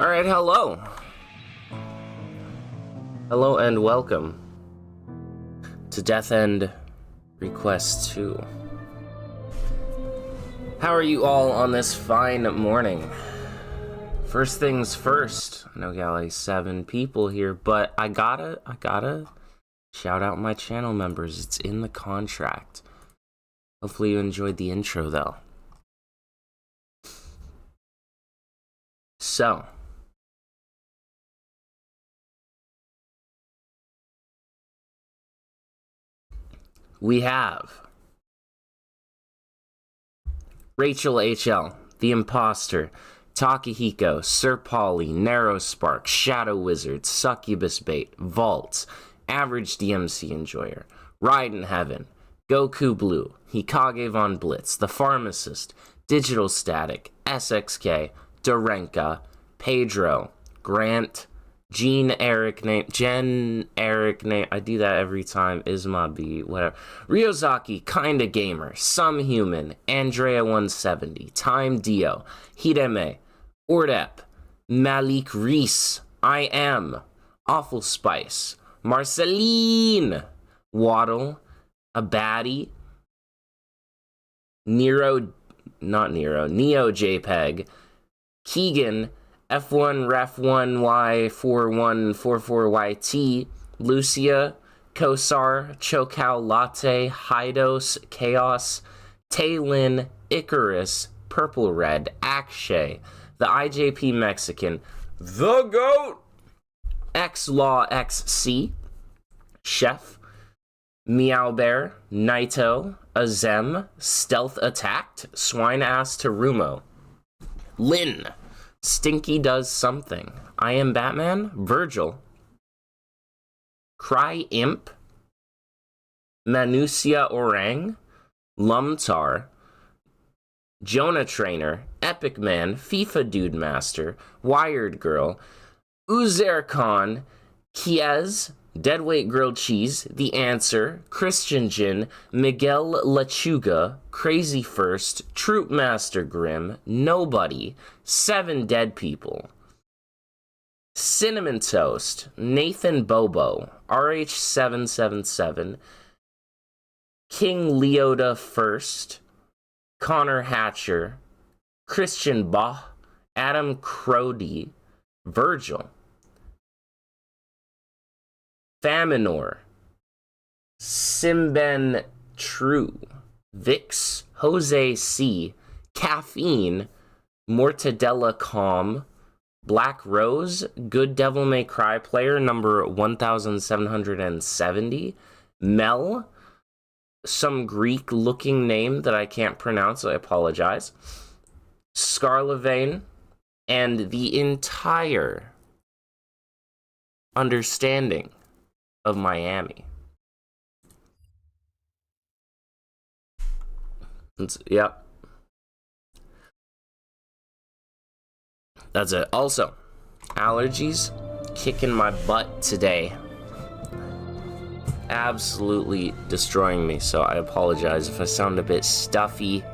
Alright, hello. Hello and welcome to Death End Request 2. How are you all on this fine morning? First things first, I know got like 7 people here, but I gotta shout out my channel members. It's in the contract. Hopefully you enjoyed the intro though. So, we have Rachel HL, The Imposter, Takahiko, Sir Polly, Narrow Spark, Shadow Wizard, Succubus Bait, Vault, Average DMC Enjoyer, Ride in Heaven, Goku Blue, Hikage Von Blitz, The Pharmacist, Digital Static, SXK, Dorenka, Pedro, Grant, Jen Eric name, I do that every time, Isma B, whatever, Ryozaki, Kinda Gamer, Some Human, Andrea 170, Time Dio, Hideme, Ordep, Malik Reese, I Am, Awful Spice, Marceline, Waddle, Abadi, Neo JPEG, Keegan, F1 Ref1Y4144YT, Lucia, Kosar, Chocow Latte, Hydos, Chaos, Taylin, Icarus, Purple Red, Akshay, the IJP Mexican, The Goat, X-Law XC, Chef, Meow Bear, Naito, Azem, Stealth Attacked, Swine Ass Terumo, Lynn, Stinky Does Something, I Am Batman, Virgil, Cry Imp, Manusia Orang, Lumtar, Jonah Trainer, Epic Man, FIFA Dude Master, Wired Girl, Uzair Khan, Kiez, Deadweight Grilled Cheese, The Answer, Christian Jin, Miguel Lechuga, Crazy First, Troop Master Grim, Nobody, 7 Dead People, Cinnamon Toast, Nathan Bobo, RH777, King Leoda First, Connor Hatcher, Christian Bach, Adam Crody, Virgil, Faminor, Simben True, Vix, Jose C, Caffeine, Mortadella Calm, Black Rose, Good Devil May Cry player number 1770, Mel, some Greek looking name that I can't pronounce, I apologize, Scarlevane, and the entire understanding of Miami. Yep. That's it. Also, allergies kicking my butt today. Absolutely destroying me, so I apologize if I sound a bit stuffy.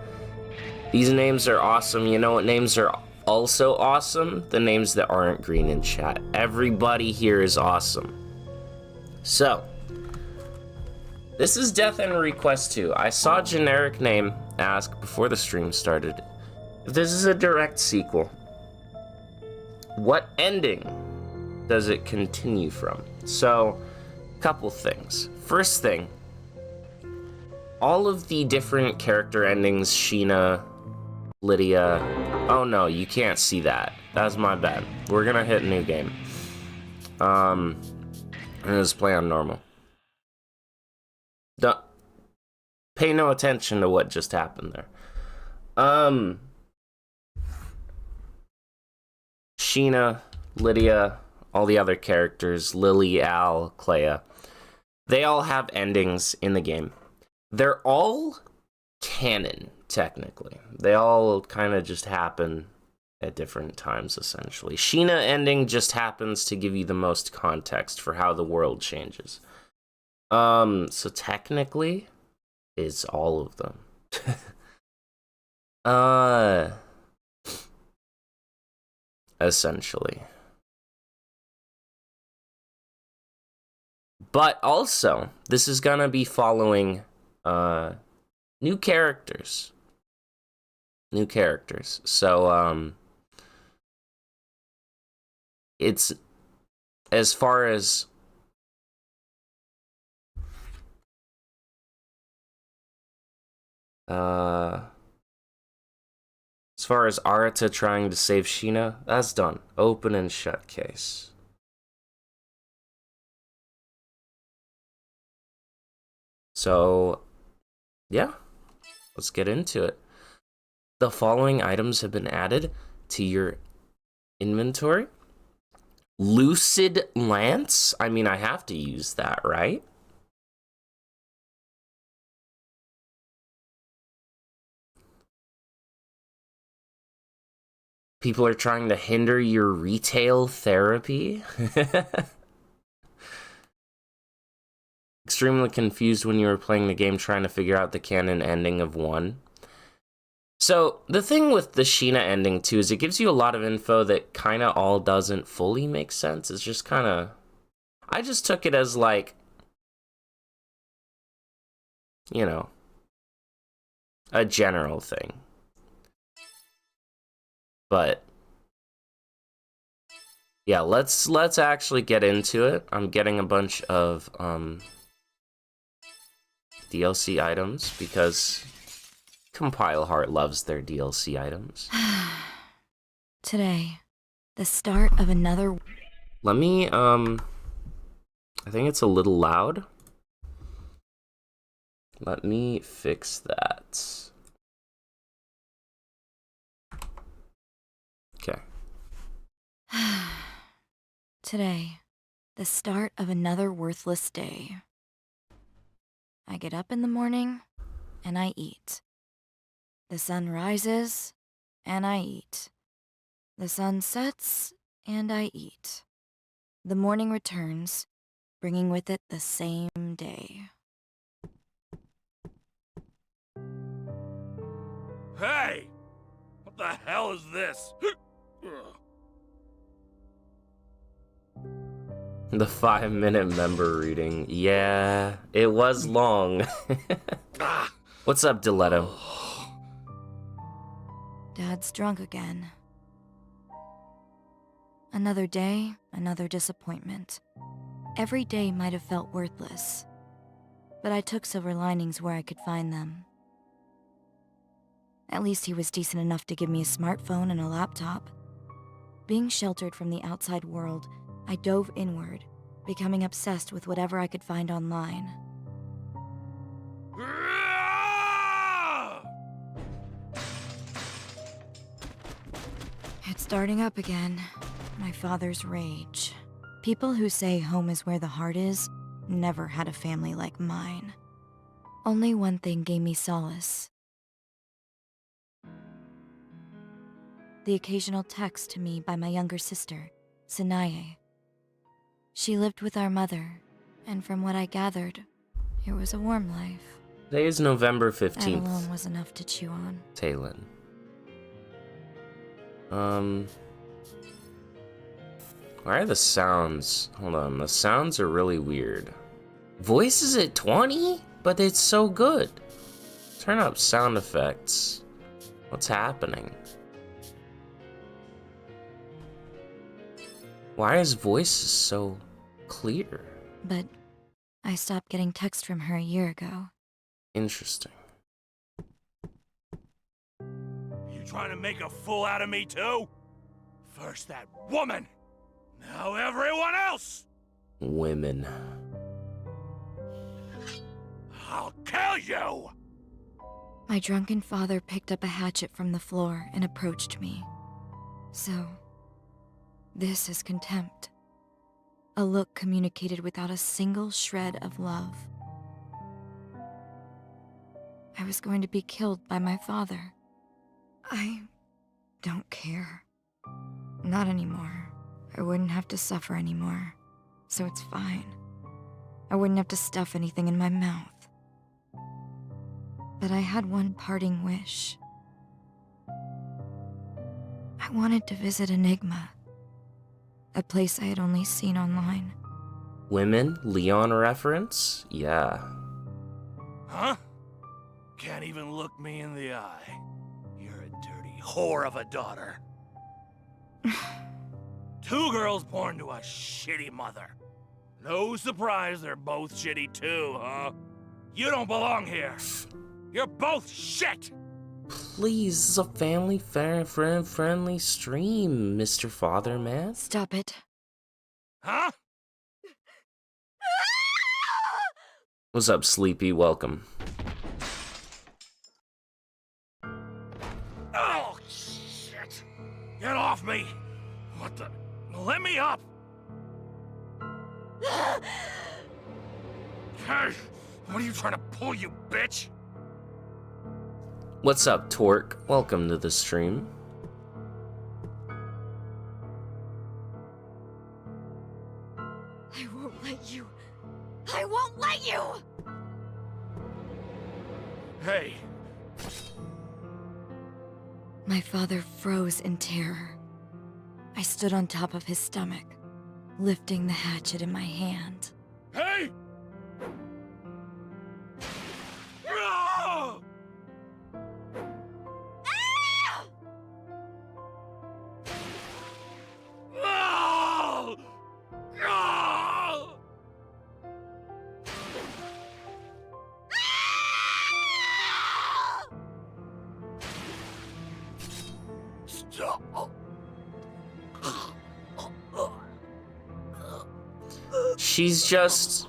These names are awesome. You know what names are also awesome? The names that aren't green in chat. Everybody here is awesome. So, this is Death End Request 2. I saw Generic Name ask before the stream started if this is a direct sequel. What ending does it continue from? So, couple things. First thing, all of the different character endings, Sheena, Lydia, oh no, you can't see that. That's my bad. We're gonna hit new game. Let's play on normal. Don't pay no attention to what just happened there. Sheena, Lydia, all the other characters, Lily, Al, Clea, they all have endings in the game. They're all canon, technically. They all kind of just happen at different times, essentially. Sheena ending just happens to give you the most context for how the world changes. So technically, it's all of them. essentially. But also, this is gonna be following new characters. So it's as far as Arata trying to save Sheena, that's done. Open and shut case. So, yeah, let's get into it. The following items have been added to your inventory. Lucid Lance? I mean, I have to use that, right? People are trying to hinder your retail therapy? Extremely confused when you were playing the game trying to figure out the canon ending of 1. So, the thing with the Sheena ending, too, is it gives you a lot of info that kind of all doesn't fully make sense. It's just kind of... I just took it as, like... you know... a general thing. But... yeah, let's actually get into it. I'm getting a bunch of, DLC items, because... Compile Heart loves their DLC items. Today, the start of another... Let me, I think it's a little loud. Let me fix that. Okay. Today, the start of another worthless day. I get up in the morning, and I eat. The sun rises, and I eat. The sun sets, and I eat. The morning returns, bringing with it the same day. Hey! What the hell is this? The 5-minute member reading. Yeah, it was long. What's up, Diletto? Dad's drunk again. Another day, another disappointment. Every day might have felt worthless, but I took silver linings where I could find them. At least he was decent enough to give me a smartphone and a laptop. Being sheltered from the outside world, I dove inward, becoming obsessed with whatever I could find online. It's starting up again. My father's rage. People who say home is where the heart is never had a family like mine. Only one thing gave me solace. The occasional text to me by my younger sister, Sanae. She lived with our mother, and from what I gathered, it was a warm life. Today is November That 15th. alone was enough to chew on. Talon. Why are the sounds? Hold on, the sounds are really weird. Voice is at 20? But it's so good. Turn up sound effects. What's happening? Why is voice so clear? But I stopped getting texts from her a year ago. Interesting. You trying to make a fool out of me too? First that woman, now everyone else! Women. I'll kill you! My drunken father picked up a hatchet from the floor and approached me. So, this is contempt. A look communicated without a single shred of love. I was going to be killed by my father. I don't care. Not anymore. I wouldn't have to suffer anymore, so it's fine. I wouldn't have to stuff anything in my mouth. But I had one parting wish. I wanted to visit Enigma, a place I had only seen online. Women? Leon reference? Yeah. Huh? Can't even look me in the eye. You're a dirty whore of a daughter. 2 girls born to a shitty mother. No surprise they're both shitty too, huh? You don't belong here. You're both shit! Please, this is a family friendly stream, Mr. Father, man. Stop it. Huh? What's up, Sleepy? Welcome. Oh, shit! Get off me! What the? Let me up! Hey! What are you trying to pull, you bitch? What's up, Torque? Welcome to the stream. I won't let you. I won't let you! Hey, My father froze in terror. I stood on top of his stomach, lifting the hatchet in my hand. hey! Ah! Ah! Ah! Stop. She's just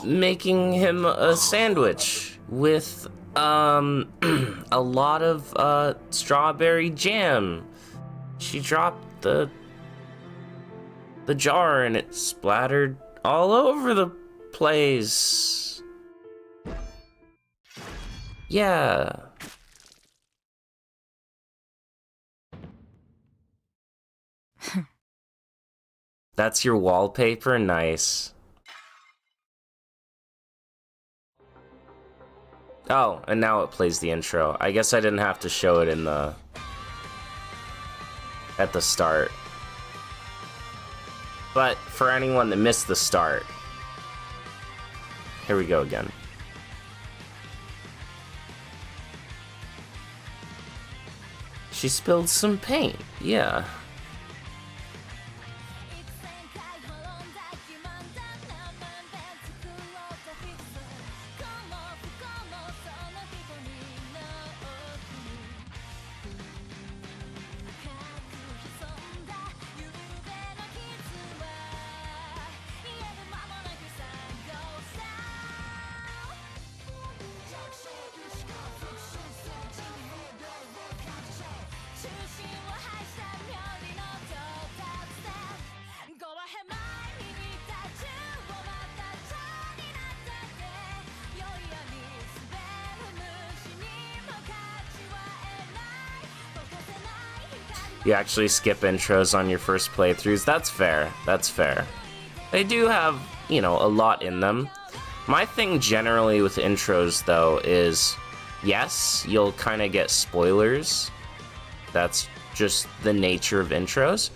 making him a sandwich with a lot of strawberry jam. She dropped the jar and it splattered all over the place. Yeah. That's your wallpaper? Nice. Oh, and now it plays the intro. I guess I didn't have to show it in the... at the start. But for anyone that missed the start, here we go again. She spilled some paint, yeah. You actually skip intros on your first playthroughs. That's fair. That's fair. They do have, you know, a lot in them. My thing generally with intros, though, is yes, you'll kind of get spoilers. That's just the nature of intros.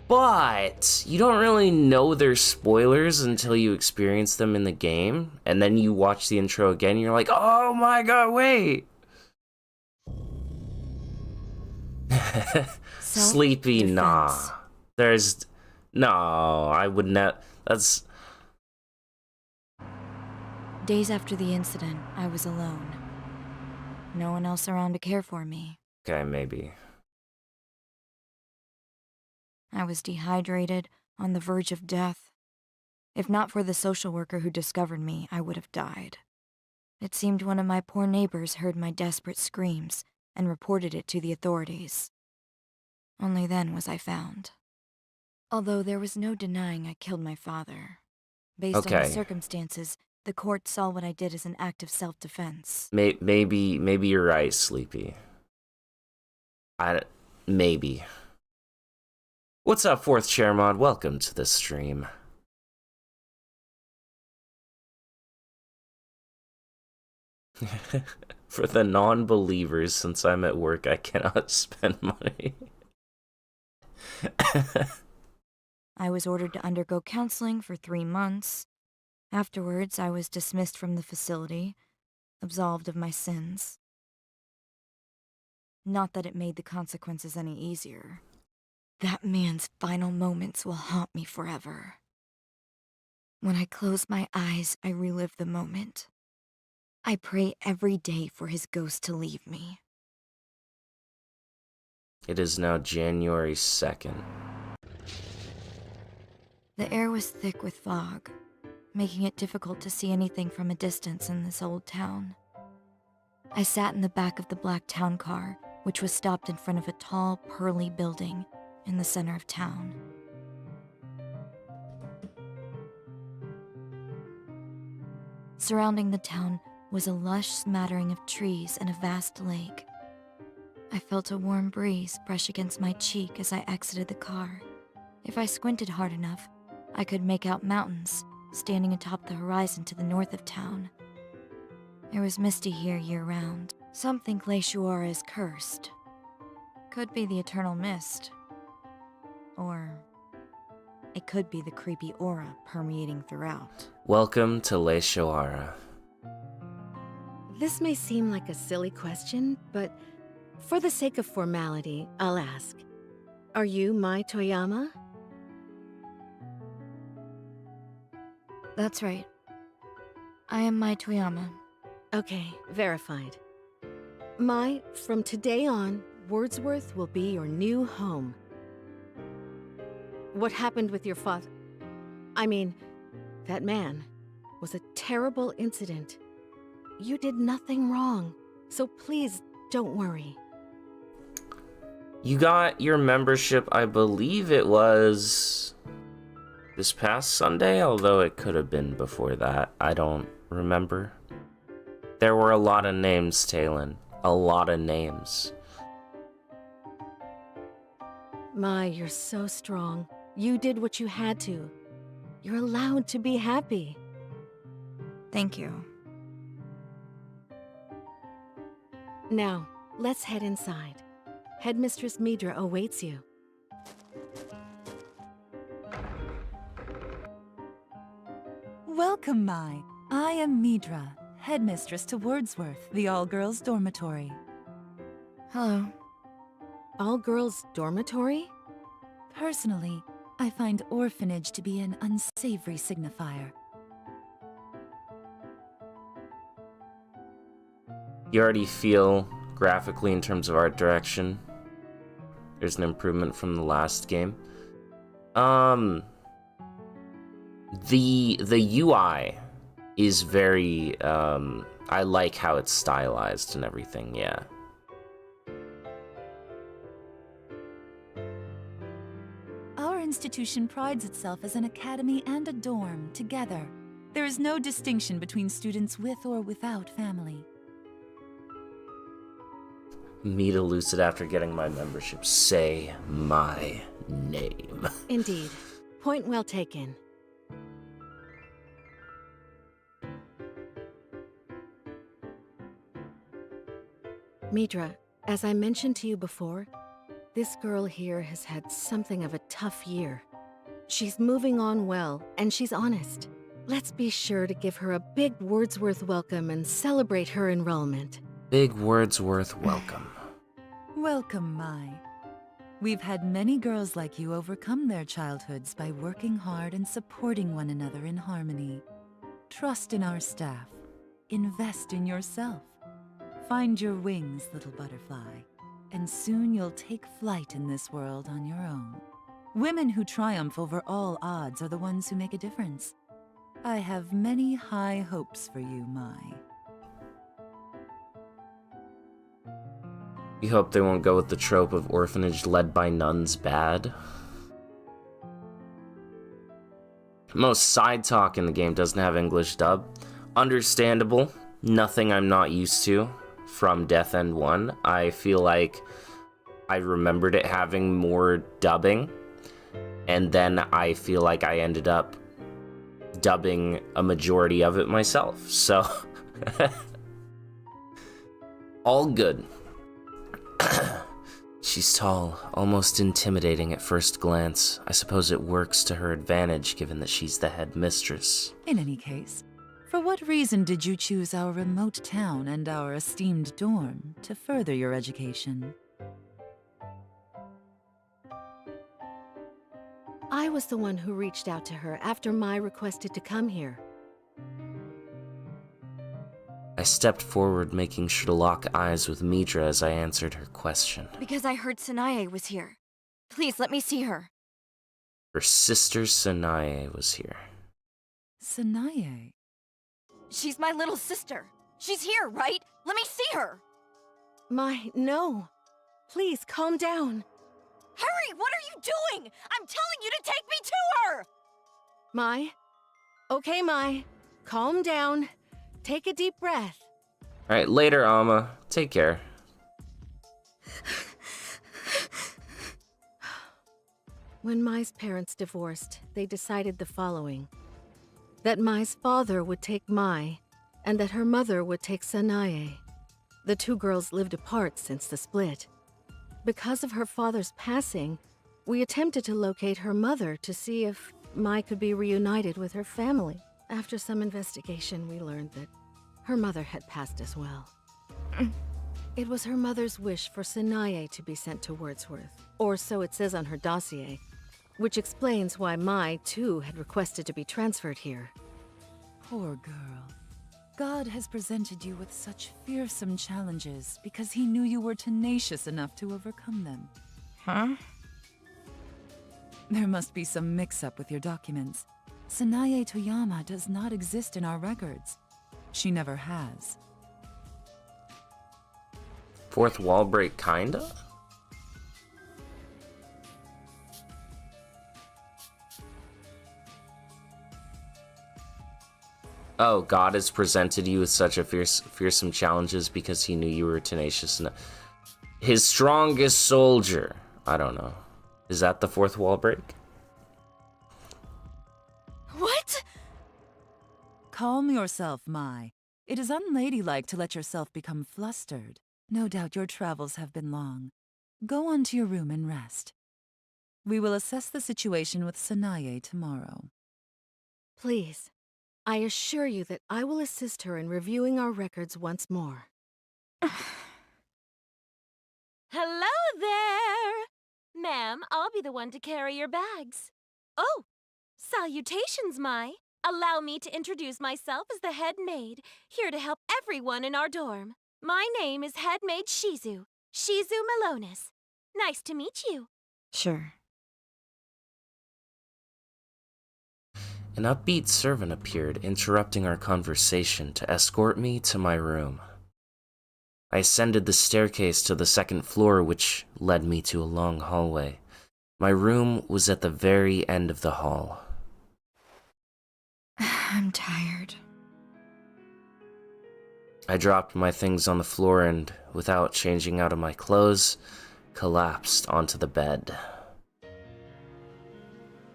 But you don't really know they're spoilers until you experience them in the game. And then you watch the intro again, and you're like, oh my god, wait! Sleepy, nah. There's... No, I would not... That's... Days after the incident, I was alone. No one else around to care for me. Okay, maybe. I was dehydrated, on the verge of death. If not for the social worker who discovered me, I would have died. It seemed one of my poor neighbors heard my desperate screams and reported it to the authorities. Only then was I found. Although there was no denying I killed my father. Based on the Okay. circumstances, the court saw what I did as an act of self-defense. Maybe you're right, Sleepy. Maybe. What's up, Fourth Chair Mod? Welcome to the stream. For the non-believers, since I'm at work, I cannot spend money. I was ordered to undergo counseling for 3 months. Afterwards, I was dismissed from the facility, absolved of my sins. Not that it made the consequences any easier. That man's final moments will haunt me forever. When I close my eyes, I relive the moment. I pray every day for his ghost to leave me. It is now January 2nd. The air was thick with fog, making it difficult to see anything from a distance in this old town. I sat in the back of the black town car, which was stopped in front of a tall, pearly building in the center of town. Surrounding the town was a lush smattering of trees and a vast lake. I felt a warm breeze brush against my cheek as I exited the car. If I squinted hard enough, I could make out mountains standing atop the horizon to the north of town. It was misty here year-round. Some think Lake Shuara is cursed. Could be the eternal mist. Or it could be the creepy aura permeating throughout. Welcome to Lake Shuara. This may seem like a silly question, but for the sake of formality, I'll ask. Are you Mai Toyama? That's right. I am Mai Toyama. Okay, verified. Mai, from today on, Wordsworth will be your new home. What happened with your father? I mean, that man was a terrible incident. You did nothing wrong, so please don't worry. You got your membership, I believe it was this past Sunday, although it could have been before that. I don't remember. There were a lot of names, Talon. A lot of names. Mai, you're so strong. You did what you had to. You're allowed to be happy. Thank you. Now, let's head inside. Headmistress Midra awaits you. Welcome, Mai. I am Midra, headmistress to Wordsworth, the all-girls dormitory. Hello. All-girls dormitory? Personally, I find orphanage to be an unsavory signifier. You already feel, graphically in terms of art direction, there's an improvement from the last game. The UI is very, I like how it's stylized and everything, yeah. Our institution prides itself as an academy and a dorm together. There is no distinction between students with or without family. Me to Lucid after getting my membership. Say my name. Indeed. Point well taken. Midra, as I mentioned to you before, this girl here has had something of a tough year. She's moving on well, and she's honest. Let's be sure to give her a big Wordsworth welcome and celebrate her enrollment. Big Wordsworth welcome. Welcome, Mai. We've had many girls like you overcome their childhoods by working hard and supporting one another in harmony. Trust in our staff. Invest in yourself. Find your wings, little butterfly, and soon you'll take flight in this world on your own. Women who triumph over all odds are the ones who make a difference. I have many high hopes for you, Mai. You hope they won't go with the trope of orphanage led by nuns bad. Most side talk in the game doesn't have English dub. Understandable. Nothing I'm not used to from Death End 1. I feel like I remembered it having more dubbing, and then I feel like I ended up dubbing a majority of it myself, so All good. She's tall, almost intimidating at first glance. I suppose it works to her advantage given that she's the headmistress. In any case, for what reason did you choose our remote town and our esteemed dorm to further your education? I was the one who reached out to her after Mai requested to come here. I stepped forward, making sure to lock eyes with Mitra as I answered her question. Because I heard Sanae was here. Please, let me see her. Her sister Sanae was here. Sanae? She's my little sister. She's here, right? Let me see her. Mai, no. Please, calm down. Hurry, what are you doing? I'm telling you to take me to her! Mai? Okay, Mai. Calm down. Take a deep breath. Alright, later, Alma. Take care. When Mai's parents divorced, they decided the following. That Mai's father would take Mai, and that her mother would take Sanae. The two girls lived apart since the split. Because of her father's passing, we attempted to locate her mother to see if Mai could be reunited with her family. After some investigation, we learned that her mother had passed as well. It was her mother's wish for Sanae to be sent to Wordsworth, or so it says on her dossier, which explains why Mai, too, had requested to be transferred here. Poor girl. God has presented you with such fearsome challenges because he knew you were tenacious enough to overcome them. Huh? There must be some mix-up with your documents. Sanae Toyama does not exist in our records. She never has. Fourth wall break, kinda? Oh, God has presented you with such a fearsome challenges because he knew you were tenacious enough. His strongest soldier. I don't know. Is that the fourth wall break? What? Calm yourself, Mai. It is unladylike to let yourself become flustered. No doubt your travels have been long. Go on to your room and rest. We will assess the situation with Sanae tomorrow. Please, I assure you that I will assist her in reviewing our records once more. Hello there! Ma'am, I'll be the one to carry your bags. Oh, salutations, Mai. Allow me to introduce myself as the head maid, here to help everyone in our dorm. My name is Head Maid Shizu Melonis. Nice to meet you. Sure. An upbeat servant appeared, interrupting our conversation to escort me to my room. I ascended the staircase to the second floor, which led me to a long hallway. My room was at the very end of the hall. I'm tired. I dropped my things on the floor and, without changing out of my clothes, collapsed onto the bed.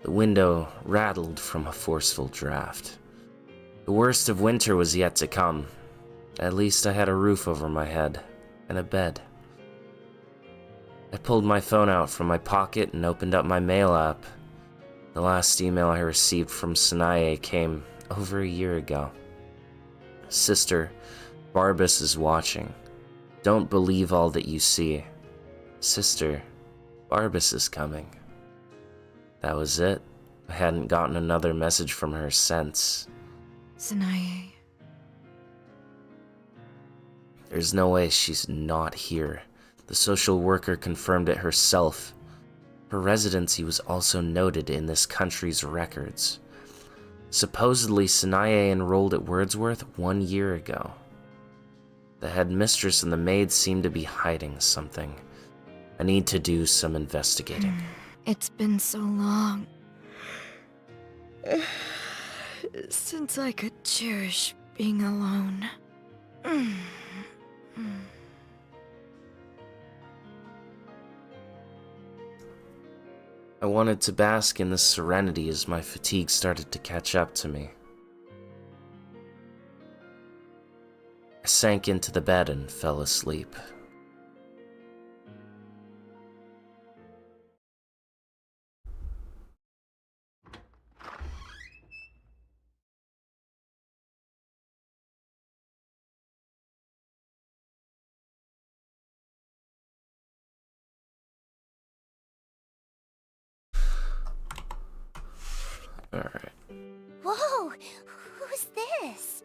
The window rattled from a forceful draft. The worst of winter was yet to come. At least I had a roof over my head and a bed. I pulled my phone out from my pocket and opened up my mail app. The last email I received from Sanae came over a year ago. Sister, Barbas is watching. Don't believe all that you see. Sister, Barbas is coming. That was it. I hadn't gotten another message from her since. Sanae. There's no way she's not here. The social worker confirmed it herself. Her residency was also noted in this country's records. Supposedly, Sanae enrolled at Wordsworth 1 year ago. The headmistress and the maids seem to be hiding something. I need to do some investigating. It's been so long since I could cherish being alone. I wanted to bask in this serenity as my fatigue started to catch up to me. I sank into the bed and fell asleep. Alright. Whoa! Who's this?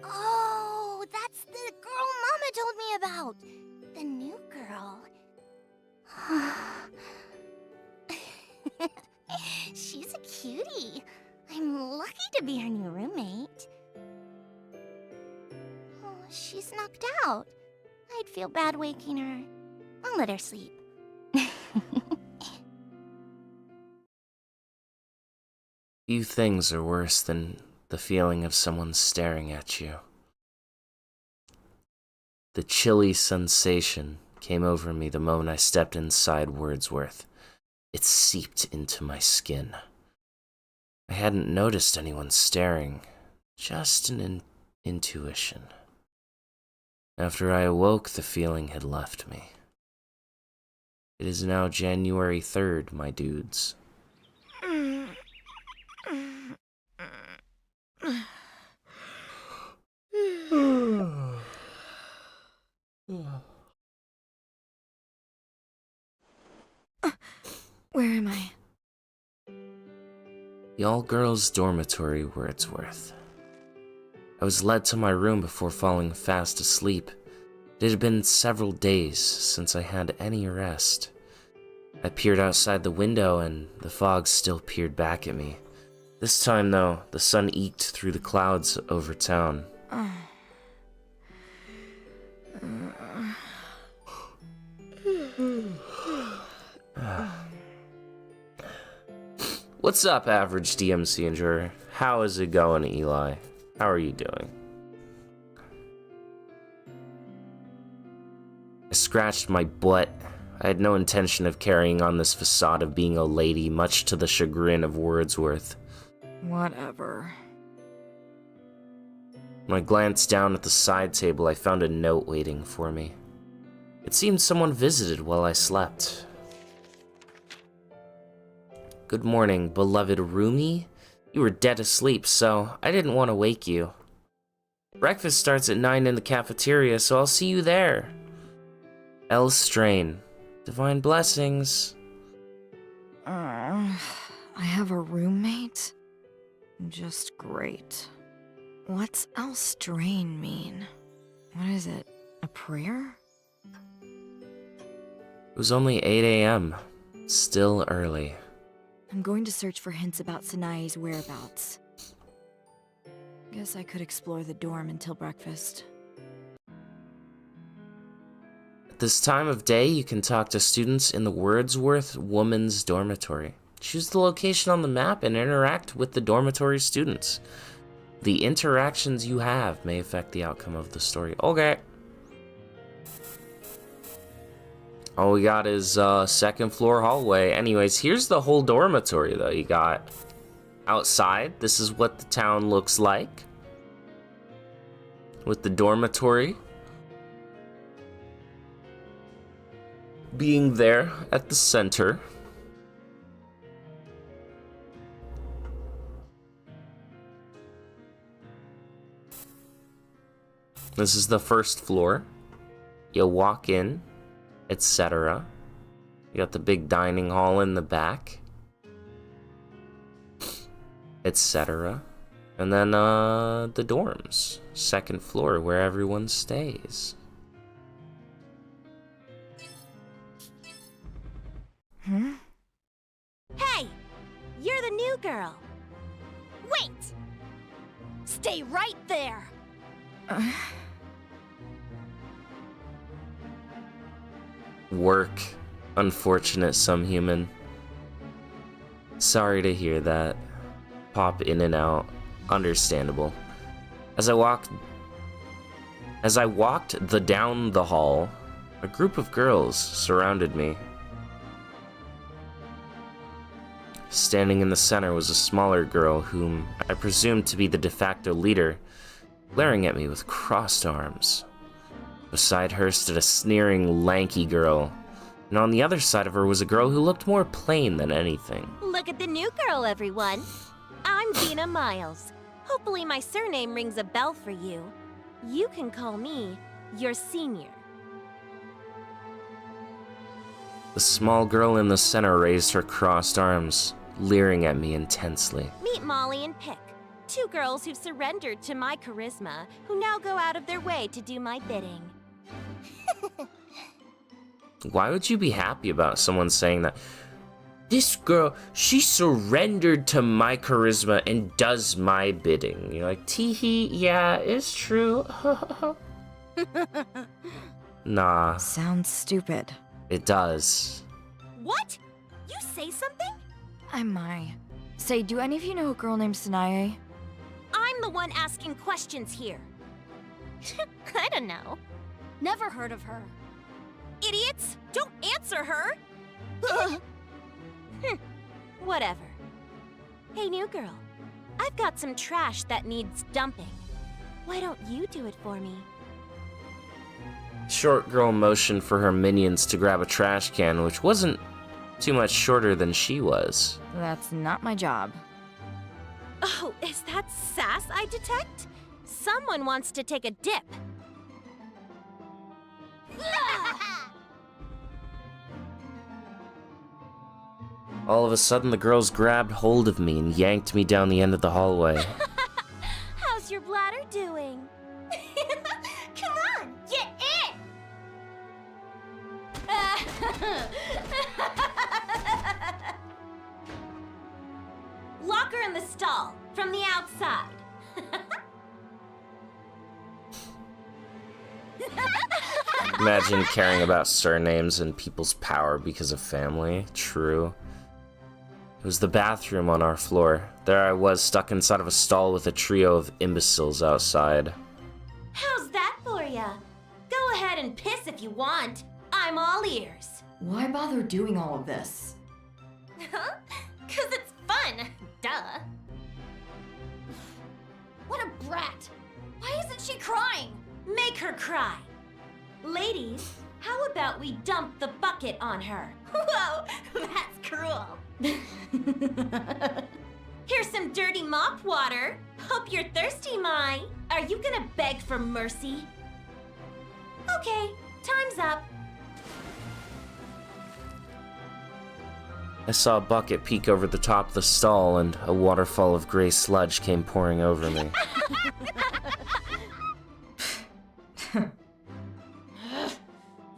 Oh, that's the girl Mama told me about. The new girl. She's a cutie. I'm lucky to be her new roommate. Oh, she's knocked out. I'd feel bad waking her. I'll let her sleep. Few things are worse than the feeling of someone staring at you. The chilly sensation came over me the moment I stepped inside Wordsworth. It seeped into my skin. I hadn't noticed anyone staring, just an intuition. After I awoke, the feeling had left me. It is now January 3rd, my dudes. Where am I? The all-girls dormitory, Wordsworth. I was led to my room before falling fast asleep. It had been several days since I had any rest. I peered outside the window and the fog still peered back at me. This time, though, the sun eked through the clouds over town. What's up, average DMC enjoyer? How is it going, Eli? How are you doing? I scratched my butt. I had no intention of carrying on this facade of being a lady, much to the chagrin of Wordsworth. Whatever. When I glanced down at the side table, I found a note waiting for me. It seemed someone visited while I slept. Good morning, beloved roomie. You were dead asleep, so I didn't want to wake you. Breakfast starts at 9 in the cafeteria, so I'll see you there. L. Strain. Divine blessings. I have a roommate? Just great. What's Elstrain mean? What is it? A prayer? It was only 8 a.m. Still early. I'm going to search for hints about Sanae's whereabouts. Guess I could explore the dorm until breakfast. At this time of day, you can talk to students in the Wordsworth Women's Dormitory. Choose the location on the map and interact with the dormitory students. The interactions you have may affect the outcome of the story. Okay. All we got is second floor hallway. Anyways, here's the whole dormitory though. You got outside. This is what the town looks like. With the dormitory being there at the center. This is the first floor. You walk in, etc. You got the big dining hall in the back, etc. And then the dorms, second floor where everyone stays. Hey! You're the new girl. Wait! Stay right there! Work. Unfortunate some human. Sorry to hear that. Pop in and out. Understandable. As I walked down the hall, A group of girls surrounded me. Standing in the center was a smaller girl whom I presumed to be the de facto leader, glaring at me with crossed arms. Beside her stood a sneering, lanky girl, and on the other side of her was a girl who looked more plain than anything. Look at the new girl, everyone. I'm Dina Miles. Hopefully my surname rings a bell for you. You can call me your senior. The small girl in the center raised her crossed arms, leering at me intensely. Meet Molly and Pick, two girls who've surrendered to my charisma, who now go out of their way to do my bidding. Why would you be happy about someone saying that? This girl, she surrendered to my charisma and does my bidding. You're like, teehee, yeah, it's true. Nah, Sounds stupid. it does. What? You say something? I'm Mai. Say, do any of you know a girl named Sanae? I'm the one asking questions here. I don't know. Never heard of her. Idiots! Don't answer her! Whatever. Hey, new girl. I've got some trash that needs dumping. Why don't you do it for me? Short girl motioned for her minions to grab a trash can, which wasn't too much shorter than she was. That's not my job. Oh, is that sass I detect? Someone wants to take a dip. All of a sudden, the girls grabbed hold of me and yanked me down the end of the hallway. How's your bladder doing? Come on, get in! Lock her in the stall, from the outside. Imagine caring about surnames and people's power because of family. True. It was the bathroom on our floor. There I was, stuck inside of a stall with a trio of imbeciles outside. How's that for ya? Go ahead and piss if you want. I'm all ears. Why bother doing all of this? Huh? 'Cause it's fun. Duh. What a brat! Why isn't she crying? Make her cry. Ladies, how about we dump the bucket on her? Whoa, that's cruel. Here's some dirty mop water. Hope you're thirsty, Mai. Are you gonna beg for mercy? Okay, time's up. I saw a bucket peek over the top of the stall, and a waterfall of gray sludge came pouring over me.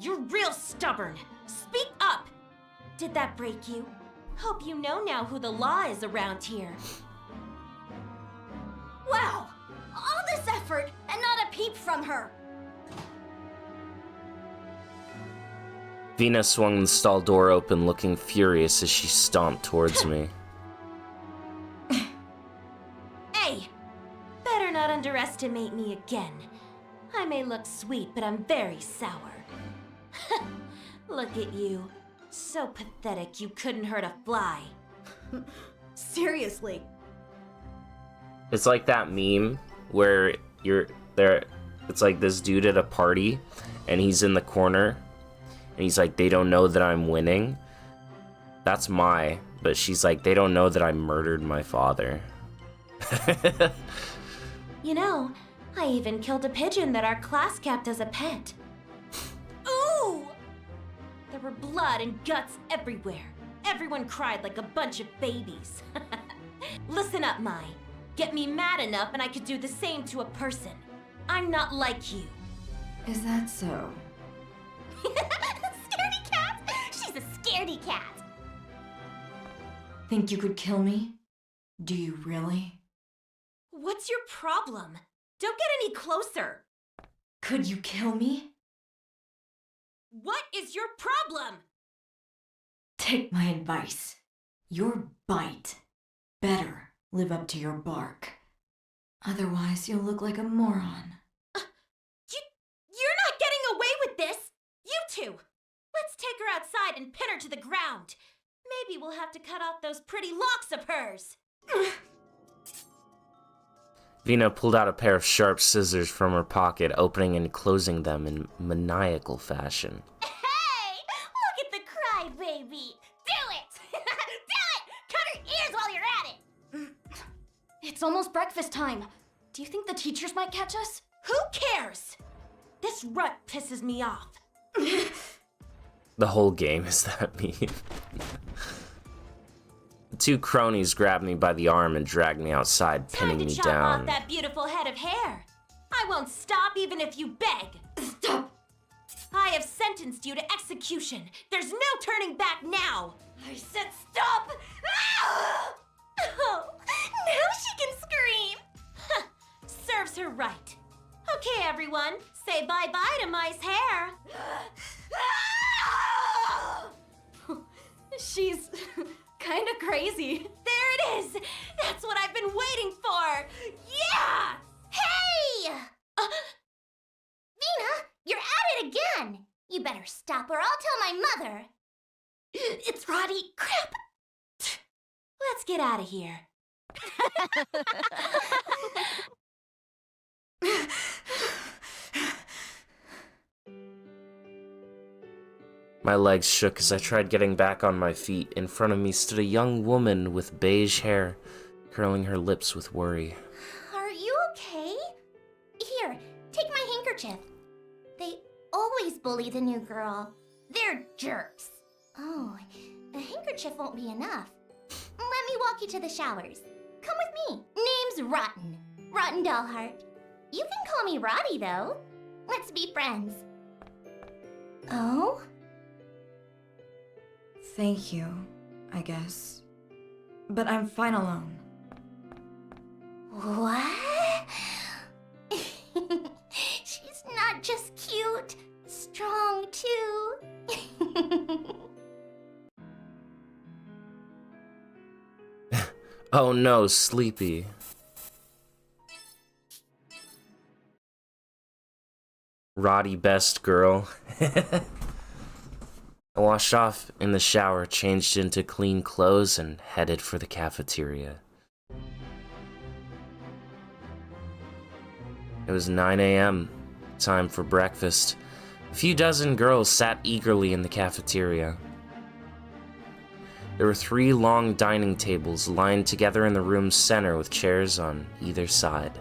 You're real stubborn. Speak up. Did that break you? Hope you know now who the law is around here. Wow! All this effort and not a peep from her. Vina swung the stall door open, looking furious as she stomped towards me. Hey! Better not underestimate me again. I may look sweet, but I'm very sour. Look at you. So pathetic you couldn't hurt a fly. Seriously. It's like that meme where you're there. It's like this dude at a party, and he's in the corner, and he's like, "They don't know that I'm winning." That's Mai, but she's like, "They don't know that I murdered my father." You know, I even killed a pigeon that our class kept as a pet. Ooh! There were blood and guts everywhere. Everyone cried like a bunch of babies. Listen up, Mai. Get me mad enough and I could do the same to a person. I'm not like you. Is that so? Scaredy cat? She's a scaredy cat. Think you could kill me? Do you really? What's your problem? Don't get any closer. Could you kill me? What is your problem? Take my advice. Your bite. Better live up to your bark. Otherwise, you'll look like a moron. You're not getting away with this! You to. Let's take her outside and pin her to the ground. Maybe we'll have to cut off those pretty locks of hers. Vina pulled out a pair of sharp scissors from her pocket, opening and closing them in maniacal fashion. Hey! Look at the crybaby! Do it! Do it! Cut her ears while you're at it! It's almost breakfast time. Do you think the teachers might catch us? Who cares? This rut pisses me off. The whole game is that meme. The two cronies grabbed me by the arm and dragged me outside, Time pinning to me chop down. off that beautiful head of hair. I won't stop even if you beg. Stop! I have sentenced you to execution. There's no turning back now. I said stop! Ah! Oh, now she can scream. Huh, serves her right. Okay, everyone, say bye-bye to Mai's hair. She's kind of crazy. There it is. That's what I've been waiting for. Yeah! Hey! Vina, you're at it again. You better stop or I'll tell my mother. It's Roddy. Crap! Let's get out of here. My legs shook as I tried getting back on my feet. In front of me stood a young woman with beige hair, curling her lips with worry. Are you okay? Here, take my handkerchief. They always bully the new girl. They're jerks. Oh, a handkerchief won't be enough. Let me walk you to the showers. Come with me. Name's Rotten. Rotten Dollheart. You can call me Roddy, though. Let's be friends. Oh? Thank you, I guess. But I'm fine alone. What? She's not just cute, strong too. Oh no, Sleepy. Roddy best girl. I washed off in the shower, changed into clean clothes, and headed for the cafeteria. It was 9 a.m., time for breakfast. A few dozen girls sat eagerly in the cafeteria. There were 3 long dining tables lined together in the room's center with chairs on either side.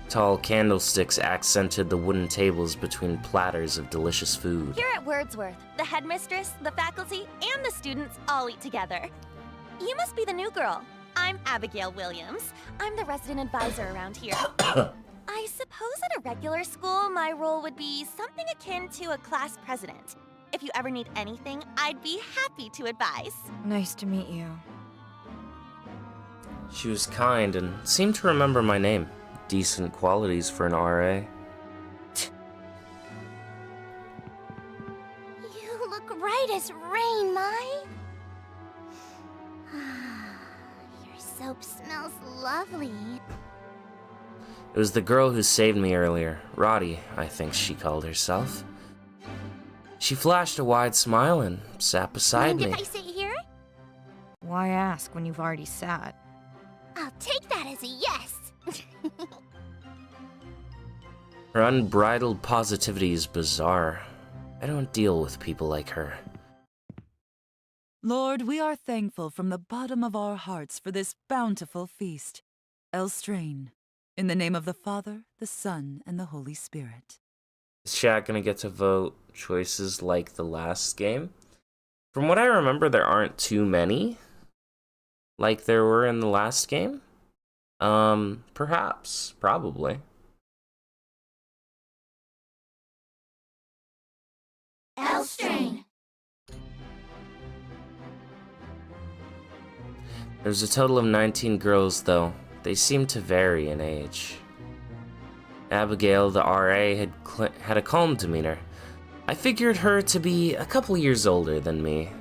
Tall candlesticks accented the wooden tables between platters of delicious food. Here at Wordsworth, the headmistress, the faculty, and the students all eat together. You must be the new girl. I'm Abigail Williams. I'm the resident advisor around here. I suppose at a regular school, my role would be something akin to a class president. If you ever need anything, I'd be happy to advise. Nice to meet you. She was kind and seemed to remember my name. Decent qualities for an RA. You look right as rain, Mai. Your soap smells lovely. It was the girl who saved me earlier. Roddy, I think she called herself. She flashed a wide smile and sat beside Mind me. if I sit here? Why ask when you've already sat? I'll take that as a yes. Her unbridled positivity is bizarre. I don't deal with people like her. Lord, we are thankful from the bottom of our hearts for this bountiful feast. Elstrain, in the name of the Father, the Son, and the Holy Spirit. Is chat gonna get to vote choices like the last game? From what I remember, there aren't too many like there were in the last game. Perhaps. Probably. Elstrain. There's a total of 19 girls, though. They seem to vary in age. Abigail, the RA, had a calm demeanor. I figured her to be a couple years older than me.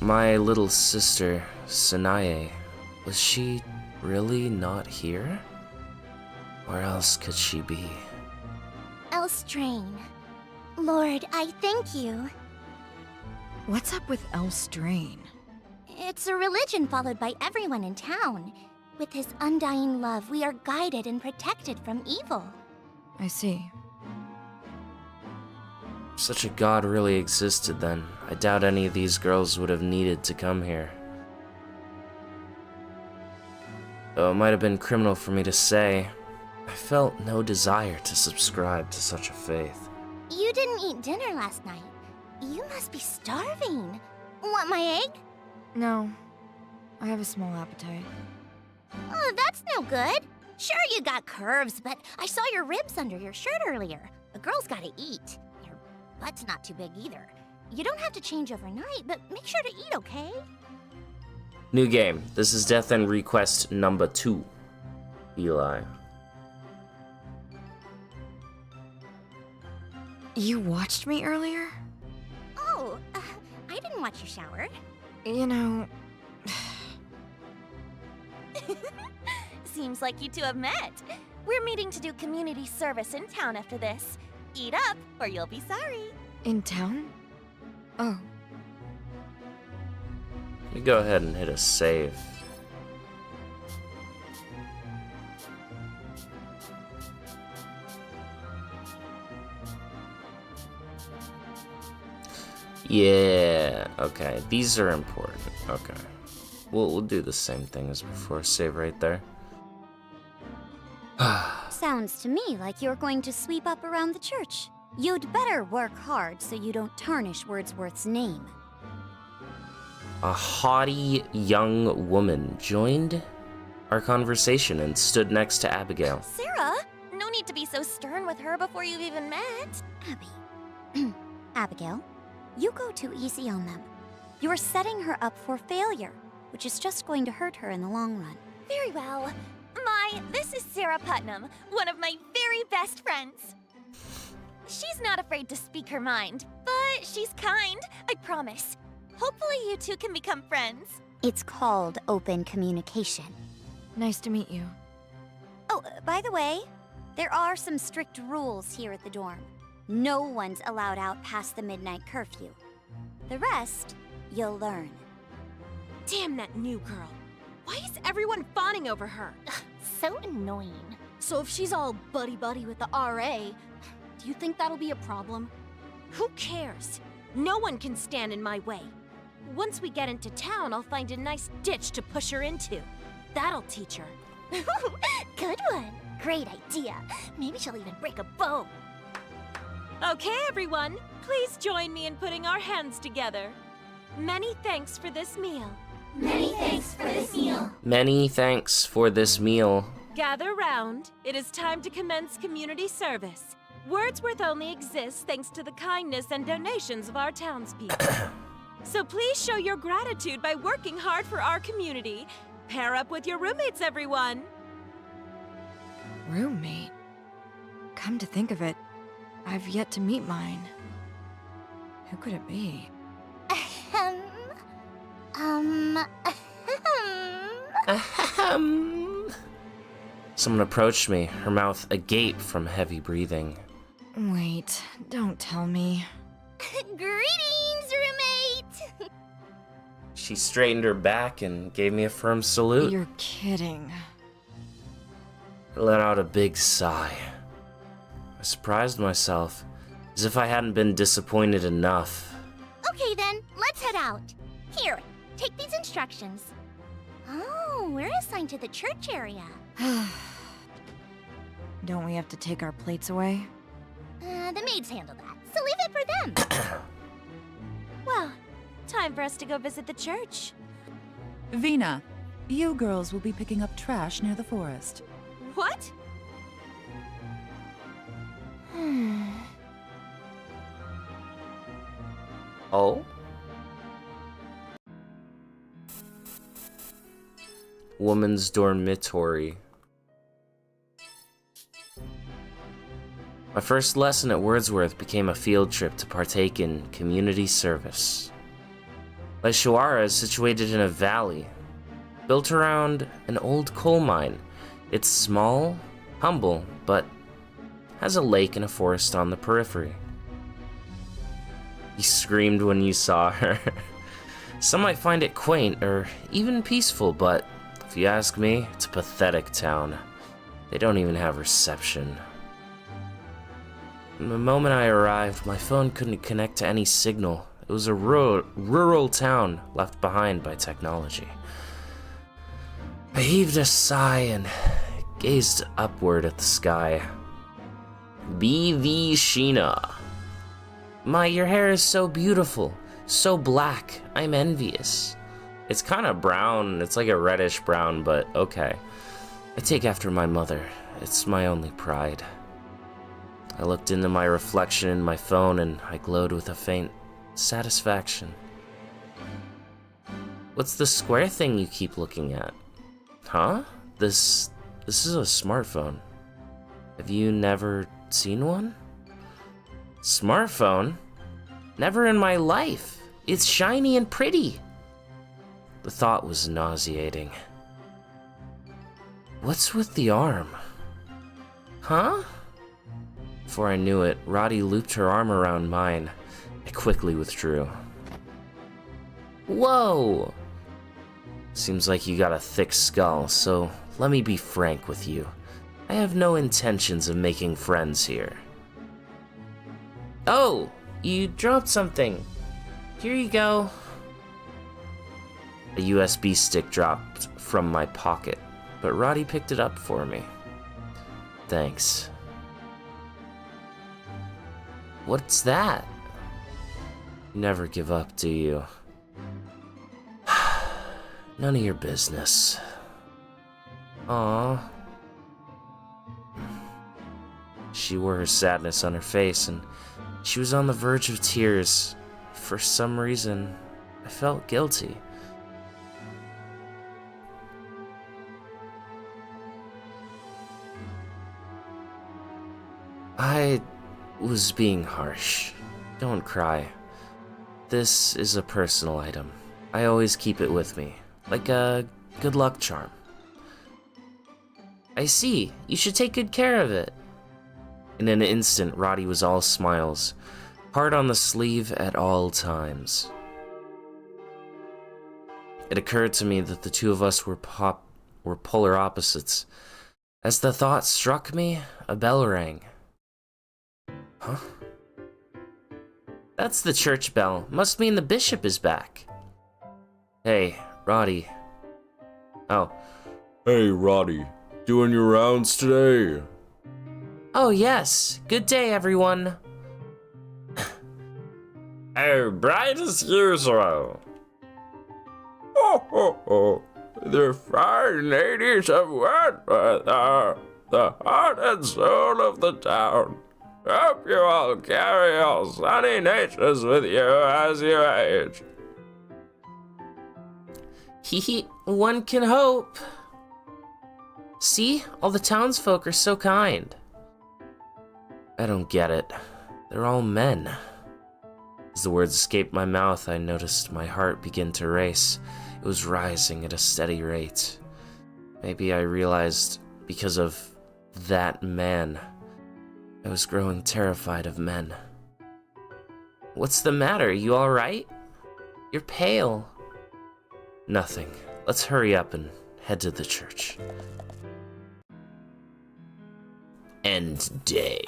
My little sister, Sanae, was she really not here? Where else could she be? Elstrain. Lord, I thank you. What's up with Elstrain? It's a religion followed by everyone in town. With his undying love, we are guided and protected from evil. I see. If such a god really existed then, I doubt any of these girls would have needed to come here. Though it might have been criminal for me to say, I felt no desire to subscribe to such a faith. You didn't eat dinner last night. You must be starving. Want my egg? No, I have a small appetite. Oh, that's no good. Sure, you got curves, but I saw your ribs under your shirt earlier. A girl's gotta eat. Your butt's not too big either. You don't have to change overnight, but make sure to eat, okay? New game. This is Death End Request number 2. Eli. You watched me earlier? Oh, I didn't watch you shower. You know, Seems like you two have met. We're meeting to do community service in town after this. Eat up, or you'll be sorry. in town? Oh, You go ahead and hit a save. Yeah, okay. These are important. Okay. We'll do the same thing as before. Save right there. Sounds to me like you're going to sweep up around the church. You'd better work hard so you don't tarnish Wordsworth's name. A haughty young woman joined our conversation and stood next to Abigail. Sarah, no need to be so stern with her before you've even met. Abby. Abigail, you go too easy on them. You're setting her up for failure, which is just going to hurt her in the long run. Very well. This is Sarah Putnam, one of my very best friends. She's not afraid to speak her mind, but she's kind, I promise. Hopefully you two can become friends. It's called open communication. nice to meet you. Oh, by the way, there are some strict rules here at the dorm. No one's allowed out past the midnight curfew. The rest, you'll learn. Damn that new girl. Why is everyone fawning over her? So annoying. So if she's all buddy-buddy with the RA, do you think that'll be a problem? Who cares? No one can stand in my way. Once we get into town, I'll find a nice ditch to push her into. That'll teach her. Good one. Great idea. Maybe she'll even break a bone. Okay, everyone, please join me in putting our hands together. Many thanks for this meal. Many thanks for this meal. Many thanks for this meal. Gather round. It is time to commence community service. Wordsworth only exists thanks to the kindness and donations of our townspeople. So please show your gratitude by working hard for our community. Pair up with your roommates, everyone. Roommate? Come to think of it, I've yet to meet mine. Who could it be? Someone approached me, her mouth agape from heavy breathing. Wait, don't tell me. Greetings, roommate! She straightened her back and gave me a firm salute. You're kidding. I let out a big sigh. I surprised myself, as if I hadn't been disappointed enough. Okay then, let's head out. Here, take these instructions. Oh, we're assigned to the church area. Don't we have to take our plates away? The maids handle that, so leave it for them. Well, time for us to go visit the church. Vina, you girls will be picking up trash near the forest. What? Oh? Woman's dormitory. My first lesson at Wordsworth became a field trip to partake in community service. Leshawara is situated in a valley, built around an old coal mine. It's small, Humble, but has a lake and a forest on the periphery. You screamed when you saw her. Some might find it quaint or even peaceful, but if you ask me, it's a pathetic town. They don't even have reception. The moment I arrived, my phone couldn't connect to any signal. It was a rural town left behind by technology. I heaved a sigh and gazed upward at the sky. BV Sheena. Your hair is so beautiful, so black. I'm envious. It's kind of brown. It's like a reddish brown, but okay. I take after my mother. It's my only pride. I looked into my reflection in my phone and I glowed with a faint satisfaction. What's the square thing you keep looking at? Huh? This is a smartphone. Have you never seen one? Smartphone? Never in my life. It's shiny and pretty. The thought was nauseating. What's with the arm? Huh? Before I knew it, Roddy looped her arm around mine. I quickly withdrew. Whoa! Seems like you got a thick skull, so let me be frank with you. I have no intentions of making friends here. Oh, you dropped something. Here you go. A USB stick dropped from my pocket, but Roddy picked it up for me. Thanks. What's that? You never give up, do you? None of your business. Aww. She wore her sadness on her face, and she was on the verge of tears. For some reason, I felt guilty. I was being harsh. Don't cry. This is a personal item. I always keep it with me, like a good luck charm. I see. You should take good care of it. In an instant, Roddy was all smiles, heart on the sleeve at all times. It occurred to me that the two of us were polar opposites. As the thought struck me, a bell rang. Huh? That's the church bell. Must mean the bishop is back. Hey, Roddy. Oh. Hey, Roddy. Doing your rounds today? Oh, yes. Good day, everyone. Oh, bright as usual. Ho, ho, ho. The fine ladies of Wentworth are the heart and soul of the town. Hope you all carry your sunny natures with you as you age. One can hope. See? All the townsfolk are so kind. I don't get it. They're all men. As the words escaped my mouth, I noticed my heart begin to race. It was rising at a steady rate. Maybe I realized because of that man, I was growing terrified of men. What's the matter? You all right? You're pale. Nothing. Let's hurry up and head to the church. End day.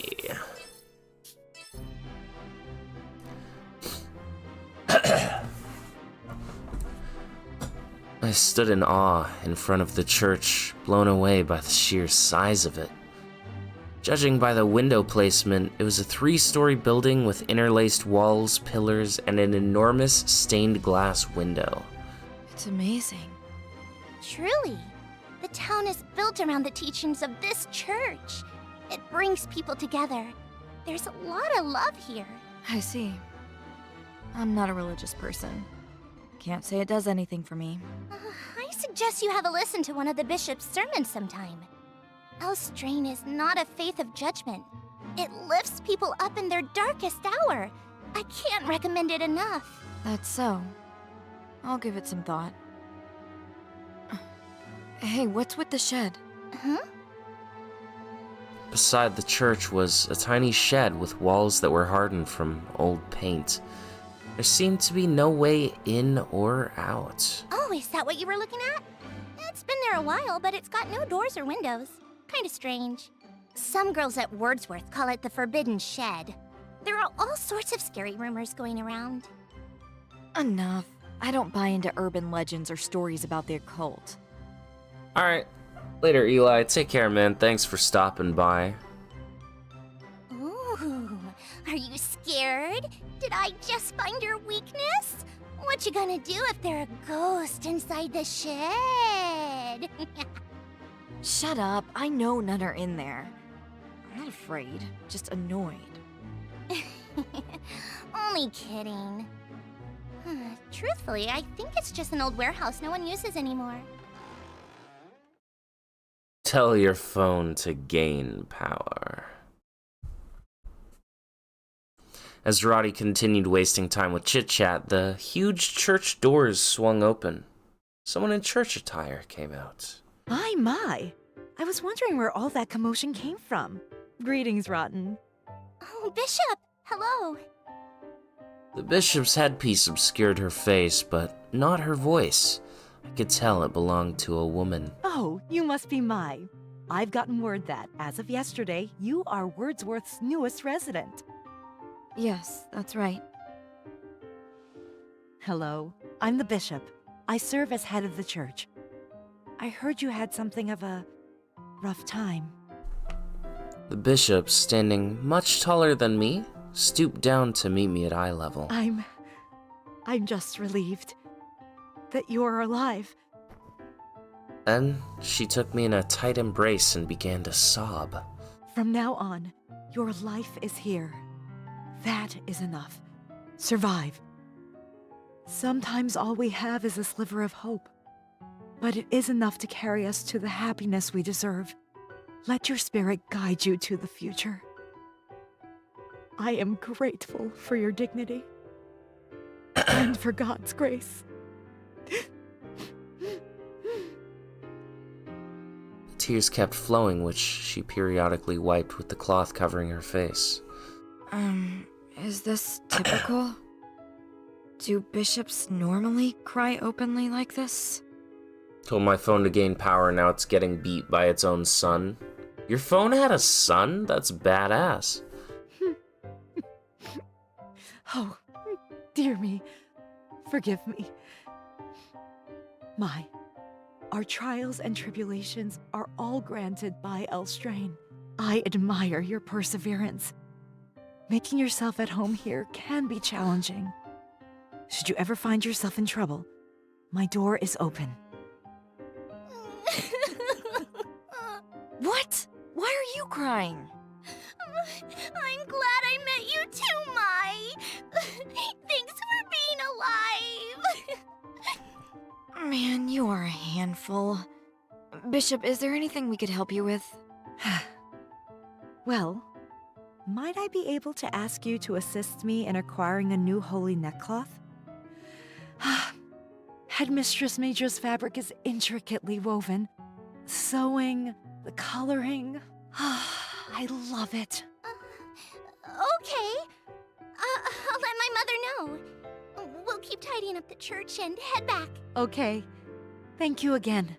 I stood in awe in front of the church, blown away by the sheer size of it. Judging by the window placement, it was a 3-story building with interlaced walls, pillars, and an enormous stained glass window. It's amazing. Truly, the town is built around the teachings of this church. It brings people together. There's a lot of love here. I see. I'm not a religious person. Can't say it does anything for me. I suggest you have a listen to one of the bishop's sermons sometime. Elstrain is not a faith of judgment. It lifts people up in their darkest hour. I can't recommend it enough. That's so. I'll give it some thought. Hey, what's with the shed? Huh? Beside the church was a tiny shed with walls that were hardened from old paint. There seemed to be no way in or out. Oh, is that what you were looking at? It's been there a while, but it's got no doors or windows. Kinda strange. Some girls at Wordsworth call it the Forbidden Shed. There are all sorts of scary rumors going around. Enough. I don't buy into urban legends or stories about the occult. Alright. Later, Eli. Take care, man. Thanks for stopping by. Ooh, are you scared? Did I just find your weakness? What you gonna do if there are ghosts inside the shed? Shut up. I know none are in there. I'm not afraid, just annoyed. Only kidding. Truthfully, I think it's just an old warehouse no one uses anymore. Tell your phone to gain power. As Roddy continued wasting time with chit-chat, the huge church doors swung open. Someone in church attire came out. My. I was wondering where all that commotion came from. Greetings, Rotten. Oh, Bishop! Hello! The bishop's headpiece obscured her face, but not her voice. I could tell it belonged to a woman. Oh, you must be Mai. I've gotten word that, as of yesterday, you are Wordsworth's newest resident. Yes, that's right. Hello, I'm the bishop. I serve as head of the church. I heard you had something of a rough time. The bishop, standing much taller than me, stooped down to meet me at eye level. I'm just relieved that you're alive. Then she took me in a tight embrace and began to sob. From now on, your life is here. That is enough. Survive. Sometimes all we have is a sliver of hope, but it is enough to carry us to the happiness we deserve. Let your spirit guide you to the future. I am grateful for your dignity and for God's grace. Tears kept flowing, which she periodically wiped with the cloth covering her face. Is this typical? Do bishops normally cry openly like this? Told my phone to gain power, now it's getting beat by its own son. Your phone had a son? That's badass. Oh, dear me. Forgive me. Our trials and tribulations are all granted by Elstrain. I admire your perseverance. Making yourself at home here can be challenging. Should you ever find yourself in trouble, my door is open. What? Why are you crying? I'm glad I met you too, Mai! Thanks for being alive! Man, you are a handful. Bishop, is there anything we could help you with? Well, might I be able to ask you to assist me in acquiring a new holy neckcloth? Headmistress Majora's fabric is intricately woven. Sewing, the coloring. I love it. Okay. I'll let my mother know. We'll keep tidying up the church and head back. Okay. Thank you again.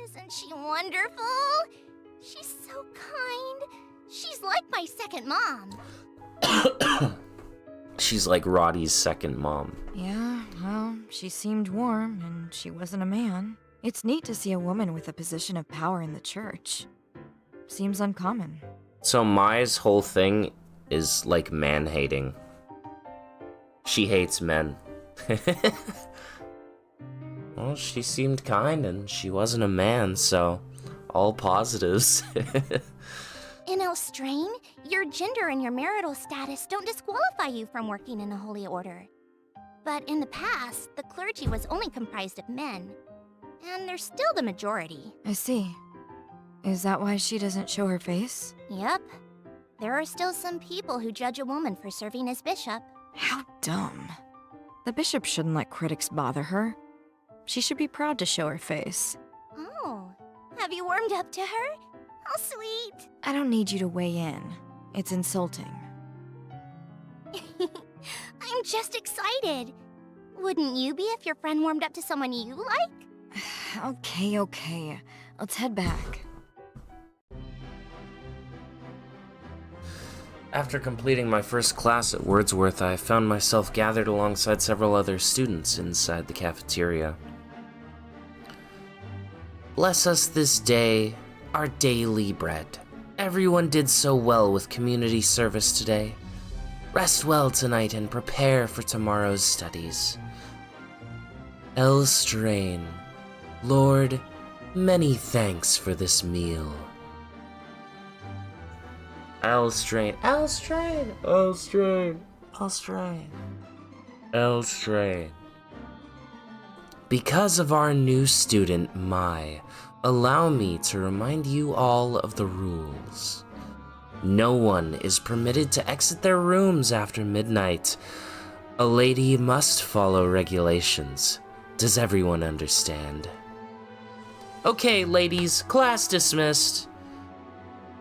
Isn't she wonderful? She's so kind. She's like my second mom. She's like Roddy's second mom. Yeah, well, she seemed warm, and she wasn't a man. It's neat to see a woman with a position of power in the church. Seems uncommon. So Mai's whole thing is like man-hating. She hates men. Well, she seemed kind and she wasn't a man, so all positives. In Elstrain, your gender and your marital status don't disqualify you from working in the Holy Order. But in the past, the clergy was only comprised of men. And they're still the majority. I see. Is that why she doesn't show her face? Yep. There are still some people who judge a woman for serving as bishop. How dumb. The bishop shouldn't let critics bother her. She should be proud to show her face. Have you warmed up to her? How sweet. I don't need you to weigh in. It's insulting. I'm just excited. Wouldn't you be if your friend warmed up to someone you like? Okay. Let's head back. After completing my first class at Wordsworth, I found myself gathered alongside several other students inside the cafeteria. Bless us this day, our daily bread. Everyone did so well with community service today. Rest well tonight and prepare for tomorrow's studies. El Strain, Lord, many thanks for this meal. El Strain, El Strain, El Strain, El Strain, El Strain. Because of our new student, Mai, allow me to remind you all of the rules. No one is permitted to exit their rooms after midnight. A lady must follow regulations. Does everyone understand? Okay, ladies, class dismissed.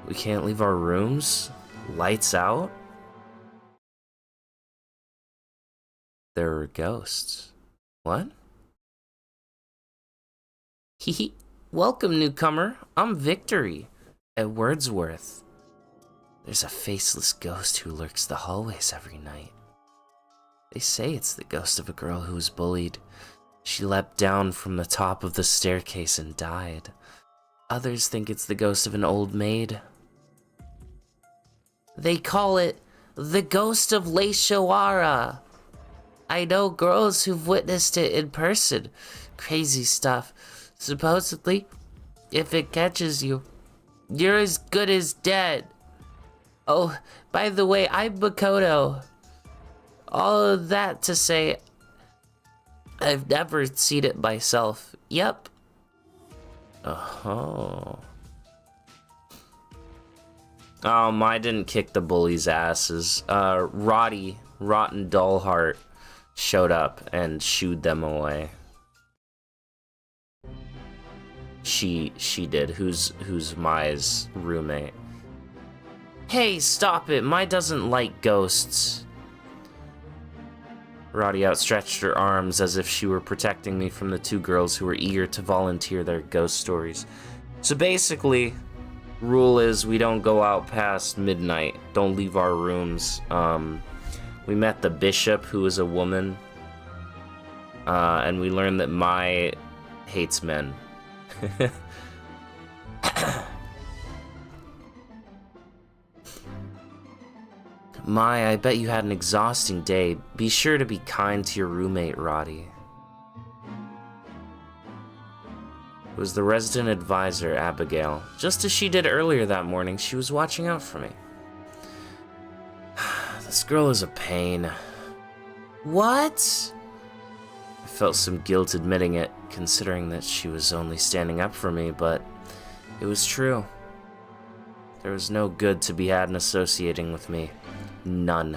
We can't leave our rooms? Lights out? There are ghosts. What? Hehe. Welcome, newcomer. I'm Victory at Wordsworth. There's a faceless ghost who lurks the hallways every night. They say it's the ghost of a girl who was bullied. She leapt down from the top of the staircase and died. Others think it's the ghost of an old maid. They call it the ghost of Le Shawara. I know girls who've witnessed it in person. Crazy stuff. Supposedly, if it catches you, you're as good as dead. Oh, by the way, I'm Makoto. All of that to say, I've never seen it myself. Yep. Oh. I didn't kick the bullies' asses. Roddy, Rotten Dollheart, showed up and shooed them away. She did. Who's Mai's roommate? Hey, stop it! Mai doesn't like ghosts. Roddy outstretched her arms as if she were protecting me from the two girls who were eager to volunteer their ghost stories. So basically, rule is we don't go out past midnight. Don't leave our rooms. We met the bishop, who is a woman, and we learned that Mai hates men. Mai, I bet you had an exhausting day. Be sure to be kind to your roommate, Roddy. It was the resident advisor, Abigail. Just as she did earlier that morning, she was watching out for me. This girl is a pain. What? I felt some guilt admitting it, considering that she was only standing up for me, but it was true. There was no good to be had in associating with me. None.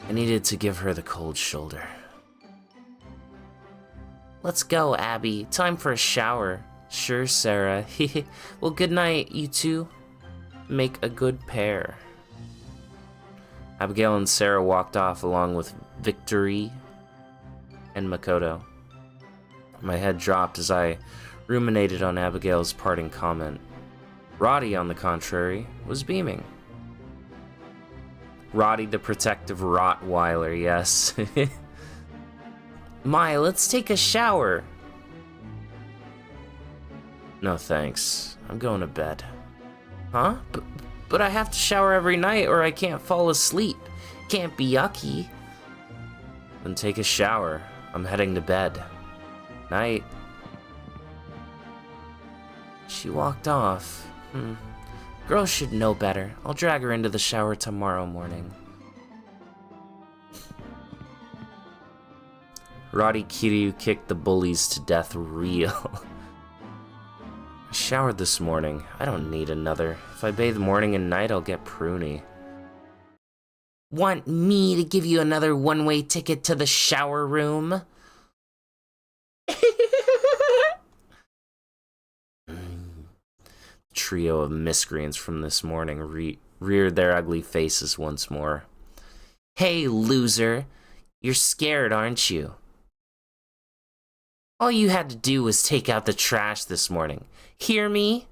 I needed to give her the cold shoulder. Let's go, Abby. Time for a shower. Sure, Sarah. Well, good night, you two. Make a good pair. Abigail and Sarah walked off along with Victory and Makoto. My head dropped as I ruminated on Abigail's parting comment. Roddy, on the contrary, was beaming. Roddy the protective Rottweiler, yes. Mai, let's take a shower. No thanks. I'm going to bed. Huh? But I have to shower every night or I can't fall asleep. Can't be yucky. Then take a shower. I'm heading to bed. Night. She walked off. Girl should know better. I'll drag her into the shower tomorrow morning. Roddy Kiryu kicked the bullies to death real. I showered this morning. I don't need another. If I bathe morning and night, I'll get pruny. Want me to give you another one-way ticket to the shower room? trio of miscreants from this morning reared their ugly faces once more. Hey, loser. You're scared, aren't you? All you had to do was take out the trash this morning. Hear me?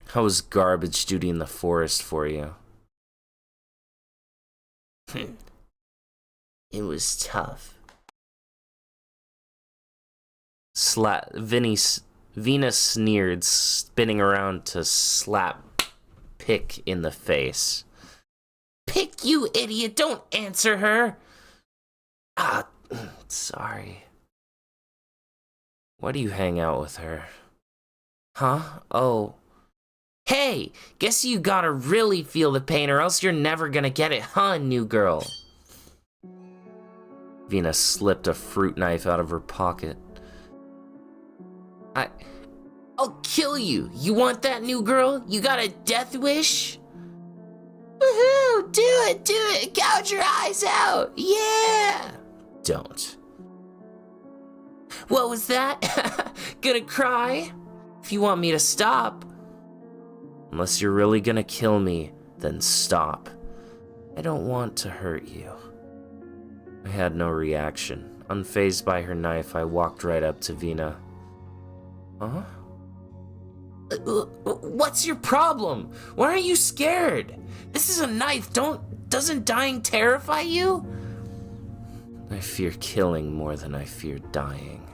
How was garbage duty in the forest for you? It was tough. Vina sneered, spinning around to slap Pick in the face. Pick, you idiot! Don't answer her! Ah, sorry. Why do you hang out with her? Huh? Oh. Hey! Guess you gotta really feel the pain or else you're never gonna get it, huh, new girl? Vina slipped a fruit knife out of her pocket. I'll kill you! You want that, new girl? You got a death wish? Woohoo! Do it! Gouge your eyes out! Yeah! Don't. What was that? Gonna cry? If you want me to stop. Unless you're really gonna kill me, then stop. I don't want to hurt you. I had no reaction. Unfazed by her knife, I walked right up to Vina. Huh? What's your problem? Why aren't you scared? This is a knife. Doesn't dying terrify you? I fear killing more than I fear dying.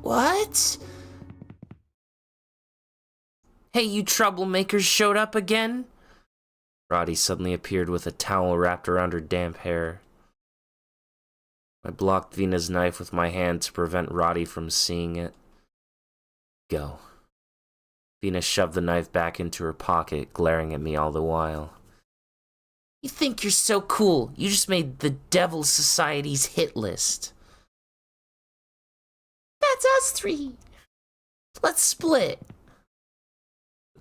What? Hey, you troublemakers showed up again? Roddy suddenly appeared with a towel wrapped around her damp hair. I blocked Vina's knife with my hand to prevent Roddy from seeing it. Go. Vina shoved the knife back into her pocket, glaring at me all the while. You think you're so cool. You just made the Devil Society's hit list. That's us three. Let's split.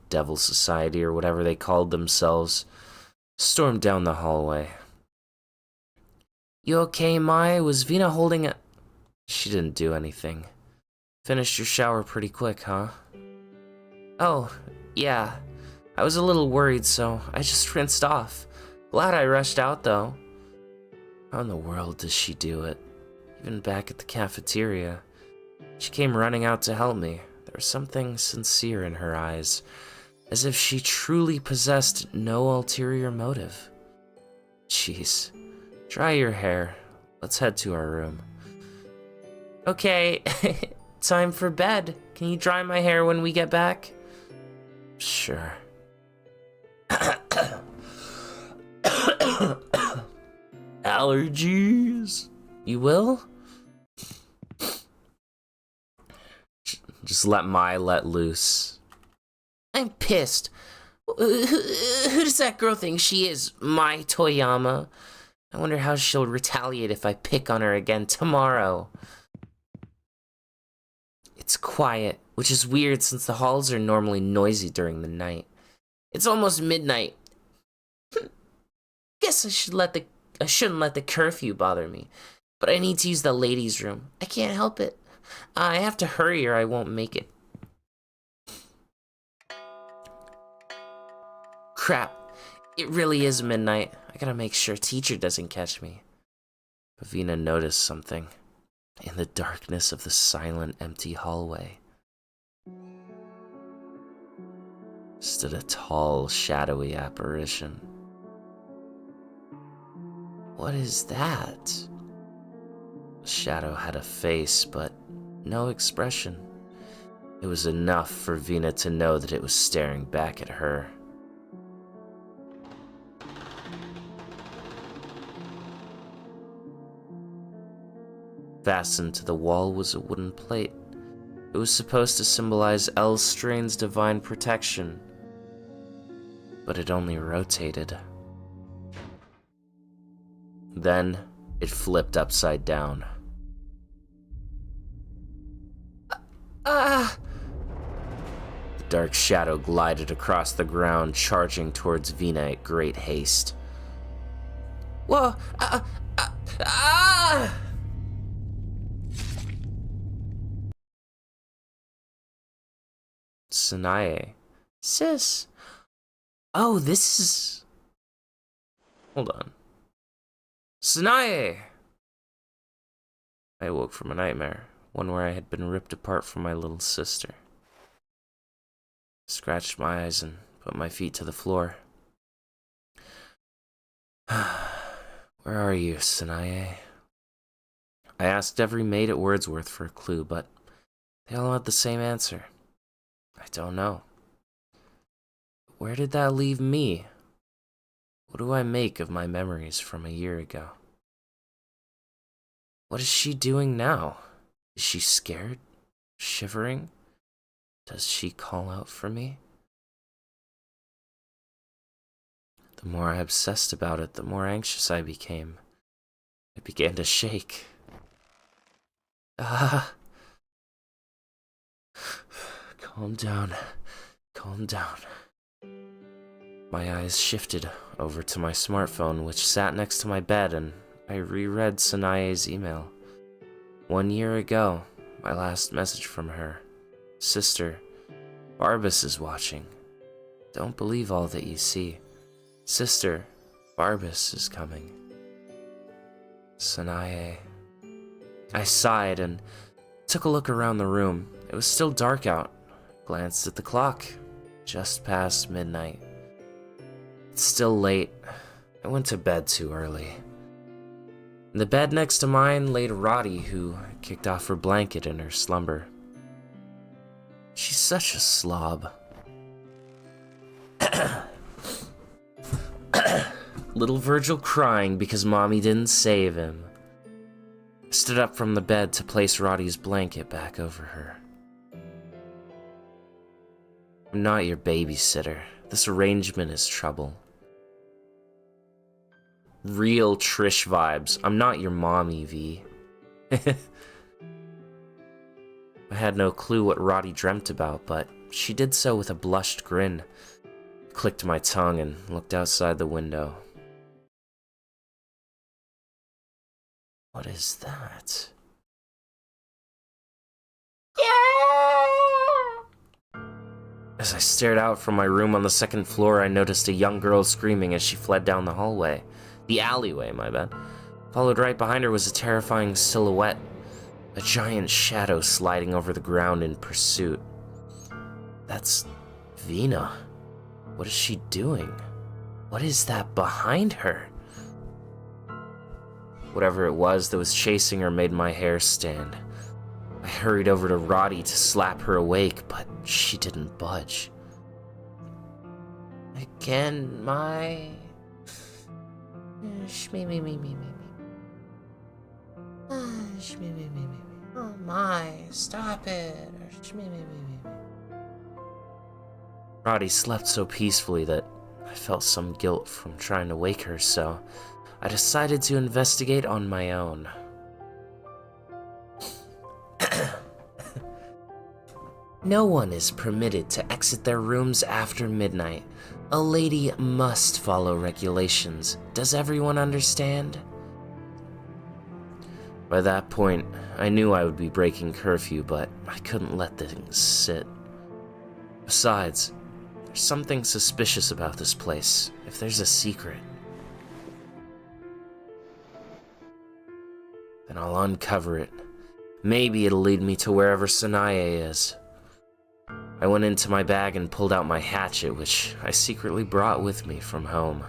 Devil Society, or whatever they called themselves, stormed down the hallway. You okay, Mai? Was Vina holding a... She didn't do anything. Finished your shower pretty quick, huh? Oh, yeah. I was a little worried, so I just rinsed off. Glad I rushed out, though. How in the world does she do it? Even back at the cafeteria. She came running out to help me. There was something sincere in her eyes, as if she truly possessed no ulterior motive. Jeez. Dry your hair. Let's head to our room. Okay, time for bed. Can you dry my hair when we get back? Sure. Allergies? You will? Just let Mai let loose. I'm pissed. Who does that girl think she is, Mai Toyama? I wonder how she'll retaliate if I pick on her again tomorrow. It's quiet, which is weird since the halls are normally noisy during the night. It's almost midnight. Guess I shouldn't let the curfew bother me, but I need to use the ladies' room. I can't help it. I have to hurry or I won't make it. Crap. It really is midnight. I gotta make sure teacher doesn't catch me. Vina noticed something. In the darkness of the silent, empty hallway stood a tall, shadowy apparition. What is that? The shadow had a face, but no expression. It was enough for Vina to know that it was staring back at her. Fastened to the wall was a wooden plate. It was supposed to symbolize Elstrain's divine protection, but it only rotated. Then it flipped upside down. The dark shadow glided across the ground, charging towards Vina at great haste. Whoa! Sanae. Sis. Oh, this is... Hold on. Sanae! I awoke from a nightmare, one where I had been ripped apart from my little sister. Scratched my eyes and put my feet to the floor. Where are you, Sanae? I asked every maid at Wordsworth for a clue, but they all had the same answer. I don't know. Where did that leave me? What do I make of my memories from a year ago? What is she doing now? Is she scared? Shivering? Does she call out for me? The more I obsessed about it, the more anxious I became. I began to shake. Calm down. Calm down. My eyes shifted over to my smartphone, which sat next to my bed, and I reread Sanae's email. 1 year ago, my last message from her. Sister, Barbas is watching. Don't believe all that you see. Sister, Barbas is coming. Sanae. I sighed and took a look around the room. It was still dark out. Glanced at the clock. Just past midnight. It's still late. I went to bed too early. In the bed next to mine laid Roddy, who kicked off her blanket in her slumber. She's such a slob. Little Virgil crying because Mommy didn't save him. I stood up from the bed to place Roddy's blanket back over her. I'm not your babysitter. This arrangement is trouble. Real Trish vibes. I'm not your mommy, V. I had no clue what Roddy dreamt about, but she did so with a blushed grin. Clicked my tongue and looked outside the window. What is that? As I stared out from my room on the second floor, I noticed a young girl screaming as she fled down the hallway. The alleyway, my bad. Followed right behind her was a terrifying silhouette. A giant shadow sliding over the ground in pursuit. That's Vina. What is she doing? What is that behind her? Whatever it was that was chasing her made my hair stand. I hurried over to Roddy to slap her awake, but she didn't budge. Again, my... Oh my, stop it. Roddy slept so peacefully that I felt some guilt from trying to wake her, so I decided to investigate on my own. No one is permitted to exit their rooms after midnight. A lady must follow regulations. Does everyone understand? By that point, I knew I would be breaking curfew, but I couldn't let things sit. Besides, there's something suspicious about this place, if there's a secret. Then I'll uncover it. Maybe it'll lead me to wherever Sanae is. I went into my bag and pulled out my hatchet, which I secretly brought with me from home.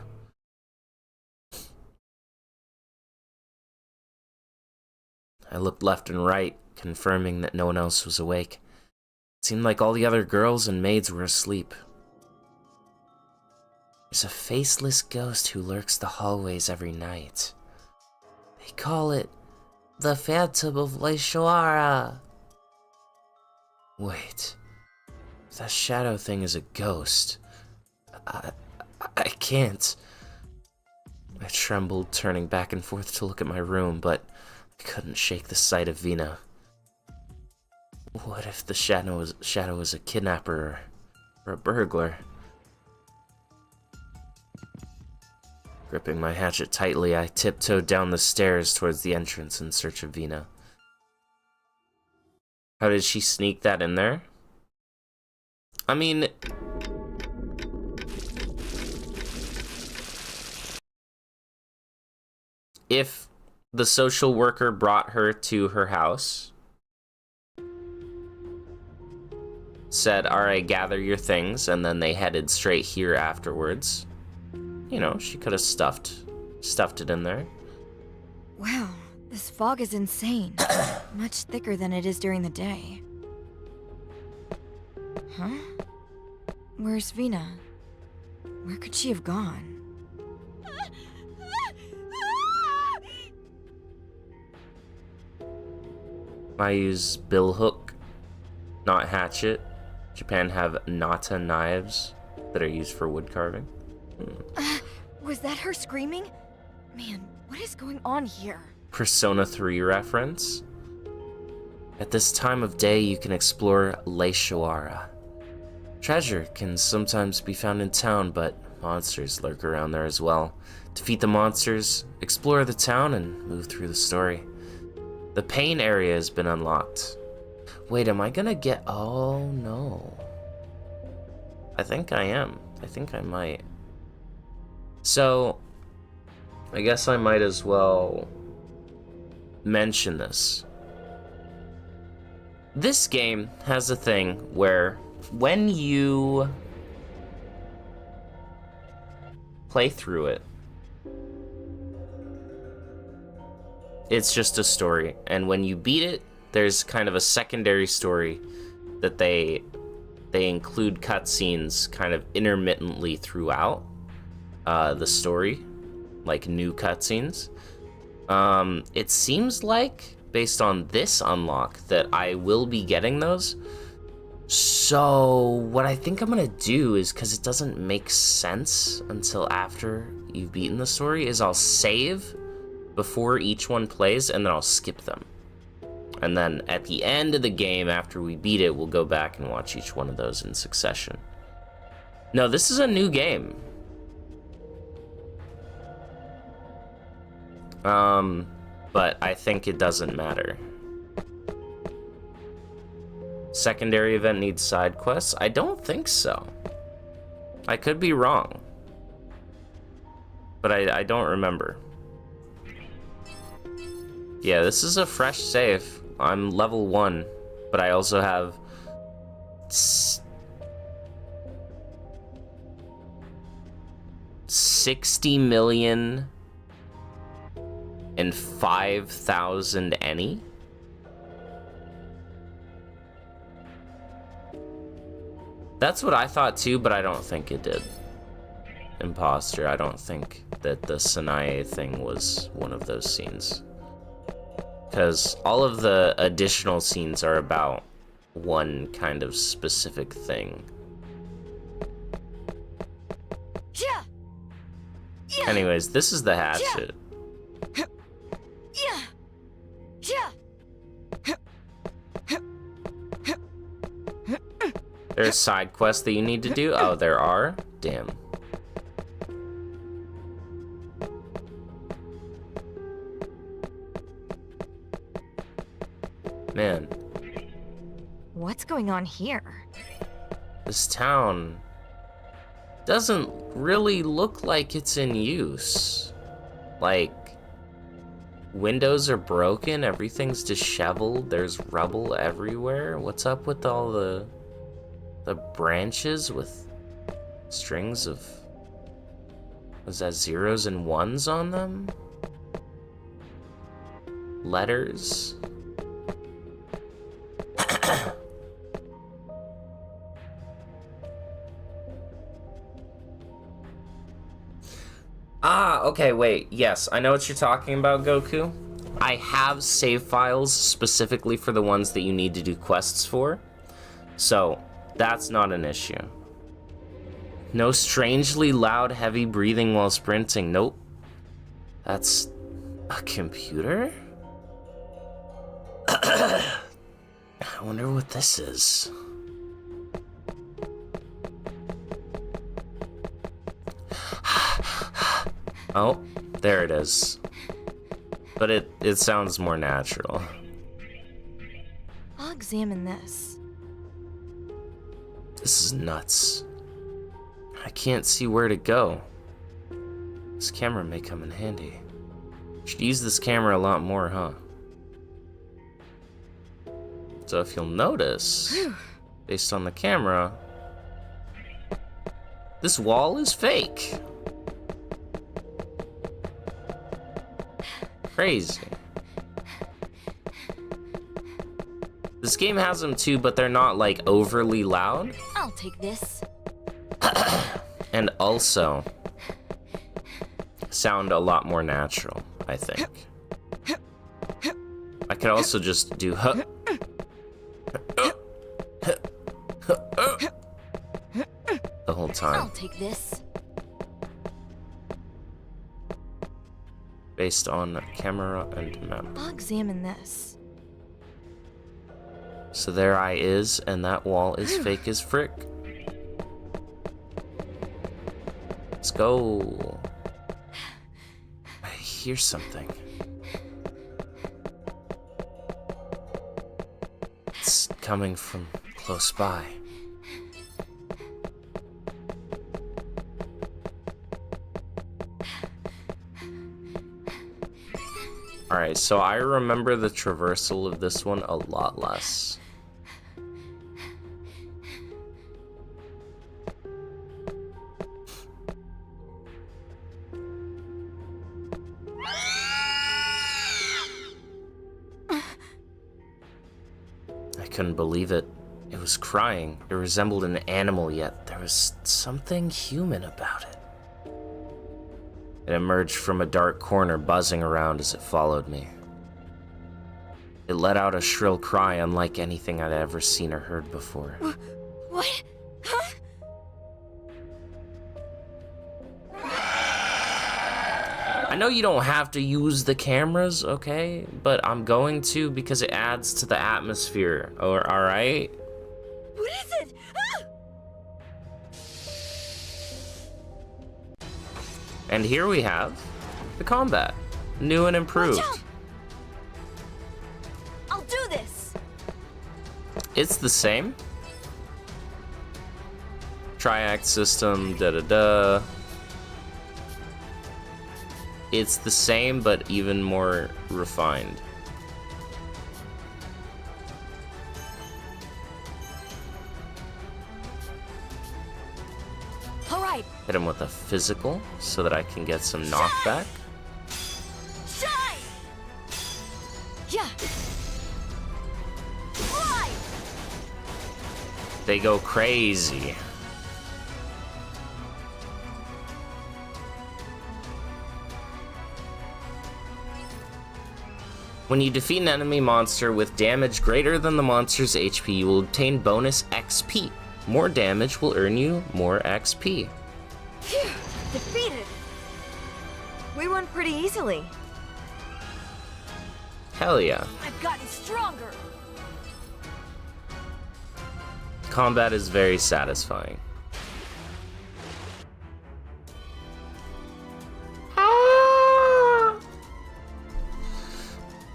I looked left and right, confirming that no one else was awake. It seemed like all the other girls and maids were asleep. There's a faceless ghost who lurks the hallways every night. They call it the Phantom of Leishwara. Wait, if that shadow thing is a ghost, I can't. I trembled, turning back and forth to look at my room, but I couldn't shake the sight of Vina. What if the shadow was a kidnapper or a burglar? Gripping my hatchet tightly, I tiptoed down the stairs towards the entrance in search of Vina. How did she sneak that in there? I mean, if the social worker brought her to her house, said, all right, gather your things, and then they headed straight here afterwards, you know, she could have stuffed it in there. Wow, this fog is insane. Much thicker than it is during the day. Huh? Where's Vina? Where could she have gone? I use billhook, not hatchet. Japan have nata knives that are used for wood carving. Was that her screaming? Man, what is going on here? Persona 3 reference. At this time of day, you can explore Leishwara. Treasure can sometimes be found in town, but monsters lurk around there as well. Defeat the monsters, explore the town, and move through the story. The pain area has been unlocked. Wait, am I gonna get... Oh, no. I think I am. I think I might. So, I guess I might as well mention this. This game has a thing where when you play through it, it's just a story, and when you beat it, there's kind of a secondary story that they include cutscenes kind of intermittently throughout the story, like new cutscenes. It seems like, based on this unlock, that I will be getting those. So what I think I'm gonna do is, because it doesn't make sense until after you've beaten the story, is I'll save before each one plays, and then I'll skip them. And then at the end of the game, after we beat it, we'll go back and watch each one of those in succession. No, this is a new game. But I think it doesn't matter. Secondary event needs side quests? I don't think so. I could be wrong. But I don't remember. Yeah, this is a fresh save. I'm level 1, but I also have 60 million and 5,000 any. That's what I thought too, but I don't think it did. Imposter, I don't think that the Sanae thing was one of those scenes. Because all of the additional scenes are about one kind of specific thing. Anyways, this is the hatchet. There's side quests that you need to do? Oh, there are? Damn. Man. What's going on here? This town doesn't really look like it's in use. Like, windows are broken, everything's disheveled, there's rubble everywhere. What's up with all the branches with strings of... Was that zeros and ones on them? Letters? Okay, wait. Yes, I know what you're talking about, Goku. I have save files specifically for the ones that you need to do quests for, so that's not an issue. No strangely loud, heavy breathing while sprinting. Nope. That's a computer? I wonder what this is. Oh, there it is. But it sounds more natural. I'll examine this. This is nuts. I can't see where to go. This camera may come in handy. Should use this camera a lot more, huh? So if you'll notice, based on the camera, this wall is fake. Crazy. This game has them too, but they're not like overly loud. I'll take this. And also sound a lot more natural, I think. I could also just do the whole time. I'll take this. Based on camera and map. I'll examine this. So there I is, and that wall is fake as frick. Let's go. I hear something. It's coming from close by. Alright, so I remember the traversal of this one a lot less. I couldn't believe it. It was crying. It resembled an animal, yet there was something human about it. It emerged from a dark corner, buzzing around as it followed me. It let out a shrill cry unlike anything I'd ever seen or heard before. What? Huh? I know you don't have to use the cameras, okay? But I'm going to because it adds to the atmosphere, alright? What is it? Ah! And here we have the combat, new and improved. Watch out! I'll do this. It's the same. Triact system, da-da-da. It's the same, but even more refined. All right. Hit him with a physical so that I can get some knockback. Shine! Yeah. Fly! They go crazy. When you defeat an enemy monster with damage greater than the monster's HP, you will obtain bonus XP. More damage will earn you more XP. Phew, defeated. We won pretty easily. Hell yeah. I've gotten stronger. Combat is very satisfying.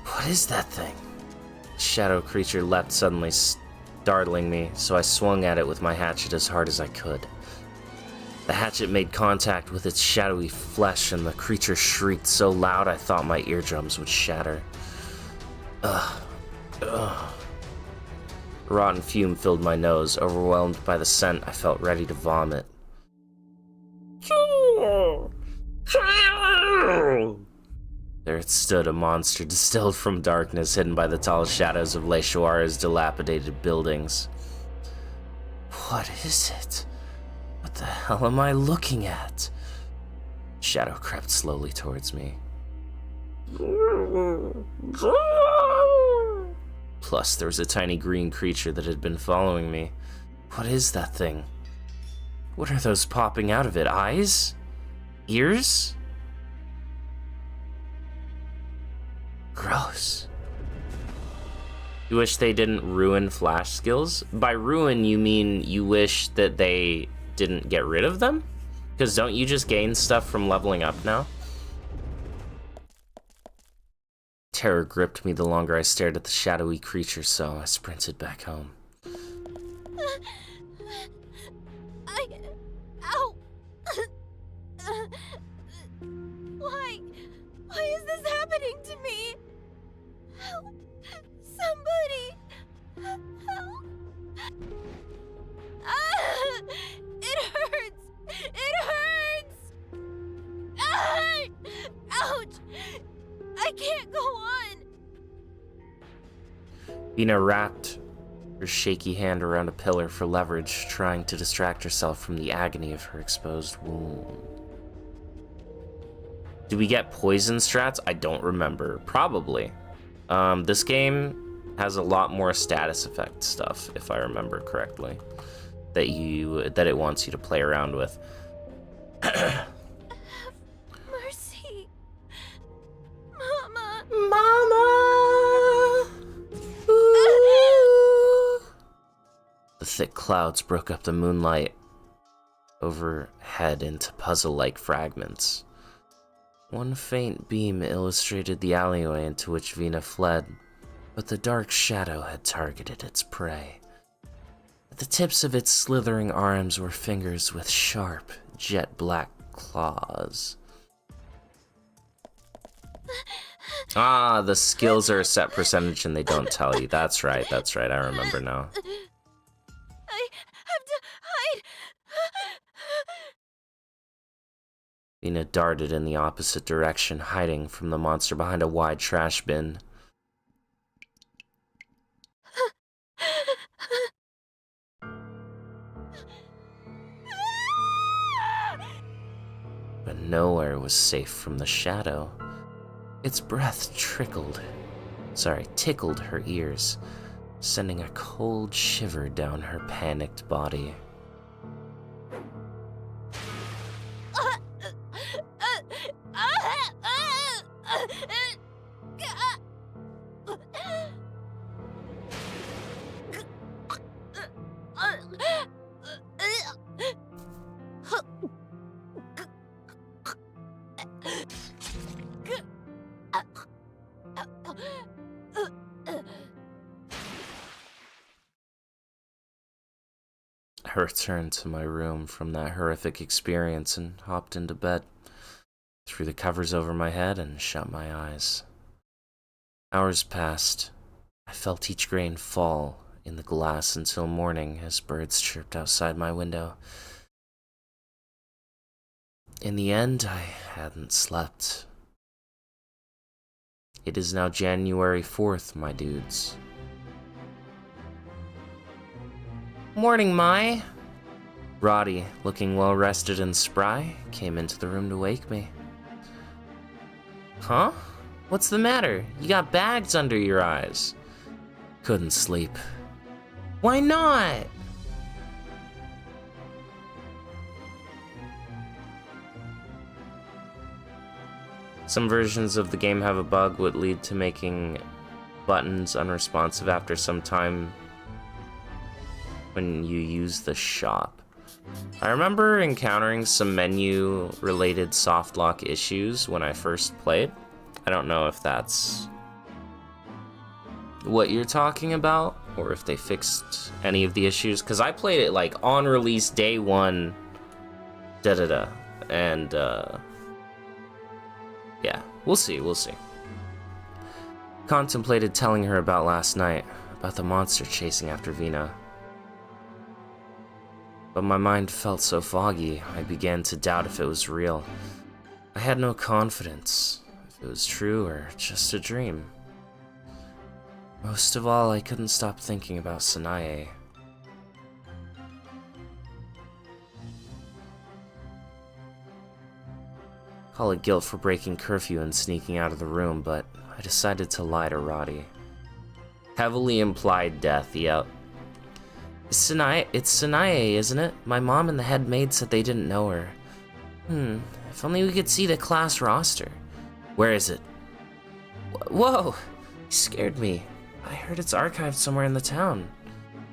What is that thing? Shadow creature leapt suddenly, startling me, so I swung at it with my hatchet as hard as I could. The hatchet made contact with its shadowy flesh, and the creature shrieked so loud I thought my eardrums would shatter. Ugh. Rotten fume filled my nose. Overwhelmed by the scent, I felt ready to vomit. There it stood, a monster distilled from darkness, hidden by the tall shadows of Leishuara's dilapidated buildings. What is it? What the hell am I looking at? Shadow crept slowly towards me. Plus, there was a tiny green creature that had been following me. What is that thing? What are those popping out of it? Eyes? Ears? Gross. You wish they didn't ruin flash skills? By ruin, you mean you wish that they didn't get rid of them? Because don't you just gain stuff from leveling up now? Terror gripped me the longer I stared at the shadowy creature, so I sprinted back home. Why? Why is this happening to me? Help! Somebody! Help! Ah! It hurts! It hurts! Ah! Ouch! I can't go on! Vina wrapped her shaky hand around a pillar for leverage, trying to distract herself from the agony of her exposed wound. Do we get poison strats? I don't remember. Probably. This game has a lot more status effect stuff, if I remember correctly, that it wants you to play around with. Have mercy. Mama. Mama! Ooh. The thick clouds broke up the moonlight overhead into puzzle-like fragments. One faint beam illustrated the alleyway into which Vina fled, but the dark shadow had targeted its prey. At the tips of its slithering arms were fingers with sharp, jet-black claws. Ah, the skills are a set percentage and they don't tell you. That's right, I remember now. I have to hide. Vina darted in the opposite direction, hiding from the monster behind a wide trash bin. But nowhere was safe from the shadow. Its breath tickled her ears, sending a cold shiver down her panicked body. I returned to my room from that horrific experience and hopped into bed, threw the covers over my head, and shut my eyes. Hours passed. I felt each grain fall in the glass until morning as birds chirped outside my window. In the end, I hadn't slept. It is now January 4th, my dudes. Morning, Mai. Roddy, looking well rested and spry, came into the room to wake me. Huh? What's the matter? You got bags under your eyes. Couldn't sleep. Why not? Some versions of the game have a bug would lead to making buttons unresponsive after some time when you use the shop. I remember encountering some menu-related soft lock issues when I first played. I don't know if that's what you're talking about, or if they fixed any of the issues, because I played it like on release day one, and yeah, we'll see. Contemplated telling her about last night, about the monster chasing after Vina. But my mind felt so foggy, I began to doubt if it was real. I had no confidence if it was true or just a dream. Most of all, I couldn't stop thinking about Sanae. Call it guilt for breaking curfew and sneaking out of the room, but I decided to lie to Roddy. Heavily implied death, yep. It's Sanae, isn't it? My mom and the head maid said they didn't know her. If only we could see the class roster. Where is it? Whoa! You scared me. I heard it's archived somewhere in the town.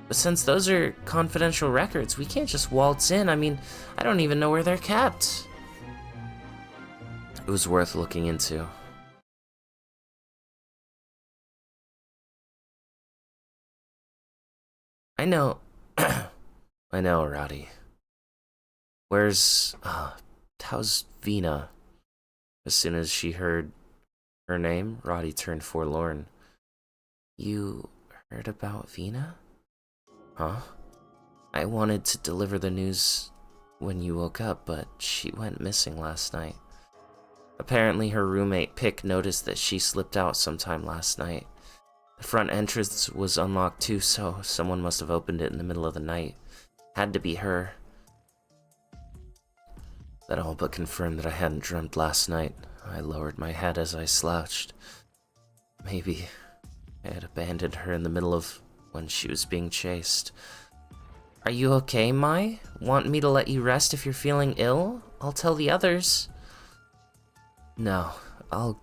But since those are confidential records, we can't just waltz in. I mean, I don't even know where they're kept. It was worth looking into. I know. I know, Roddy. Where's how's Vina? As soon as she heard her name, Roddy turned forlorn. You heard about Vina? Huh? I wanted to deliver the news when you woke up, but she went missing last night. Apparently her roommate Pick noticed that she slipped out sometime last night. The front entrance was unlocked too, so someone must have opened it in the middle of the night. Had to be her. That all but confirmed that I hadn't dreamt last night. I lowered my head as I slouched. Maybe I had abandoned her in the middle of when she was being chased. Are you okay, Mai? Want me to let you rest if you're feeling ill? I'll tell the others. No, I'll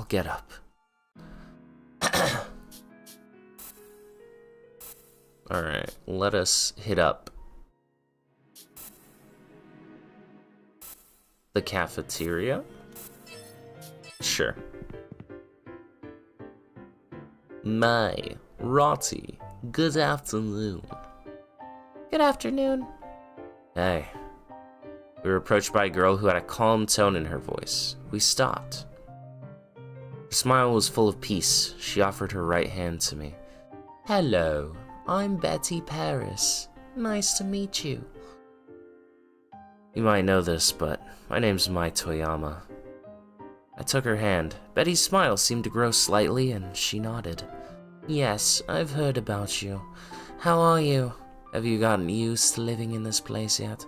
get up. Alright, let us hit up the cafeteria? Sure. Mai, Rotty, good afternoon. Good afternoon. Hey. We were approached by a girl who had a calm tone in her voice. We stopped. Her smile was full of peace. She offered her right hand to me. Hello, I'm Betty Paris. Nice to meet you. You might know this, but my name's Mai Toyama. I took her hand. Betty's smile seemed to grow slightly, and she nodded. Yes, I've heard about you. How are you? Have you gotten used to living in this place yet?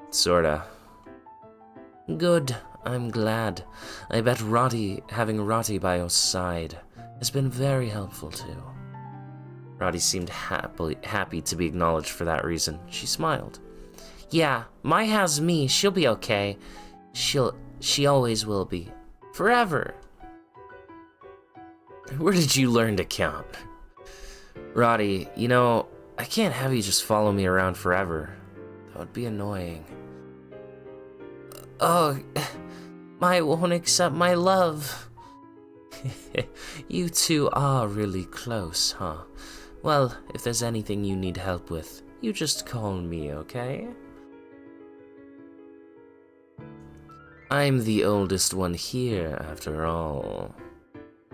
Sorta. Good, I'm glad. I bet having Roddy by your side has been very helpful too. Roddy seemed happy to be acknowledged for that reason. She smiled. Yeah, Mai has me. She'll be okay. She always will be. Forever. Where did you learn to count? Roddy, you know, I can't have you just follow me around forever. That would be annoying. Oh, Mai won't accept my love. You two are really close, huh? Well, if there's anything you need help with, you just call me, okay? I'm the oldest one here, after all.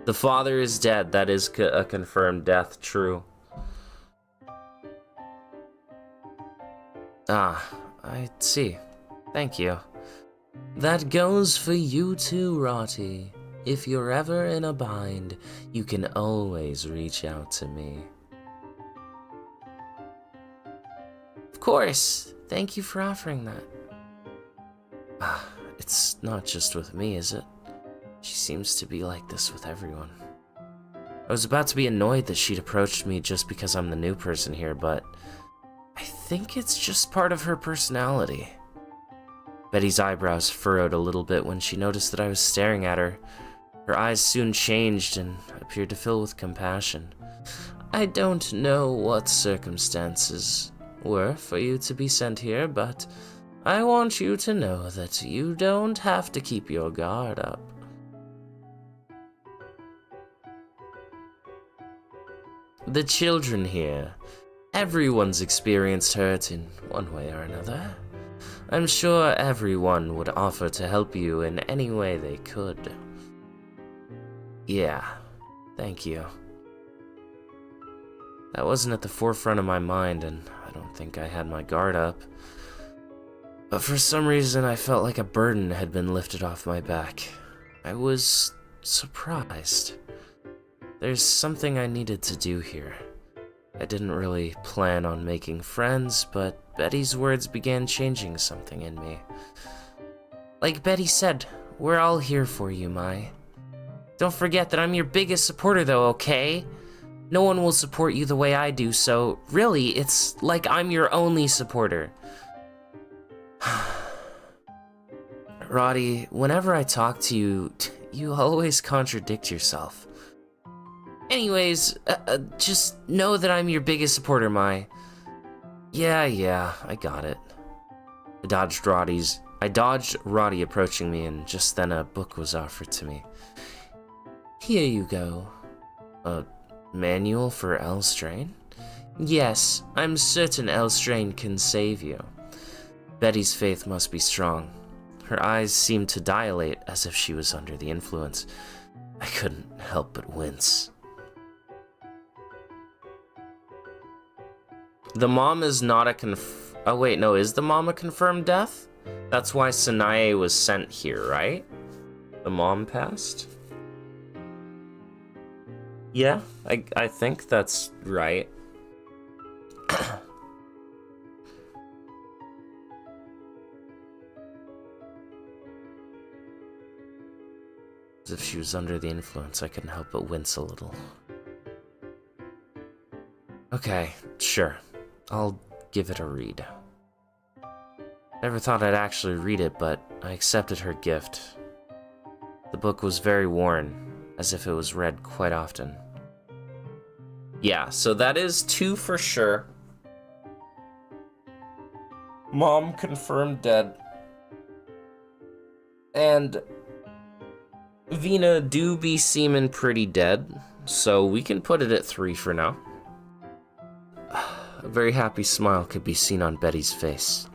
The father is dead. That is a confirmed death, true. Ah, I see. Thank you. That goes for you too, Rotty. If you're ever in a bind, you can always reach out to me. Of course. Thank you for offering that. Ah, it's not just with me, is it? She seems to be like this with everyone. I was about to be annoyed that she'd approached me just because I'm the new person here, but I think it's just part of her personality. Betty's eyebrows furrowed a little bit when she noticed that I was staring at her. Her eyes soon changed and appeared to fill with compassion. I don't know what circumstances were for you to be sent here, but I want you to know that you don't have to keep your guard up. The children here, everyone's experienced hurt in one way or another. I'm sure everyone would offer to help you in any way they could. Yeah, thank you. That wasn't at the forefront of my mind, and I don't think I had my guard up. But for some reason, I felt like a burden had been lifted off my back. I was surprised. There's something I needed to do here. I didn't really plan on making friends, but Betty's words began changing something in me. Like Betty said, we're all here for you, Mai. Don't forget that I'm your biggest supporter though, okay? No one will support you the way I do, so really, it's like I'm your only supporter. Roddy, whenever I talk to you, you always contradict yourself. Anyways, just know that I'm your biggest supporter, Mai. Yeah, I got it. I dodged Roddy approaching me, and just then a book was offered to me. Here you go. A manual for Elstrain? Yes, I'm certain Elstrain can save you. Betty's faith must be strong. Her eyes seemed to dilate as if she was under the influence. I couldn't help but wince. The mom is not a oh wait, no, is the mom a confirmed death? That's why Sanae was sent here, right? The mom passed? Yeah, I think that's right. As if she was under the influence, I couldn't help but wince a little. Okay, sure. I'll give it a read. Never thought I'd actually read it, but I accepted her gift. The book was very worn, as if it was read quite often. Yeah, so that is 2 for sure. Mom confirmed dead. And Vina do be seeming pretty dead, so we can put it at 3 for now. A very happy smile could be seen on Betty's face.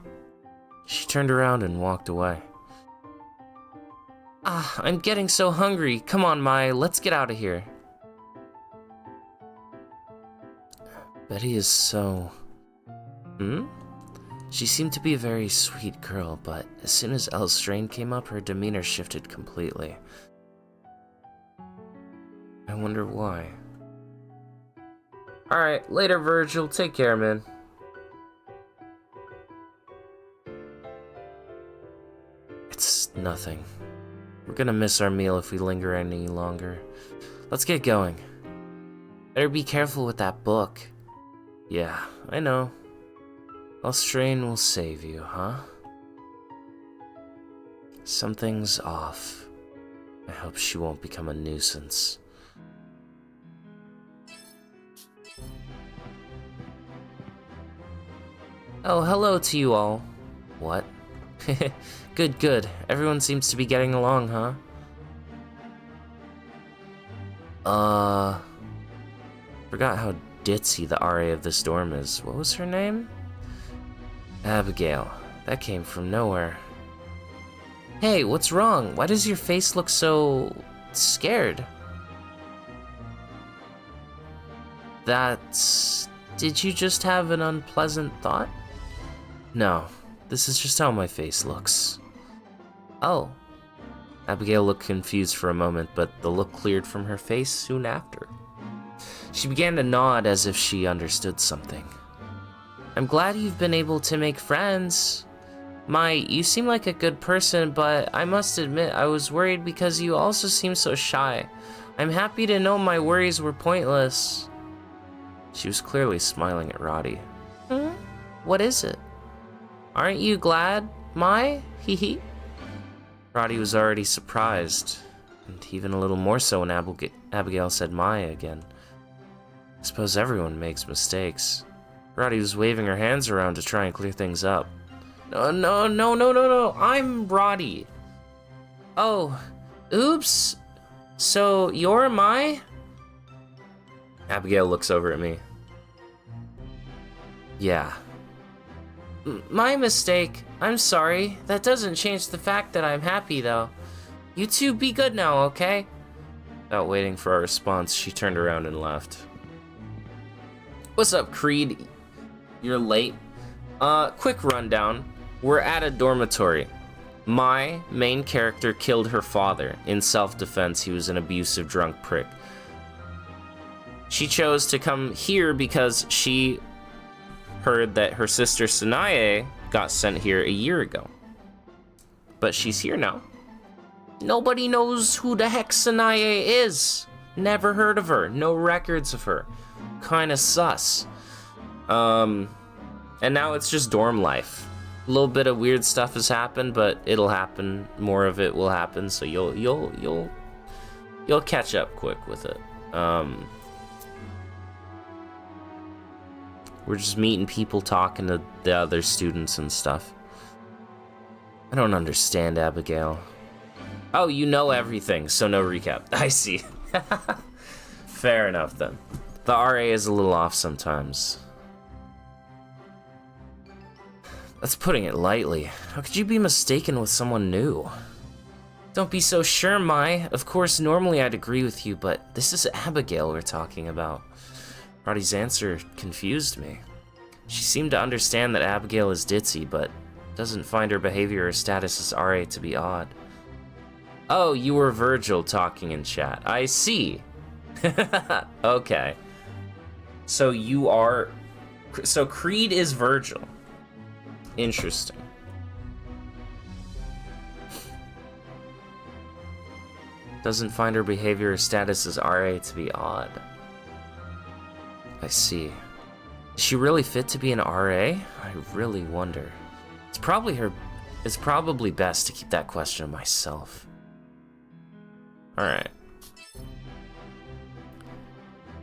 She turned around and walked away. I'm getting so hungry. Come on, Mai, let's get out of here. Betty is so... She seemed to be a very sweet girl, but as soon as Elstrain came up, her demeanor shifted completely. I wonder why. Alright, later, Virgil. Take care, man. It's nothing. We're gonna miss our meal if we linger any longer. Let's get going. Better be careful with that book. Yeah, I know. Elstrain will save you, huh? Something's off. I hope she won't become a nuisance. Oh, hello to you all. What? Good, good. Everyone seems to be getting along, huh? Forgot how ditzy the RA of this dorm is. What was her name? Abigail. That came from nowhere. Hey, what's wrong? Why does your face look so... scared? That's... Did you just have an unpleasant thought? No, this is just how my face looks. Oh. Abigail looked confused for a moment, but the look cleared from her face soon after. She began to nod as if she understood something. I'm glad you've been able to make friends. Mai, you seem like a good person, but I must admit I was worried because you also seem so shy. I'm happy to know my worries were pointless. She was clearly smiling at Roddy. What is it? Aren't you glad, Mai? Hee. Roddy was already surprised, and even a little more so when Abigail said Mai again. I suppose everyone makes mistakes. Roddy was waving her hands around to try and clear things up. No, I'm Roddy. Oh, oops. So you're Mai? Abigail looks over at me. Yeah. My mistake. I'm sorry. That doesn't change the fact that I'm happy, though. You two be good now, okay? Without waiting for a response, she turned around and left. What's up, Creed? You're late. Quick rundown. We're at a dormitory. My main character killed her father. In self-defense, he was an abusive drunk prick. She chose to come here because she heard that her sister Sanae got sent here a year ago. But she's here now. Nobody knows who the heck Sanae is. Never heard of her. No records of her. Kinda sus. And now it's just dorm life. A little bit of weird stuff has happened, but it'll happen. More of it will happen, so you'll catch up quick with it. We're just meeting people, talking to the other students and stuff. I don't understand, Abigail. Oh, you know everything, so no recap. I see. Fair enough, then. The RA is a little off sometimes. That's putting it lightly. How could you be mistaken with someone new? Don't be so sure, Mai. Of course, normally I'd agree with you, but this is Abigail we're talking about. Roddy's answer confused me. She seemed to understand that Abigail is ditzy, but doesn't find her behavior or status as RA to be odd. Oh, you were Virgil talking in chat. I see. Okay. So you are... So Creed is Virgil. Interesting. Doesn't find her behavior or status as RA to be odd. I see. Is she really fit to be an RA? I really wonder. It's probably best to keep that question to myself. Alright.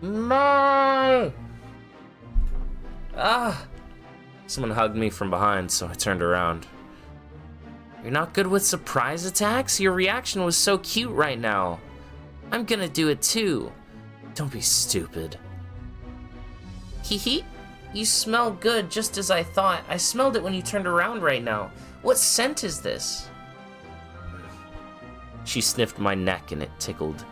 No! Ah! Someone hugged me from behind, so I turned around. You're not good with surprise attacks? Your reaction was so cute right now. I'm gonna do it too. Don't be stupid. Hee hee. You smell good, just as I thought. I smelled it when you turned around right now. What scent is this? She sniffed my neck and it tickled.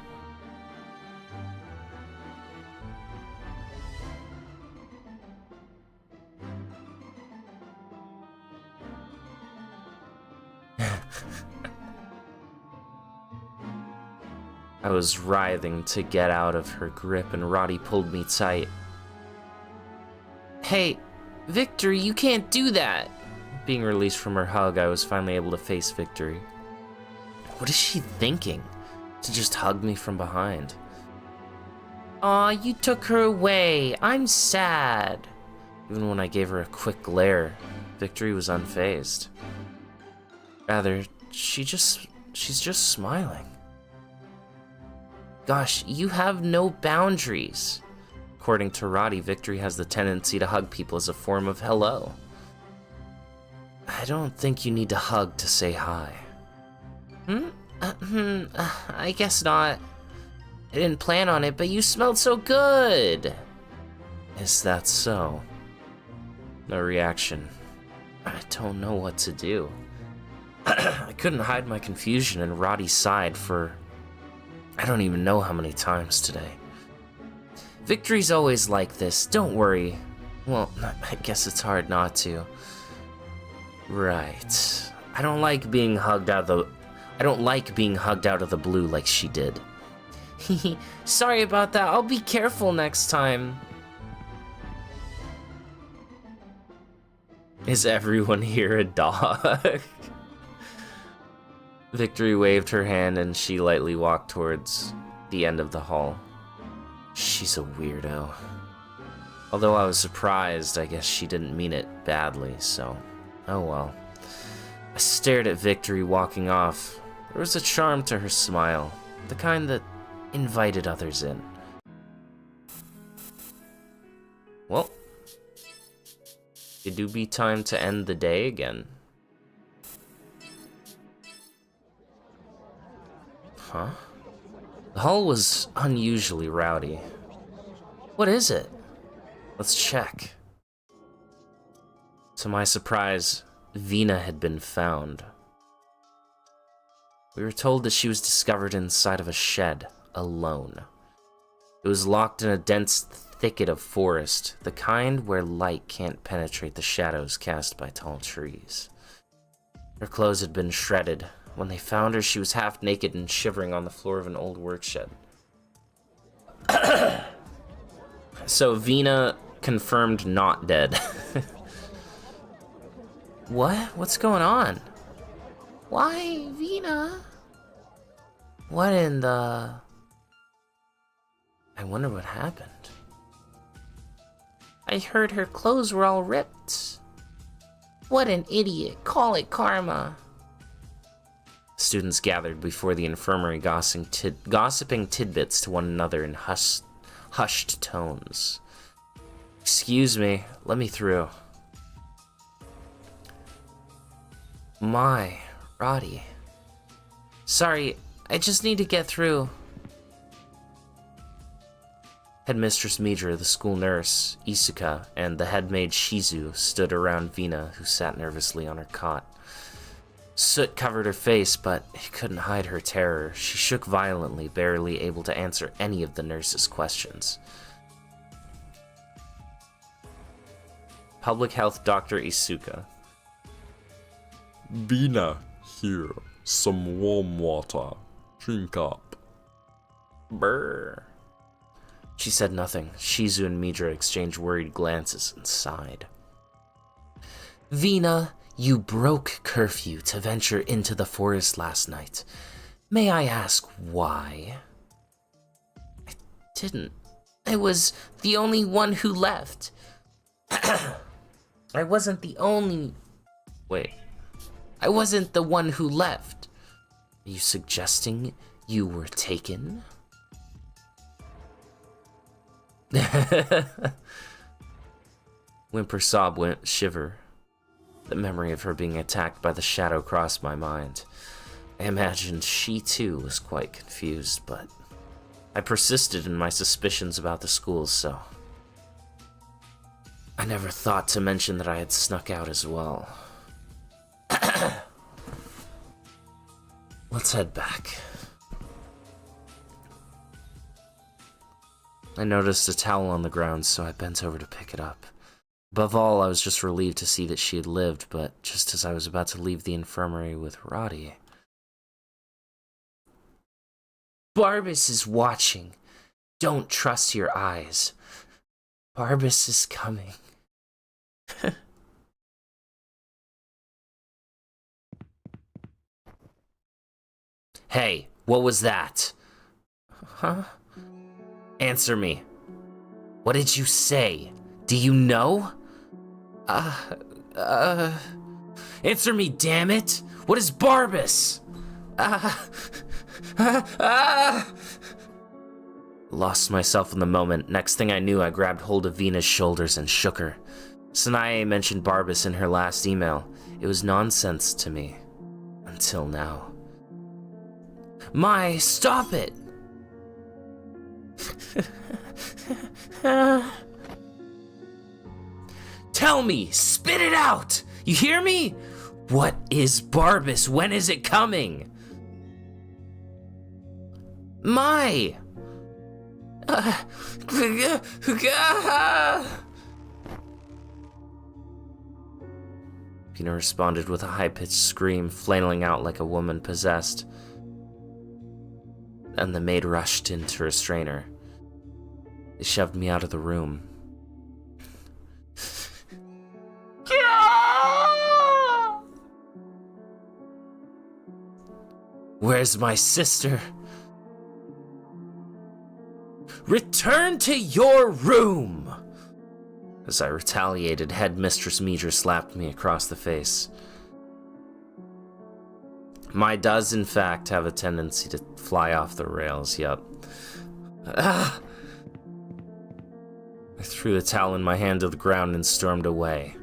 I was writhing to get out of her grip and Roddy pulled me tight. Hey, Victory, you can't do that! Being released from her hug, I was finally able to face Victory. What is she thinking? To just hug me from behind. Aw, you took her away. I'm sad. Even when I gave her a quick glare, Victory was unfazed. Rather, she's just smiling. Gosh, you have no boundaries. According to Roddy, Victory has the tendency to hug people as a form of hello. I don't think you need to hug to say hi. I guess not. I didn't plan on it, but you smelled so good. Is that so? No reaction. I don't know what to do. I couldn't hide my confusion, and Roddy sighed for I don't even know how many times today. Victory's always like this, don't worry. Well, I guess it's hard not to. Right. I don't like being hugged out of the blue like she did. Sorry about that, I'll be careful next time. Is everyone here a dog? Victory waved her hand and she lightly walked towards the end of the hall. She's a weirdo. Although I was surprised, I guess she didn't mean it badly, so oh well. I stared at Victory walking off. There was a charm to her smile, the kind that invited others in. Well, it do be time to end the day again. Huh? The hall was unusually rowdy. What is it? Let's check. To my surprise, Vina had been found. We were told that she was discovered inside of a shed, alone. It was locked in a dense thicket of forest, the kind where light can't penetrate the shadows cast by tall trees. Her clothes had been shredded. When they found her, she was half naked and shivering on the floor of an old workshed. So Vina confirmed not dead. What? What's going on? Why, Vina? What in the... I wonder what happened. I heard her clothes were all ripped. What an idiot. Call it karma. Students gathered before the infirmary gossiping tidbits to one another in hushed tones. Excuse me, let me through. My, Roddy. Sorry, I just need to get through. Headmistress Midra, the school nurse, Isuka, and the headmaid Shizu stood around Vina, who sat nervously on her cot. Soot covered her face, but it couldn't hide her terror. She shook violently, barely able to answer any of the nurse's questions. Public Health Dr. Isuka. Vina, here. Some warm water. Drink up. Brr. She said nothing. Shizu and Midra exchanged worried glances and sighed. Vina, you broke curfew to venture into the forest last night. May I ask why? I didn't. I was the only one who left. I wasn't the only... Wait. I wasn't the one who left. Are you suggesting you were taken? Whimper, sob, shiver. The memory of her being attacked by the shadow crossed my mind. I imagined she too was quite confused, but I persisted in my suspicions about the schools, so I never thought to mention that I had snuck out as well. Let's head back. I noticed a towel on the ground, so I bent over to pick it up. Above all, I was just relieved to see that she had lived, but just as I was about to leave the infirmary with Roddy... Barbas is watching. Don't trust your eyes. Barbas is coming. Hey, what was that? Huh? Answer me. What did you say? Do you know? Answer me, damn it! What is Barbas? Lost myself in the moment. Next thing I knew, I grabbed hold of Vina's shoulders and shook her. Sanae mentioned Barbas in her last email. It was nonsense to me. Until now. Mai, stop it! Tell me! Spit it out! You hear me? What is Barbas? When is it coming? Mai! Vina responded with a high-pitched scream, flailing out like a woman possessed. And the maid rushed in to restrain her. They shoved me out of the room. Where's my sister? Return to your room! As I retaliated, Headmistress Midra slapped me across the face. Mai does, in fact, have a tendency to fly off the rails, yup. I threw the towel in my hand to the ground and stormed away.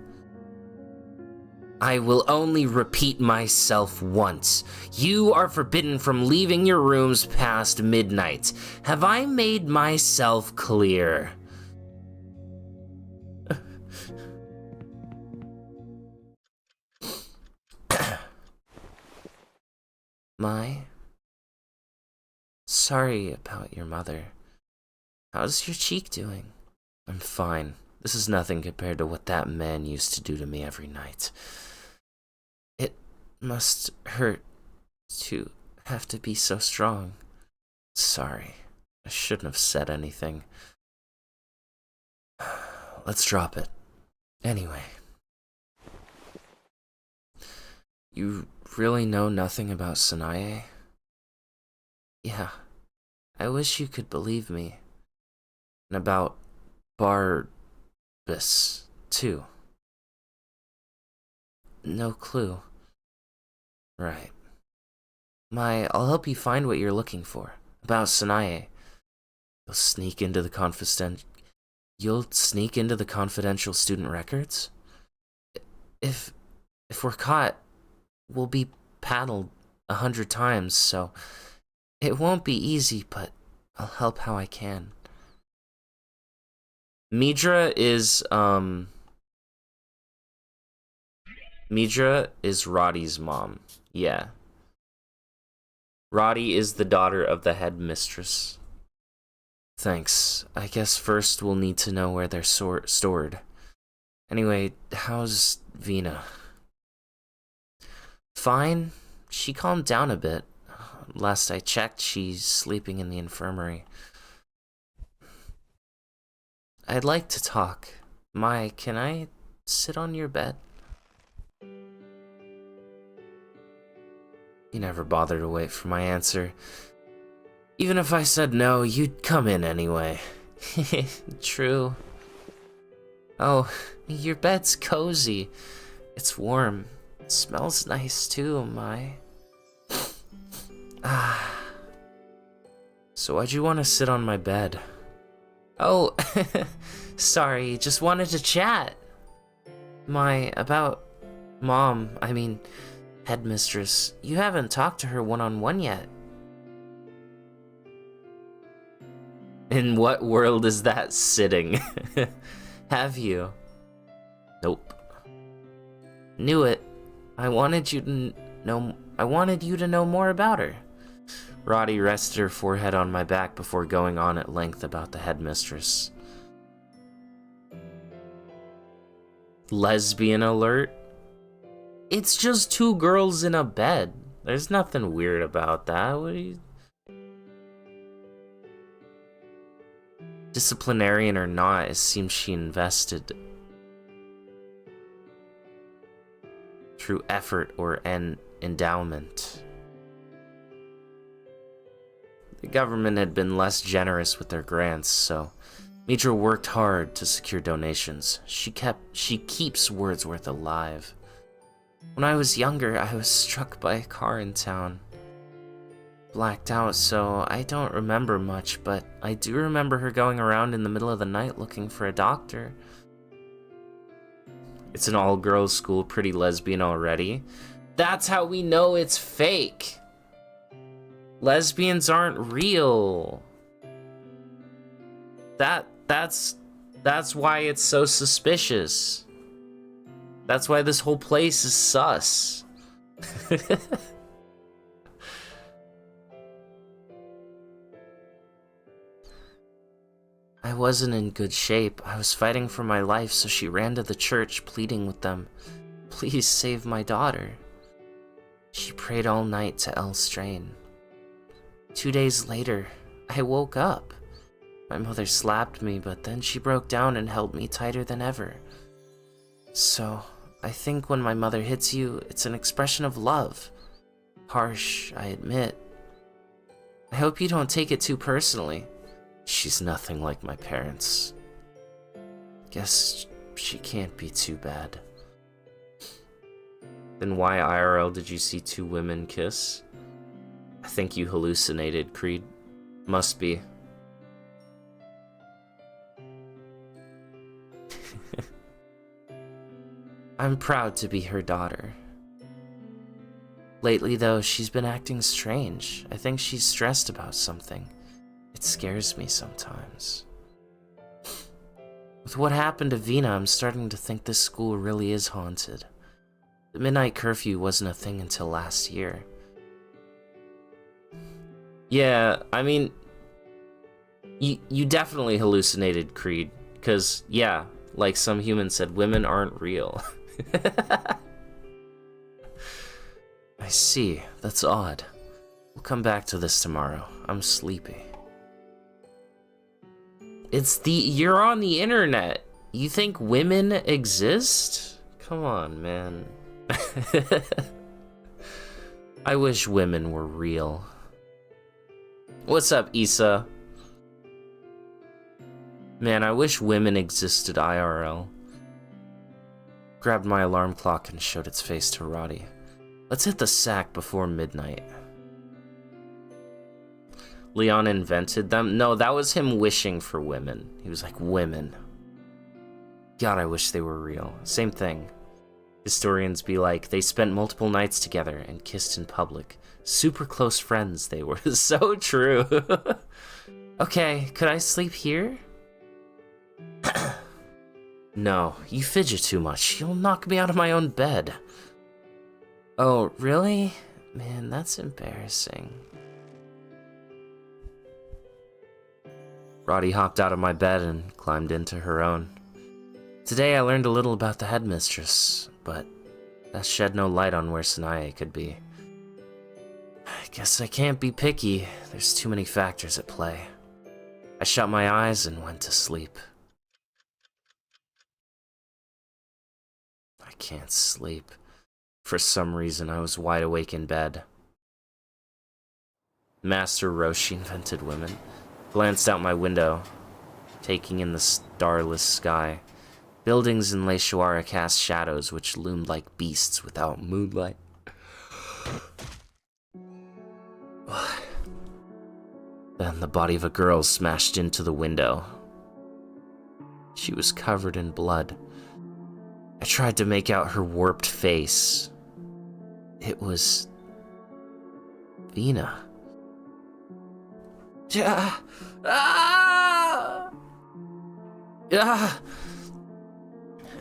I will only repeat myself once. You are forbidden from leaving your rooms past midnight. Have I made myself clear? Mai? Sorry about your mother. How's your cheek doing? I'm fine. This is nothing compared to what that man used to do to me every night. It must hurt to have to be so strong. Sorry. I shouldn't have said anything. Let's drop it. Anyway. You really know nothing about Sanae? Yeah. I wish you could believe me. And about Barbas, too. No clue. Right. I'll help you find what you're looking for. About Sanae. You'll sneak into the confidential student records? If we're caught, we'll be paddled 100 times, so it won't be easy, but I'll help how I can. Midra is Roddy's mom. Yeah. Roddy is the daughter of the headmistress. Thanks. I guess first we'll need to know where they're stored. Anyway, how's Vina? Fine. She calmed down a bit. Last I checked, she's sleeping in the infirmary. I'd like to talk. Mai, can I sit on your bed? You never bothered to wait for my answer. Even if I said no, you'd come in anyway. True. Oh, your bed's cozy. It's warm. It smells nice too, Mai. So why'd you want to sit on my bed? Oh, sorry, just wanted to chat. About Mom, I mean, headmistress. You haven't talked to her one-on-one yet. In what world is that sitting? Have you? Nope. Knew it. I wanted you to know more about her. Roddy rested her forehead on my back before going on at length about the headmistress. Lesbian alert? It's just two girls in a bed. There's nothing weird about that. What are you... Disciplinarian or not, it seems she invested through effort or an endowment. The government had been less generous with their grants, so Midra worked hard to secure donations. She keeps Wordsworth alive. When I was younger, I was struck by a car in town. Blacked out, so I don't remember much, but I do remember her going around in the middle of the night looking for a doctor. It's an all-girls school, pretty lesbian already. That's how we know it's fake. Lesbians aren't real. That's why it's so suspicious. That's why this whole place is sus. I wasn't in good shape. I was fighting for my life, so she ran to the church, pleading with them, "Please save my daughter." She prayed all night to Elstrain. 2 days later, I woke up. My mother slapped me, but then she broke down and held me tighter than ever. So, I think when my mother hits you, it's an expression of love. Harsh, I admit. I hope you don't take it too personally. She's nothing like my parents. Guess she can't be too bad. Then why IRL did you see two women kiss? I think you hallucinated, Creed. Must be. I'm proud to be her daughter. Lately, though, she's been acting strange. I think she's stressed about something. It scares me sometimes. With what happened to Vina, I'm starting to think this school really is haunted. The midnight curfew wasn't a thing until last year. Yeah, I mean, you definitely hallucinated, Creed. Because, yeah, like some humans said, women aren't real. I see. That's odd. We'll come back to this tomorrow. I'm sleepy. You're on the internet. You think women exist? Come on, man. I wish women were real. What's up, Issa? Man, I wish women existed IRL. Grabbed my alarm clock and showed its face to Roddy. Let's hit the sack before midnight. Leon invented them? No, that was him wishing for women. He was like, women. God, I wish they were real. Same thing. Historians be like, they spent multiple nights together and kissed in public. Super close friends they were. So true. Okay, could I sleep here? No, you fidget too much. You'll knock me out of my own bed. Oh, really? Man, that's embarrassing. Roddy hopped out of my bed and climbed into her own. Today I learned a little about the headmistress, but that shed no light on where Sanae could be. I guess I can't be picky. There's too many factors at play. I shut my eyes and went to sleep. I can't sleep. For some reason, I was wide awake in bed. Master Roshi invented women. Glanced out my window, taking in the starless sky. Buildings in Leishuara cast shadows which loomed like beasts without moonlight. Then the body of a girl smashed into the window. She was covered in blood. I tried to make out her warped face. It was Vina.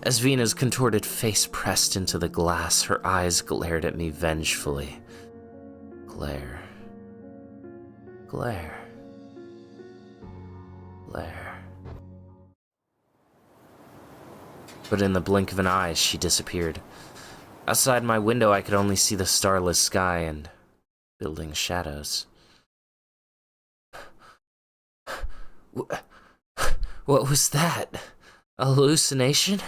As Vina's contorted face pressed into the glass, her eyes glared at me vengefully. Glare. Glare. Glare. But in the blink of an eye, she disappeared. Outside my window, I could only see the starless sky and building shadows. What was that? A hallucination?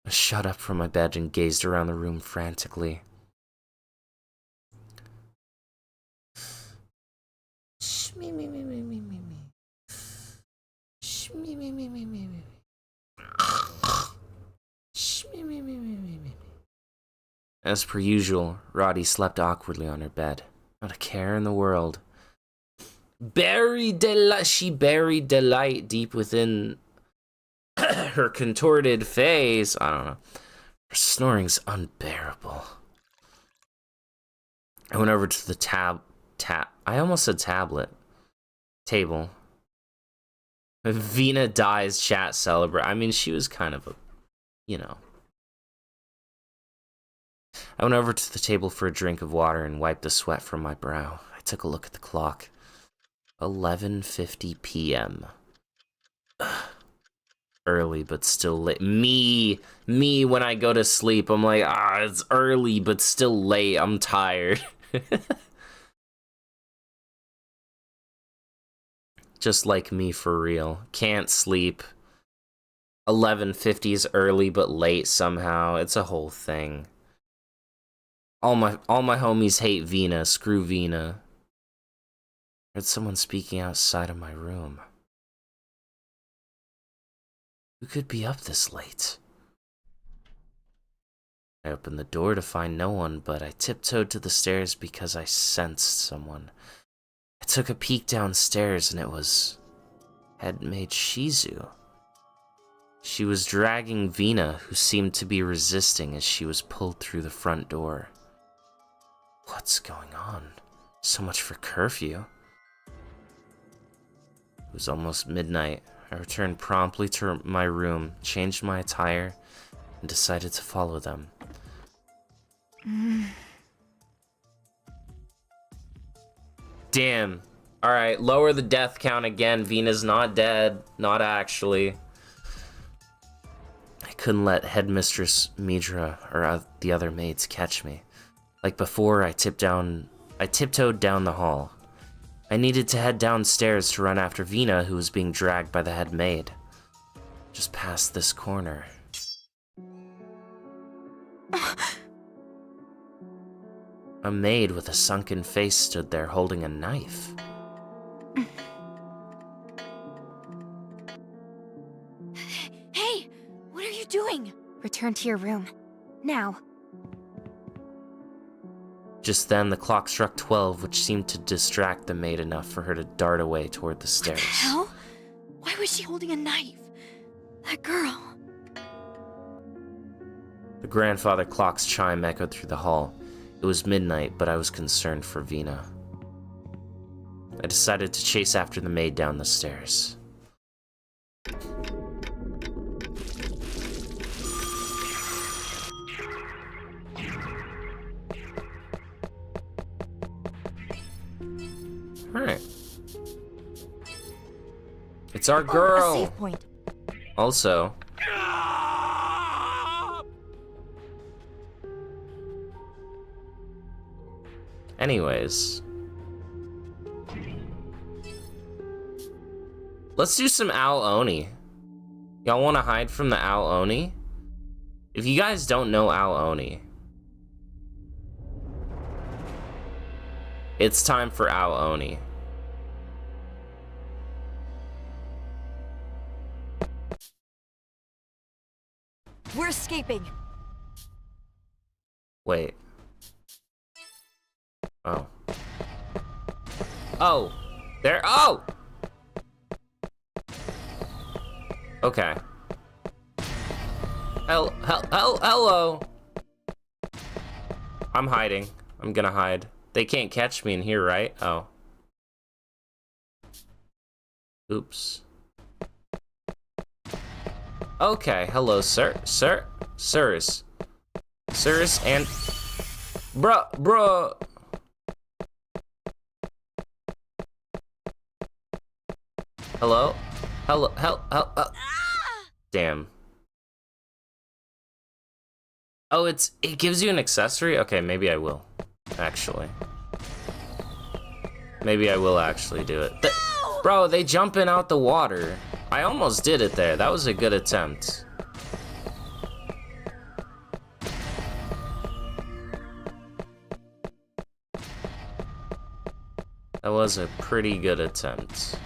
I shot up from my bed and gazed around the room frantically. As per usual, Roddy slept awkwardly on her bed. Not a care in the world. She buried delight deep within her contorted face. I don't know. Her snoring's unbearable. I went over to the I almost said tablet. Table. Vina dies chat celebrate. I mean, she was kind of a, you know. I went over to the table for a drink of water and wiped the sweat from my brow. I took a look at the clock. 11:50 p.m. Early, but still late. Me, when I go to sleep, I'm like, it's early, but still late. I'm tired. Just like me, for real. Can't sleep. 11:50 is early, but late somehow. It's a whole thing. All my homies hate Vina. Screw Vina. I heard someone speaking outside of my room. Who could be up this late? I opened the door to find no one, but I tiptoed to the stairs because I sensed someone. I took a peek downstairs and it was headmaid Shizu. She was dragging Vina, who seemed to be resisting as she was pulled through the front door. What's going on? So much for curfew. It was almost midnight. I returned promptly to my room, changed my attire, and decided to follow them. Damn. Alright, lower the death count again. Vina's not dead. Not actually. I couldn't let Headmistress Midra or the other maids catch me. Like before, I tiptoed down the hall. I needed to head downstairs to run after Vina, who was being dragged by the head maid. Just past this corner. A maid with a sunken face stood there holding a knife. Hey, what are you doing? Return to your room. Now. Just then, the clock struck 12, which seemed to distract the maid enough for her to dart away toward the stairs. What the hell? Why was she holding a knife? That girl. The grandfather clock's chime echoed through the hall. It was midnight, but I was concerned for Vina. I decided to chase after the maid down the stairs. Alright. It's our A girl. save point. Also, anyways, let's do some Owl Oni. Y'all want to hide from the Owl Oni? If you guys don't know Owl Oni, it's time for Owl Oni. We're escaping. Wait. Oh. Oh! There- oh! Okay. Hello! I'm hiding. I'm gonna hide. They can't catch me in here, right? Oh. Oops. Okay, hello, sir. Sirs, and... Bruh. Hello? Damn. Oh, it gives you an accessory? Okay, maybe I will, actually. Maybe I will actually do it. Bro, they jump in out the water. I almost did it there. That was a good attempt. That was a pretty good attempt.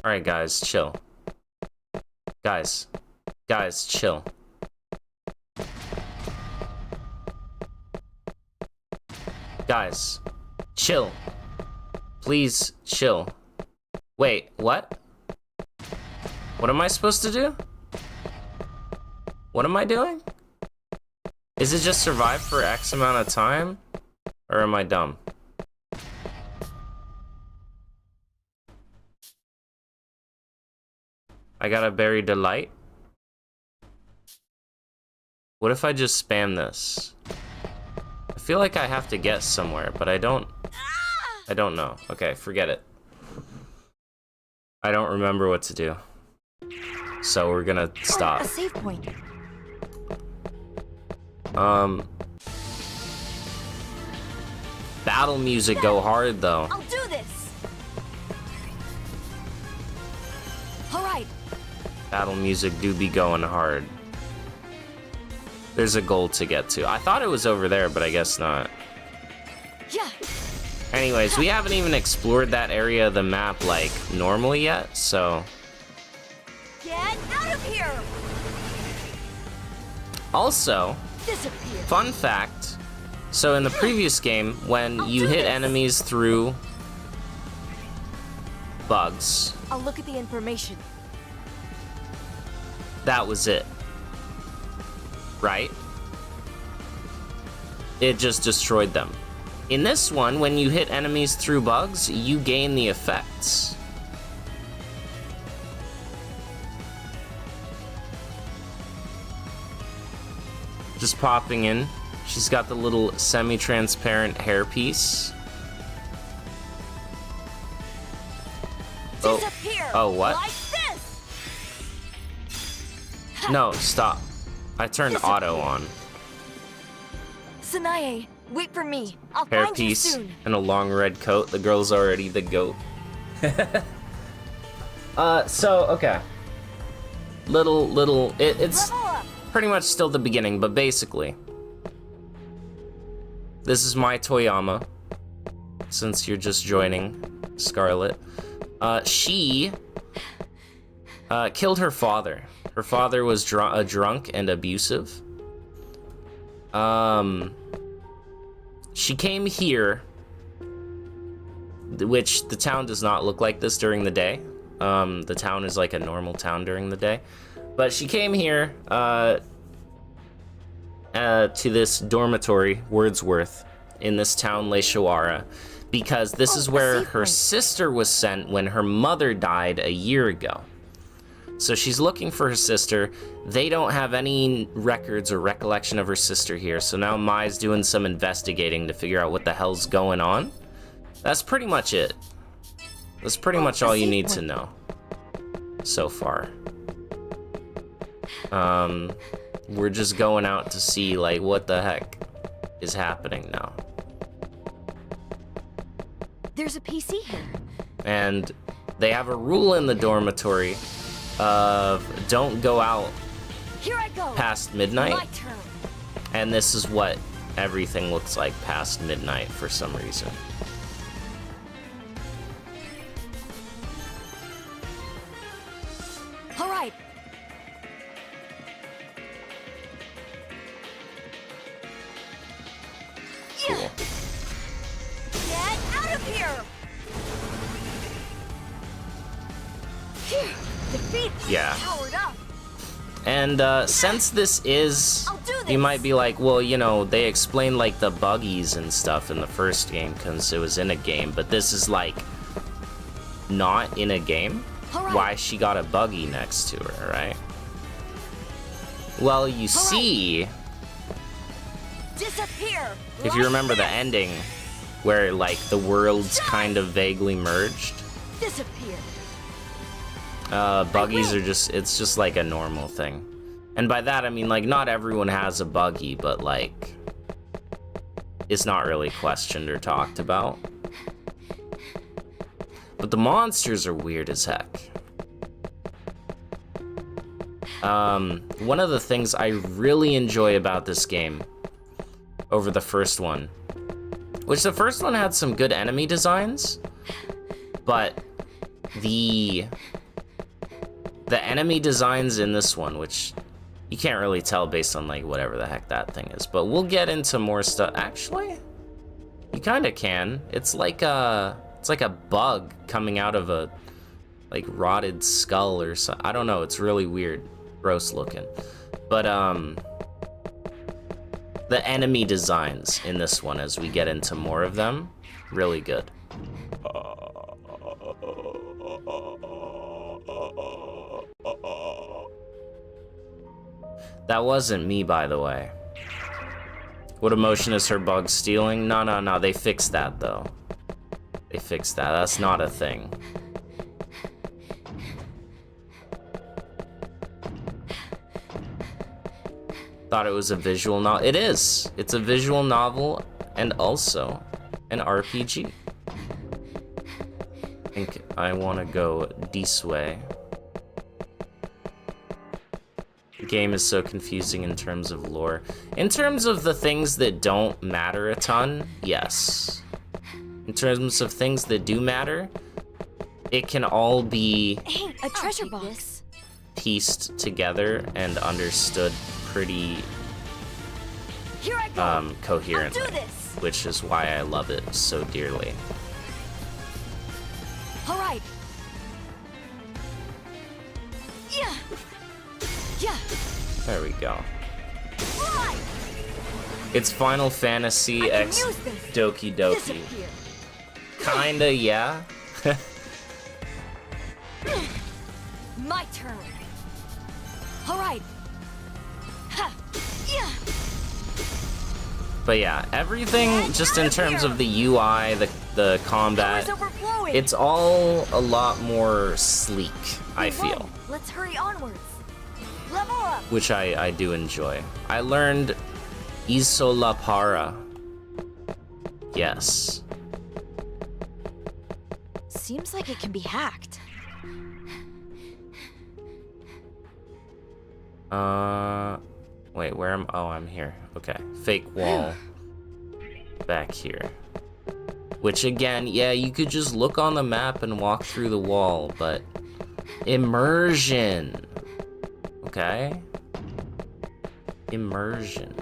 Alright, guys, chill. Guys, chill. Guys, chill. Please, chill. Wait, what? What am I supposed to do? What am I doing? Is it just survive for X amount of time? Or am I dumb? I gotta bury delight? What if I just spam this? I feel like I have to get somewhere, but I don't know. Okay, forget it. I don't remember what to do. So we're gonna stop. A save point. Battle music go hard though. I'll do this. All right. Battle music do be going hard. There's a goal to get to. I thought it was over there, but I guess not. Yeah. Anyways, we haven't even explored that area of the map like normally yet, so. Get out of here. Also, Disappear. fun fact, so in the previous game, when you hit enemies through bugs, I'll look at the information. that was it. Right? It just destroyed them. In this one, when you hit enemies through bugs, you gain the effects. Just popping in. She's got the little semi-transparent hairpiece. Disappear. Oh, what? Like this. No, stop. I turned auto on. Sanae, wait for me. I'll find you Hairpiece soon. and a long red coat. The girl's already the goat. Okay. It's Level up. pretty much still the beginning, but basically, this is my Toyama, since you're just joining, Scarlet. She killed her father. Her father was a drunk and abusive. She came here, which the town does not look like this during the day. The town is like a normal town during the day. But she came here to this dormitory, Wordsworth, in this town, Le Shawara, because this is where her sister was sent when her mother died a year ago. So she's looking for her sister. They don't have any records or recollection of her sister here, so now Mai's doing some investigating to figure out what the hell's going on. That's pretty much it. That's pretty much all you need to know so far. We're just going out to see, like, what the heck is happening now. There's a PC here. And they have a rule in the dormitory of don't go out Here I go. past midnight. My turn. And this is what everything looks like past midnight for some reason. All right. Cool. Get out of here. Phew, defeat. Yeah. Powered up. And since this is, I'll do this. you might be like, well, you know, they explained like the buggies and stuff in the first game because it was in a game, but this is like not in a game. All right. Why she got a buggy next to her, right? Well, you see, Disappear. if you remember the ending where like the worlds kind of vaguely merged, Disappear. buggies are just, it's just like a normal thing. And by that I mean like not everyone has a buggy, but like it's not really questioned or talked about. But the monsters are weird as heck. One of the things I really enjoy about this game over the first one, which the first one had some good enemy designs, but the enemy designs in this one, which you can't really tell based on like whatever the heck that thing is, but we'll get into more stuff. Actually, you kind of can. It's like a bug coming out of a like rotted skull or so. I don't know. It's really weird, gross looking. But the enemy designs in this one, as we get into more of them, really good. That wasn't me, by the way. What emotion is her bug stealing? No, they fixed that, though. They fixed that. That's not a thing. Thought it was a visual novel. It is. It's a visual novel and also an RPG. I think I want to go this way. The game is so confusing in terms of lore. In terms of the things that don't matter a ton, yes. In terms of things that do matter, it can all be Hey, a treasure box. pieced together and understood pretty Here I go. coherently, I'll do this. which is why I love it so dearly. All right. Yeah. Yeah. There we go. Right. It's Final Fantasy I can X use this. Doki Doki. Disappear. Kinda, yeah. My turn. All right. Ha. Yeah. But yeah, everything just in terms of the UI, the combat, Power's overflowing. it's all a lot more sleek, I Whoa, feel. Let's hurry onwards. Level up. Which I do enjoy. I learned Isolapara. Yes. Seems like it can be hacked. Wait, where am, oh, I'm here. Okay, fake wall. Back here. Which again, yeah, you could just look on the map and walk through the wall, but immersion. Okay? Immersion.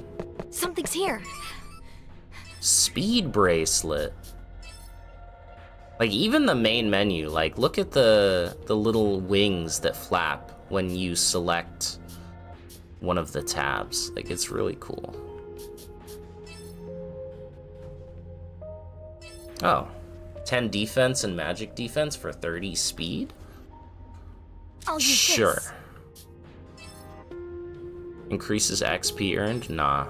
Something's here. Speed bracelet. Like even the main menu, like look at the little wings that flap when you select one of the tabs. Like it's really cool. Oh, 10 defense and magic defense for 30 speed? I'll use Sure. this. Increases XP earned? Nah.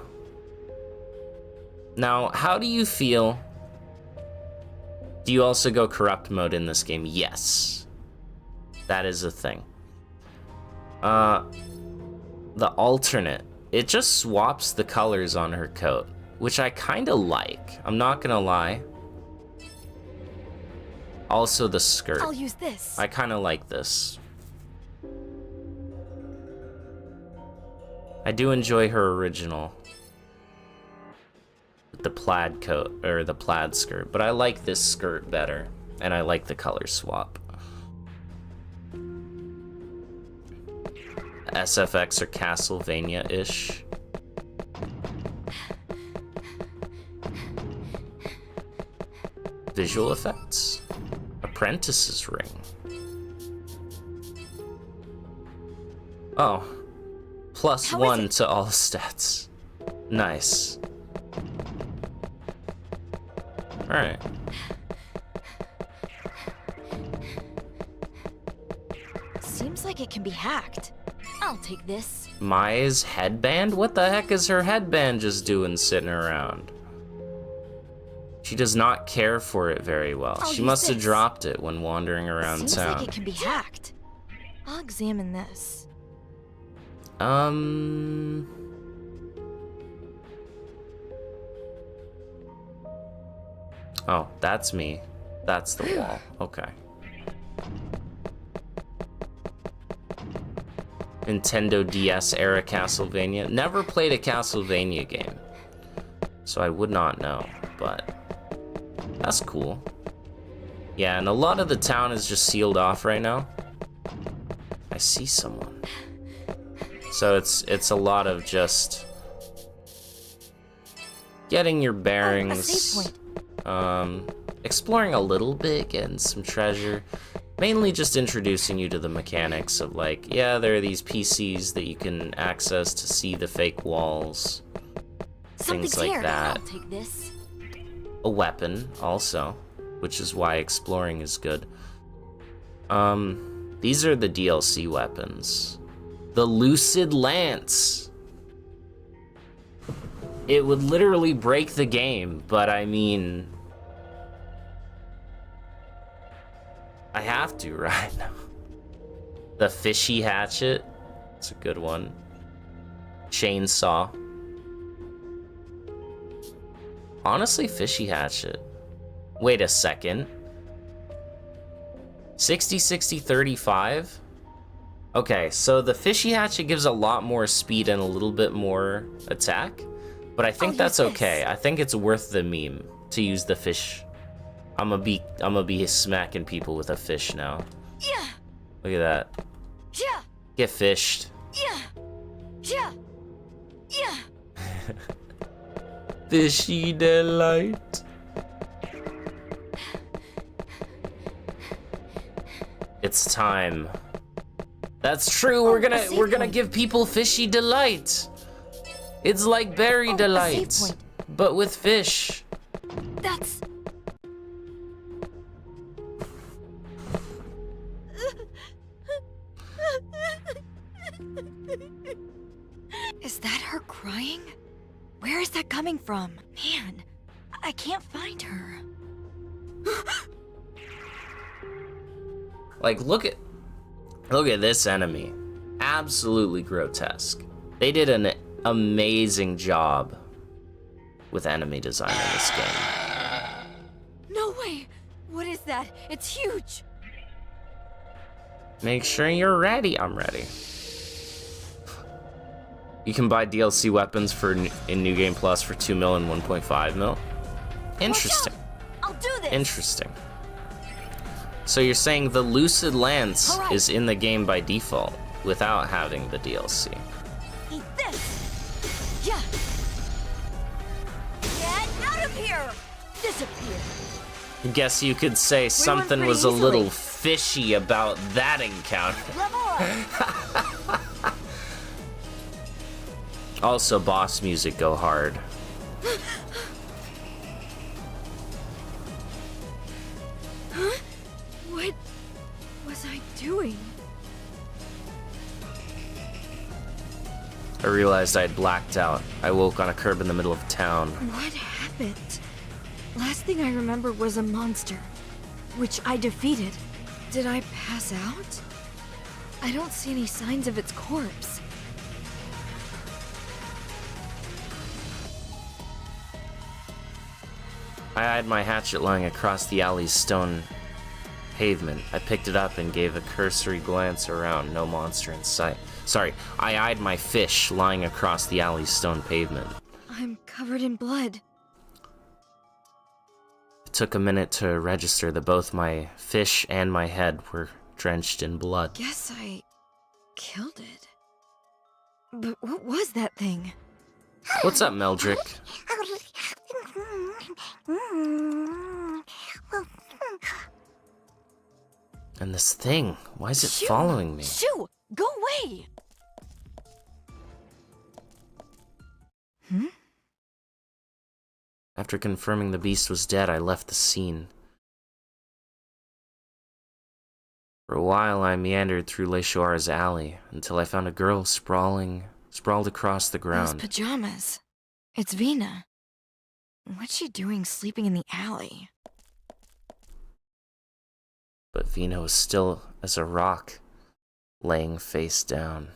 Now, how do you feel? Do you also go corrupt mode in this game? Yes. That is a thing. The alternate. It just swaps the colors on her coat, which I kinda like. I'm not gonna lie. Also the skirt. I'll use this. I kinda like this. I do enjoy her original. The plaid coat, or the plaid skirt, but I like this skirt better, and I like the color swap. SFX or Castlevania-ish. Visual effects. Apprentice's ring. Oh. Plus How is 1 it? to all stats. Nice. Alright. Seems like it can be hacked. I'll take this. Mai's headband? What the heck is her headband just doing sitting around? She does not care for it very well. I'll She use must have this. dropped it when wandering around Seems town. like it can be hacked. I'll examine this. Oh, that's me. That's the wall. Okay. Nintendo DS era Castlevania. Never played a Castlevania game, so I would not know, but that's cool. Yeah, and a lot of the town is just sealed off right now. I see someone. So it's a lot of just getting your bearings, a save point. exploring a little bit, getting some treasure. Mainly just introducing you to the mechanics of, like, yeah, there are these PCs that you can access to see the fake walls. Something's Things like here. that. I'll take this. A weapon, also, which is why exploring is good. These are the DLC weapons. The Lucid Lance. It would literally break the game, but I mean, I have to, right? The Fishy Hatchet. It's a good one. Chainsaw. Honestly, Fishy Hatchet. Wait a second. 60, 60, 35? Okay, so the Fishy Hatchet gives a lot more speed and a little bit more attack, but I think I'll that's use this. okay. I think it's worth the meme to use the fish. I'ma be smacking people with a fish now. Yeah. Look at that. Yeah. Get fished. Yeah. Yeah. Yeah. Fishy delight. It's time. That's true. We're save gonna point. give people fishy delight. It's like berry A save delight, point. but with fish. That's... Is that her crying? Where is that coming from? Man, I can't find her. Like, look at this enemy. Absolutely grotesque. They did an amazing job with enemy design in this game. No way! What is that? It's huge! Make sure you're ready. I'm ready. You can buy DLC weapons in New Game Plus for 2 mil and 1.5 mil. Interesting. I'll do this! Interesting. So you're saying the Lucid Lance All right. is in the game by default without having the DLC. Eat this! Yeah! Get out of here! Disappear! I guess you could say something pretty was a little easily. fishy about that encounter. Level up! Also, boss music go hard. Huh? What was I doing? I realized I had blacked out. I woke on a curb in the middle of town. What happened? Last thing I remember was a monster, which I defeated. Did I pass out? I don't see any signs of its corpse. I eyed my hatchet lying across the alley's stone pavement. I picked it up and gave a cursory glance around. No monster in sight. Sorry, I eyed my fish lying across the alley's stone pavement. I'm covered in blood. It took a minute to register that both my fish and my head were drenched in blood. Guess I killed it. But what was that thing? What's up, Meldrick? And this thing, why is it following me? Shoo! Go away! After confirming the beast was dead, I left the scene. For a while, I meandered through Leishora's alley until I found a girl sprawled across the ground. Those pajamas. It's Vina. What's she doing sleeping in the alley? But Vina was still as a rock, laying face down.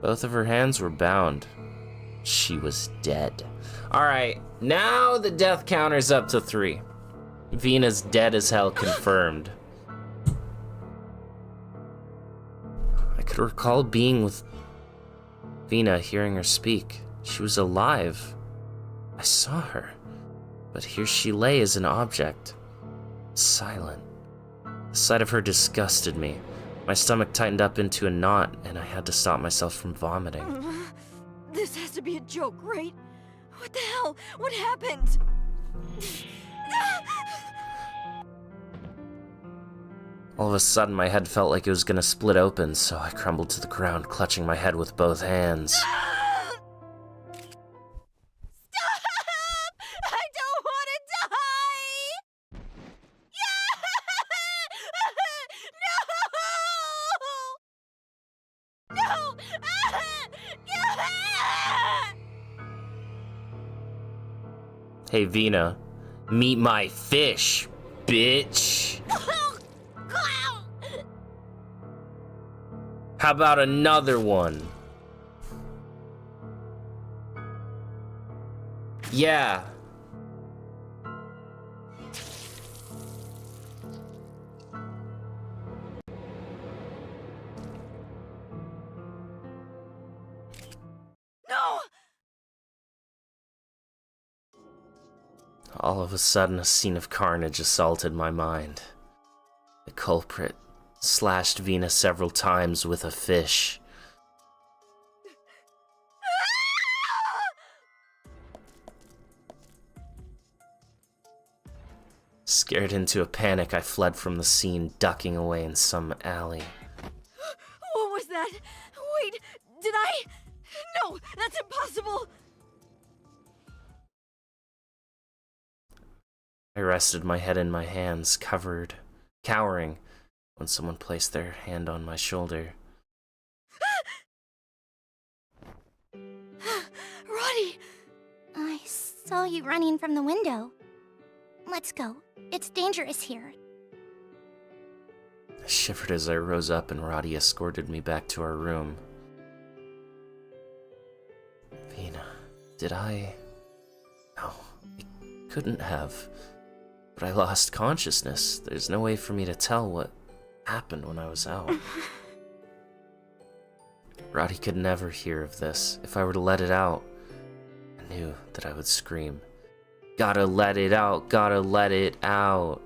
Both of her hands were bound. She was dead. Alright, now the death counter's up to 3. Vina's dead as hell confirmed. I could recall being with Vina, hearing her speak. She was alive. I saw her. But here she lay as an object. Silent. The sight of her disgusted me. My stomach tightened up into a knot, and I had to stop myself from vomiting. This has to be a joke, right? What the hell? What happened? All of a sudden, my head felt like it was gonna split open, so I crumbled to the ground, clutching my head with both hands. Stop! I don't want to die! No! Hey, Vina, meet my fish, bitch. How about another one? Yeah. No! All of a sudden, a scene of carnage assaulted my mind. The culprit slashed Vina several times with a fish. Scared into a panic, I fled from the scene, ducking away in some alley. What was that? Wait, did I? No, that's impossible! I rested my head in my hands, cowering, when someone placed their hand on my shoulder. Roddy! I saw you running from the window. Let's go. It's dangerous here. I shivered as I rose up and Roddy escorted me back to our room. Vina, did I? No, I couldn't have. But I lost consciousness. There's no way for me to tell what happened when I was out. Roddy could never hear of this. If I were to let it out, I knew that I would scream. Gotta let it out, gotta let it out.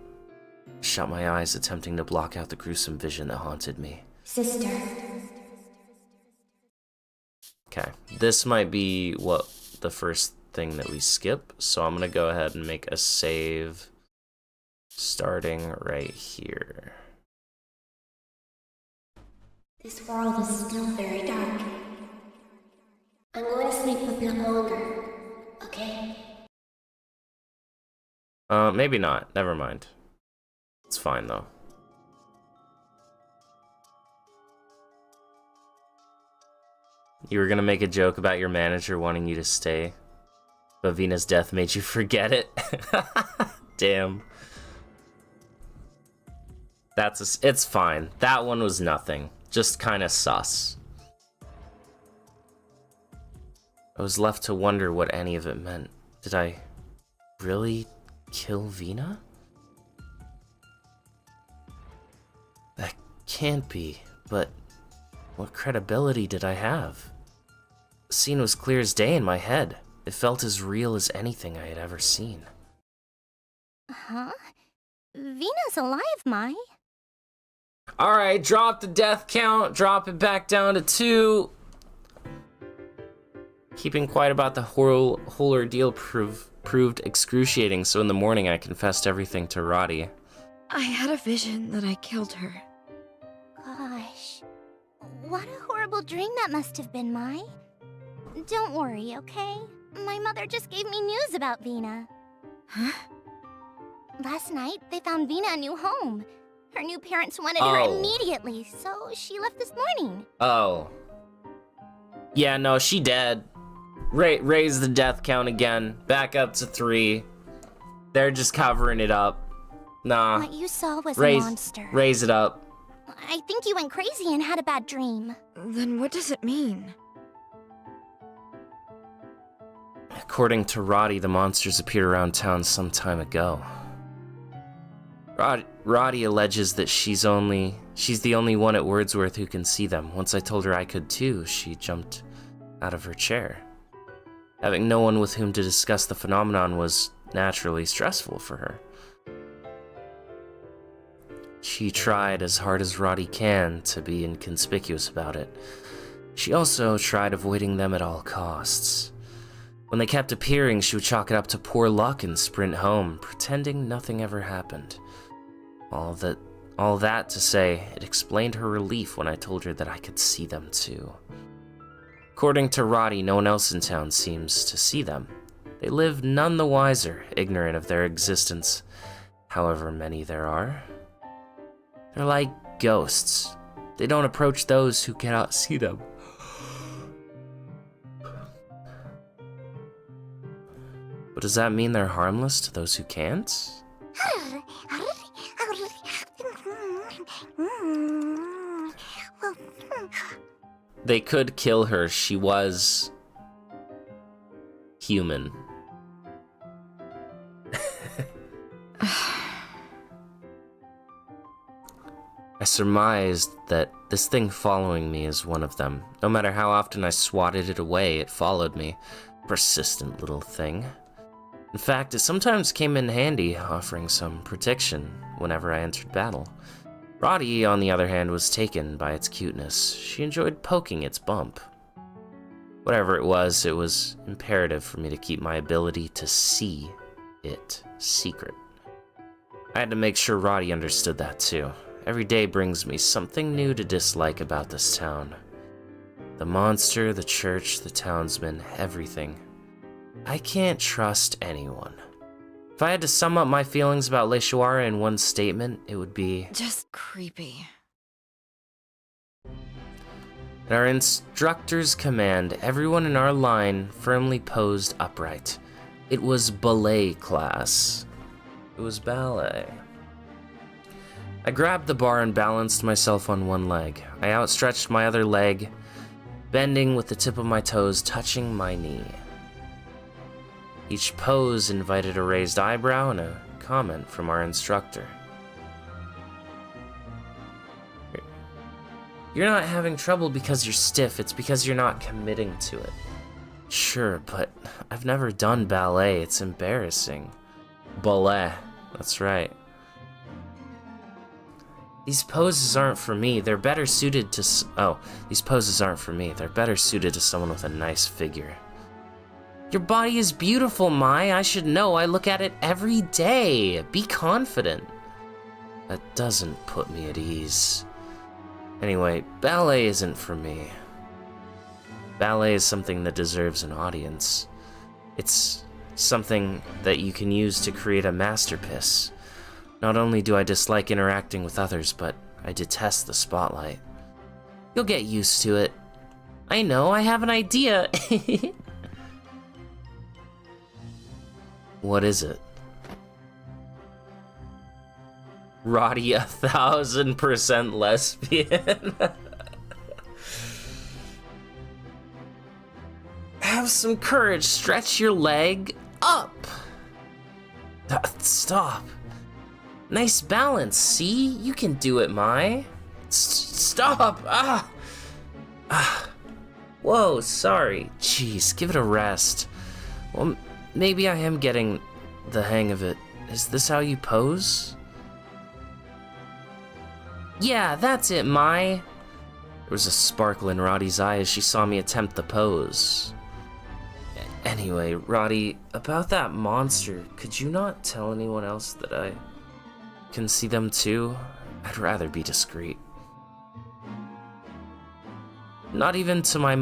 I shut my eyes, attempting to block out the gruesome vision that haunted me. Sister. Okay, this might be the first thing that we skip, so I'm gonna go ahead and make a save starting right here. This world is still very dark. I'm going to sleep a bit longer, okay? Maybe not. Never mind. It's fine, though. You were gonna make a joke about your manager wanting you to stay, but Vina's death made you forget it. Damn. It's fine. That one was nothing. Just kind of sus. I was left to wonder what any of it meant. Did I really kill Vina? That can't be, but what credibility did I have? The scene was clear as day in my head. It felt as real as anything I had ever seen. Huh? Vina's alive, Mai. Alright, drop the death count, drop it back down to 2. Keeping quiet about the whole ordeal proved excruciating, so in the morning I confessed everything to Roddy. I had a vision that I killed her. Gosh. What a horrible dream that must have been, Mai. Don't worry, okay? My mother just gave me news about Vina. Huh? Last night, they found Vina a new home. Her new parents wanted her immediately, so she left this morning. Oh. Yeah, no, she dead. Raise the death count again. Back up to 3. They're just covering it up. Nah. What you saw was a monster. Raise it up. I think you went crazy and had a bad dream. Then what does it mean? According to Roddy, the monsters appeared around town some time ago. Roddy alleges that she's the only one at Wordsworth who can see them. Once I told her I could too, she jumped out of her chair. Having no one with whom to discuss the phenomenon was naturally stressful for her. She tried as hard as Roddy can to be inconspicuous about it. She also tried avoiding them at all costs. When they kept appearing, she would chalk it up to poor luck and sprint home, pretending nothing ever happened. All that to say, it explained her relief when I told her that I could see them too. According to Roddy, no one else in town seems to see them. They live none the wiser, ignorant of their existence, however many there are. They're like ghosts. They don't approach those who cannot see them. But does that mean they're harmless to those who can't? They could kill her. She was human. I surmised that this thing following me is one of them. No matter how often I swatted it away, it followed me. Persistent little thing. In fact, it sometimes came in handy, offering some protection whenever I entered battle. Roddy, on the other hand, was taken by its cuteness. She enjoyed poking its bump. Whatever it was imperative for me to keep my ability to see it secret. I had to make sure Roddy understood that too. Every day brings me something new to dislike about this town. The monster, the church, the townsmen, everything. I can't trust anyone. If I had to sum up my feelings about Leshawara in one statement, it would be... just creepy. At our instructor's command, everyone in our line firmly posed upright. It was ballet class. It was ballet. I grabbed the bar and balanced myself on one leg. I outstretched my other leg, bending with the tip of my toes touching my knee. Each pose invited a raised eyebrow and a comment from our instructor. You're not having trouble because you're stiff, it's because you're not committing to it. Sure, but I've never done ballet, it's embarrassing. Ballet, that's right. These poses aren't for me, they're better suited to these poses aren't for me, they're better suited to someone with a nice figure. Your body is beautiful, Mai, I should know, I look at it every day. Be confident. That doesn't put me at ease. Anyway, ballet isn't for me. Ballet is something that deserves an audience. It's something that you can use to create a masterpiece. Not only do I dislike interacting with others, but I detest the spotlight. You'll get used to it. I know, I have an idea. What is it? Roddy 1000% lesbian. Have some courage, stretch your leg up. Stop. Nice balance, see? You can do it, Mai. Stop! Whoa, sorry. Jeez, give it a rest. Well, maybe I am getting the hang of it. Is this how you pose? Yeah, that's it, Mai. There was a sparkle in Roddy's eye as she saw me attempt the pose. Anyway, Roddy, about that monster, could you not tell anyone else that I can see them too? I'd rather be discreet. Not even to my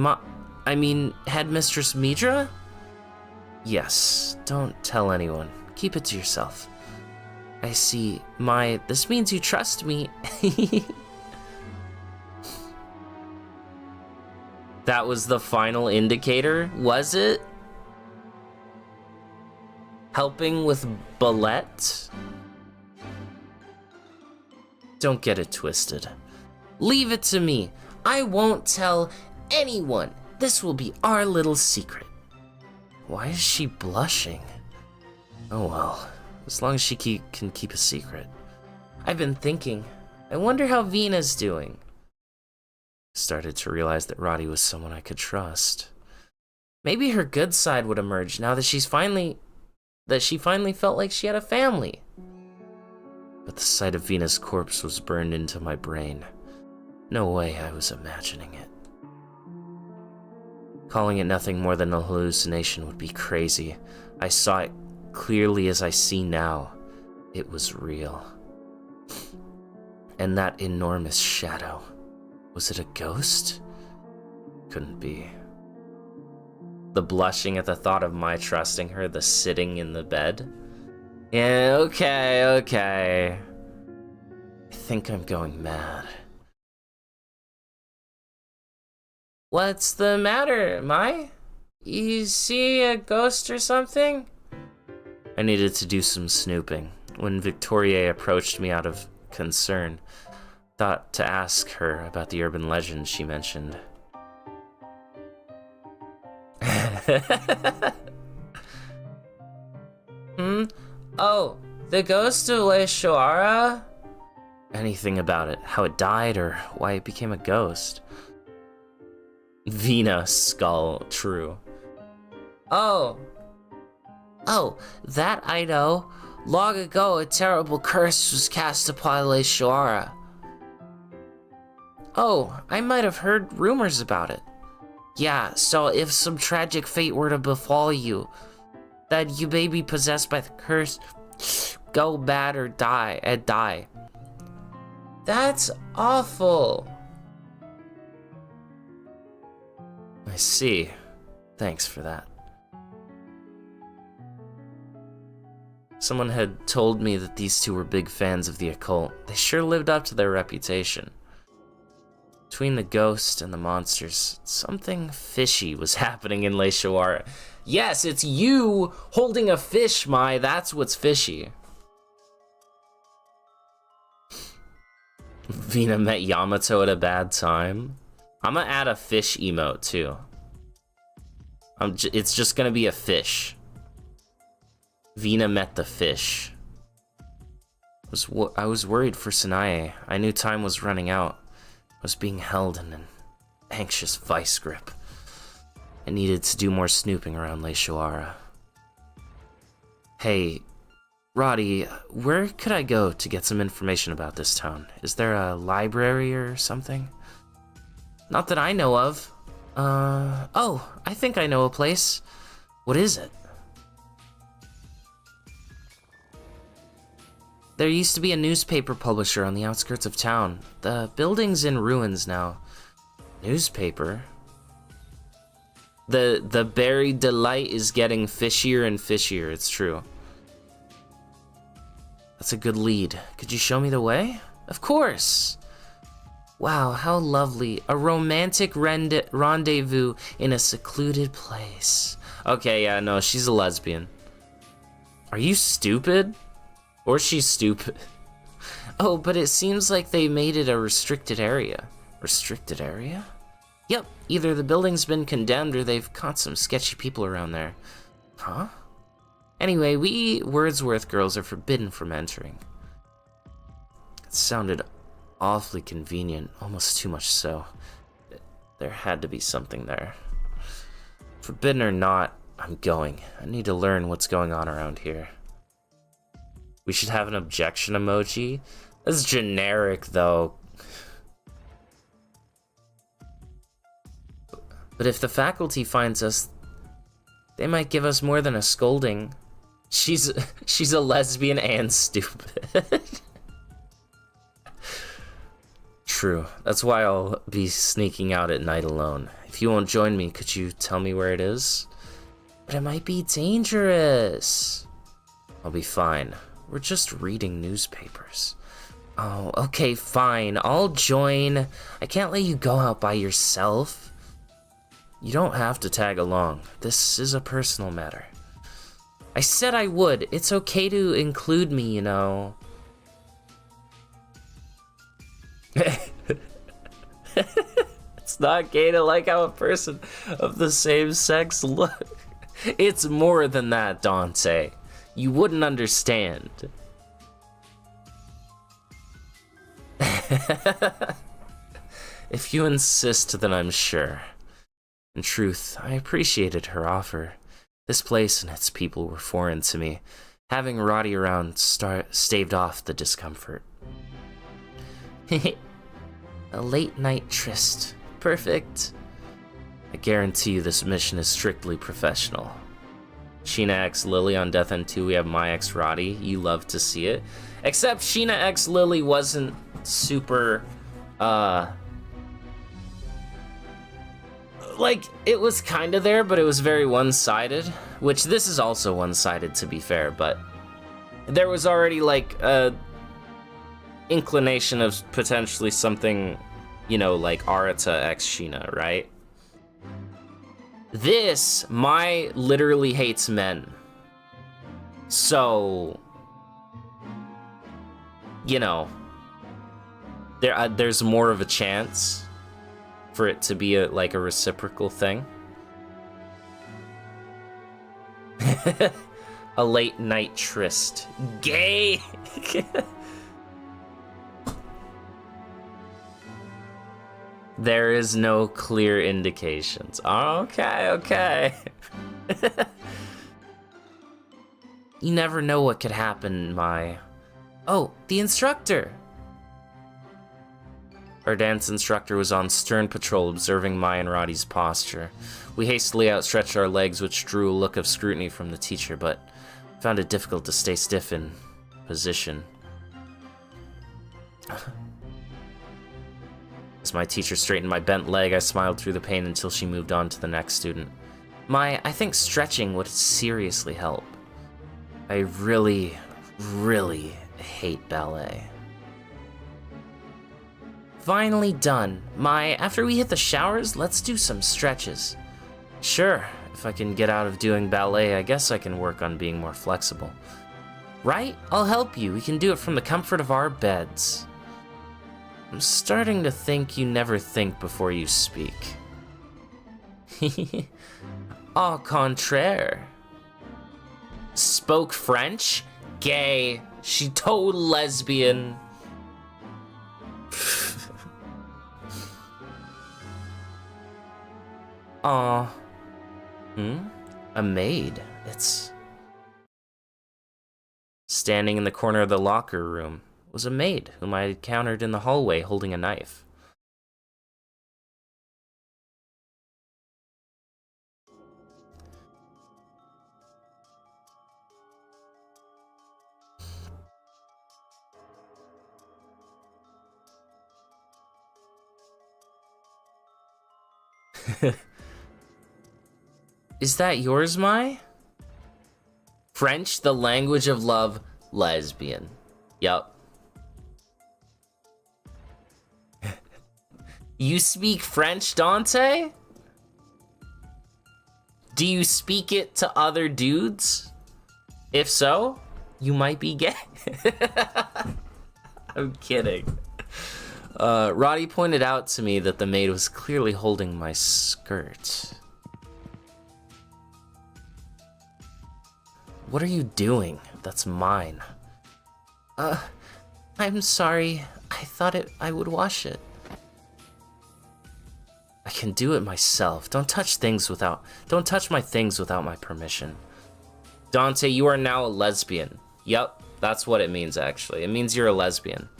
Headmistress Midra? Yes, don't tell anyone. Keep it to yourself. I see. This means you trust me. That was the final indicator, was it? Helping with Ballet? Don't get it twisted. Leave it to me. I won't tell anyone. This will be our little secret. Why is she blushing? Oh well, as long as she can keep a secret. I've been thinking, I wonder how Vina's doing. Started to realize that Roddy was someone I could trust. Maybe her good side would emerge now that she finally felt like she had a family. But the sight of Vina's corpse was burned into my brain. No way I was imagining it. Calling it nothing more than a hallucination would be crazy. I saw it clearly as I see now. It was real. And that enormous shadow. Was it a ghost? Couldn't be. The blushing at the thought of my trusting her, the sitting in the bed. Yeah, okay. I think I'm going mad. What's the matter, Mai? You see a ghost or something? I needed to do some snooping when Victoria approached me out of concern. Thought to ask her about the urban legend she mentioned. Oh, the ghost of Le Shoara? Anything about it, how it died or why it became a ghost. Vina skull, true. Oh, that I know. Long ago, a terrible curse was cast upon Le Shoara. Oh, I might have heard rumors about it. Yeah, so if some tragic fate were to befall you, that you may be possessed by the curse, go bad or die. That's awful. I see. Thanks for that. Someone had told me that these two were big fans of the occult. They sure lived up to their reputation. Between the ghost and the monsters, something fishy was happening in Le Shoara. Yes, it's you holding a fish, Mai. That's what's fishy. Vina met Yamato at a bad time. I'm gonna add a fish emote too. It's just gonna be a fish. Vina met the fish. I was worried for Sanae. I knew time was running out. I was being held in an anxious vice grip. I needed to do more snooping around Le Shoara. Hey, Roddy, where could I go to get some information about this town? Is there a library or something? Not that I know of. Oh, I think I know a place. What is it? There used to be a newspaper publisher on the outskirts of town. The building's in ruins now. Newspaper? The buried delight is getting fishier and fishier, it's true. That's a good lead. Could you show me the way? Of course! Wow, how lovely. A romantic rendezvous in a secluded place. Okay, yeah, no, she's a lesbian. Are you stupid? Or she's stupid. Oh, but it seems like they made it a restricted area. Restricted area? Yep, either the building's been condemned or they've caught some sketchy people around there. Huh? Anyway, we Wordsworth girls are forbidden from entering. It sounded awfully convenient, almost too much so. There had to be something there. Forbidden or not, I'm going. I need to learn what's going on around here. We should have an objection emoji. That's generic, though. But if the faculty finds us, they might give us more than a scolding. She's a lesbian and stupid. True. That's why I'll be sneaking out at night alone. If you won't join me, could you tell me where it is? But it might be dangerous. I'll be fine. We're just reading newspapers. Oh, okay, fine. I'll join. I can't let you go out by yourself. You don't have to tag along. This is a personal matter. I said I would. It's okay to include me, you know. It's not gay to like how a person of the same sex look. It's more than that, Dante. You wouldn't understand. If you insist, then I'm sure. In truth, I appreciated her offer. This place and its people were foreign to me. Having Roddy around staved off the discomfort. A late night tryst. Perfect. I guarantee you this mission is strictly professional. Sheena X Lily on Death End 2, we have my ex Roddy. You love to see it. Except Sheena X Lily wasn't super, like, it was kind of there, but it was very one-sided. Which, this is also one-sided, to be fair, but there was already, like, a inclination of potentially something, you know, like Arata X Sheena, right? This, Mai literally hates men. So, you know, there's more of a chance for it to be like a reciprocal thing. A late night tryst. Gay! There is no clear indications. Okay. You never know what could happen, Mai. Oh, the instructor! Our dance instructor was on stern patrol observing Mai and Roddy's posture. We hastily outstretched our legs, which drew a look of scrutiny from the teacher, but found it difficult to stay stiff in position. As my teacher straightened my bent leg, I smiled through the pain until she moved on to the next student. Mai, I think stretching would seriously help. I really, really hate ballet. Finally done. Mai, after we hit the showers, let's do some stretches. Sure, if I can get out of doing ballet, I guess I can work on being more flexible. Right? I'll help you. We can do it from the comfort of our beds. I'm starting to think you never think before you speak. Au contraire. Spoke French? Gay. She total lesbian. Aw. A maid. It's... Standing in the corner of the locker room was a maid whom I encountered in the hallway holding a knife. Is that yours, Mai? French, the language of love, lesbian. Yup. You speak French, Dante? Do you speak it to other dudes? If so, you might be gay. I'm kidding. Roddy pointed out to me that the maid was clearly holding my skirt. What are you doing? That's mine. I'm sorry. I thought I would wash it. I can do it myself. Don't touch my things without my permission. Dante, you are now a lesbian. Yep, that's what it means, actually. It means you're a lesbian.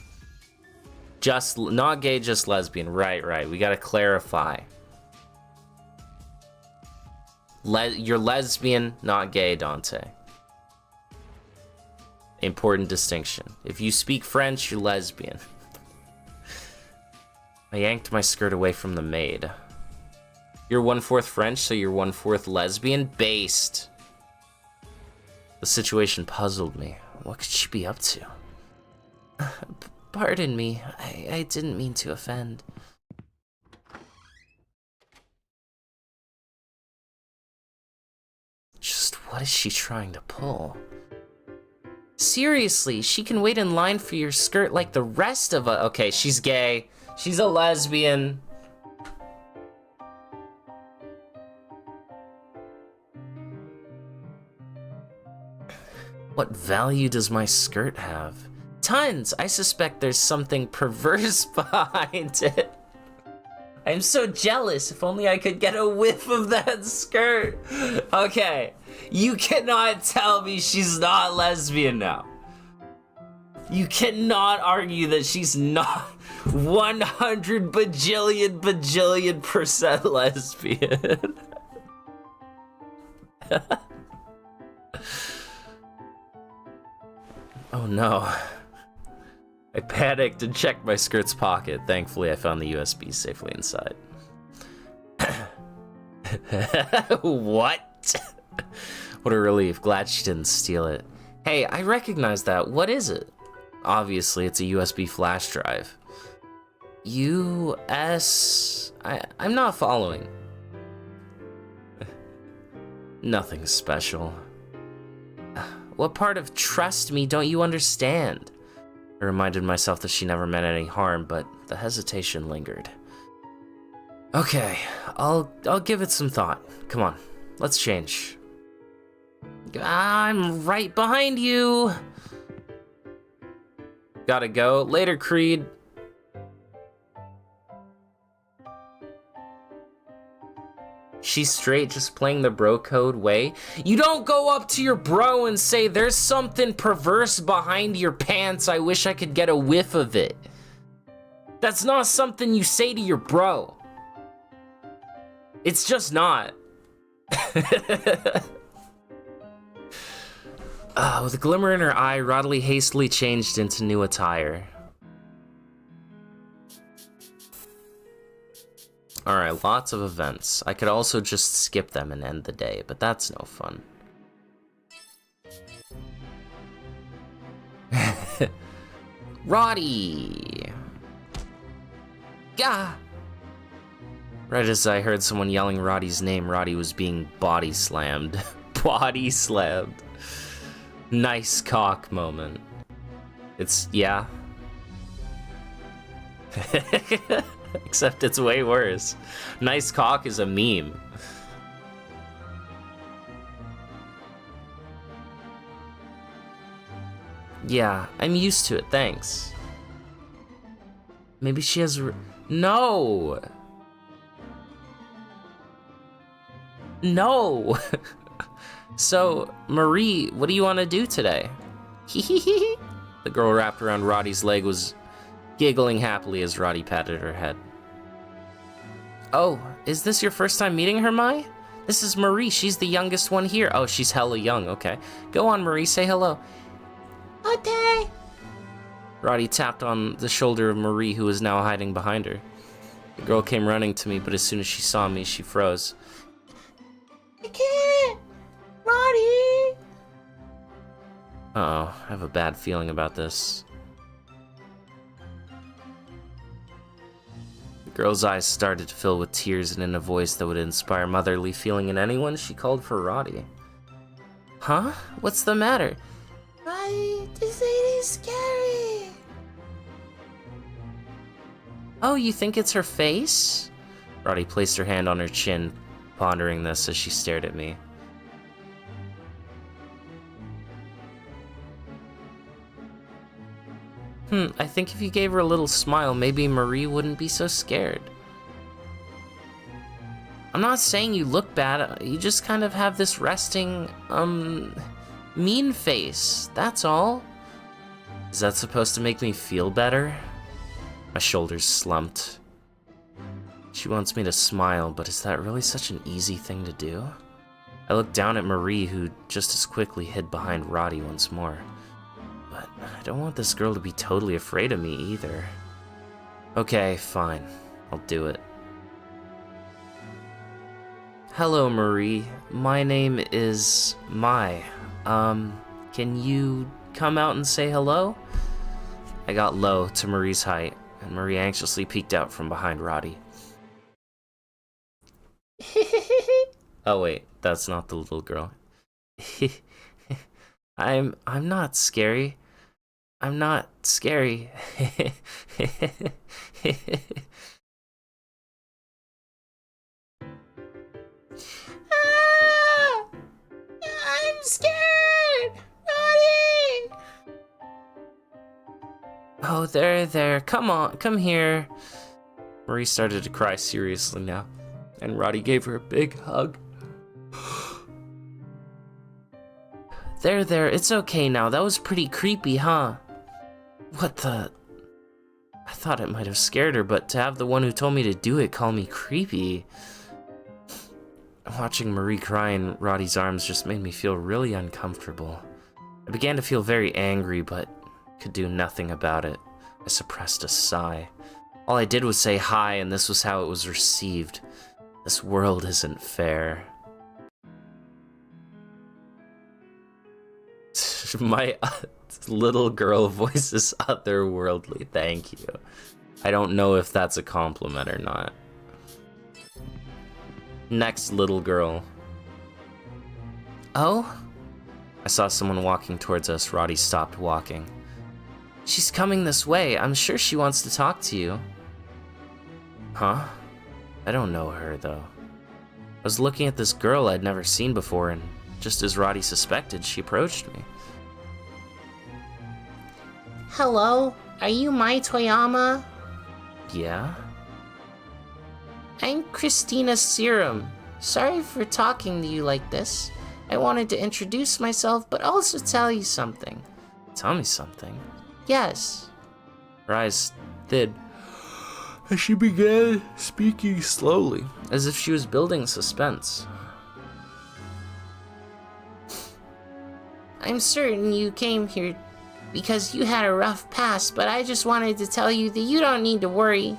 Just, not gay, just lesbian. Right. We gotta clarify. You're lesbian, not gay, Dante. Important distinction. If you speak French, you're lesbian. I yanked my skirt away from the maid. You're 1/4 French, so you're 1/4 lesbian? Based. The situation puzzled me. What could she be up to? Pardon me. I didn't mean to offend. Just what is she trying to pull? Seriously, she can wait in line for your skirt like the rest of us. Okay, she's gay. She's a lesbian. What value does my skirt have? Tons! I suspect there's something perverse behind it. I'm so jealous. If only I could get a whiff of that skirt. Okay, you cannot tell me she's not lesbian now. You cannot argue that she's not 100 bajillion% lesbian. Oh no. I panicked and checked my skirt's pocket. Thankfully, I found the USB safely inside. What? What a relief. Glad she didn't steal it. Hey, I recognize that. What is it? Obviously, it's a USB flash drive. I'm not following. Nothing special. What part of trust me don't you understand? I reminded myself that she never meant any harm, but the hesitation lingered. Okay, I'll give it some thought. Come on, let's change. I'm right behind you. Gotta go. Later, Creed. She's straight, just playing the bro code way. You don't go up to your bro and say, there's something perverse behind your pants. I wish I could get a whiff of it. That's not something you say to your bro. It's just not. With a glimmer in her eye, Rodley hastily changed into new attire. Alright, lots of events. I could also just skip them and end the day, but that's no fun. Roddy! Gah! Right as I heard someone yelling Roddy's name, Roddy was being body slammed. Body slammed. Nice cock moment. Yeah. Except it's way worse. Nice cock is a meme. Yeah, I'm used to it, thanks. Maybe she has No! No! So, Marie, what do you want to do today? The girl wrapped around Roddy's leg was giggling happily as Roddy patted her head. Oh, is this your first time meeting her, Mai? This is Marie, she's the youngest one here. Oh, she's hella young, okay. Go on, Marie, say hello. Okay. Roddy tapped on the shoulder of Marie, who was now hiding behind her. The girl came running to me, but as soon as she saw me, she froze. I can't! Roddy! Uh-oh, I have a bad feeling about this. The girl's eyes started to fill with tears, and in a voice that would inspire motherly feeling in anyone, she called for Roddy. Huh? What's the matter? Roddy, this lady's scary. Oh, you think it's her face? Roddy placed her hand on her chin, pondering this as she stared at me. I think if you gave her a little smile, maybe Marie wouldn't be so scared. I'm not saying you look bad, you just kind of have this resting, mean face, that's all. Is that supposed to make me feel better? My shoulders slumped. She wants me to smile, but is that really such an easy thing to do? I looked down at Marie, who just as quickly hid behind Roddy once more. But I don't want this girl to be totally afraid of me either. Okay, fine. I'll do it. Hello, Marie. My name is Mai. Can you come out and say hello? I got low to Marie's height, and Marie anxiously peeked out from behind Roddy. Oh wait, that's not the little girl. I'm not scary. I'm not scary. Ah! I'm scared! Roddy! Oh, there. Come on, come here. Marie started to cry seriously now, and Roddy gave her a big hug. There, it's okay now. That was pretty creepy, huh? What the... I thought it might have scared her, but to have the one who told me to do it call me creepy... Watching Marie cry in Roddy's arms just made me feel really uncomfortable. I began to feel very angry, but could do nothing about it. I suppressed a sigh. All I did was say hi, and this was how it was received. This world isn't fair. My little girl voice is otherworldly, thank you. I don't know if that's a compliment or not. Next little girl. Oh? I saw someone walking towards us. Roddy stopped walking. She's coming this way. I'm sure she wants to talk to you. Huh? I don't know her, though. I was looking at this girl I'd never seen before, and just as Roddy suspected, she approached me. Hello? Are you Mai Toyama? Yeah? I'm Christina Serum. Sorry for talking to you like this. I wanted to introduce myself, but also tell you something. Tell me something? Yes. Her eyes did. As she began speaking slowly, as if she was building suspense. I'm certain you came here because you had a rough past, but I just wanted to tell you that you don't need to worry.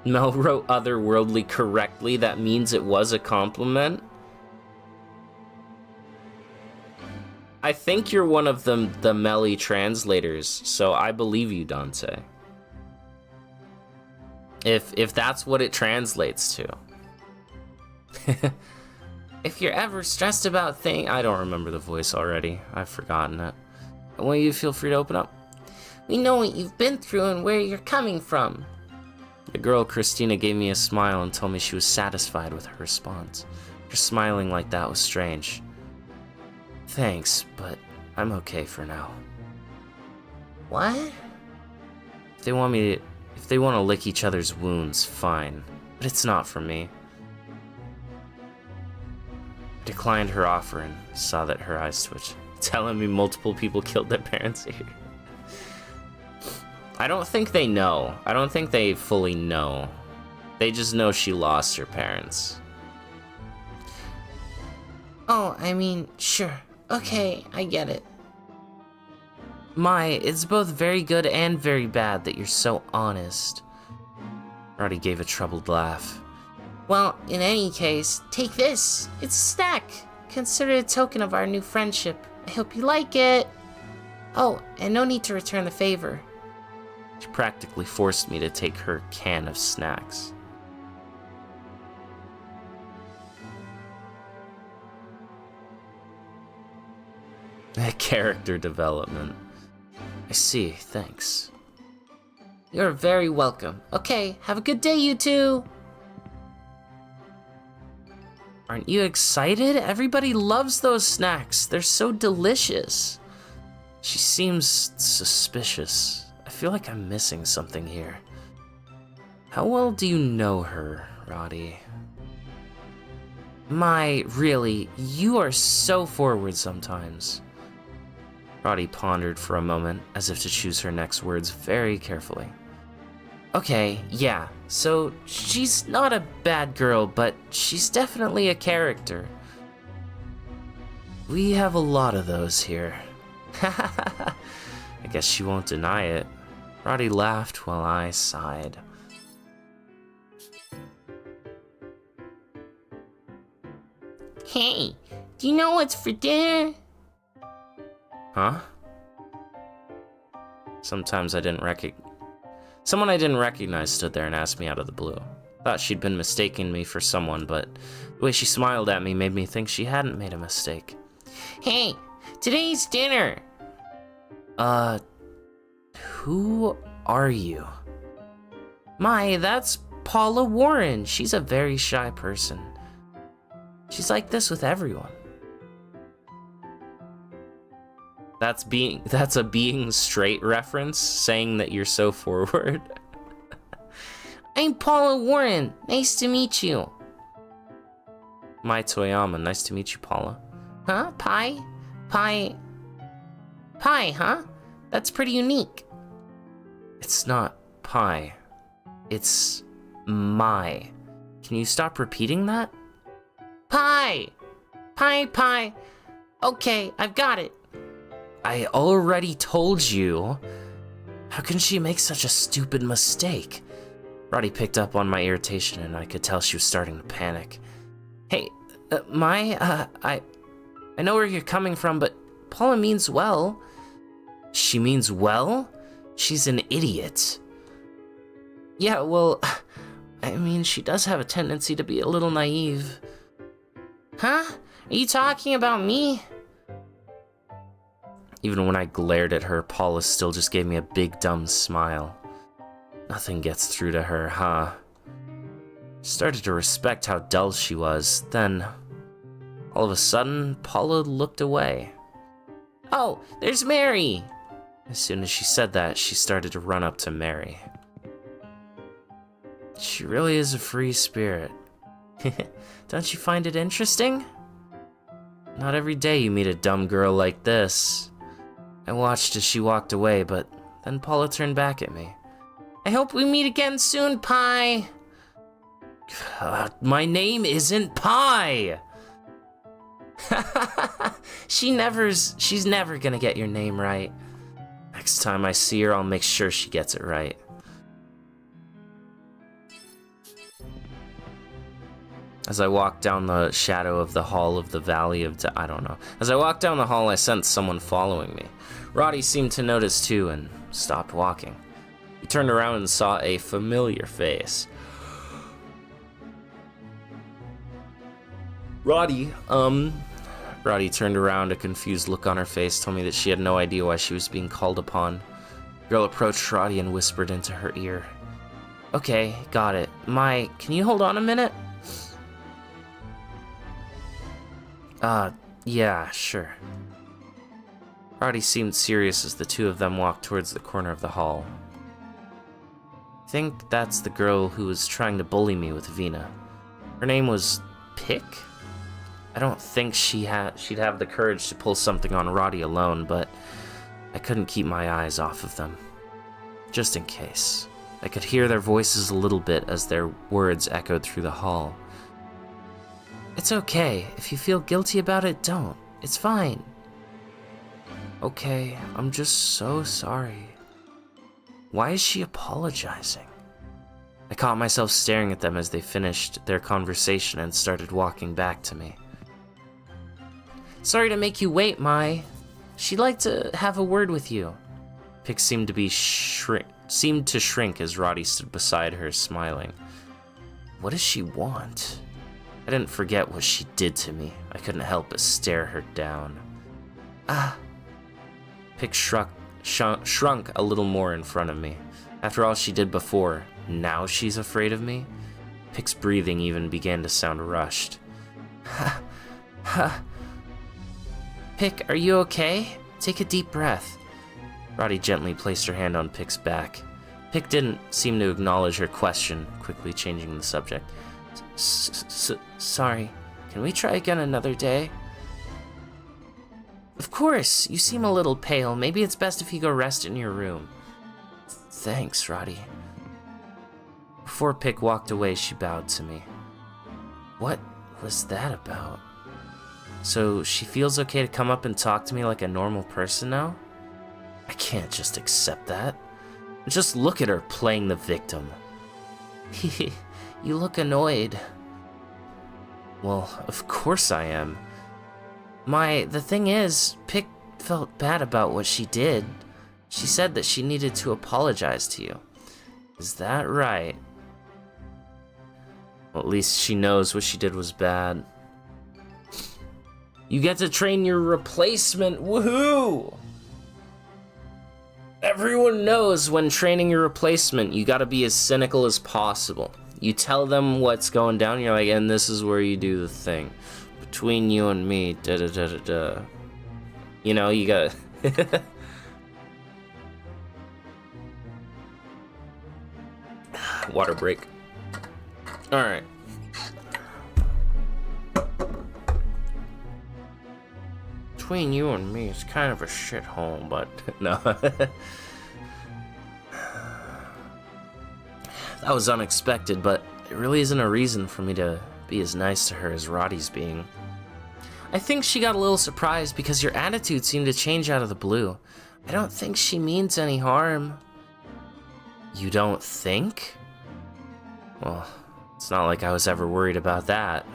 Mel wrote otherworldly correctly. That means it was a compliment? I think you're one of the Melly translators, so I believe you, Dante. If that's what it translates to. If you're ever stressed about things... I don't remember the voice already. I've forgotten it. I want you to feel free to open up. We know what you've been through and where you're coming from. The girl, Christina, gave me a smile and told me she was satisfied with her response. Her smiling like that was strange. Thanks, but I'm okay for now. What? If they want to lick each other's wounds, fine. But it's not for me. I declined her offer and saw that her eyes twitched, telling me multiple people killed their parents here. I don't think they know. I don't think they fully know. They just know she lost her parents. Oh, I mean, sure. Okay, I get it. Mai, it's both very good and very bad that you're so honest. Roddy gave a troubled laugh. Well, in any case, take this. It's a snack. Consider it a token of our new friendship. I hope you like it. Oh, and no need to return the favor. She practically forced me to take her can of snacks. Character development. I see, thanks. You're very welcome. Okay, have a good day, you two. Aren't you excited? Everybody loves those snacks. They're so delicious. She seems suspicious. I feel like I'm missing something here. How well do you know her, Roddy? My, really, you are so forward sometimes. Roddy pondered for a moment, as if to choose her next words very carefully. Okay, yeah, so she's not a bad girl, but she's definitely a character. We have a lot of those here. I guess she won't deny it. Roddy laughed while I sighed. Hey, do you know what's for dinner? Huh? Someone I didn't recognize stood there and asked me out of the blue. Thought she'd been mistaking me for someone, but the way she smiled at me made me think she hadn't made a mistake. Hey, today's dinner. Who are you? My, that's Paula Warren. She's a very shy person. She's like this with everyone. That's a being straight reference, saying that you're so forward. I'm Paula Warren. Nice to meet you. Mai Toyama. Nice to meet you, Paula. Huh? Pie, huh? That's pretty unique. It's not pie. It's Mai. Can you stop repeating that? Pie. Okay, I've got it. I already told you. How can she make such a stupid mistake? Roddy picked up on my irritation and I could tell she was starting to panic. Hey, Mai, I know where you're coming from, but Paula means well. She means well? She's an idiot. Yeah, well, I mean, she does have a tendency to be a little naive. Huh? Are you talking about me? Even when I glared at her, Paula still just gave me a big dumb smile. Nothing gets through to her, huh? Started to respect how dull she was, then all of a sudden, Paula looked away. Oh, there's Mary! As soon as she said that, she started to run up to Mary. She really is a free spirit. Don't you find it interesting? Not every day you meet a dumb girl like this. I watched as she walked away, but then Paula turned back at me. I hope we meet again soon, Pie. My name isn't Pie! She's never gonna get your name right. Next time I see her, I'll make sure she gets it right. As I walked down the shadow of the hall of the Valley of I don't know. As I walked down the hall, I sensed someone following me. Roddy seemed to notice too and stopped walking. He turned around and saw a familiar face. Roddy turned around, a confused look on her face told me that she had no idea why she was being called upon. The girl approached Roddy and whispered into her ear. Okay, got it. Mai, can you hold on a minute? Yeah, sure. Roddy seemed serious as the two of them walked towards the corner of the hall. I think that's the girl who was trying to bully me with Vina. Her name was Pick? I don't think she'd have the courage to pull something on Roddy alone, but I couldn't keep my eyes off of them. Just in case. I could hear their voices a little bit as their words echoed through the hall. It's okay. If you feel guilty about it, don't. It's fine. Okay, I'm just so sorry. Why is she apologizing? I caught myself staring at them as they finished their conversation and started walking back to me. Sorry to make you wait, Mai. She'd like to have a word with you. Pick seemed to be seemed to shrink as Roddy stood beside her, smiling. What does she want? I didn't forget what she did to me. I couldn't help but stare her down. Ah. Pick shrunk a little more in front of me. After all she did before, now she's afraid of me? Pick's breathing even began to sound rushed. Ha. Ha. Pick, are you okay? Take a deep breath. Roddy gently placed her hand on Pick's back. Pick didn't seem to acknowledge her question, quickly changing the subject. Sorry. Can we try again another day? Of course. You seem a little pale. Maybe it's best if you go rest in your room. Thanks, Roddy. Before Pick walked away, she bowed to me. What was that about? So she feels okay to come up and talk to me like a normal person now? I can't just accept that. Just look at her playing the victim. You look annoyed. Well, of course I am. The thing is, Pick felt bad about what she did. She said that she needed to apologize to you. Is that right? Well, at least she knows what she did was bad. You get to train your replacement. Woohoo! Everyone knows when training your replacement, you gotta be as cynical as possible. You tell them what's going down, you're like, and this is where you do the thing. Between you and me, da-da-da-da-da. You know, you gotta... Water break. Alright. Between you and me, it's kind of a shithole, but no. That was unexpected, but it really isn't a reason for me to be as nice to her as Roddy's being. I think she got a little surprised because your attitude seemed to change out of the blue. I don't think she means any harm. You don't think? Well, it's not like I was ever worried about that.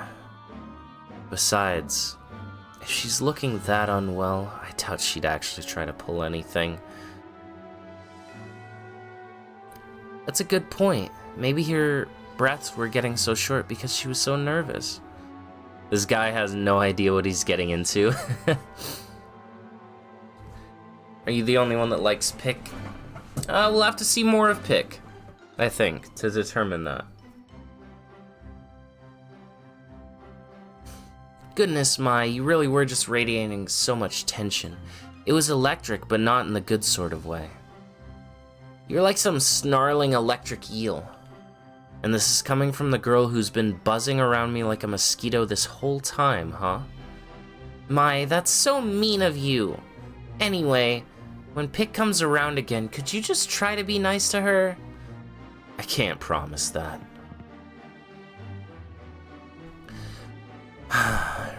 Besides, if she's looking that unwell, I doubt she'd actually try to pull anything. That's a good point. Maybe her breaths were getting so short because she was so nervous. This guy has no idea what he's getting into. Are you the only one that likes Pick? We'll have to see more of Pick, I think, to determine that. Goodness, Mai, you really were just radiating so much tension. It was electric, but not in the good sort of way. You're like some snarling electric eel. And this is coming from the girl who's been buzzing around me like a mosquito this whole time, huh? Mai, that's so mean of you. Anyway, when Pick comes around again, could you just try to be nice to her? I can't promise that.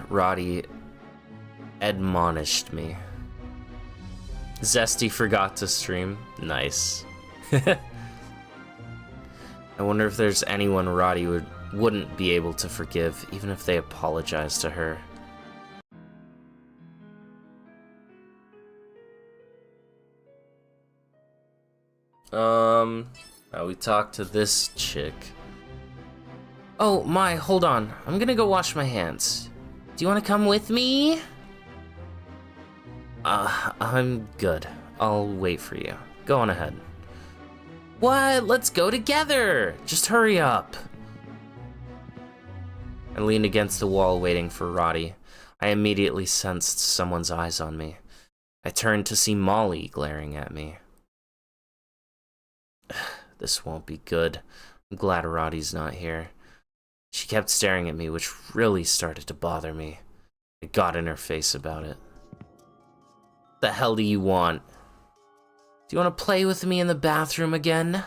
Roddy admonished me. Zesty forgot to stream. Nice. I wonder if there's anyone Roddy wouldn't be able to forgive, even if they apologized to her. Now we talk to this chick. Oh, Mai, hold on. I'm gonna go wash my hands. Do you want to come with me? I'm good. I'll wait for you. Go on ahead. What? Let's go together! Just hurry up. I leaned against the wall waiting for Roddy. I immediately sensed someone's eyes on me. I turned to see Molly glaring at me. This won't be good. I'm glad Roddy's not here. She kept staring at me, which really started to bother me. I got in her face about it. What the hell do you want? Do you want to play with me in the bathroom again?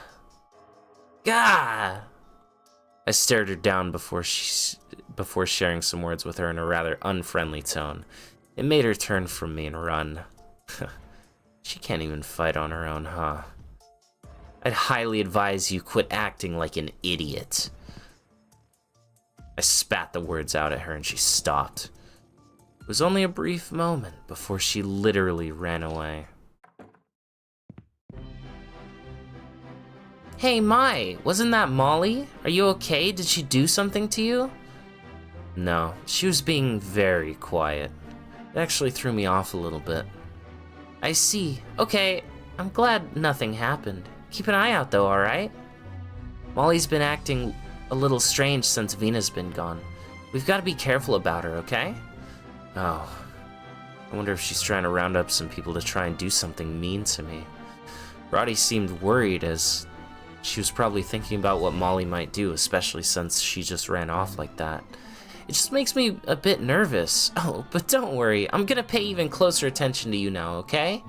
Gah! I stared her down before sharing some words with her in a rather unfriendly tone. It made her turn from me and run. She can't even fight on her own, huh? I'd highly advise you quit acting like an idiot. I spat the words out at her and she stopped. It was only a brief moment before she literally ran away. Hey, Mai, wasn't that Molly? Are you okay? Did she do something to you? No, she was being very quiet. It actually threw me off a little bit. I see. Okay, I'm glad nothing happened. Keep an eye out though, alright? Molly's been acting a little strange since Vina's been gone. We've got to be careful about her, okay? Oh, I wonder if she's trying to round up some people to try and do something mean to me. Roddy seemed worried, as she was probably thinking about what Molly might do, especially since she just ran off like that. It just makes me a bit nervous. Oh, but don't worry, I'm gonna pay even closer attention to you now, okay?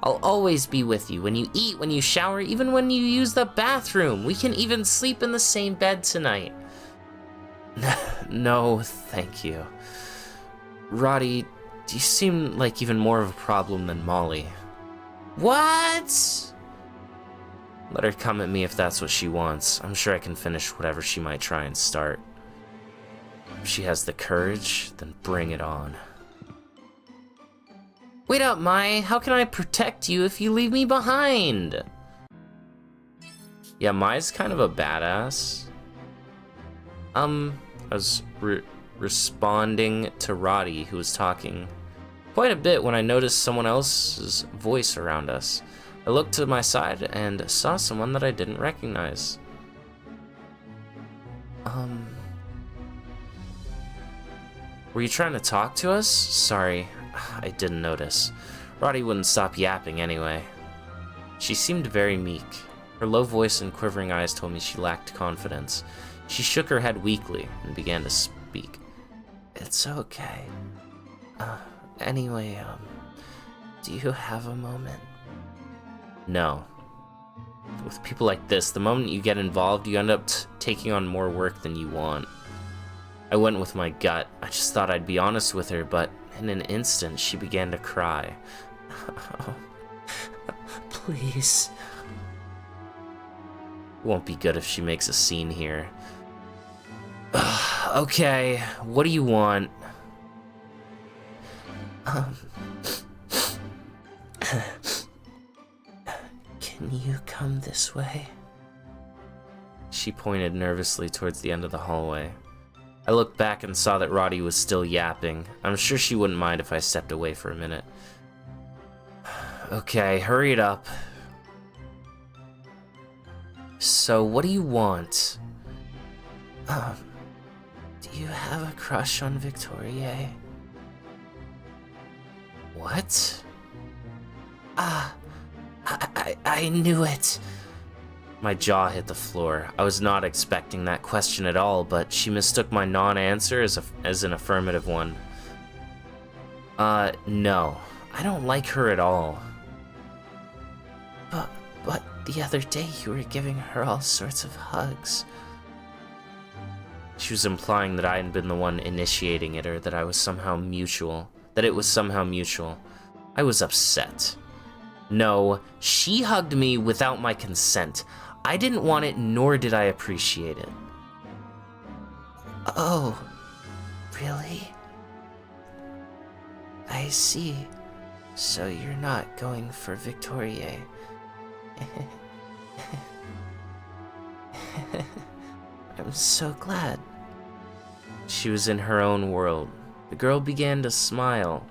I'll always be with you when you eat, when you shower, even when you use the bathroom. We can even sleep in the same bed tonight. No, thank you. Roddy, you seem like even more of a problem than Molly. What? Let her come at me if that's what she wants. I'm sure I can finish whatever she might try and start. If she has the courage, then bring it on. Wait up, Mai. How can I protect you if you leave me behind? Yeah, Mai's kind of a badass. I was responding to Roddy, who was talking quite a bit when I noticed someone else's voice around us. I looked to my side and saw someone that I didn't recognize. Were you trying to talk to us? Sorry, I didn't notice. Roddy wouldn't stop yapping anyway. She seemed very meek. Her low voice and quivering eyes told me she lacked confidence. She shook her head weakly and began to speak. It's okay. Anyway, do you have a moment? No. With people like this, the moment you get involved, you end up taking on more work than you want. I went with my gut. I just thought I'd be honest with her, but in an instant, she began to cry. Oh, please. It won't be good if she makes a scene here. Okay, what do you want? Can you come this way? She pointed nervously towards the end of the hallway. I looked back and saw that Roddy was still yapping. I'm sure she wouldn't mind if I stepped away for a minute. Okay, hurry it up. So, what do you want? Do you have a crush on Victoria? What? I knew it. My jaw hit the floor. I was not expecting that question at all, but she mistook my non-answer as an affirmative one. No. I don't like her at all. But the other day you were giving her all sorts of hugs. She was implying that I had been the one initiating it, or that I was somehow mutual. That it was somehow mutual. I was upset. No, she hugged me without my consent. I didn't want it, nor did I appreciate it. Oh, really? I see. So you're not going for Victoria. I'm so glad. She was in her own world. The girl began to smile.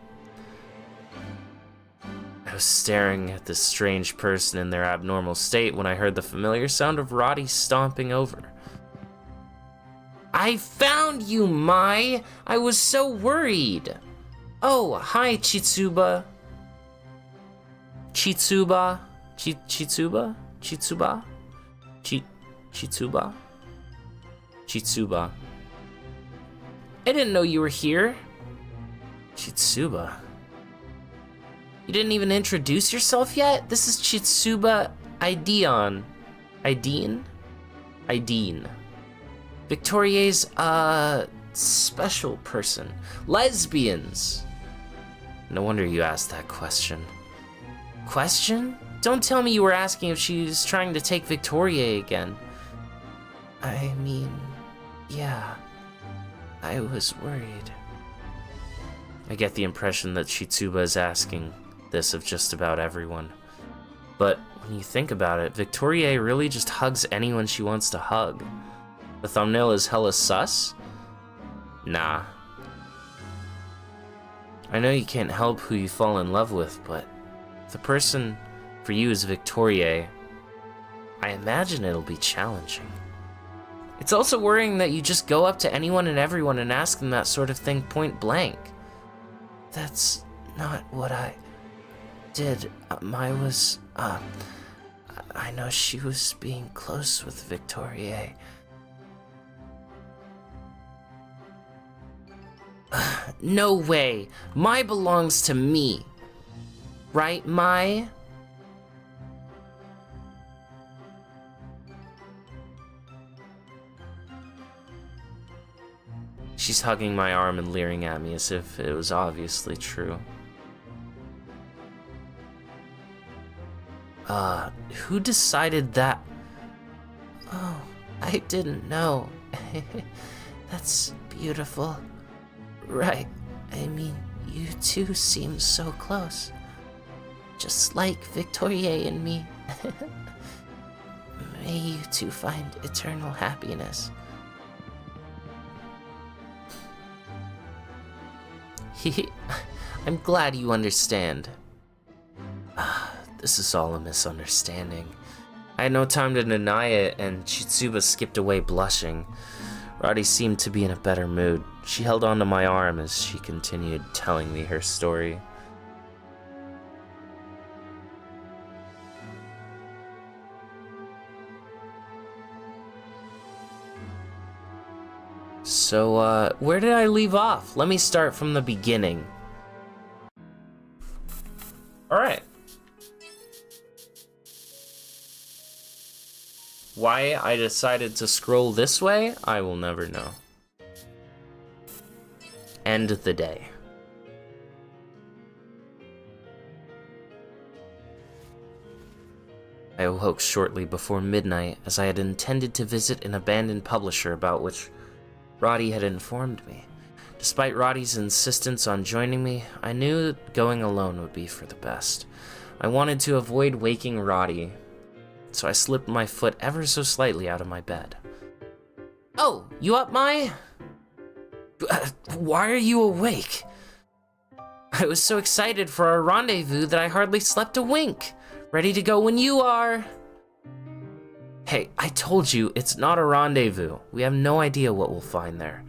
I was staring at this strange person in their abnormal state when I heard the familiar sound of Roddy stomping over. I found you, Mai! I was so worried! Oh, hi, Chitsuba. Chitsuba? Chitsuba? Chitsuba? Chitsuba? Chitsuba. I didn't know you were here. Chitsuba. You didn't even introduce yourself yet? This is Chitsuba Ideon. Ideen. Victoria's, special person. Lesbians. No wonder you asked that question. Question? Don't tell me you were asking if she's trying to take Victoria again. I mean, yeah. I was worried. I get the impression that Chitsuba is asking this of just about everyone. But when you think about it, Victoria really just hugs anyone she wants to hug. The thumbnail is hella sus? Nah. I know you can't help who you fall in love with, but if the person for you is Victoria, I imagine it'll be challenging. It's also worrying that you just go up to anyone and everyone and ask them that sort of thing point blank. That's not what I did. I know she was being close with Victoria. No way. Mai belongs to me. Right, Mai? She's hugging my arm and leering at me as if it was obviously true. Who decided that? Oh, I didn't know. That's beautiful. Right, I mean, you two seem so close. Just like Victoria and me. May you two find eternal happiness. I'm glad you understand. This is all a misunderstanding. I had no time to deny it, and Chitsuba skipped away blushing. Roddy seemed to be in a better mood. She held onto my arm as she continued telling me her story. So, where did I leave off? Let me start from the beginning. Alright. Why I decided to scroll this way, I will never know. End of the day. I awoke shortly before midnight as I had intended to visit an abandoned publisher about which Roddy had informed me. Despite Roddy's insistence on joining me, I knew that going alone would be for the best. I wanted to avoid waking Roddy, so I slipped my foot ever so slightly out of my bed. Oh, you up, Mai? Why are you awake? I was so excited for our rendezvous that I hardly slept a wink. Ready to go when you are. Hey, I told you, it's not a rendezvous. We have no idea what we'll find there.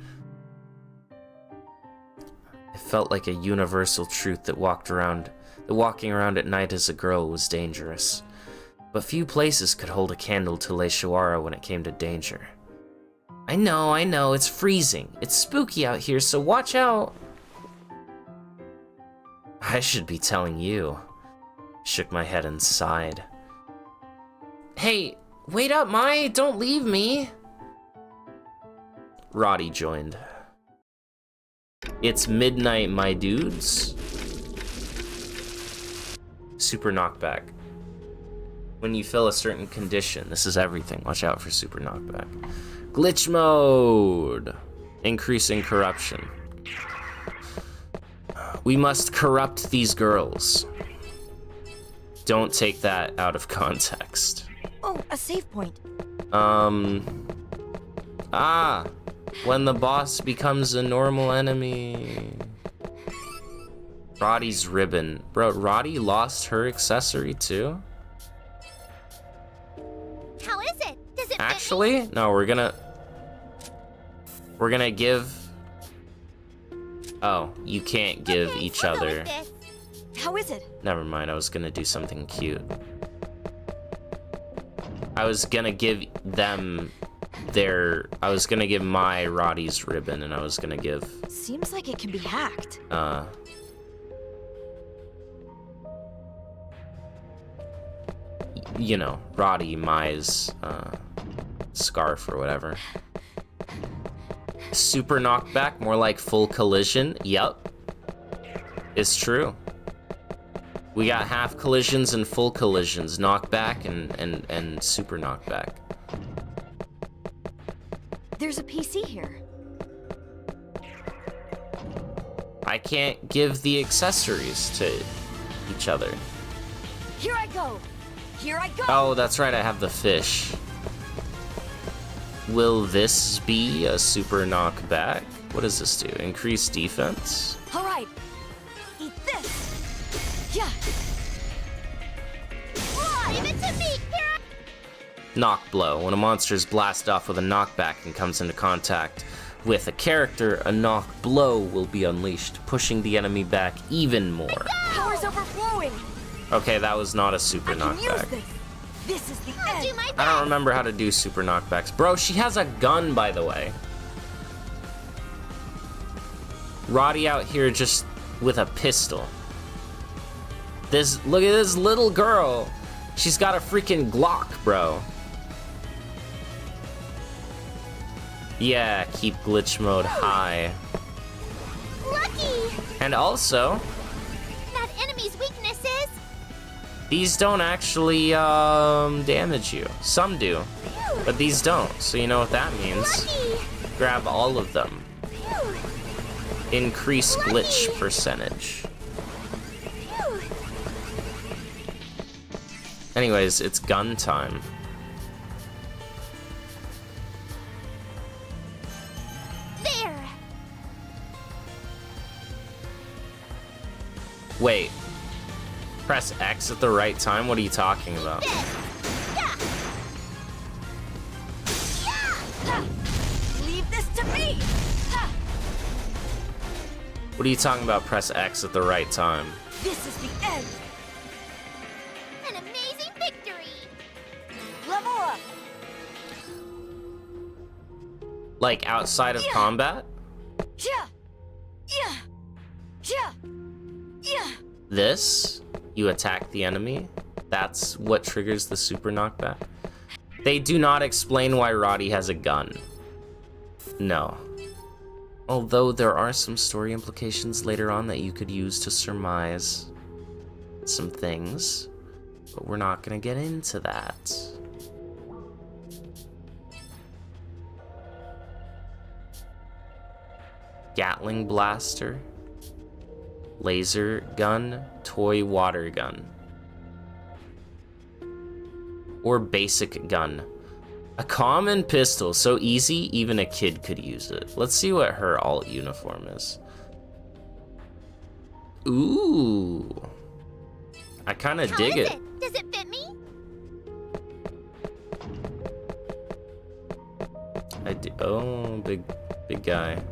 It felt like a universal truth that walking around at night as a girl was dangerous. But few places could hold a candle to Leishiwara when it came to danger. I know, it's freezing. It's spooky out here, so watch out. I should be telling you. Shook my head and sighed. Hey, wait up, Mai, don't leave me. Roddy joined. It's midnight, my dudes. Super knockback. When you fill a certain condition, this is everything. Watch out for super knockback. Glitch mode. Increasing corruption. We must corrupt these girls. Don't take that out of context. Oh, a save point. When the boss becomes a normal enemy. Roddy's ribbon. Bro, Roddy lost her accessory too? How is it? Does it Actually, no, we're gonna give... Oh, you can't give each other... How is it? Never mind, I was gonna do something cute. I was gonna give them I was gonna give my Roddy's ribbon, and I was gonna give... Seems like it can be hacked. You know, Roddy, Mai's, scarf or whatever. Super knockback, more like full collision. Yep. It's true. We got half collisions and full collisions, knockback and super knockback. There's a PC here. I can't give the accessories to each other. Here I go. Here I go! Oh, that's right, I have the fish. Will this be a super knockback? What does this do? Increase defense? Alright, eat this! Yeah! Leave it to me! Here Knock blow. When a monster is blasted off with a knockback and comes into contact with a character, a knock blow will be unleashed, pushing the enemy back even more. Power's overflowing! Okay, that was not a super I can use knockback. this! This is the I'll end! do my best! I don't remember how to do super knockbacks. Bro, she has a gun, by the way. Roddy out here just with a pistol. Look at this little girl. She's got a freaking Glock, bro. Yeah, keep glitch mode high. Lucky! And also, That enemy's weakness is... these don't actually damage you. Some do, but these don't. So you know what that means. Lucky! Grab all of them. Phew! Increase glitch percentage. Phew! Anyways, it's gun time. There! Wait. Press X at the right time? What are you talking about? Leave this to me! What are you talking about? Press X at the right time. This is the end! An amazing victory! Level up! Like outside of combat? Yeah! Yeah! Yeah! Yeah! This? You attack the enemy? That's what triggers the super knockback? They do not explain why Roddy has a gun. No. Although there are some story implications later on that you could use to surmise some things, but we're not gonna get into that. Gatling blaster, laser gun, toy water gun, or basic gun. A common pistol, so easy even a kid could use it. Let's see what her alt uniform is. Ooh, I kind of dig it. Does it fit me? I do. Oh, big guy.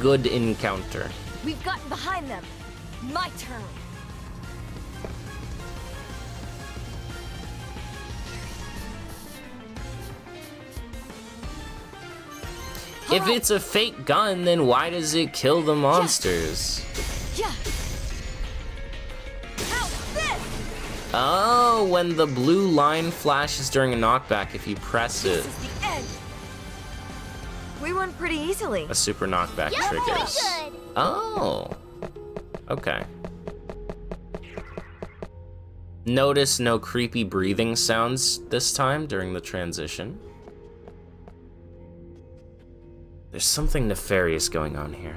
Good encounter. We've gotten behind them. My turn. If it's a fake gun, then why does it kill the monsters? Yeah. How's this? Oh, when the blue line flashes during a knockback, if you press it, This is the end. We won pretty easily. a super knockback Yeah, very triggers. good! Oh. Okay. Notice no creepy breathing sounds this time during the transition. There's something nefarious going on here.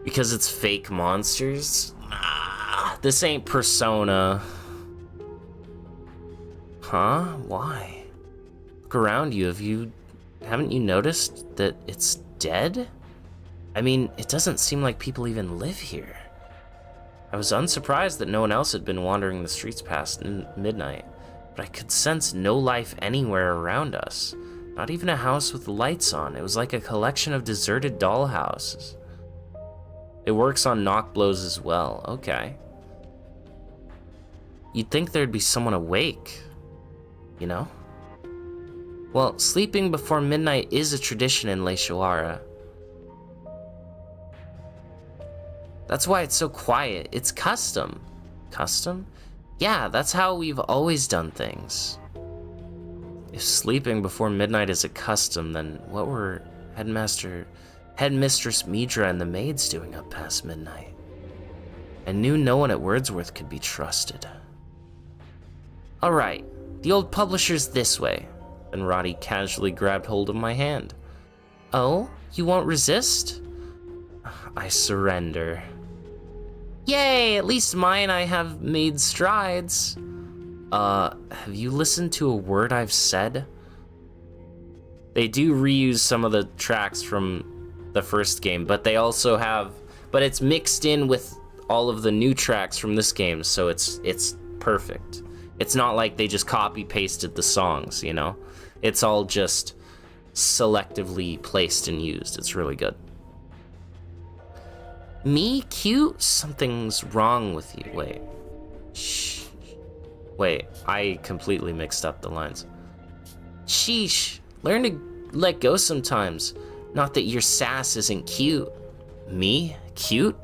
Because it's fake monsters? Nah, this ain't Persona. Huh? Why? Look around you. Haven't you noticed that it's dead? I mean, it doesn't seem like people even live here. I was unsurprised that no one else had been wandering the streets past midnight, but I could sense no life anywhere around us. Not even a house with lights on. It was like a collection of deserted dollhouses. It works on knock blows as well. Okay. You'd think there'd be someone awake, you know? Well, sleeping before midnight is a tradition in Leishawara. That's why it's so quiet. It's custom. Custom? Yeah, that's how we've always done things. If sleeping before midnight is a custom, then what were Headmistress Midra and the maids doing up past midnight? I knew no one at Wordsworth could be trusted. Alright, the old publisher's this way. Then Roddy casually grabbed hold of my hand. Oh, you won't resist? I surrender. Yay, at least Mai and I have made strides. Have you listened to a word I've said? They do reuse some of the tracks from the first game, but they also have, but it's mixed in with all of the new tracks from this game, so it's perfect. It's not like they just copy pasted the songs, you know? It's all just selectively placed and used. It's really good. Me cute? Something's wrong with you. Wait. Shh. Wait, I completely mixed up the lines. Sheesh. Learn to let go sometimes. Not that your sass isn't cute. Me? Cute?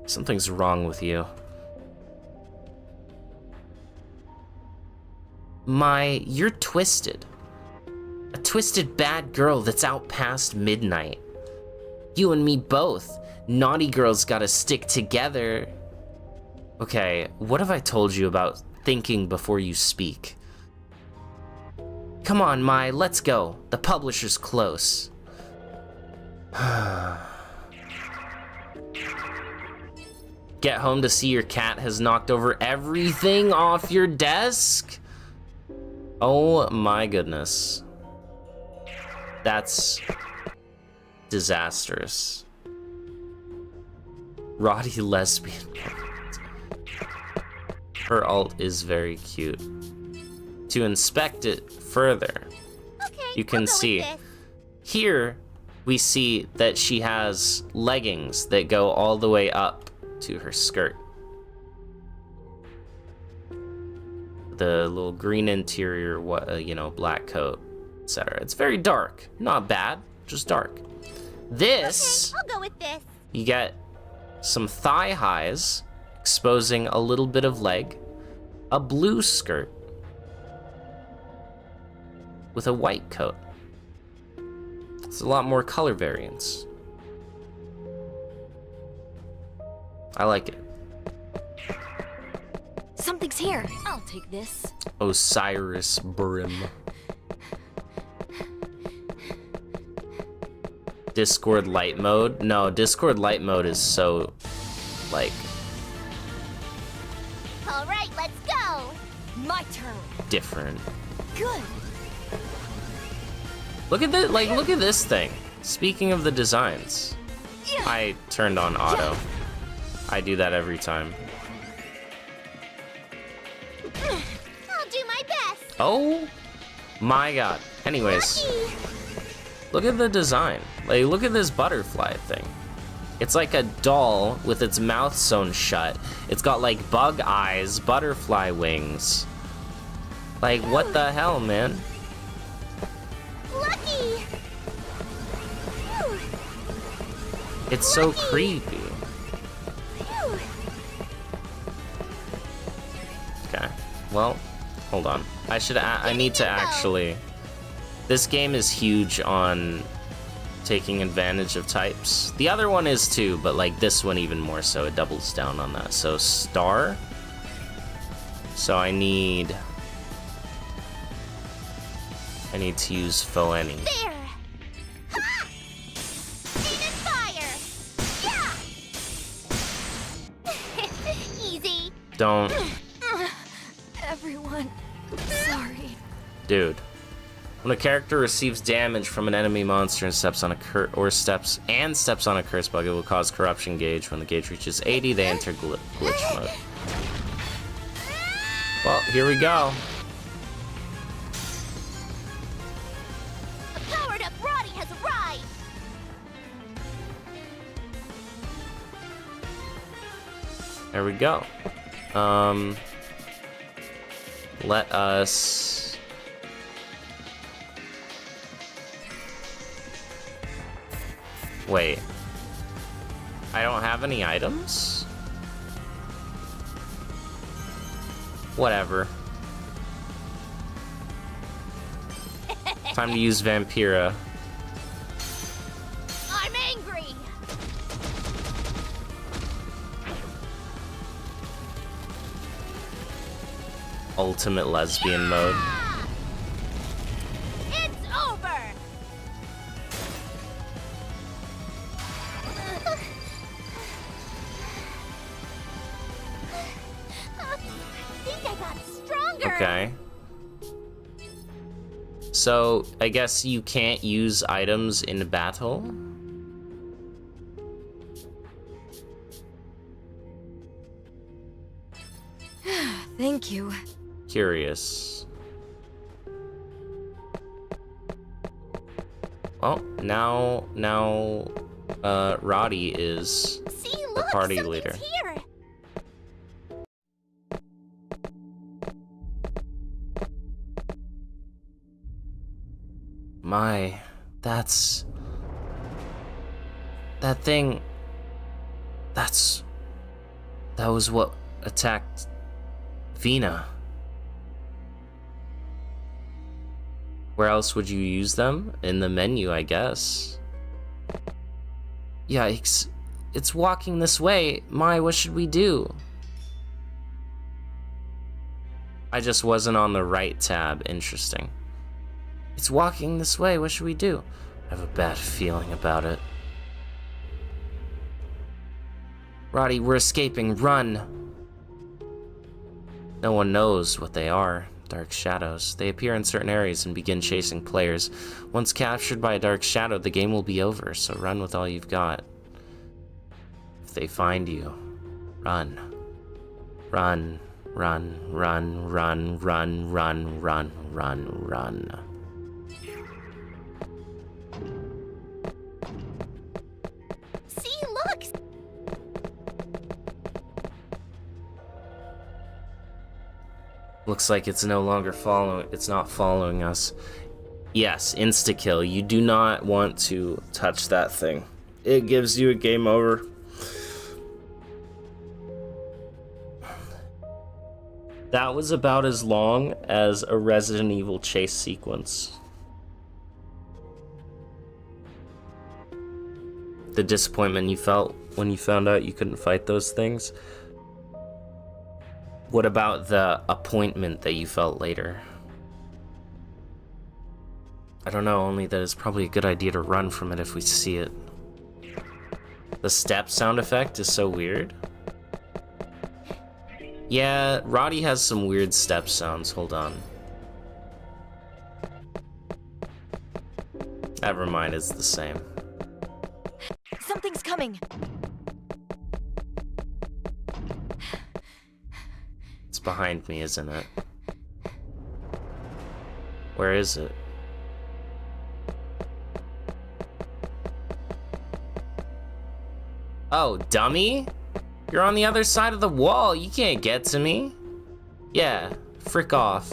Something's wrong with you. Mai, you're twisted. A twisted bad girl that's out past midnight. You and me both. Naughty girls gotta stick together. Okay, what have I told you about thinking before you speak? Come on, Mai, let's go. The publisher's close. Get home to see your cat has knocked over everything off your desk? Oh my goodness. That's disastrous. Roddy lesbian. Her alt is very cute. To inspect it further, you can see here we see that she has leggings that go all the way up to her skirt. The little green interior, black coat, etc. It's very dark. Not bad, just dark. This, I'll go with this. You get some thigh highs exposing a little bit of leg, a blue skirt with a white coat. It's a lot more color variance. I like it. Something's here. I'll take this. Osiris Brim. Discord light mode? No, Discord light mode is so, like... All right, let's go. My turn. different. Good. Look at this, look at this thing. Speaking of the designs, I turned on auto. I do that every time. I'll do my best. Oh my god. Anyways, look at the design. Like, look at this butterfly thing. It's like a doll with its mouth sewn shut. It's got like bug eyes, butterfly wings. Like, what the hell, man? Lucky. It's so creepy. Okay, well, hold on. I need to actually... This game is huge on taking advantage of types. The other one is too, but like this one even more so. It doubles down on that. So star. So I need to use Foeni. There. Ha! Aim and fire. Yeah. Easy. Don't. Everyone, sorry. Dude. When a character receives damage from an enemy monster and steps on a curse bug, it will cause corruption gauge. When the gauge reaches 80, they enter glitch mode. Well, here we go. A powered-up Roddy has arrived. There we go. Let us... Wait. I don't have any items? Whatever. Time to use Vampira. I'm angry. Ultimate lesbian mode. It's over. Okay. So, I guess you can't use items in battle? Thank you. Curious. Well, now, Roddy is See, the look, party something's leader. here. My, that's... That thing... That was what attacked Vina. Where else would you use them? In the menu, I guess. Yikes. It's walking this way. Mai, what should we do? I just wasn't on the right tab. Interesting. It's walking this way. What should we do? I have a bad feeling about it. Roddy, we're escaping. Run! No one knows what they are. Dark shadows. They appear in certain areas and begin chasing players. Once captured by a dark shadow, the game will be over, so run with all you've got. If they find you, run. Run, run, run, run, run, run, run, run, run. See, look. Looks like it's no longer not following us. Yes, insta-kill. You do not want to touch that thing. It gives you a game over. That was about as long as a Resident Evil chase sequence. The disappointment you felt when you found out you couldn't fight those things. What about the appointment that you felt later? I don't know, only that it's probably a good idea to run from it if we see it. The step sound effect is so weird. Yeah, Roddy has some weird step sounds. Hold on. Never mind, it's the same. Something's coming. It's behind me, isn't it? Where is it? Oh, dummy? You're on the other side of the wall. You can't get to me. Yeah, frick off.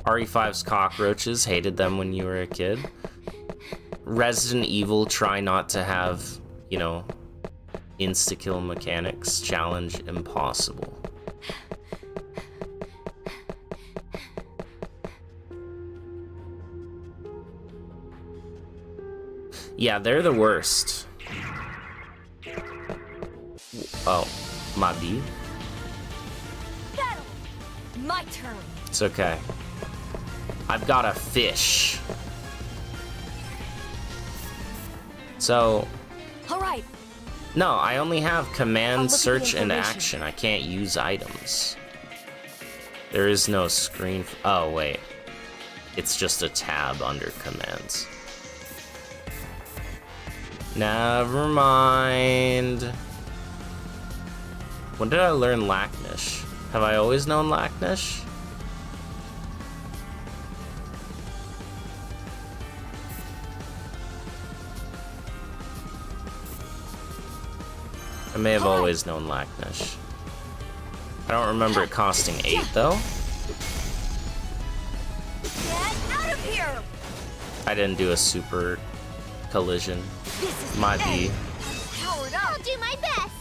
RE5's cockroaches, hated them when you were a kid. Resident Evil, try not to have, you know, insta-kill mechanics. Challenge impossible. Yeah, they're the worst. Oh, my B. Battle. My turn. It's okay. I've got a fish. So... All right. No, I only have command, I'll look at the search, and information. action. I can't use items. There is no screen. Oh, wait. It's just a tab under commands. Never mind. When did I learn Lacknish? Have I always known Lacknish? I may have always known Lacknish. I don't remember it costing 8 though. Get out of here. I didn't do a super collision. My B. I'll do my best.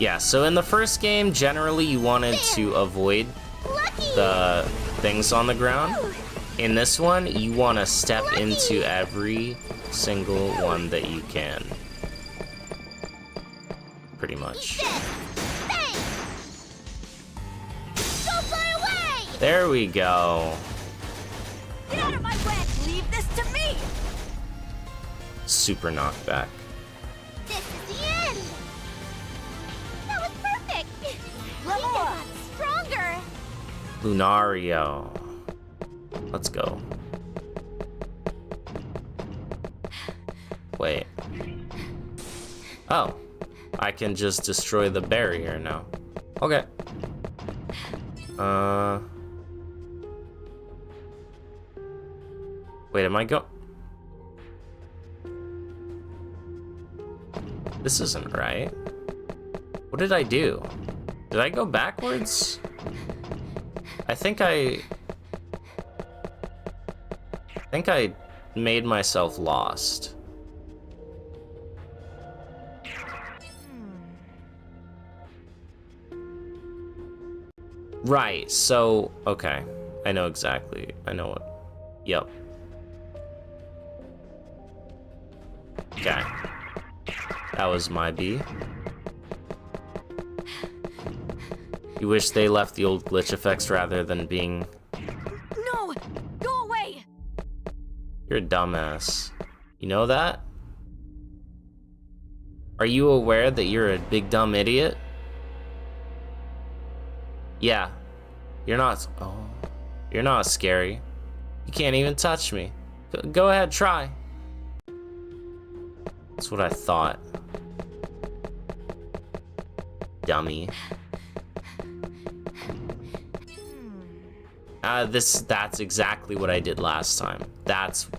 Yeah, so in the first game, generally you wanted to avoid the things on the ground. In this one, you want to step into every single one that you can. Pretty much. Don't fly away! There we go. Get out of my way. Leave this to me. Super knockback. This is the end. That was perfect. Lunario. Let's go. Wait. Oh. I can just destroy the barrier now. Okay. Wait, am I go? This isn't right. What did I do? Did I go backwards? I think I made myself lost. Right, so, okay. I know exactly. I know what. Yep. Okay. That was my B. You wish they left the old glitch effects rather than being... No! Go away! You're a dumbass. You know that? Are you aware that you're a big dumb idiot? Yeah. You're not... Oh. You're not scary. You can't even touch me. Go ahead, try. That's what I thought. Dummy. That's exactly what I did last time. That's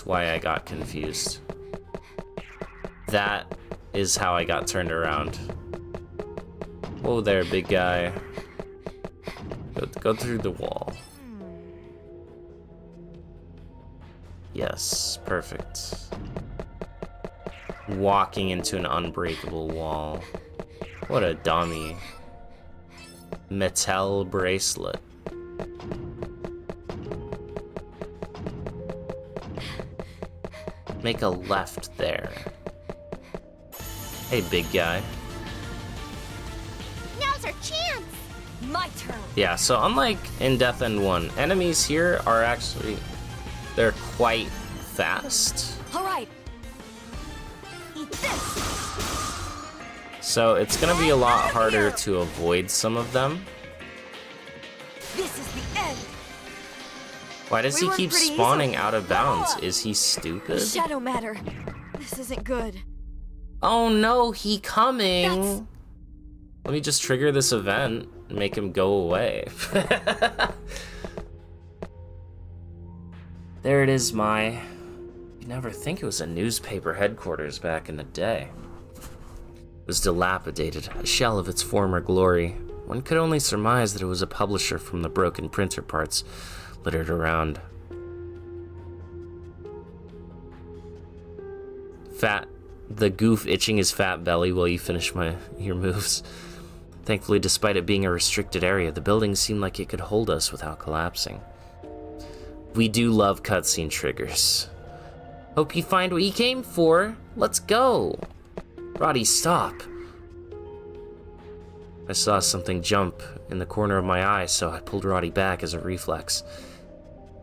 why I got confused. That is how I got turned around. Whoa there, big guy. Go through the wall. Yes, perfect. Walking into an unbreakable wall. What a dummy. Metal bracelet. Make a left there. Hey, big guy. Now's our chance! My turn! Yeah, so unlike in Death End 1, enemies here are actually... they're quite fast. Alright! Eat this! So it's gonna be a lot harder to avoid some of them. This is the end! Why does he keep spawning out of bounds? Is he stupid? Shadow matter. This isn't good. Oh no, he coming! Let me just trigger this event and make him go away. There it is, Mai. You'd never think it was a newspaper headquarters back in the day. It was dilapidated, a shell of its former glory. One could only surmise that it was a publisher from the broken printer parts littered around. The goof itching his fat belly while you finish your moves. Thankfully, despite it being a restricted area, the building seemed like it could hold us without collapsing. We do love cutscene triggers. Hope you find what you came for. Let's go. Roddy, stop. I saw something jump in the corner of my eye, so I pulled Roddy back as a reflex.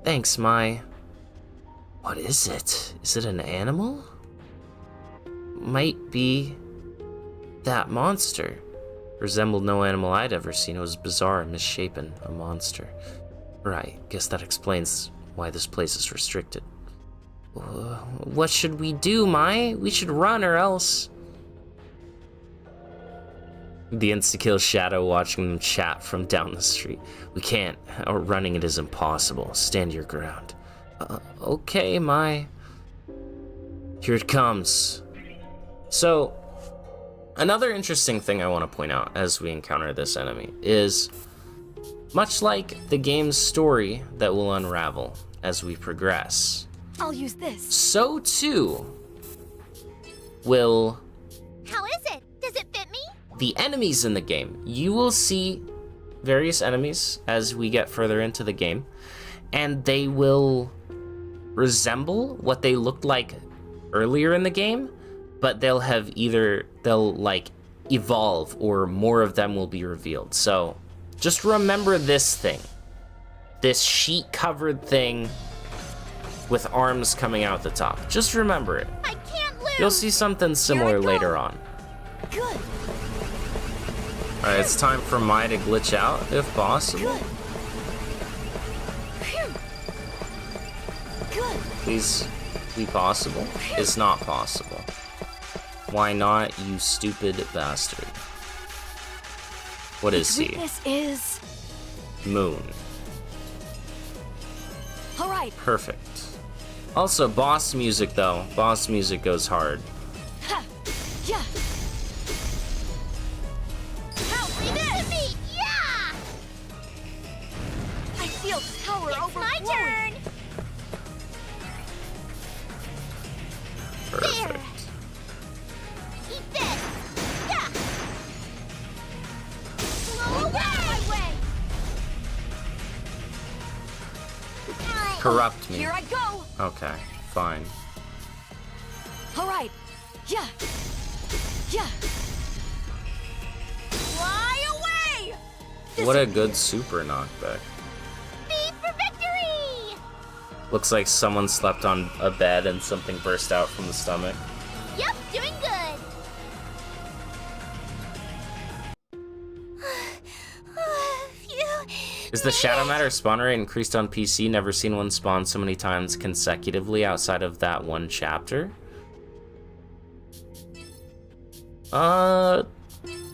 Thanks, Mai. What is it? Is it an animal? Might be that monster. Resembled no animal I'd ever seen. It was bizarre and misshapen, a monster. Right, guess that explains why this place is restricted. What should we do, Mai? We should run or else... The insta-kill Shadow watching them chat from down the street. We can't, or running it is impossible. Stand your ground. Okay, Mai. Here it comes. So, another interesting thing I want to point out as we encounter this enemy is, much like the game's story that will unravel as we progress, I'll use this. so too will How is it? Does it fit me? the enemies in the game. You will see various enemies as we get further into the game, and they will resemble what they looked like earlier in the game, but they'll like evolve, or more of them will be revealed. So just remember this thing. This sheet covered thing with arms coming out the top. Just remember it. I can't lose! You'll see something similar later on. Good. Alright, it's time for Mai to glitch out, if possible. Please be possible. It's not possible. Why not, you stupid bastard? What is he? Weakness is... Moon. All right. Perfect. Also, boss music though. Boss music goes hard. Ha! Yeah. Yeah! I feel power It's my turn! Perfect. Eat this! Yeah! Blow away! Corrupt me. Here I go. Okay, fine. All right. Yeah. Yeah. Fly away! What a good super knockback. Beat for victory! Looks like someone slept on a bed and something burst out from the stomach. Yep, doing good. Phew. Is the Shadow Matter spawn rate increased on PC? Never seen one spawn so many times consecutively outside of that one chapter.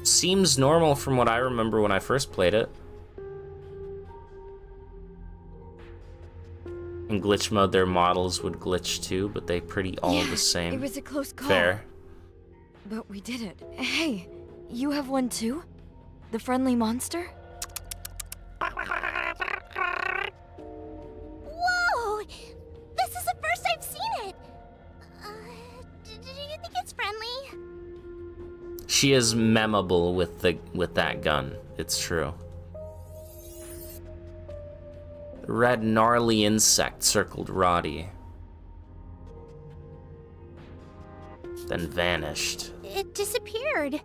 Seems normal from what I remember when I first played it. In glitch mode, their models would glitch too, but they pretty all the same. It was a close call. Fair. But we did it. Hey, you have one too? The friendly monster? Whoa! This is the first I've seen it. Do you think it's friendly? She is memorable with that gun. It's true. The red gnarly insect circled Roddy, then vanished. It disappeared.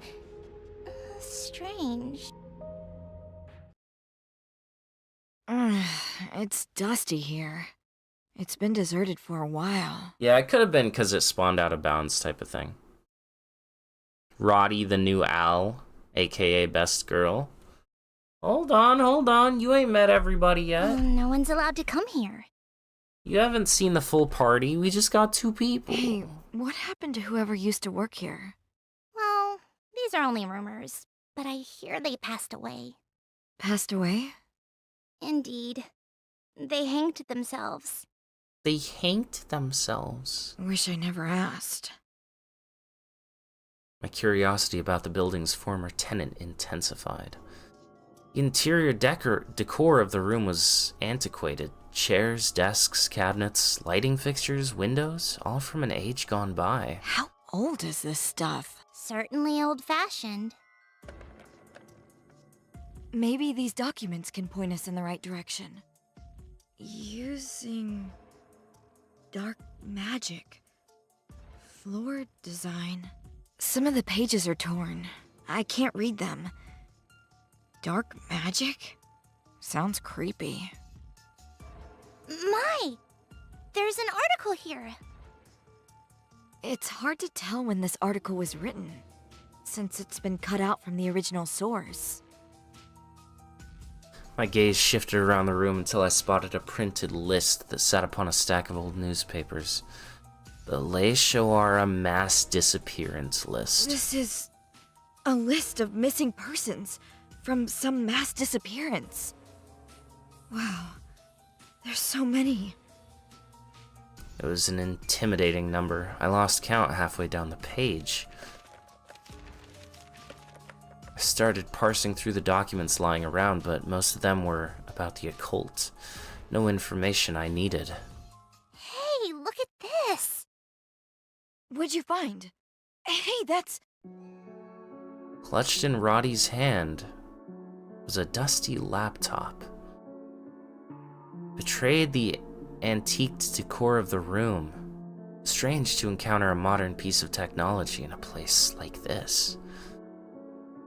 Strange. It's dusty here. It's been deserted for a while. Yeah, it could have been because it spawned out of bounds type of thing. Roddy, the new Al, aka Best Girl. Hold on, you ain't met everybody yet. No one's allowed to come here. You haven't seen the full party, we just got 2 people. Hey, what happened to whoever used to work here? Well, these are only rumors, but I hear they passed away. Passed away? Indeed. They hanged themselves. They hanged themselves. Wish I never asked. My curiosity about the building's former tenant intensified. The interior decor of the room was antiquated. Chairs, desks, cabinets, lighting fixtures, windows, all from an age gone by. How old is this stuff? Certainly old-fashioned. Maybe these documents can point us in the right direction. Using dark magic. Floor design. Some of the pages are torn. I can't read them. Dark magic? Sounds creepy. My! There's an article here. It's hard to tell when this article was written, since it's been cut out from the original source. My gaze shifted around the room until I spotted a printed list that sat upon a stack of old newspapers. The Le Shoara Mass Disappearance List. This is a list of missing persons from some mass disappearance. Wow, there's so many. It was an intimidating number. I lost count halfway down the page. I started parsing through the documents lying around, but most of them were about the occult. No information I needed. Hey, look at this! What'd you find? Hey, that's... Clutched in Roddy's hand was a dusty laptop. Betrayed the antiqued decor of the room. Strange to encounter a modern piece of technology in a place like this.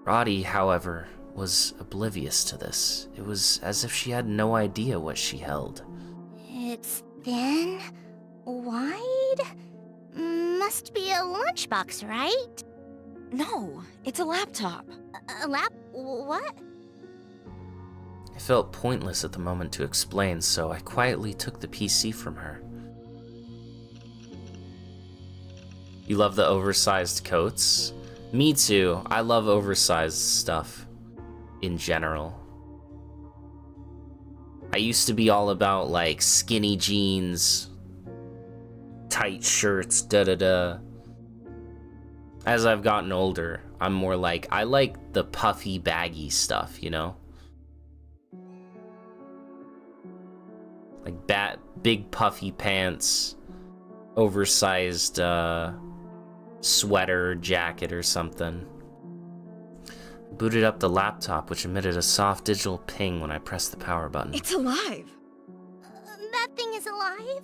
Roddy, however, was oblivious to this. It was as if she had no idea what she held. It's thin, wide. Must be a lunchbox, right? No, it's a laptop. A laptop? What? I felt pointless at the moment to explain, so I quietly took the PC from her. You love the oversized coats? Me too. I love oversized stuff in general. I used to be all about like skinny jeans, tight shirts, da-da-da. As I've gotten older, I'm more like, I like the puffy, baggy stuff, you know? Like big puffy pants, oversized sweater, jacket or something. Booted up the laptop, which emitted a soft digital ping when I pressed the power button. It's alive! That thing is alive?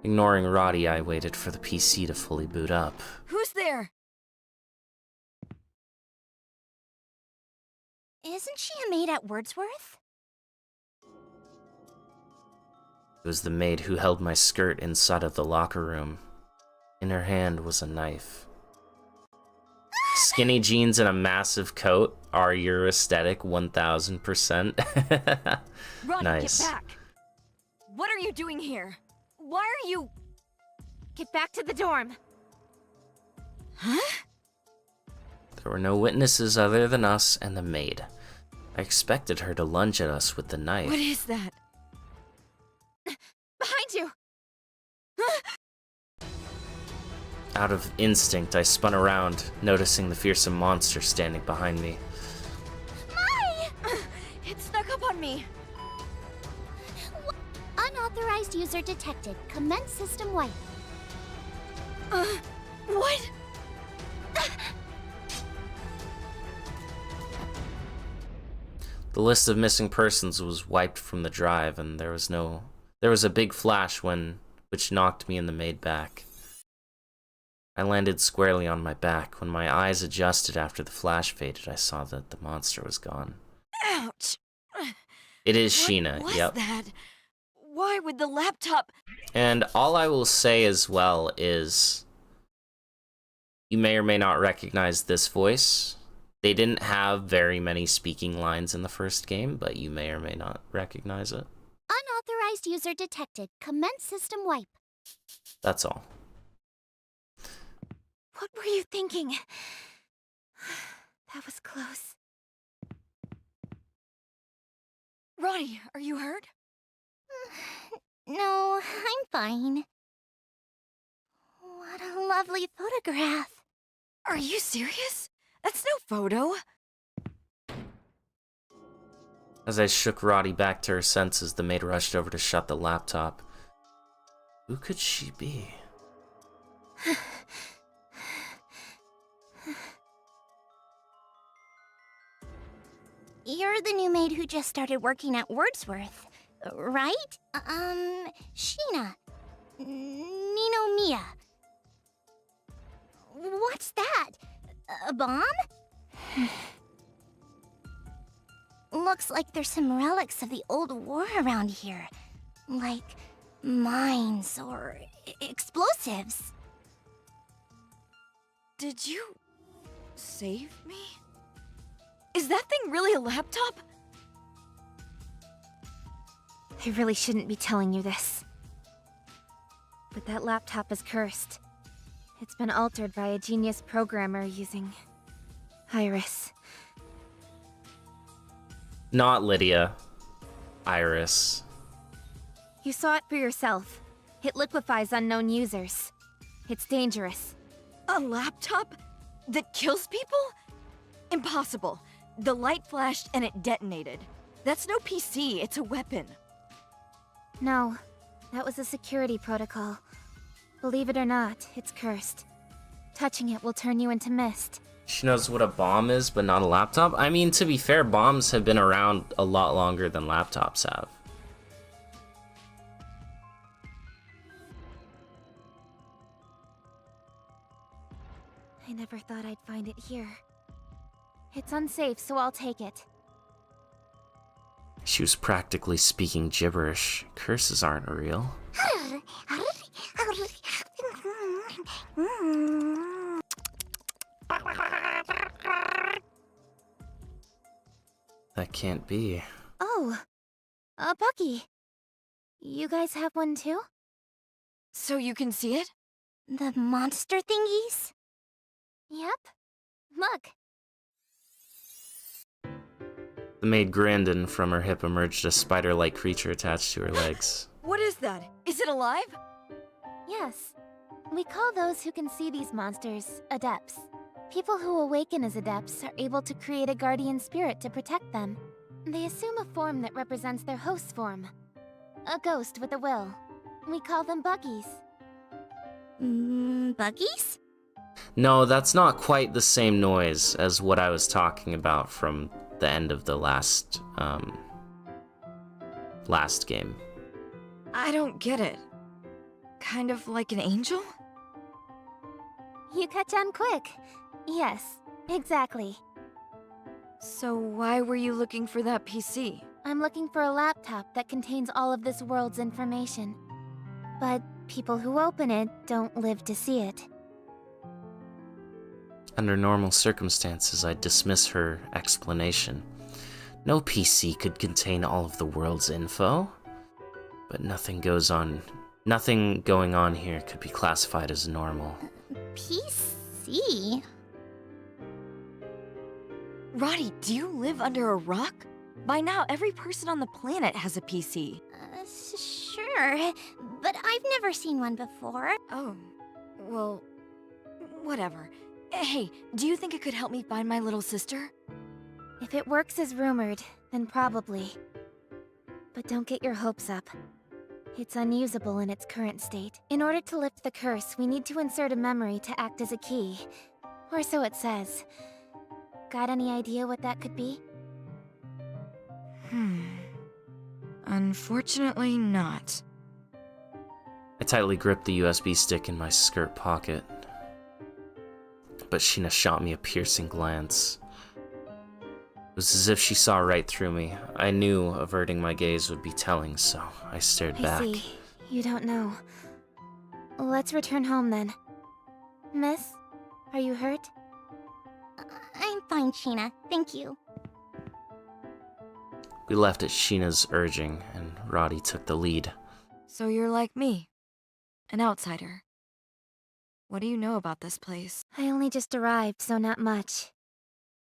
Ignoring Roddy, I waited for the PC to fully boot up. Who's there? Isn't she a maid at Wordsworth? It was the maid who held my skirt inside of the locker room. In her hand was a knife. Skinny jeans and a massive coat are your aesthetic 1000%. Roddy, Nice. get back! What are you doing here? Why are you... Get back to the dorm. Huh? There were no witnesses other than us and the maid. I expected her to lunge at us with the knife. What is that? Behind you! Out of instinct, I spun around, noticing the fearsome monster standing behind me. It snuck up on me! Unauthorized user detected. Commence system wipe. What? The list of missing persons was wiped from the drive, and there was a big flash which knocked me and the maid back. I landed squarely on my back. When my eyes adjusted after the flash faded, I saw that the monster was gone. Ouch! It is Sheena, What was yep. that? Why would the laptop... And all I will say as well is, you may or may not recognize this voice. They didn't have very many speaking lines in the first game, but you may or may not recognize it. Unauthorized user detected. Commence system wipe. That's all. What were you thinking? That was close. Roddy, are you hurt? No, I'm fine. What a lovely photograph. Are you serious? That's no photo. As I shook Roddy back to her senses, the maid rushed over to shut the laptop. Who could she be? You're the new maid who just started working at Wordsworth, right? Sheena. Ninomiya. What's that? A bomb? Looks like there's some relics of the old war around here. Like mines or explosives. Did you... save me? Is that thing really a laptop? I really shouldn't be telling you this. But that laptop is cursed. It's been altered by a genius programmer using... Iris. Not Lydia. Iris. You saw it for yourself. It liquefies unknown users. It's dangerous. A laptop? That kills people? Impossible. The light flashed and it detonated. That's no PC, it's a weapon. No, that was a security protocol. Believe it or not, it's cursed. Touching it will turn you into mist. She knows what a bomb is, but not a laptop? I mean, to be fair, bombs have been around a lot longer than laptops have. I never thought I'd find it here. It's unsafe, so I'll take it. She was practically speaking gibberish. Curses aren't real. can't be. Oh, Bucky. You guys have one too? So you can see it? The monster thingies? Yep. Look. The maid grinned, and from her hip emerged a spider-like creature attached to her legs. What is that? Is it alive? Yes. We call those who can see these monsters adepts. People who awaken as adepts are able to create a guardian spirit to protect them. They assume a form that represents their host's form. A ghost with a will. We call them buggies. Buggies? No, that's not quite the same noise as what I was talking about from the end of the last game. I don't get it. Kind of like an angel? You catch on quick. Yes, exactly. So why were you looking for that PC? I'm looking for a laptop that contains all of this world's information. But people who open it don't live to see it. Under normal circumstances, I'd dismiss her explanation. No PC could contain all of the world's info. But nothing going on here could be classified as normal. PC? Roddy, do you live under a rock? By now, every person on the planet has a PC. Sure, but I've never seen one before. Oh, well, whatever. Hey, do you think it could help me find my little sister? If it works as rumored, then probably. But don't get your hopes up. It's unusable in its current state. In order to lift the curse, we need to insert a memory to act as a key. Or so it says. Got any idea what that could be? Unfortunately not. I tightly gripped the USB stick in my skirt pocket. But Sheena shot me a piercing glance. It was as if she saw right through me. I knew averting my gaze would be telling, so I stared back. I see. You don't know. Let's return home then. Miss, are you hurt? I'm fine, Sheena. Thank you. We left at Sheena's urging, and Roddy took the lead. So you're like me, an outsider. What do you know about this place? I only just arrived, so not much.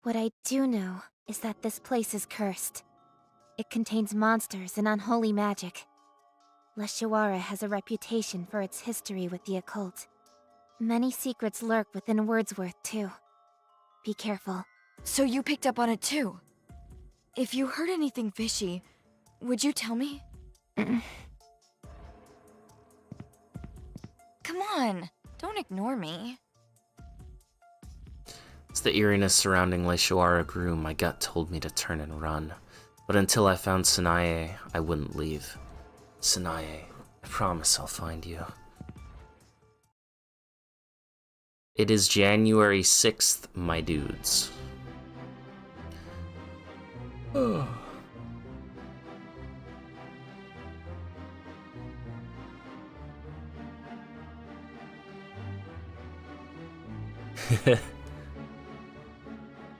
What I do know is that this place is cursed. It contains monsters and unholy magic. Leshuara has a reputation for its history with the occult. Many secrets lurk within Wordsworth, too. Be careful. So you picked up on it too? If you heard anything fishy, would you tell me? Come on, don't ignore me. As the eeriness surrounding Leshuara grew, my gut told me to turn and run. But until I found Sanae, I wouldn't leave. Sanae, I promise I'll find you. It is January 6th, my dudes.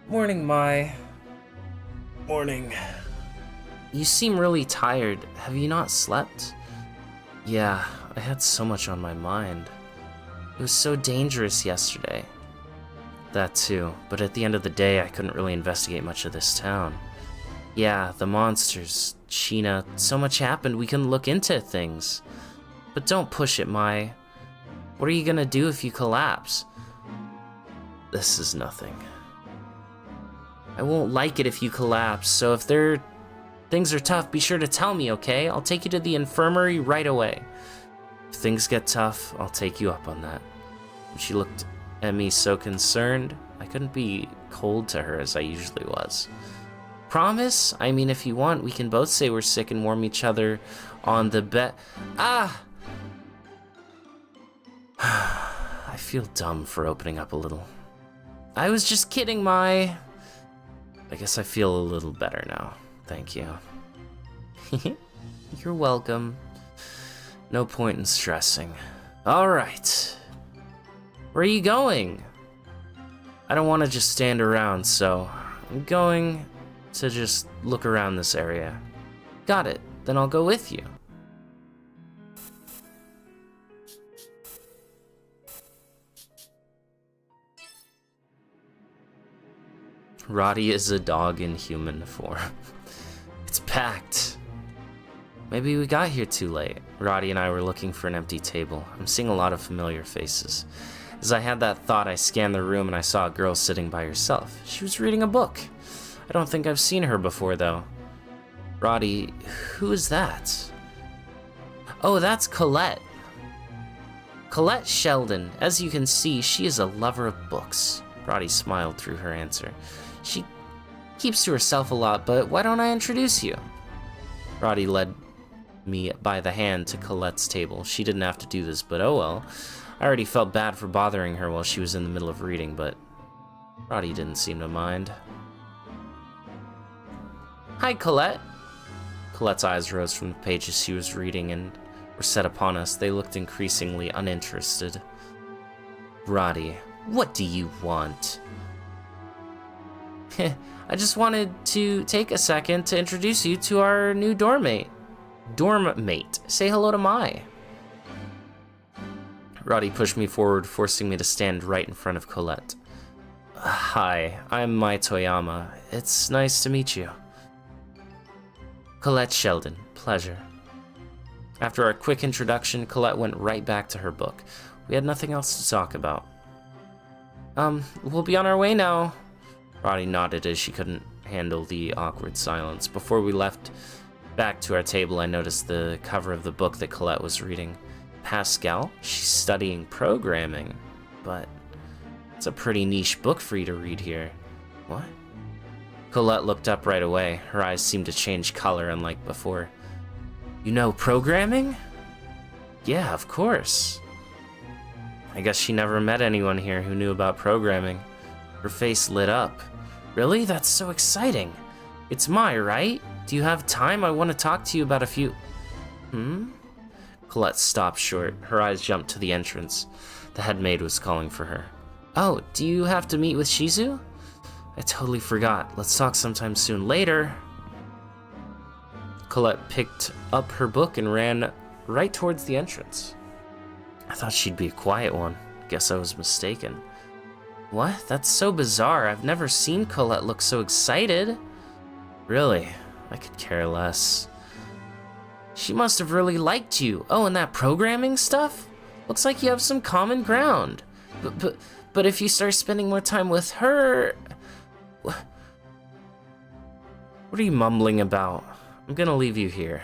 Morning, Mai. Morning. You seem really tired. Have you not slept? Yeah, I had so much on my mind. It was so dangerous yesterday. That too, but at the end of the day, I couldn't really investigate much of this town. Yeah, the monsters, Sheena, so much happened we couldn't look into things. But don't push it, Mai. What are you gonna do if you collapse? This is nothing. I won't like it if you collapse, so if things are tough, be sure to tell me, okay? I'll take you to the infirmary right away. If things get tough, I'll take you up on that. And she looked at me so concerned, I couldn't be cold to her as I usually was. Promise? I mean, if you want, we can both say we're sick and warm each other on the bed. Ah! I feel dumb for opening up a little. I was just kidding, Mai. I guess I feel a little better now. Thank you. You're welcome. No point in stressing. Alright. Where are you going? I don't want to just stand around, so I'm going to just look around this area. Got it. Then I'll go with you. Roddy is a dog in human form. It's packed. Maybe we got here too late. Roddy and I were looking for an empty table. I'm seeing a lot of familiar faces. As I had that thought, I scanned the room and I saw a girl sitting by herself. She was reading a book. I don't think I've seen her before, though. Roddy, who is that? Oh, that's Colette. Colette Sheldon. As you can see, she is a lover of books. Roddy smiled through her answer. She keeps to herself a lot, but why don't I introduce you? Roddy led me by the hand to Colette's table. She didn't have to do this, but oh well. I already felt bad for bothering her while she was in the middle of reading, but Roddy didn't seem to mind. Hi, Colette. Colette's eyes rose from the pages she was reading and were set upon us. They looked increasingly uninterested. Roddy, what do you want? I just wanted to take a second to introduce you to our new dorm mate. Say hello to Mai. Roddy pushed me forward, forcing me to stand right in front of Colette. Hi, I'm Mai Toyama. It's nice to meet you. Colette Sheldon, pleasure. After our quick introduction, Colette went right back to her book. We had nothing else to talk about. We'll be on our way now. Roddy nodded as she couldn't handle the awkward silence. Before we left back to our table, I noticed the cover of the book that Colette was reading. Pascal? She's studying programming. But it's a pretty niche book for you to read here. What? Colette looked up right away. Her eyes seemed to change color unlike before. You know programming? Yeah, of course. I guess she never met anyone here who knew about programming. Her face lit up. Really? That's so exciting. It's Mai, right? Do you have time? I want to talk to you about a few... Colette stopped short. Her eyes jumped to the entrance. The head maid was calling for her. Oh, do you have to meet with Shizu? I totally forgot. Let's talk sometime soon. Later. Colette picked up her book and ran right towards the entrance. I thought she'd be a quiet one. Guess I was mistaken. What? That's so bizarre. I've never seen Colette look so excited. Really? I could care less. She must have really liked you. Oh, and that programming stuff? Looks like you have some common ground. But if you start spending more time with her... What are you mumbling about? I'm gonna leave you here.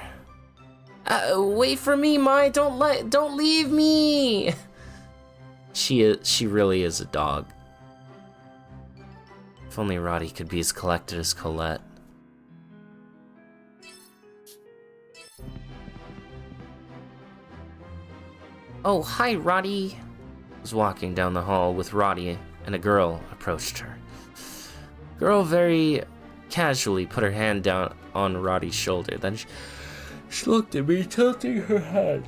Wait for me, Mai. Don't leave me. She really is a dog. If only Roddy could be as collected as Colette. Oh, hi, Roddy. I was walking down the hall with Roddy, and a girl approached her. Girl very casually put her hand down on Roddy's shoulder. Then she looked at me, tilting her head.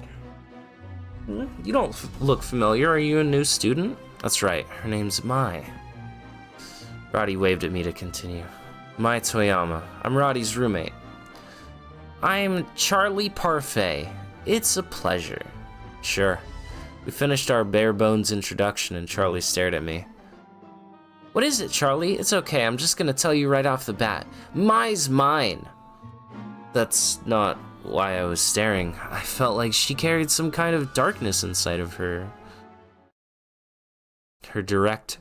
You don't look familiar. Are you a new student? That's right. Her name's Mai. Roddy waved at me to continue. Mai Toyama. I'm Roddy's roommate. I'm Charlie Parfait. It's a pleasure. Sure. We finished our bare bones introduction and Charlie stared at me. What is it, Charlie? It's okay. I'm just gonna tell you right off the bat. Mai's mine. That's not why I was staring. I felt like she carried some kind of darkness inside of her. Her direct...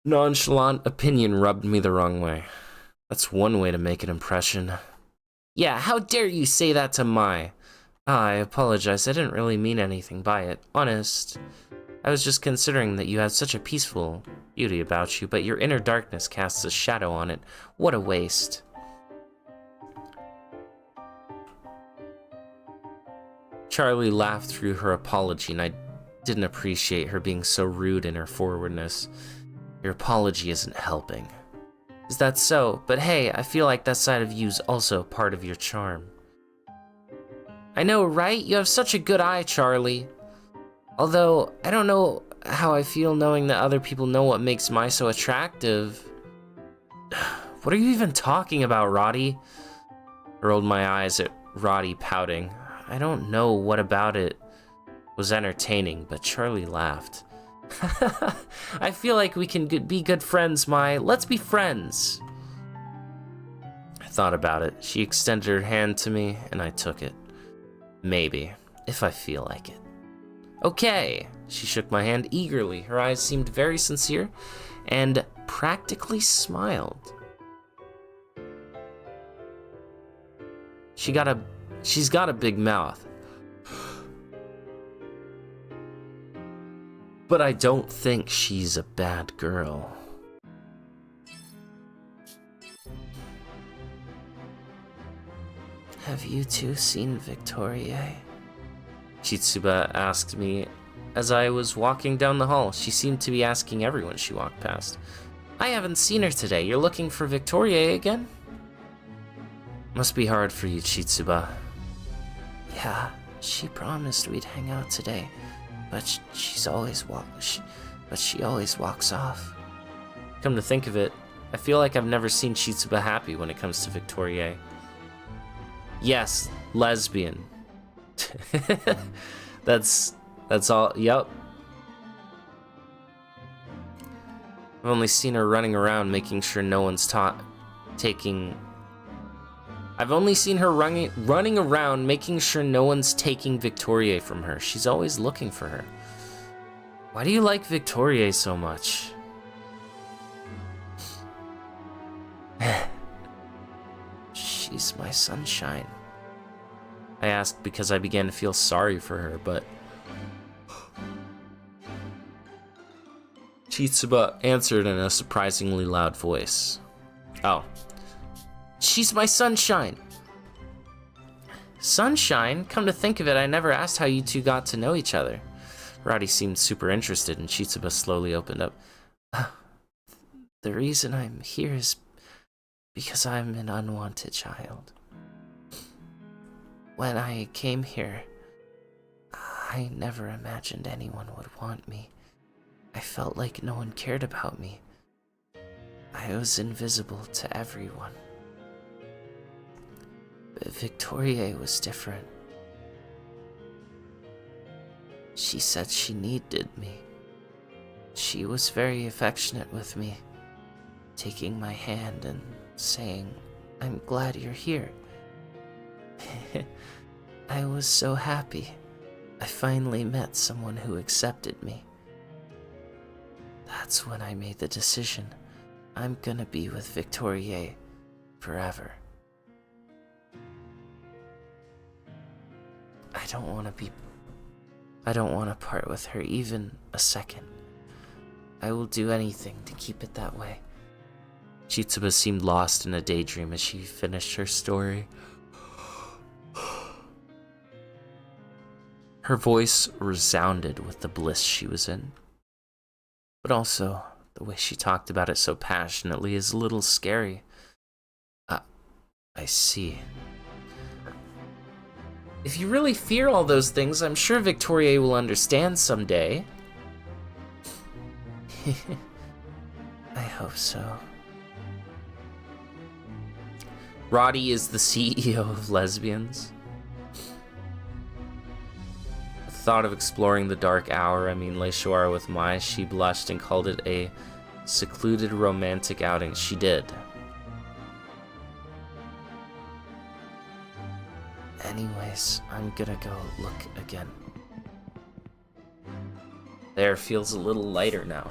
nonchalant opinion rubbed me the wrong way. That's one way to make an impression. Yeah, how dare you say that to Mai? I apologize, I didn't really mean anything by it. Honest. I was just considering that you have such a peaceful beauty about you, but your inner darkness casts a shadow on it. What a waste. Charlie laughed through her apology, and I didn't appreciate her being so rude in her forwardness. Your apology isn't helping. Is that so? But hey, I feel like that side of you's also part of your charm. I know, right? You have such a good eye, Charlie. Although, I don't know how I feel knowing that other people know what makes Mai so attractive. What are you even talking about, Roddy? I rolled my eyes at Roddy pouting. I don't know what about it was entertaining, but Charlie laughed. I feel like we can be good friends, Mai. Let's be friends. I thought about it. She extended her hand to me, and I took it. Maybe, if I feel like it. Okay. She shook my hand eagerly. Her eyes seemed very sincere and practically smiled. She's got a big mouth. But I don't think she's a bad girl. Have you two seen Victoria? Chitsuba asked me as I was walking down the hall. She seemed to be asking everyone she walked past. I haven't seen her today. You're looking for Victoria again? Must be hard for you, Chitsuba. Yeah, she promised we'd hang out today, but she always walks off. Come to think of it, I feel like I've never seen Chitsuba happy when it comes to Victoria. Yes, lesbian. That's all. Yep. I've only seen her running around making sure no one's taking Victoria from her. She's always looking for her. Why do you like Victoria so much? She's my sunshine. I asked because I began to feel sorry for her, but Chitsuba answered in a surprisingly loud voice. Oh. She's my sunshine. Sunshine? Come to think of it, I never asked how you two got to know each other. Roddy seemed super interested, and Chitsuba slowly opened up. The reason I'm here is because I'm an unwanted child. When I came here, I never imagined anyone would want me. I felt like no one cared about me. I was invisible to everyone. But Victoria was different. She said she needed me. She was very affectionate with me, taking my hand and saying, "I'm glad you're here." I was so happy. I finally met someone who accepted me. That's when I made the decision. I'm gonna be with Victoria forever. I don't want to part with her even a second. I will do anything to keep it that way. Chitsuba seemed lost in a daydream as she finished her story. Her voice resounded with the bliss she was in. But also, the way she talked about it so passionately is a little scary. I see. If you really fear all those things, I'm sure Victoria will understand someday. I hope so. Roddy is the CEO of lesbians. The thought of exploring the dark hour, Leisure with Mai, she blushed and called it a secluded romantic outing. She did. Anyways, I'm gonna go look again. There, feels a little lighter now.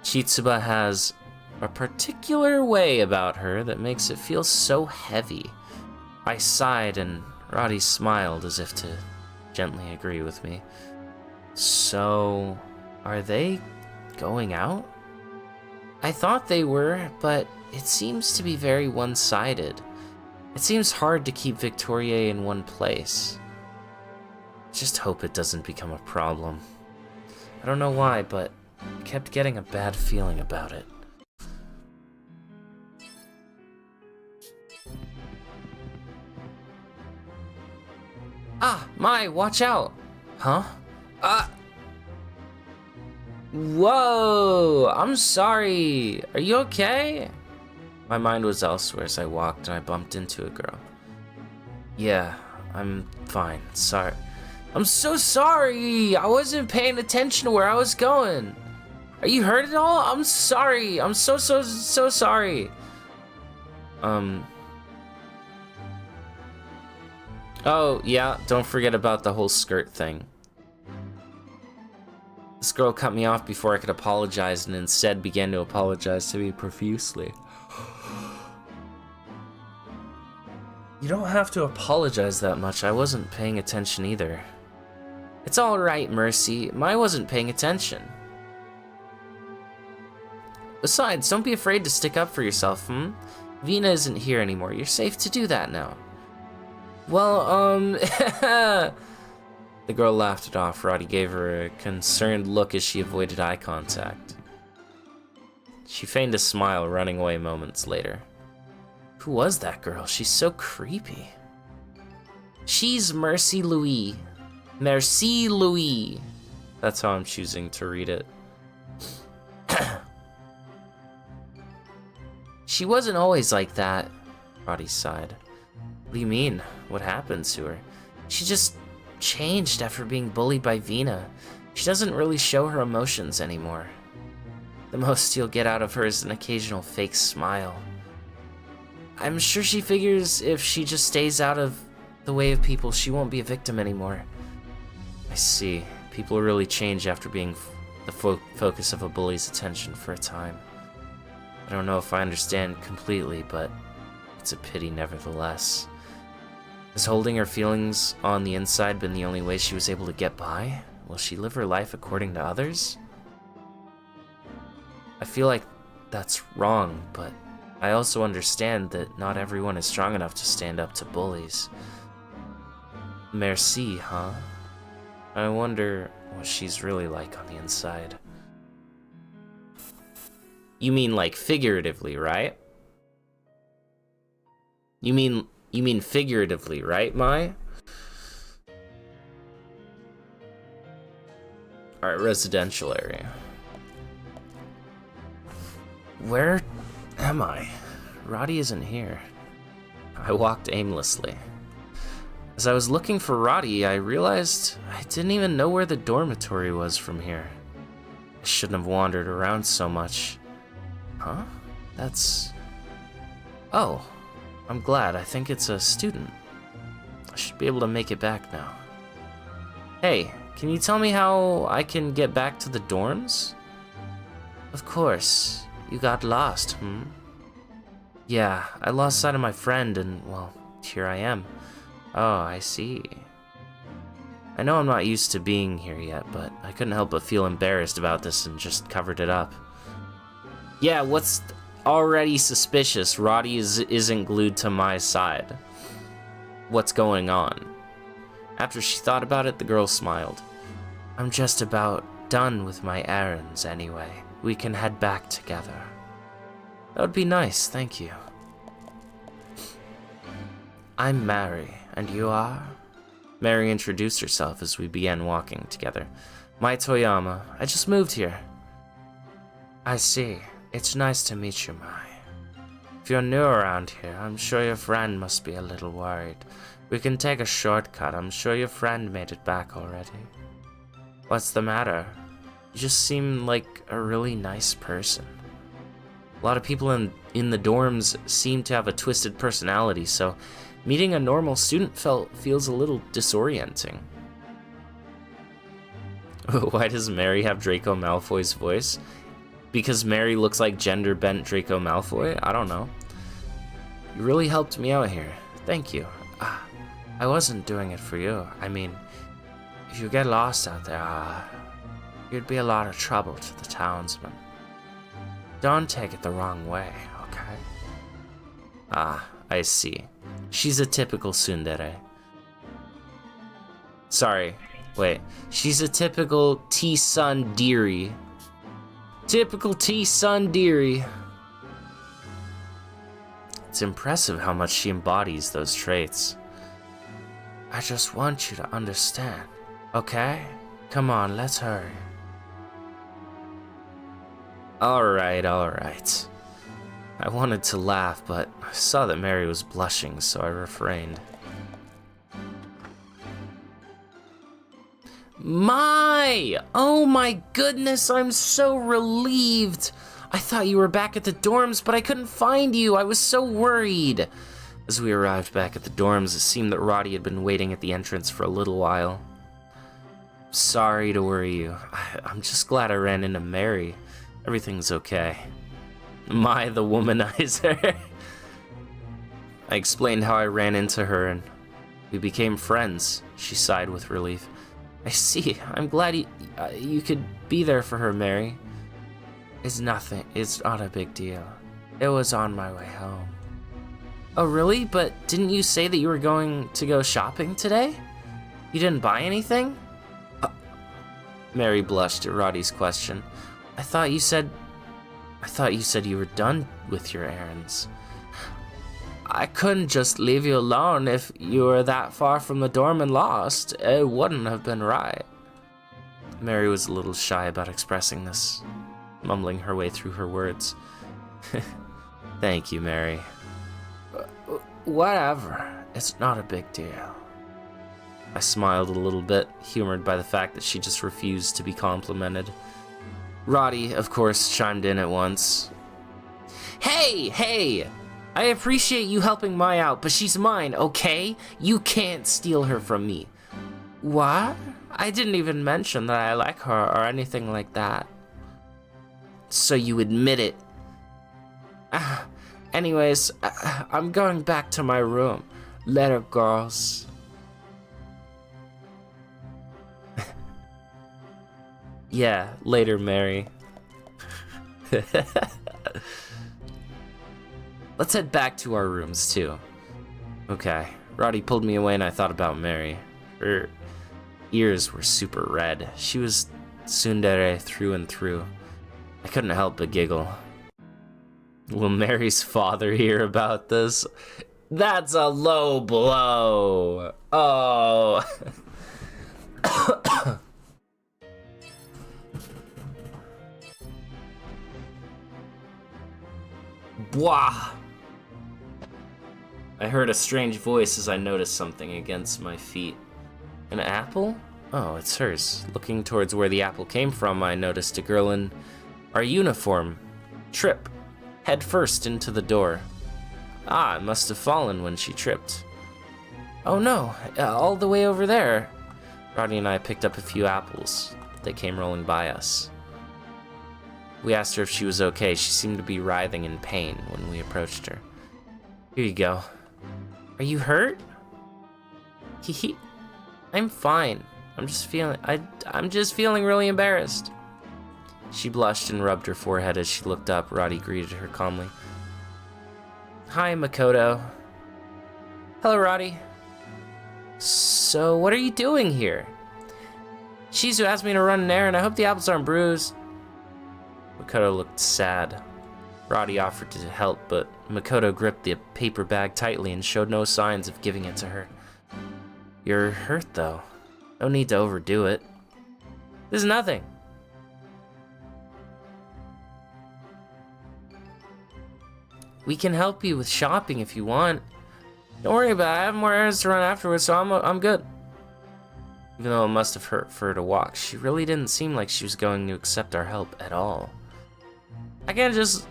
Chitsuba has a particular way about her that makes it feel so heavy. I sighed and Roddy smiled as if to gently agree with me. So, are they going out? I thought they were, but it seems to be very one-sided. It seems hard to keep Victoria in one place. Just hope it doesn't become a problem. I don't know why, but I kept getting a bad feeling about it. Ah, Mai, watch out! Huh? Whoa! I'm sorry. Are you okay? My mind was elsewhere as I walked and I bumped into a girl. Yeah, I'm fine. Sorry. I'm so sorry. I wasn't paying attention to where I was going. Are you hurt at all? I'm sorry. I'm so sorry. Oh, yeah, don't forget about the whole skirt thing. This girl cut me off before I could apologize and instead began to apologize to me profusely. You don't have to apologize that much. I wasn't paying attention either. It's alright, Mercy. I wasn't paying attention. Besides, don't be afraid to stick up for yourself, Vina isn't here anymore. You're safe to do that now. Well, The girl laughed it off. Roddy gave her a concerned look as she avoided eye contact. She feigned a smile, running away moments later. Who was that girl? She's so creepy. She's Mercy Louis. Merci Louis. That's how I'm choosing to read it. She wasn't always like that, Roddy sighed. What do you mean? What happened to her? She just changed after being bullied by Vina. She doesn't really show her emotions anymore. The most you'll get out of her is an occasional fake smile. I'm sure she figures if she just stays out of the way of people, she won't be a victim anymore. I see. People really change after being the focus of a bully's attention for a time. I don't know if I understand completely, but it's a pity nevertheless. Has holding her feelings on the inside been the only way she was able to get by? Will she live her life according to others? I feel like that's wrong, but I also understand that not everyone is strong enough to stand up to bullies. Merci, huh? I wonder what she's really like on the inside. You mean like figuratively, right? You mean figuratively, right, Mai? Alright, residential area. Where am I? Roddy isn't here. I walked aimlessly. As I was looking for Roddy, I realized I didn't even know where the dormitory was from here. I shouldn't have wandered around so much. Huh? That's... Oh, I'm glad. I think it's a student. I should be able to make it back now. Hey, can you tell me how I can get back to the dorms? Of course. You got lost, Yeah, I lost sight of my friend and, well, here I am. Oh, I see. I know I'm not used to being here yet, but I couldn't help but feel embarrassed about this and just covered it up. Yeah, what's already suspicious? Roddy isn't glued to my side. What's going on? After she thought about it, the girl smiled. I'm just about done with my errands anyway. We can head back together. That would be nice, thank you. I'm Mary, and you are? Mary introduced herself as we began walking together. Mai Toyama. I just moved here. I see. It's nice to meet you, Mai. If you're new around here, I'm sure your friend must be a little worried. We can take a shortcut. I'm sure your friend made it back already. What's the matter? You just seem like a really nice person. A lot of people in the dorms seem to have a twisted personality, so meeting a normal student feels a little disorienting. Why does Mary have Draco Malfoy's voice? Because Mary looks like gender-bent Draco Malfoy? I don't know. You really helped me out here. Thank you. I wasn't doing it for you. I mean, if you get lost out there, you'd be a lot of trouble to the townsmen. Don't take it the wrong way, okay? I see. She's a typical tsundere. Sorry, wait. She's a typical tsundere. Typical tsundere. It's impressive how much she embodies those traits. I just want you to understand, okay? Come on, let's hurry. Alright. I wanted to laugh, but I saw that Mary was blushing, so I refrained. Oh my goodness, I'm so relieved! I thought you were back at the dorms, but I couldn't find you. I was so worried. As we arrived back at the dorms, it seemed that Roddy had been waiting at the entrance for a little while. Sorry to worry you. I'm just glad I ran into Mary. Everything's okay. My, the womanizer. I explained how I ran into her and we became friends. She sighed with relief. I see. I'm glad you could be there for her, Mary. It's nothing. It's not a big deal. It was on my way home. Oh, really? But didn't you say that you were going to go shopping today? You didn't buy anything? Mary blushed at Roddy's question. I thought you said you were done with your errands. I couldn't just leave you alone if you were that far from the dorm and lost. It wouldn't have been right. Mary was a little shy about expressing this, mumbling her way through her words. Thank you, Mary. Whatever. It's not a big deal. I smiled a little bit, humored by the fact that she just refused to be complimented. Roddy, of course, chimed in at once. Hey! I appreciate you helping Mai out, but she's mine, okay? You can't steal her from me. What? I didn't even mention that I like her or anything like that. So you admit it. Anyways, I'm going back to my room. Later, girls. Yeah, later, Mary. Let's head back to our rooms, too. Okay, Roddy pulled me away and I thought about Mary. Her ears were super red. She was tsundere through and through. I couldn't help but giggle. Will Mary's father hear about this? That's a low blow. Oh. Bwah! I heard a strange voice as I noticed something against my feet. An apple? Oh, it's hers. Looking towards where the apple came from, I noticed a girl in our uniform trip head first into the door. Ah, it must have fallen when she tripped. Oh no, all the way over there. Roddy and I picked up a few apples. They came rolling by us. We asked her if she was okay. She seemed to be writhing in pain when we approached her. Here you go. Are you hurt? Hehe. I'm fine. I'm just feeling really embarrassed. She blushed and rubbed her forehead as she looked up. Roddy greeted her calmly. Hi, Makoto. Hello, Roddy. So, what are you doing here? Shizu asked me to run an errand. I hope the apples aren't bruised. Makoto looked sad. Roddy offered to help, but Makoto gripped the paper bag tightly and showed no signs of giving it to her. You're hurt, though. No need to overdo it. This is nothing. We can help you with shopping if you want. Don't worry about it. I have more errands to run afterwards, so I'm good. Even though it must have hurt for her to walk, she really didn't seem like she was going to accept our help at all. I can't just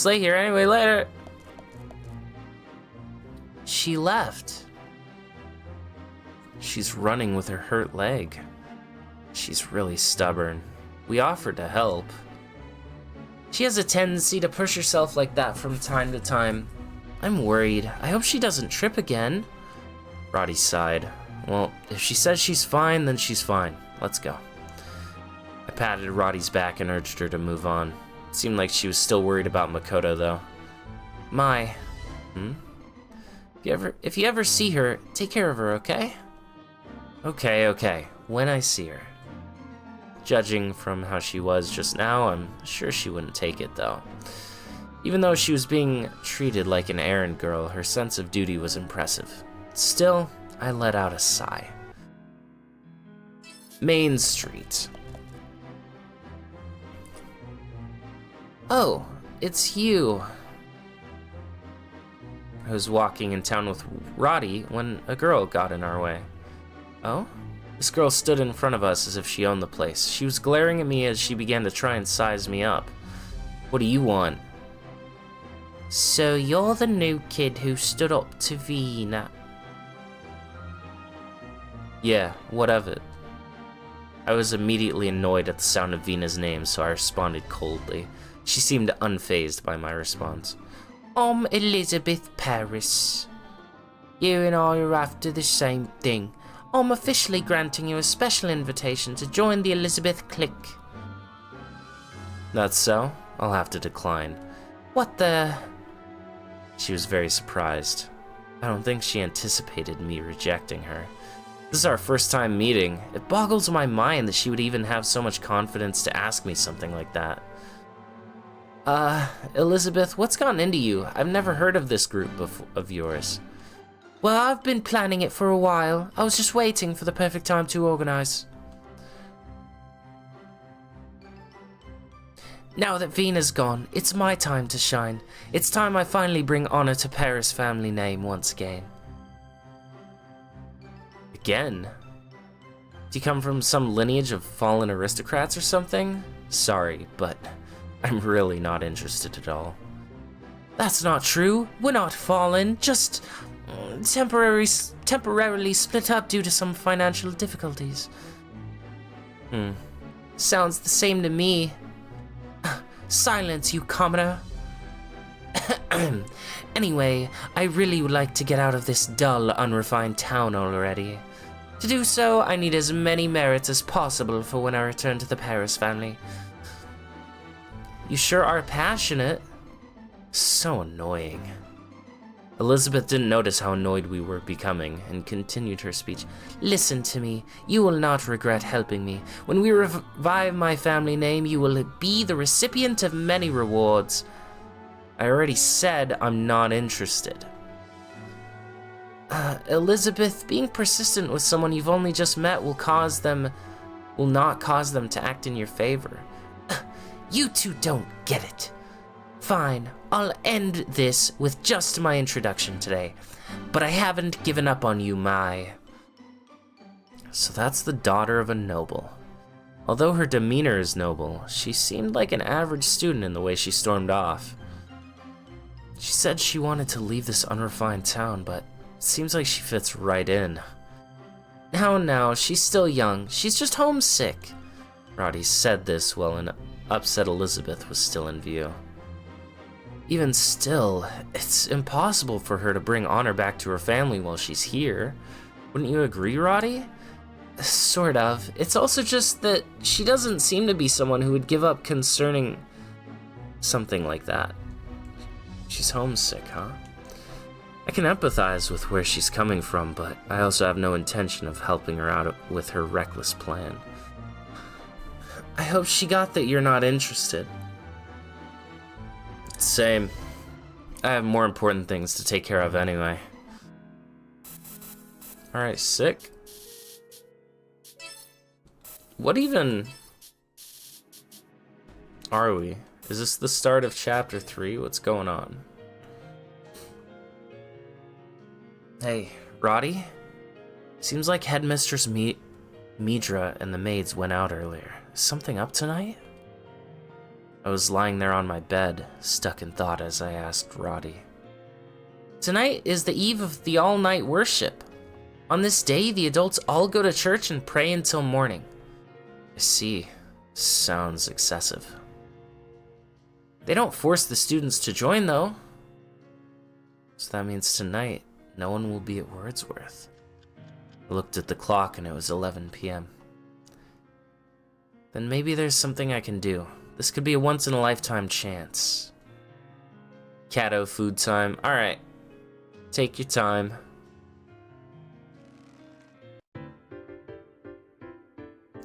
lay here anyway later. She left. She's running with her hurt leg. She's really stubborn. We offered to help. She has a tendency to push herself like that from time to time. I'm worried. I hope she doesn't trip again. Roddy sighed. Well, if she says she's fine, then she's fine. Let's go. I patted Roddy's back and urged her to move on. It seemed like she was still worried about Makoto, though. Mai. If you ever see her, take care of her, okay? Okay. When I see her. Judging from how she was just now, I'm sure she wouldn't take it, though. Even though she was being treated like an errand girl, her sense of duty was impressive. Still, I let out a sigh. Main Street. Oh, it's you. I was walking in town with Roddy when a girl got in our way. Oh? This girl stood in front of us as if she owned the place. She was glaring at me as she began to try and size me up. What do you want? So you're the new kid who stood up to Vina? Yeah, what of it? I was immediately annoyed at the sound of Vina's name, so I responded coldly. She seemed unfazed by my response. I'm Elizabeth Paris. You and I are after the same thing. I'm officially granting you a special invitation to join the Elizabeth clique. That's so? I'll have to decline. What the... She was very surprised. I don't think she anticipated me rejecting her. This is our first time meeting. It boggles my mind that she would even have so much confidence to ask me something like that. Elizabeth, what's gotten into you? I've never heard of this group of yours. Well, I've been planning it for a while. I was just waiting for the perfect time to organize. Now that Vina's gone, it's my time to shine. It's time I finally bring honor to Paris' family name once again. Again? Do you come from some lineage of fallen aristocrats or something? Sorry, but I'm really not interested at all. That's not true. We're not fallen, just temporarily split up due to some financial difficulties. Sounds the same to me. Silence, you commoner. Anyway, I really would like to get out of this dull, unrefined town already. To do so, I need as many merits as possible for when I return to the Paris family. You sure are passionate. So annoying. Elizabeth didn't notice how annoyed we were becoming and continued her speech. Listen to me. You will not regret helping me. When we revive my family name, you will be the recipient of many rewards. I already said I'm not interested. Elizabeth, being persistent with someone you've only just met will not cause them to act in your favor. You two don't get it. Fine, I'll end this with just my introduction today. But I haven't given up on you, Mai. So that's the daughter of a noble. Although her demeanor is noble, she seemed like an average student in the way she stormed off. She said she wanted to leave this unrefined town, but it seems like she fits right in. Now, she's still young. She's just homesick. Roddy said this while an upset Elizabeth was still in view. Even still, it's impossible for her to bring honor back to her family while she's here. Wouldn't you agree, Roddy? Sort of. It's also just that she doesn't seem to be someone who would give up concerning something like that. She's homesick, huh? I can empathize with where she's coming from, but I also have no intention of helping her out with her reckless plan. I hope she got that you're not interested. Same. I have more important things to take care of anyway. Alright, sick. What even are we? Is this the start of chapter 3? What's going on? Hey, Roddy? Seems like Headmistress Midra and the maids went out earlier. Is something up tonight? I was lying there on my bed, stuck in thought as I asked Roddy. Tonight is the eve of the all-night worship. On this day, the adults all go to church and pray until morning. I see. Sounds excessive. They don't force the students to join, though. So that means tonight, no one will be at Wordsworth. I looked at the clock and it was 11 p.m. Then maybe there's something I can do. This could be a once-in-a-lifetime chance. Cato food time. Alright. Take your time.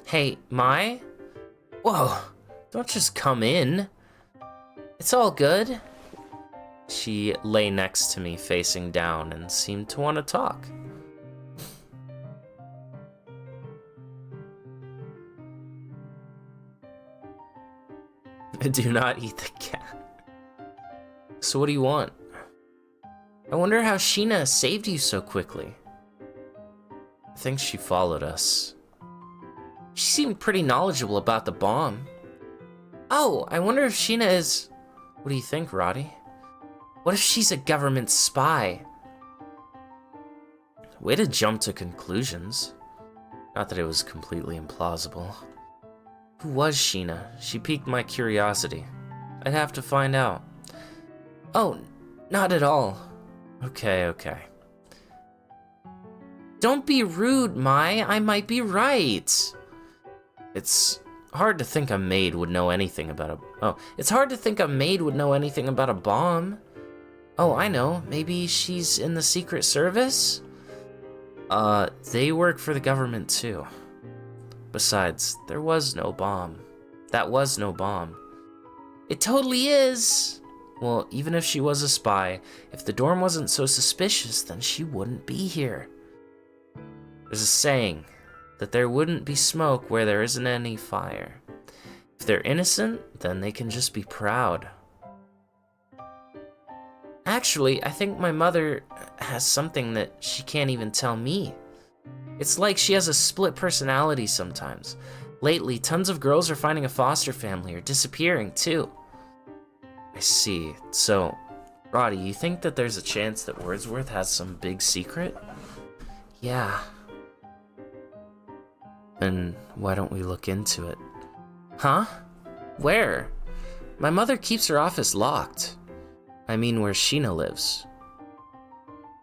Hey, Mai? Whoa, don't just come in. It's all good. She lay next to me, facing down, and seemed to want to talk. Do not eat the cat. So what do you want? I wonder how Sheena saved you so quickly. I think she followed us. She seemed pretty knowledgeable about the bomb. Oh, I wonder if Sheena is... What do you think, Roddy? What if she's a government spy? Way to jump to conclusions. Not that it was completely implausible. Who was Sheena? She piqued my curiosity. I'd have to find out. Oh, not at all. Okay. Don't be rude, Mai. I might be right. It's hard to think a maid would know anything about a... Oh, it's hard to think a maid would know anything about a bomb. Oh, I know. Maybe she's in the Secret Service? They work for the government too. Besides, there was no bomb. That was no bomb. It totally is! Well, even if she was a spy, if the dorm wasn't so suspicious, then she wouldn't be here. There's a saying that there wouldn't be smoke where there isn't any fire. If they're innocent, then they can just be proud. Actually, I think my mother has something that she can't even tell me. It's like she has a split personality sometimes. Lately, tons of girls are finding a foster family or disappearing too. I see. So, Roddy, you think that there's a chance that Wordsworth has some big secret? Yeah. Then why don't we look into it? Huh? Where? My mother keeps her office locked. I mean where Sheena lives.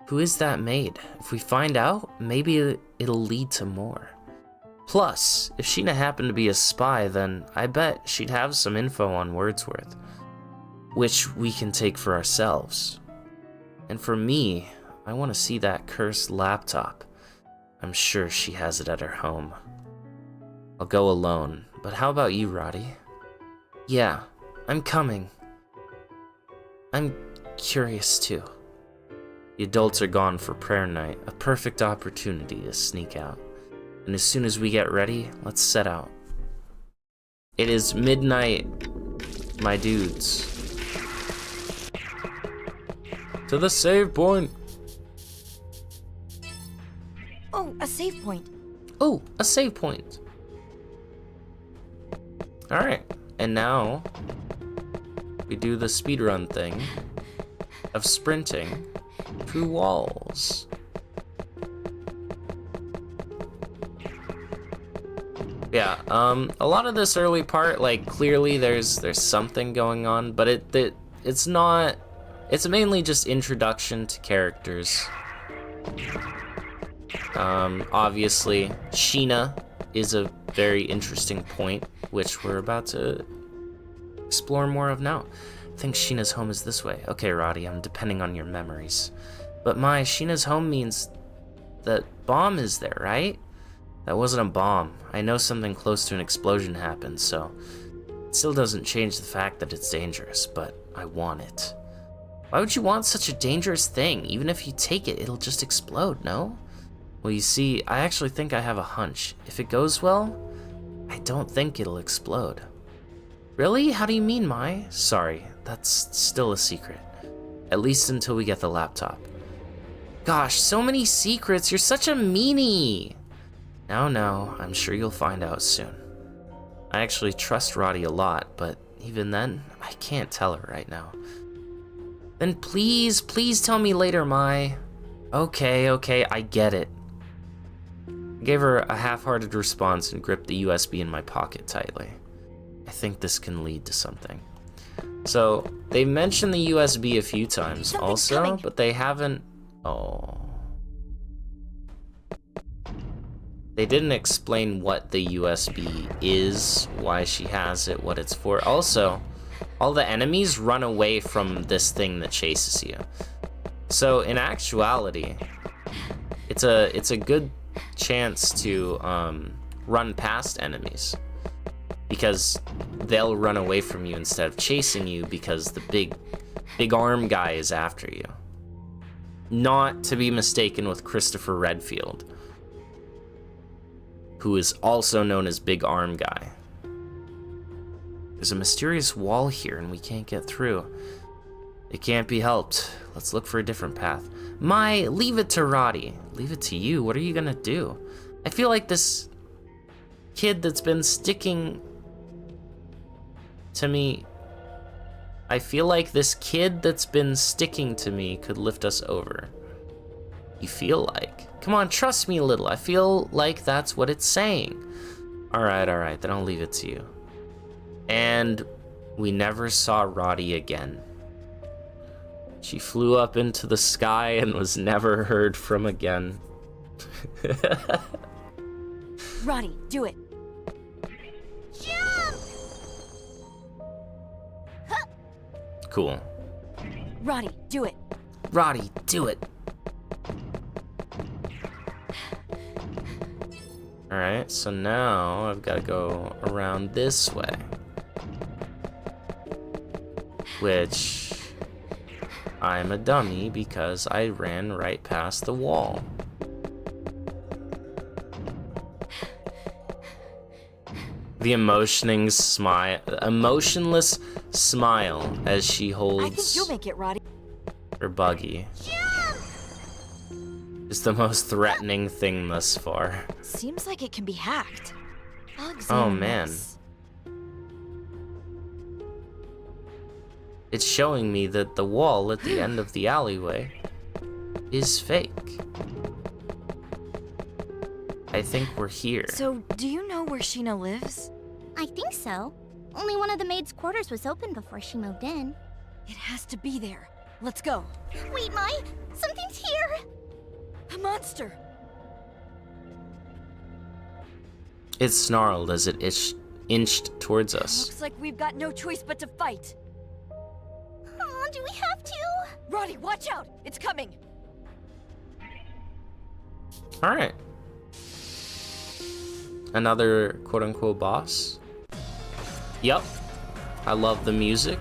Who is that maid? If we find out, maybe it'll lead to more. Plus, if Sheena happened to be a spy, then I bet she'd have some info on Wordsworth, which we can take for ourselves. And for me, I want to see that cursed laptop. I'm sure she has it at her home. I'll go alone, but how about you, Roddy? Yeah, I'm coming. I'm curious too. The adults are gone for prayer night, a perfect opportunity to sneak out. And as soon as we get ready, let's set out. It is midnight, my dudes. To the save point. Oh, a save point. Oh, a save point. Alright, and now we do the speedrun thing of sprinting through walls. Yeah, a lot of this early part, like, clearly there's something going on, but it's not, it's mainly just introduction to characters. Obviously, Sheena is a very interesting point, which we're about to explore more of now. I think Sheena's home is this way. Okay, Roddy, I'm depending on your memories. But Sheena's home means that bomb is there, right? That wasn't a bomb. I know something close to an explosion happened, so it still doesn't change the fact that it's dangerous, but I want it. Why would you want such a dangerous thing? Even if you take it, it'll just explode, no? Well, you see, I actually think I have a hunch. If it goes well, I don't think it'll explode. Really? How do you mean, Mai? Sorry, that's still a secret. At least until we get the laptop. Gosh, so many secrets. You're such a meanie. No, I'm sure you'll find out soon. I actually trust Roddy a lot, but even then, I can't tell her right now. Then please tell me later, Mai. Okay, I get it. I gave her a half-hearted response and gripped the USB in my pocket tightly. I think this can lead to something. So, they mentioned the USB a few times also, but they haven't... Oh. They didn't explain what the USB is, why she has it, what it's for. Also, all the enemies run away from this thing that chases you. So, in actuality, it's a good chance to run past enemies, because they'll run away from you instead of chasing you because the big arm guy is after you. Not to be mistaken with Christopher Redfield, who is also known as Big Arm Guy. There's a mysterious wall here and we can't get through. It can't be helped. Let's look for a different path. Mai, leave it to Roddy. Leave it to you. What are you gonna do? I feel like this kid that's been sticking to me... I feel like this kid that's been sticking to me could lift us over. You feel like? Come on, trust me a little. I feel like that's what it's saying. Alright, then I'll leave it to you. And we never saw Roddy again. She flew up into the sky and was never heard from again. Roddy, do it. Jump! Cool. Roddy, do it. Roddy, do it. Alright, so now I've got to go around this way. Which... I'm a dummy because I ran right past the wall. The emotionless smile as she holds I think you'll make it, Roddy. her buggy. Is the most threatening thing thus far. Seems like it can be hacked. I'll Oh examine man. this. It's showing me that the wall at the end of the alleyway is fake. I think we're here. So, do you know where Sheena lives? I think so. Only one of the maids' quarters was open before she moved in. It has to be there. Let's go. Wait, Mai! Something's here! A monster! It snarled as it inched towards us. Looks like we've got no choice but to fight. Oh, do we have to? Roddy, watch out! It's coming! Alright. Another quote-unquote boss. Yep. I love the music.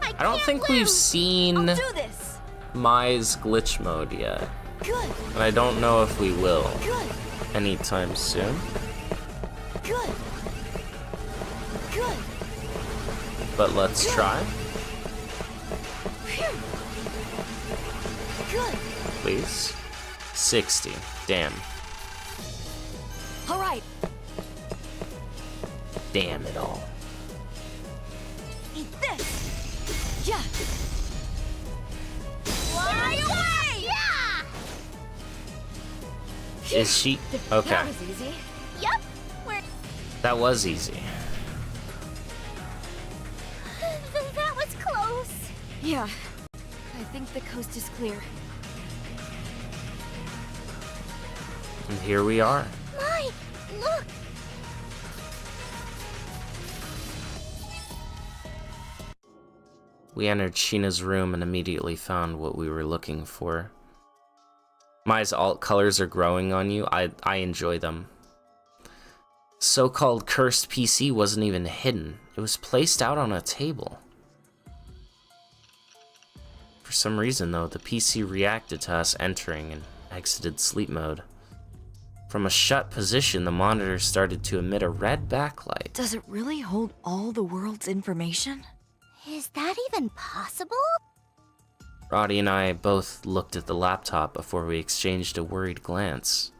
I don't think we've seen I'll do this! Mai's glitch mode yet. Good, And I don't know if we will good, anytime soon. good, good. But let's try. Phew. Good. Please. 60. Damn. All right. Damn it all. Eat this. Yeah. Fly away! Yeah! Is she? Okay. That was easy. Yep, we're... That was easy. that was close. Yeah. I think the coast is clear. And here we are. Mai, look! We entered Sheena's room and immediately found what we were looking for. Mai's alt colors are growing on you. I enjoy them. So-called cursed PC wasn't even hidden. It was placed out on a table. For some reason, though, the PC reacted to us entering and exited sleep mode. From a shut position, the monitor started to emit a red backlight. Does it really hold all the world's information? Is that even possible? Roddy and I both looked at the laptop before we exchanged a worried glance.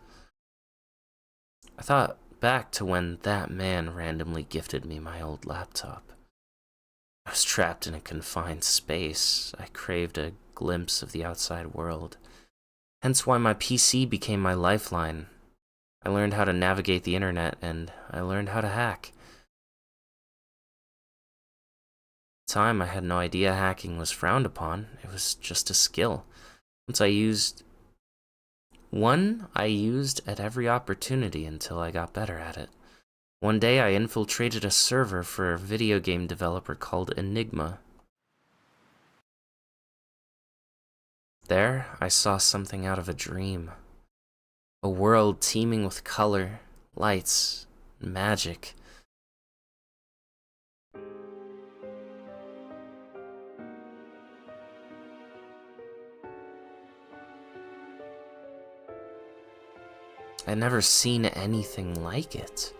I thought back to when that man randomly gifted me my old laptop. I was trapped in a confined space. I craved a glimpse of the outside world. Hence why my PC became my lifeline. I learned how to navigate the internet, and I learned how to hack. At the time, I had no idea hacking was frowned upon. It was just a skill. I used at every opportunity until I got better at it. One day, I infiltrated a server for a video game developer called Enigma. There, I saw something out of a dream. A world teeming with color, lights, and magic. I'd never seen anything like it.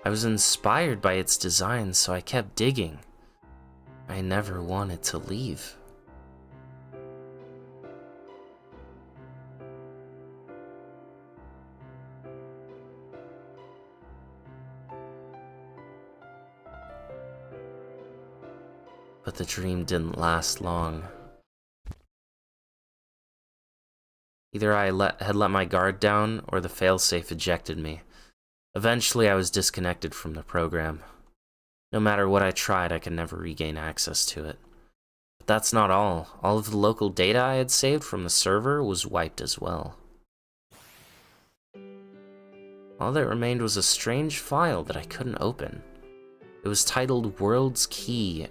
I was inspired by its design, so I kept digging. I never wanted to leave. But the dream didn't last long. Either I had let my guard down, or the failsafe ejected me. Eventually, I was disconnected from the program. No matter what I tried, I could never regain access to it. But that's not all. All of the local data I had saved from the server was wiped as well. All that remained was a strange file that I couldn't open. It was titled worldskey.oo.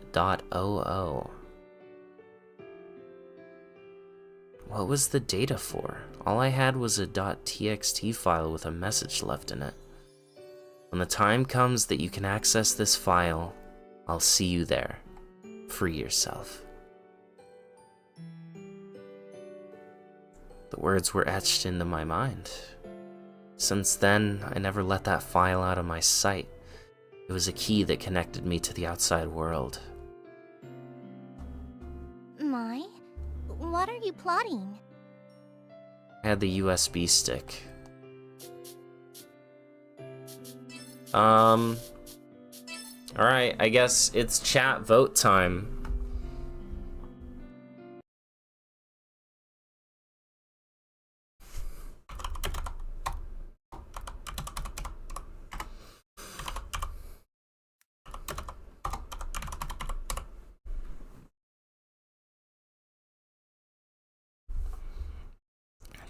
What was the data for? All I had was a .txt file with a message left in it. When the time comes that you can access this file, I'll see you there. Free yourself. The words were etched into my mind. Since then, I never let that file out of my sight. It was a key that connected me to the outside world. Mai, what are you plotting? I had the USB stick. Alright, I guess it's chat vote time.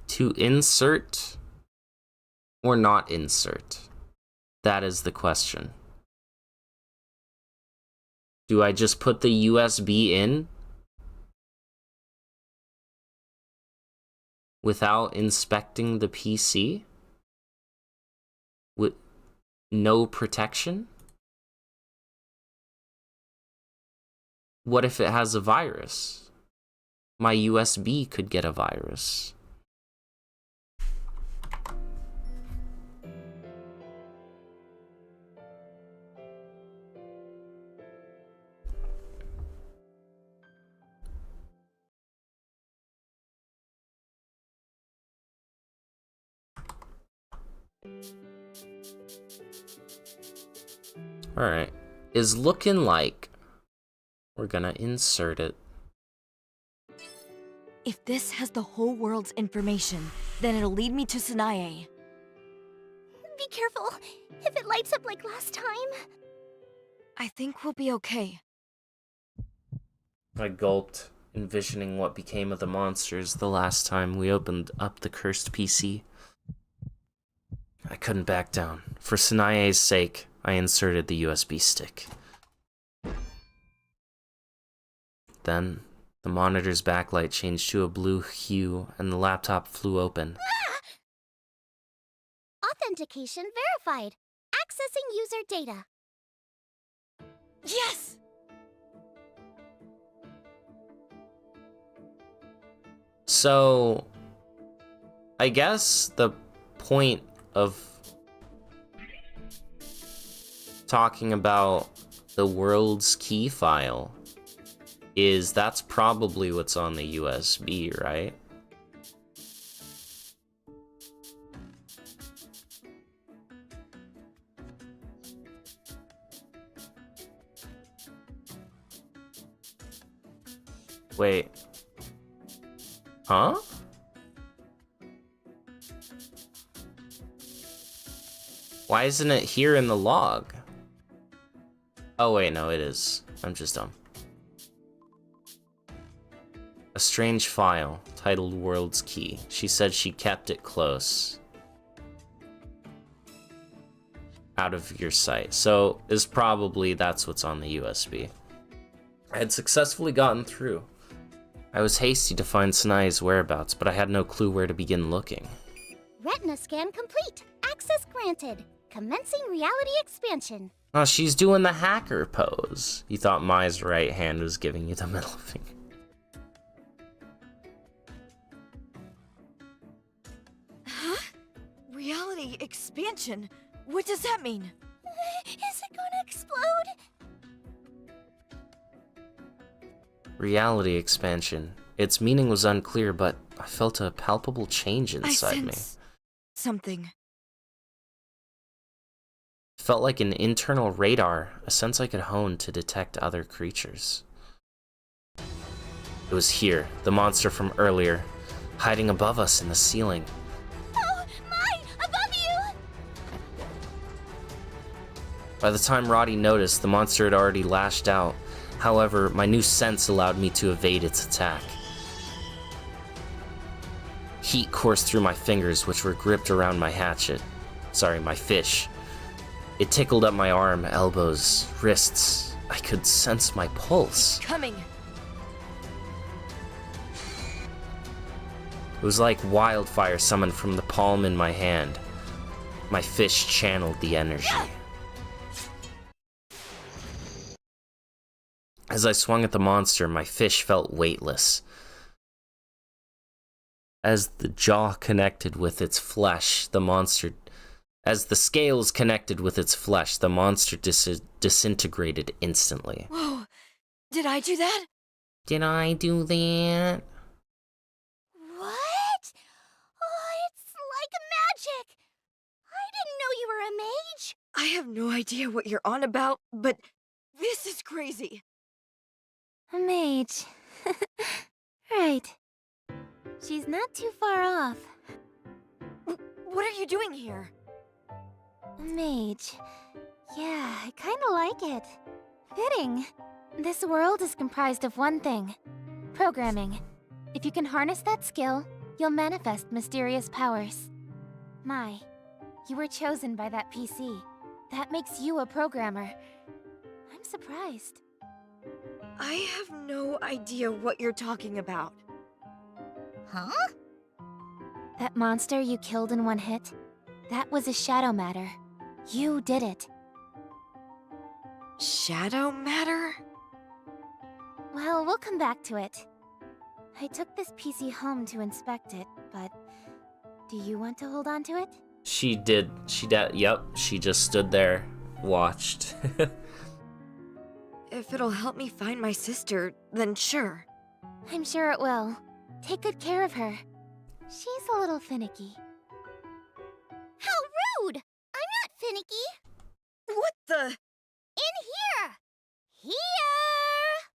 To insert or not insert? That is the question. Do I just put the USB in without inspecting the PC? With no protection? What if it has a virus? My USB could get a virus. Alright, is looking like we're gonna insert it. If this has the whole world's information, then it'll lead me to Sanae. Be careful, if it lights up like last time. I think we'll be okay. I gulped, envisioning what became of the monsters the last time we opened up the cursed PC. I couldn't back down. For Sanae's sake, I inserted the USB stick. Then, the monitor's backlight changed to a blue hue and the laptop flew open. Authentication verified. Accessing user data. Yes! So, I guess the point of talking about the world's key file is that's probably what's on the USB, right? Wait. Huh? Why isn't it here in the log? Oh wait, no, it is. I'm just dumb. A strange file, titled World's Key. She said she kept it close. Out of your sight. So, is probably that's what's on the USB. I had successfully gotten through. I was hasty to find Sanae's whereabouts, but I had no clue where to begin looking. Retina scan complete. Access granted. Commencing reality expansion. Oh, she's doing the hacker pose. You thought Mai's right hand was giving you the middle finger. Huh? Reality expansion? What does that mean? Reality expansion. Its meaning was unclear, but I felt a palpable change inside me. Something. Felt like an internal radar, a sense I could hone to detect other creatures. It was here, the monster from earlier, hiding above us in the ceiling. Oh, my! Above you! By the time Roddy noticed, the monster had already lashed out. However, my new sense allowed me to evade its attack. Heat coursed through my fingers, which were gripped around my hatchet. Sorry, my fish. It tickled up my arm, elbows, wrists. I could sense my pulse. Coming! It was like wildfire summoned from the palm in my hand. My fish channeled the energy. As I swung at the monster, my fish felt weightless. As the jaw connected with its flesh, as the scales connected with its flesh, the monster disintegrated instantly. Whoa! Did I do that? Did I do that? What? Oh, it's like magic! I didn't know you were a mage! I have no idea what you're on about, but this is crazy. A mage. Right. She's not too far off. What are you doing here? A mage. Yeah, I kinda like it. Fitting. This world is comprised of one thing. Programming. If you can harness that skill, you'll manifest mysterious powers. My, you were chosen by that PC. That makes you a programmer. I'm surprised. I have no idea what you're talking about. Huh? That monster you killed in one hit, that was a shadow matter. You did it. Shadow matter? Well, we'll come back to it. I took this PC home to inspect it, but do you want to hold on to it? She did. Yep, she just stood there, watched. If it'll help me find my sister, then sure. I'm sure it will. Take good care of her. She's a little finicky. How rude! I'm not finicky. What the? In here! Here!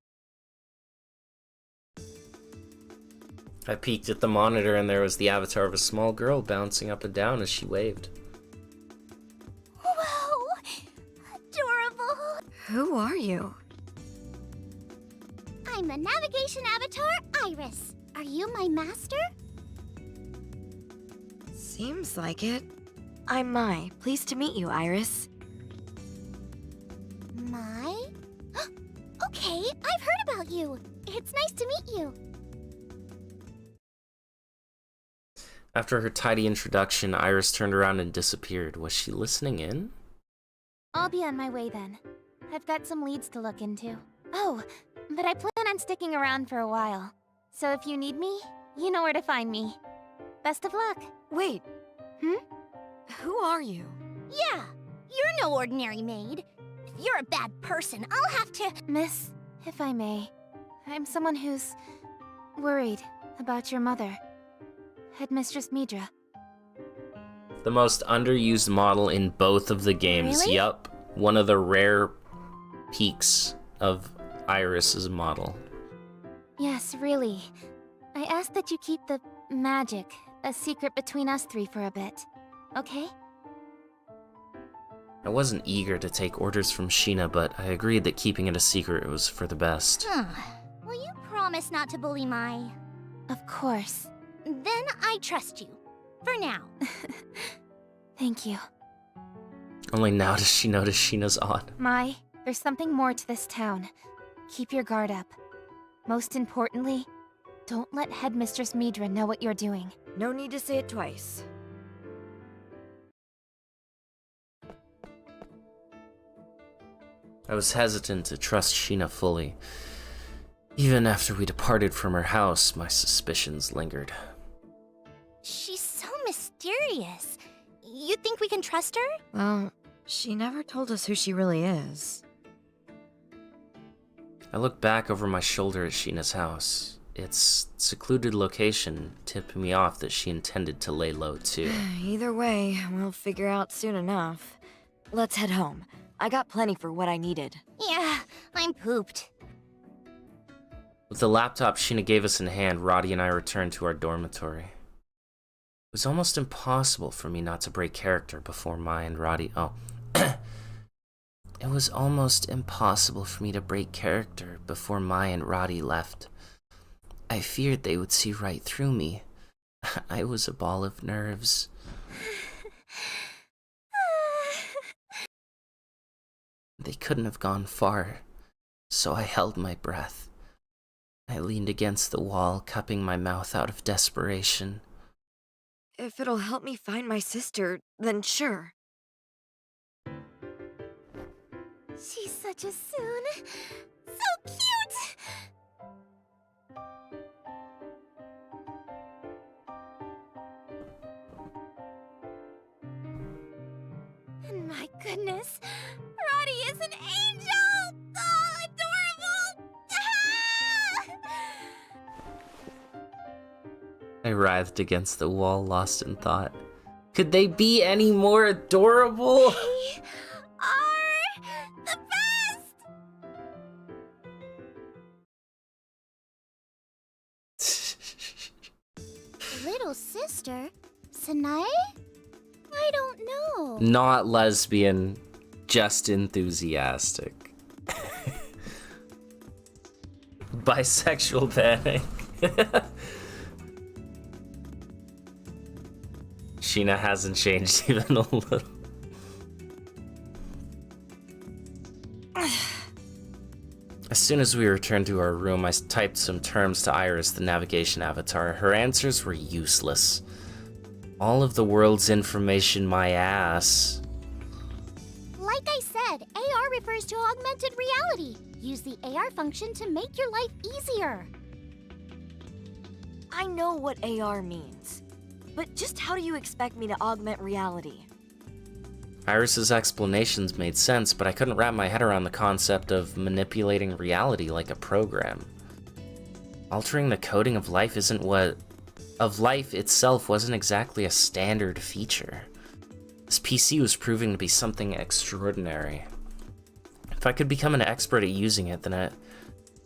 I peeked at the monitor and there was the avatar of a small girl bouncing up and down as she waved. Whoa! Adorable! Who are you? I'm the navigation avatar, Iris. Are you my master? Seems like it. I'm Mai. Pleased to meet you, Iris. Mai? Okay, I've heard about you. It's nice to meet you. After her tidy introduction, Iris turned around and disappeared. Was she listening in? I'll be on my way then. I've got some leads to look into. Oh, but I plan on sticking around for a while. So if you need me, you know where to find me. Best of luck. Wait. Who are you? Yeah, you're no ordinary maid. If you're a bad person, I'll have to... Miss, if I may, I'm someone who's worried about your mother. Headmistress Midra. The most underused model in both of the games. Really? Yup. One of the rare peaks of Iris's model. Yes, really. I ask that you keep the magic a secret between us three for a bit. Okay? I wasn't eager to take orders from Sheena, but I agreed that keeping it a secret was for the best. Will you promise not to bully Mai? Of course. Then I trust you. For now. Thank you. Only now does she notice Sheena's odd. Mai, there's something more to this town. Keep your guard up. Most importantly, don't let Headmistress Midra know what you're doing. No need to say it twice. I was hesitant to trust Sheena fully. Even after we departed from her house, my suspicions lingered. She's so mysterious. You think we can trust her? Well, she never told us who she really is. I looked back over my shoulder at Sheena's house. Its secluded location tipped me off that she intended to lay low too. Either way, we'll figure out soon enough. Let's head home. I got plenty for what I needed. Yeah, I'm pooped. With the laptop Sheena gave us in hand, Roddy and I returned to our dormitory. It was almost impossible for me not to break character before Mai and Roddy... Oh. It was almost impossible for me to break character before Mai and Roddy left. I feared they would see right through me. I was a ball of nerves. They couldn't have gone far, so I held my breath. I leaned against the wall, cupping my mouth out of desperation. If it'll help me find my sister, then sure. She's such a soon. So cute! And my goodness, Roddy is an angel! Oh, adorable! I writhed against the wall, lost in thought. Could they be any more adorable? They are the best! Little sister? Sanae? I don't know. Not lesbian, just enthusiastic. Bisexual panic. Sheena hasn't changed even a little. As soon as we returned to our room, I typed some terms to Iris, the navigation avatar. Her answers were useless. All of the world's information, my ass. Like I said, AR refers to augmented reality. Use the AR function to make your life easier. I know what AR means, but just how do you expect me to augment reality? Iris's explanations made sense, but I couldn't wrap my head around the concept of manipulating reality like a program. Altering the coding of life itself wasn't exactly a standard feature. This PC was proving to be something extraordinary. If I could become an expert at using it, then it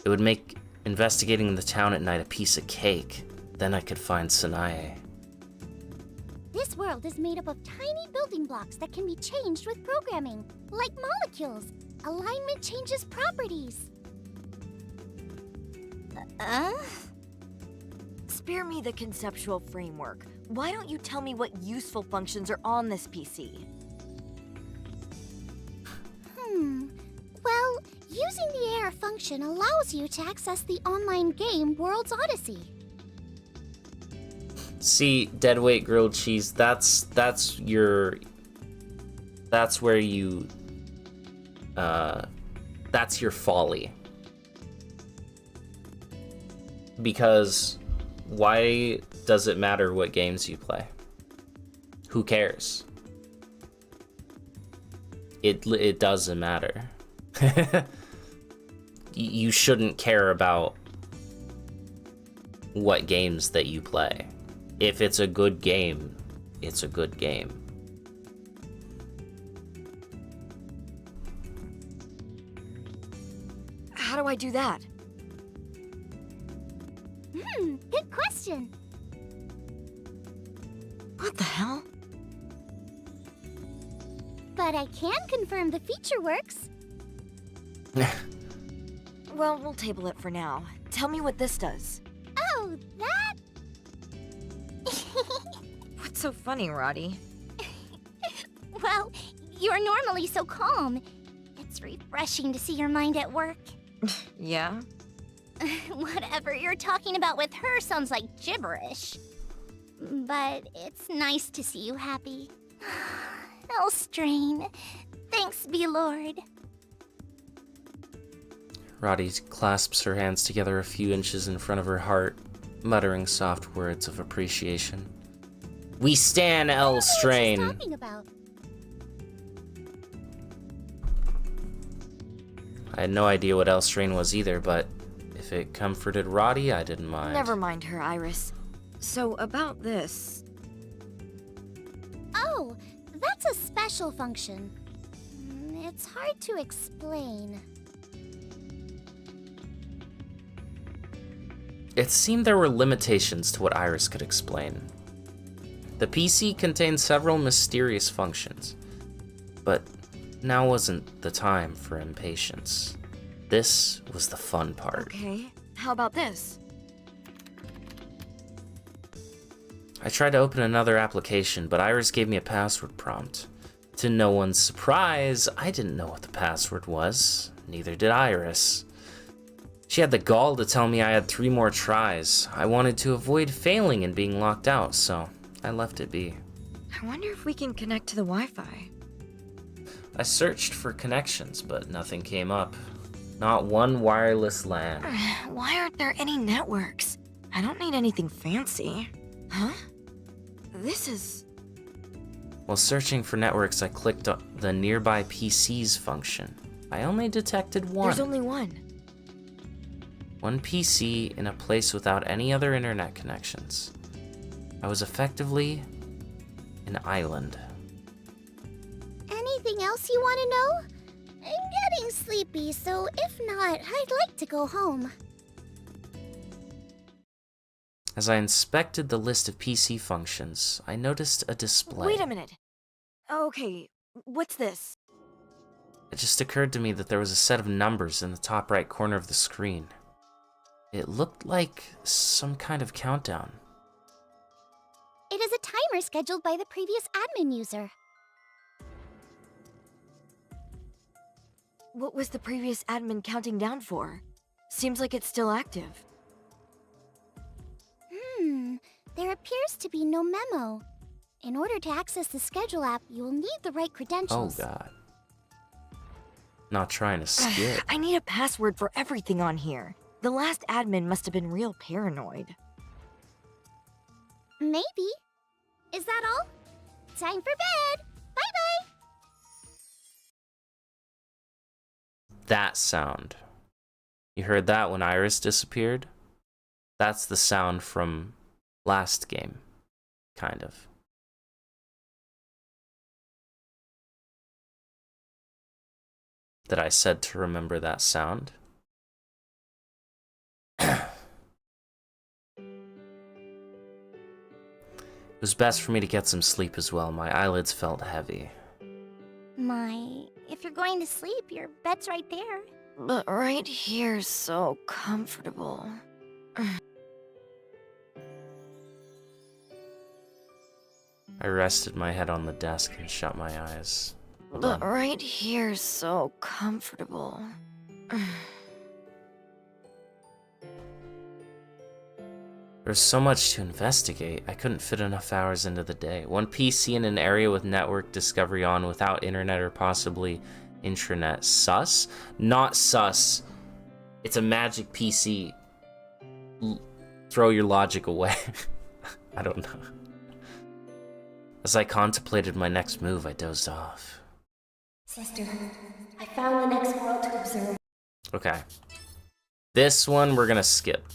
would make investigating the town at night a piece of cake. Then I could find Sanae. This world is made up of tiny building blocks that can be changed with programming, like molecules. Alignment changes properties. Spare me the conceptual framework. Why don't you tell me what useful functions are on this PC? Well, using the AR function allows you to access the online game World's Odyssey. See, deadweight grilled cheese, that's your folly. Because why does it matter what games you play? Who cares? It doesn't matter. You shouldn't care about what games that you play. If it's a good game, it's a good game. How do I do that? Good question. What the hell? But I can confirm the feature works. Well, we'll table it for now. Tell me what this does. Oh, that? What's so funny, Roddy? Well, you're normally so calm. It's refreshing to see your mind at work. Yeah? Whatever you're talking about with her sounds like gibberish. But it's nice to see you happy. Elstrain, thanks be Lord. Roddy clasps her hands together a few inches in front of her heart, muttering soft words of appreciation. We stan Elstrain! Talking about. I had no idea what Elstrain was either, but if it comforted Roddy, I didn't mind. Never mind her, Iris. So, about this... Oh, that's a special function. It's hard to explain. It seemed there were limitations to what Iris could explain. The PC contained several mysterious functions, but now wasn't the time for impatience. This was the fun part. Okay, how about this? I tried to open another application, but Iris gave me a password prompt. To no one's surprise, I didn't know what the password was. Neither did Iris. She had the gall to tell me I had 3 more tries. I wanted to avoid failing and being locked out, so I left it be. I wonder if we can connect to the Wi-Fi. I searched for connections, but nothing came up. Not one wireless LAN. Why aren't there any networks? I don't need anything fancy. Huh? This is... While searching for networks, I clicked on the nearby PCs function. I only detected one. There's only one. One PC in a place without any other internet connections. I was effectively an island. Anything else you want to know? I'm getting sleepy, so if not, I'd like to go home. As I inspected the list of PC functions, I noticed a display. Wait a minute. Okay, what's this? It just occurred to me that there was a set of numbers in the top right corner of the screen. It looked like some kind of countdown. It is a timer scheduled by the previous admin user. What was the previous admin counting down for? Seems like it's still active. There appears to be no memo. In order to access the schedule app, you will need the right Oh credentials. god. Not trying to skip. I need a password for everything on here. The last admin must have been real paranoid. Maybe. Is that all? Time for bed! Bye-bye! That sound. You heard that when Iris disappeared? That's the sound from last game. Kind of. That I said to remember that sound? It was best for me to get some sleep as well. My eyelids felt heavy. If you're going to sleep, your bed's right there. But right here's so comfortable. I rested my head on the desk and shut my eyes. But right here's so comfortable. There's so much to investigate, I couldn't fit enough hours into the day. One PC in an area with network discovery on without internet or possibly intranet. Sus? Not sus. It's a magic PC. Throw your logic away. I don't know. As I contemplated my next move, I dozed off. Sister, I found the next world to observe. Okay. This one we're gonna skip.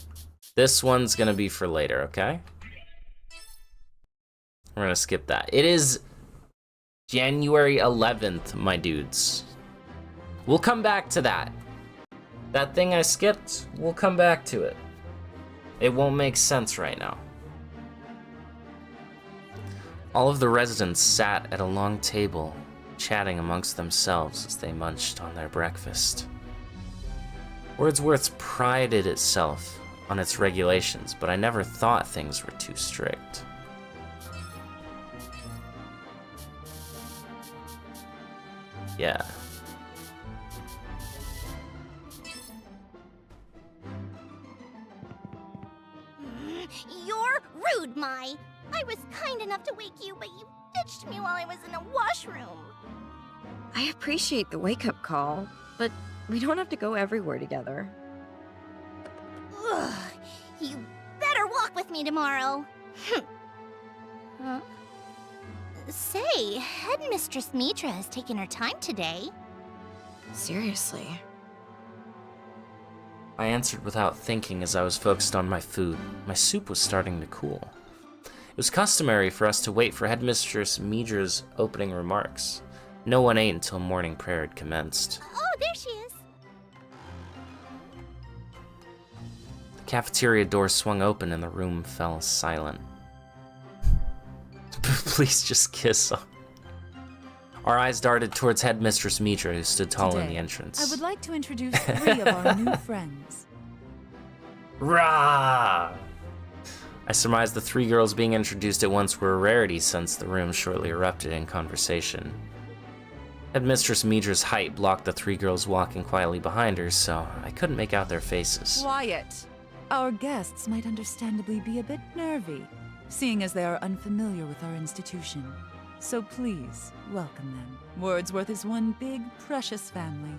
This one's gonna be for later, okay? We're gonna skip that. It is January 11th, my dudes. We'll come back to that. That thing I skipped, we'll come back to it. It won't make sense right now. All of the residents sat at a long table, chatting amongst themselves as they munched on their breakfast. Wordsworth prided itself on its regulations, but I never thought things were too strict. Yeah. You're rude, Mai. I was kind enough to wake you, but you ditched me while I was in a washroom. I appreciate the wake-up call, but we don't have to go everywhere together. Ugh, you better walk with me tomorrow. Huh? Say, Headmistress Mitra has taken her time today. Seriously. I answered without thinking as I was focused on my food. My soup was starting to cool. It was customary for us to wait for Headmistress Midra's opening remarks. No one ate until morning prayer had commenced. Oh, there she is. The cafeteria door swung open and the room fell silent. Please just kiss her. Our eyes darted towards Headmistress Midra, who stood tall in the entrance. I would like to introduce 3 of our new friends. Rah! I surmised the 3 girls being introduced at once were a rarity since the room shortly erupted in conversation. Headmistress Midra's height blocked the 3 girls walking quietly behind her, so I couldn't make out their faces. Quiet! Our guests might understandably be a bit nervy, seeing as they are unfamiliar with our institution. So please, welcome them. Wordsworth is one big, precious family.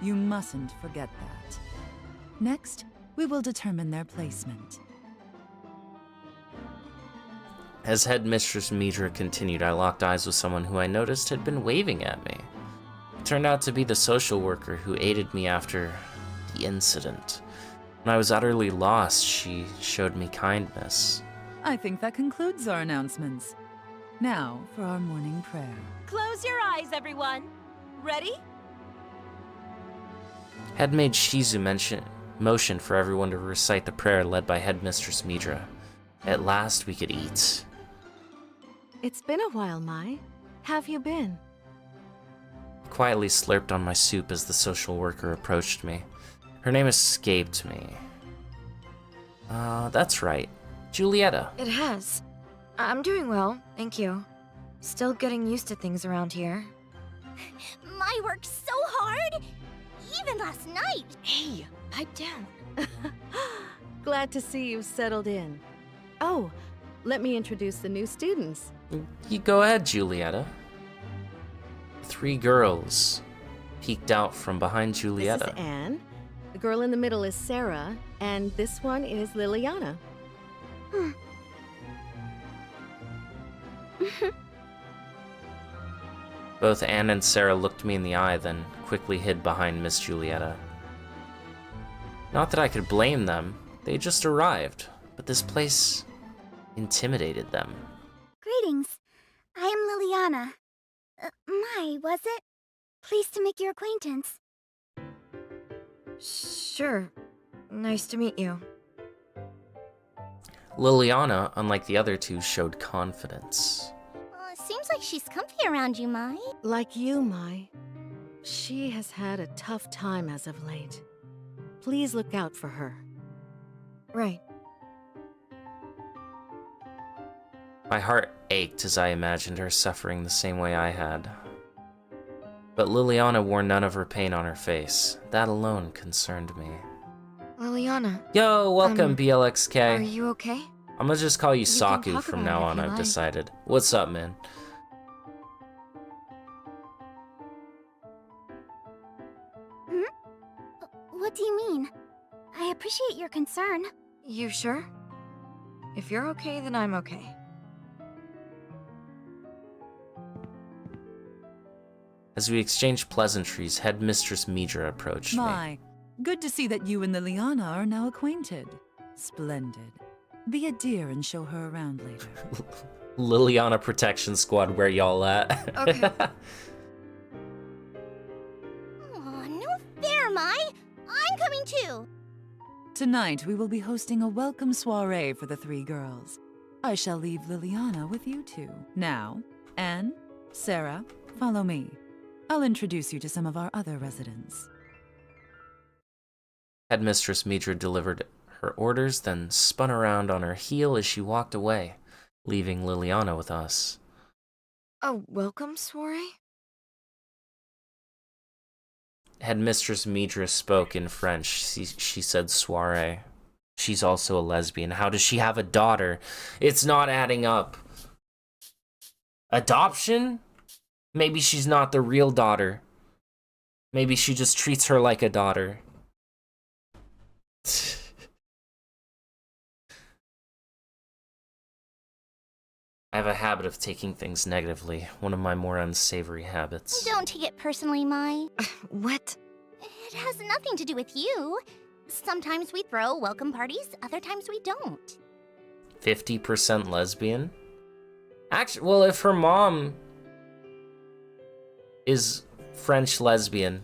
You mustn't forget that. Next, we will determine their placement. As Headmistress Midra continued, I locked eyes with someone who I noticed had been waving at me. It turned out to be the social worker who aided me after the incident. When I was utterly lost, she showed me kindness. I think that concludes our announcements. Now for our morning prayer. Close your eyes, everyone. Ready? Headmaid Shizu motioned for everyone to recite the prayer led by Headmistress Midra. At last we could eat. It's been a while, Mai. Have you been? I quietly slurped on my soup as the social worker approached me. Her name escaped me. That's right. Julieta. It has. I'm doing well, thank you. Still getting used to things around here. Mai worked so hard! Even last night! Hey, pipe down. Glad to see you've settled in. Oh, let me introduce the new students. You go ahead, Julieta. 3 girls peeked out from behind Julieta. This is Anne. The girl in the middle is Sarah, and this one is Liliana. Both Anne and Sarah looked me in the eye, then quickly hid behind Miss Julieta. Not that I could blame them, they just arrived, but this place intimidated them. Greetings. I am Liliana. Mai, was it? Pleased to make your acquaintance. Sure. Nice to meet you. Liliana, unlike the other 2, showed confidence. Seems like she's comfy around you, Mai. Like you, Mai. She has had a tough time as of late. Please look out for her. Right. My heart ached as I imagined her suffering the same way I had. But Liliana wore none of her pain on her face. That alone concerned me. Liliana. Yo, welcome, BLXK. Are you okay? I'm gonna just call you can Saku talk from about now it if on, you I've like. decided. What's up, man? What do you mean? I appreciate your concern. You sure? If you're okay, then I'm okay. As we exchanged pleasantries, Headmistress Midra approached me. My, good to see that you and Liliana are now acquainted. Splendid. Be a dear and show her around later. Liliana Protection Squad, where y'all at? Okay. Aw, no fair, Mai. I'm coming too. Tonight, we will be hosting a welcome soiree for the 3 girls. I shall leave Liliana with you 2. Now, Anne, Sarah, follow me. I'll introduce you to some of our other residents. Headmistress Midra delivered her orders, then spun around on her heel as she walked away, leaving Liliana with us. A welcome soiree? Headmistress Midra spoke in French. She said soiree. She's also a lesbian. How does she have a daughter? It's not adding up. Adoption? Maybe she's not the real daughter. Maybe she just treats her like a daughter. I have a habit of taking things negatively, one of my more unsavory habits. Don't take it personally, Mai. What? It has nothing to do with you. Sometimes we throw welcome parties, other times we don't. 50% lesbian? Actually, well, if her mom is French lesbian,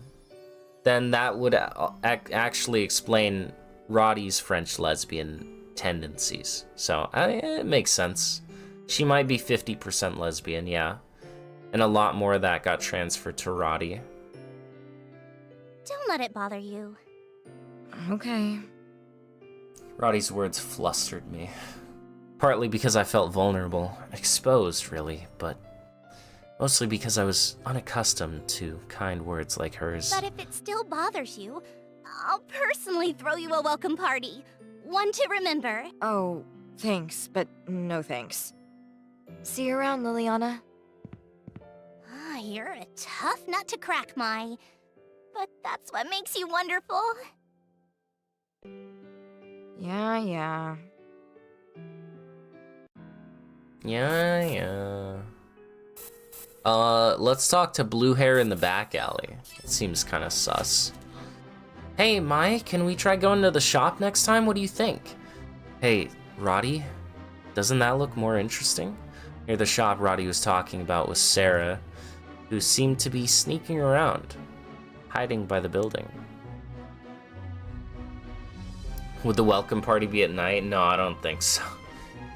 then that would actually explain Roddy's French lesbian tendencies. So, it makes sense. She might be 50% lesbian, yeah. And a lot more of that got transferred to Roddy. Don't let it bother you. Okay. Roddy's words flustered me. Partly because I felt vulnerable, exposed really, but mostly because I was unaccustomed to kind words like hers. But if it still bothers you, I'll personally throw you a welcome party. One to remember. Oh, thanks, but no thanks. See you around, Liliana. Ah, you're a tough nut to crack, Mai. But that's what makes you wonderful. Yeah. Yeah. Let's talk to blue hair in the back alley. It seems kind of sus. Hey, Mai, can we try going to the shop next time? What do you think? Hey, Roddy, doesn't that look more interesting? Near the shop Roddy was talking about was Sarah, who seemed to be sneaking around, hiding by the building. Would the welcome party be at night? No, I don't think so.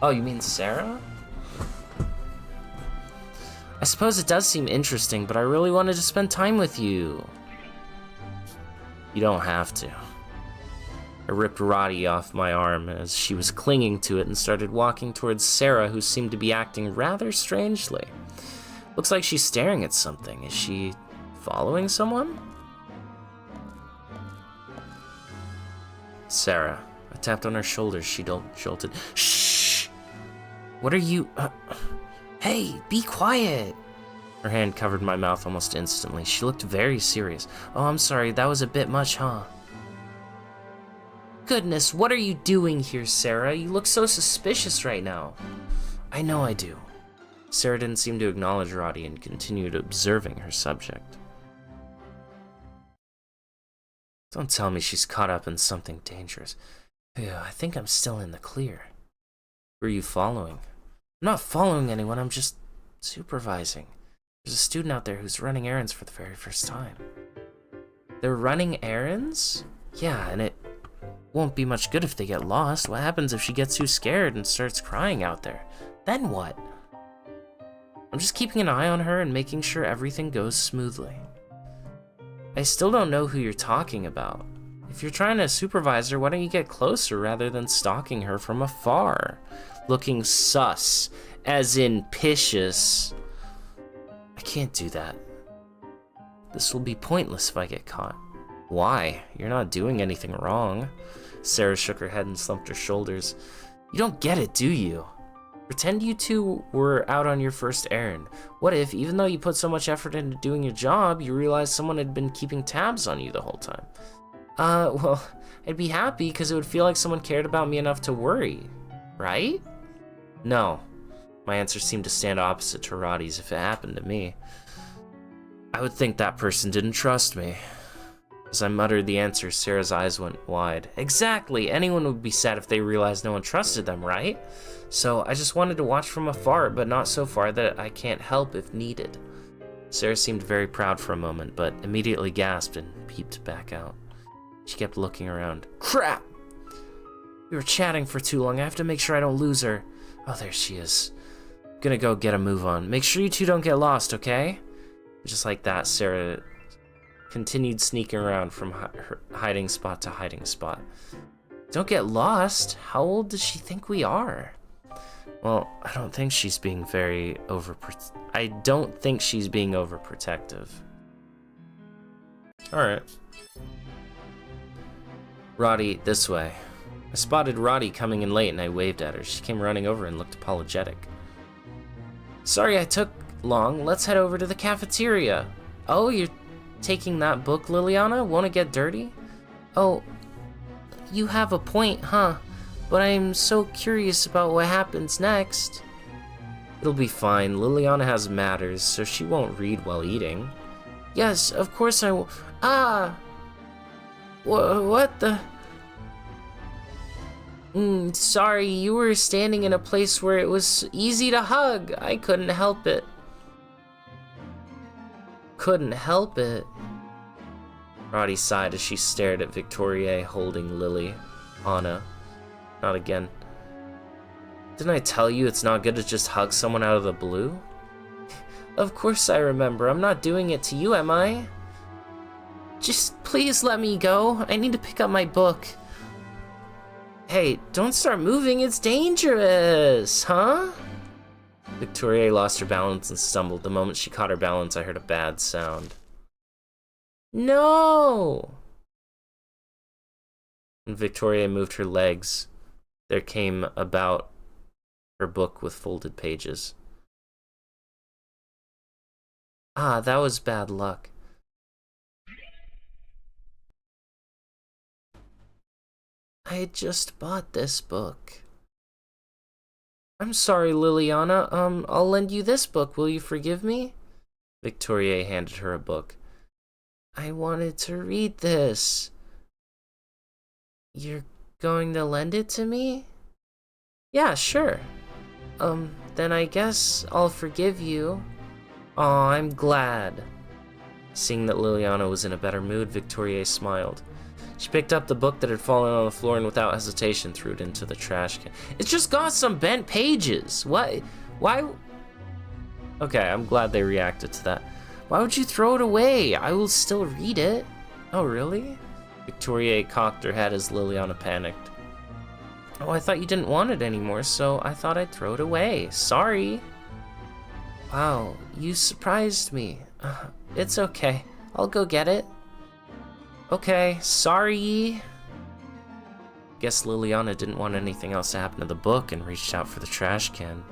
Oh, you mean Sarah? I suppose it does seem interesting, but I really wanted to spend time with you. You don't have to. I ripped Roddy off my arm as she was clinging to it and started walking towards Sarah, who seemed to be acting rather strangely. Looks like she's staring at something. Is she following someone? Sarah. I tapped on her shoulder. She jolted. Shh! What are you... Hey, be quiet! Her hand covered my mouth almost instantly. She looked very serious. Oh, I'm sorry, that was a bit much, huh? Goodness, what are you doing here, Sarah? You look so suspicious right now. I know I do. Sarah didn't seem to acknowledge Roddy and continued observing her subject. Don't tell me she's caught up in something dangerous. Phew, I think I'm still in the clear. Who are you following? I'm not following anyone, I'm just supervising. There's a student out there who's running errands for the very first time. They're running errands? Yeah, and it won't be much good if they get lost. What happens if she gets too scared and starts crying out there? Then what? I'm just keeping an eye on her and making sure everything goes smoothly. I still don't know who you're talking about. If you're trying to supervise her, why don't you get closer rather than stalking her from afar? Looking sus, as in picious. I can't do that. This will be pointless if I get caught. Why? You're not doing anything wrong. Sarah shook her head and slumped her shoulders. You don't get it, do you? Pretend you two were out on your first errand. What if, even though you put so much effort into doing your job, you realized someone had been keeping tabs on you the whole time? Well, I'd be happy because it would feel like someone cared about me enough to worry. Right? No. My answer seemed to stand opposite to Roddy's if it happened to me. I would think that person didn't trust me. As I muttered the answer, Sarah's eyes went wide. Exactly! Anyone would be sad if they realized no one trusted them, right? So I just wanted to watch from afar, but not so far that I can't help if needed. Sarah seemed very proud for a moment, but immediately gasped and peeped back out. She kept looking around. Crap! We were chatting for too long. I have to make sure I don't lose her. Oh, there she is. I'm gonna go get a move on. Make sure you two don't get lost, okay? Just like that, Sarah continued sneaking around from her hiding spot to hiding spot. Don't get lost? How old does she think we are? Well, I don't think she's being very overprotective. Alright. Roddy, this way. I spotted Roddy coming in late and I waved at her. She came running over and looked apologetic. Sorry I took long. Let's head over to the cafeteria. Oh, you're taking that book, Liliana? Won't it get dirty? Oh, you have a point, huh? But I'm so curious about what happens next. It'll be fine. Liliana has matters, so she won't read while eating. Yes, of course I will. Ah! What the? Sorry, you were standing in a place where it was easy to hug. I couldn't help it. Couldn't help it. Roddy sighed as she stared at Victoria holding Lily. Anna. Not again. Didn't I tell you it's not good to just hug someone out of the blue? Of course I remember. I'm not doing it to you, am I? Just please let me go. I need to pick up my book. Hey, don't start moving. It's dangerous, huh? Victoria lost her balance and stumbled. The moment she caught her balance, I heard a bad sound. No! When Victoria moved her legs, there came about her book with folded pages. Ah, that was bad luck. I had just bought this book. I'm sorry, Liliana. I'll lend you this book. Will you forgive me? Victoria handed her a book. I wanted to read this. You're going to lend it to me? Yeah, sure. Then I guess I'll forgive you. Aw, I'm glad. Seeing that Liliana was in a better mood, Victoria smiled. She picked up the book that had fallen on the floor and without hesitation threw it into the trash can. It's just got some bent pages. Why? Okay, I'm glad they reacted to that. Why would you throw it away? I will still read it. Oh, really? Victoria cocked her head as Liliana panicked. Oh, I thought you didn't want it anymore, so I thought I'd throw it away. Sorry. Wow, you surprised me. It's okay. I'll go get it. Okay, sorry. Guess Liliana didn't want anything else to happen to the book and reached out for the trash can.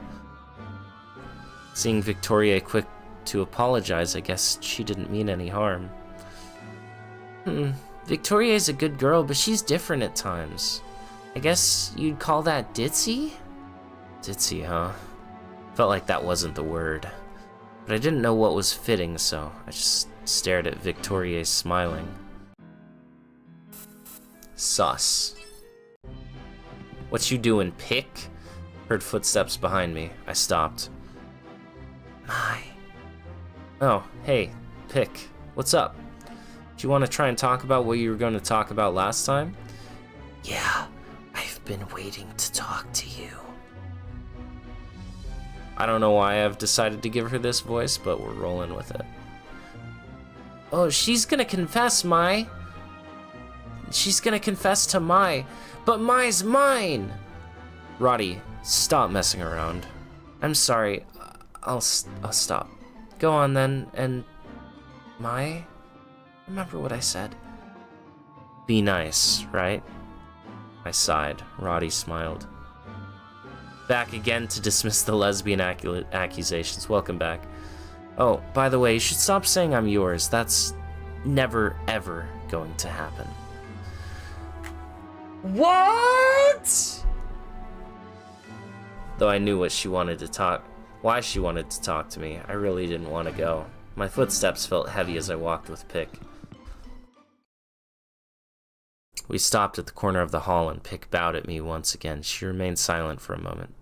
Seeing Victoria quick to apologize, I guess she didn't mean any harm. Victoria's a good girl, but she's different at times. I guess you'd call that ditzy? Ditzy, huh? Felt like that wasn't the word. But I didn't know what was fitting, so I just stared at Victoria smiling. Sus. What you doing, Pick? Heard footsteps behind me. I stopped. My. Oh, hey, Pick. What's up? Do you want to try and talk about what you were going to talk about last time? Yeah, I've been waiting to talk to you. I don't know why I've decided to give her this voice, but we're rolling with it. Oh, she's gonna confess, Mai. She's gonna confess to Mai, but Mai's mine! Roddy, stop messing around. I'm sorry, I'll stop. Go on then, and... Mai? Remember what I said? Be nice, right? I sighed. Roddy smiled. Back again to dismiss the lesbian accusations. Welcome back. Oh, by the way, you should stop saying I'm yours. That's never, ever going to happen. What? Though I knew what she wanted to talk, why she wanted to talk to me, I really didn't want to go. My footsteps felt heavy as I walked with Pick. We stopped at the corner of the hall and Pick bowed at me once again. She remained silent for a moment.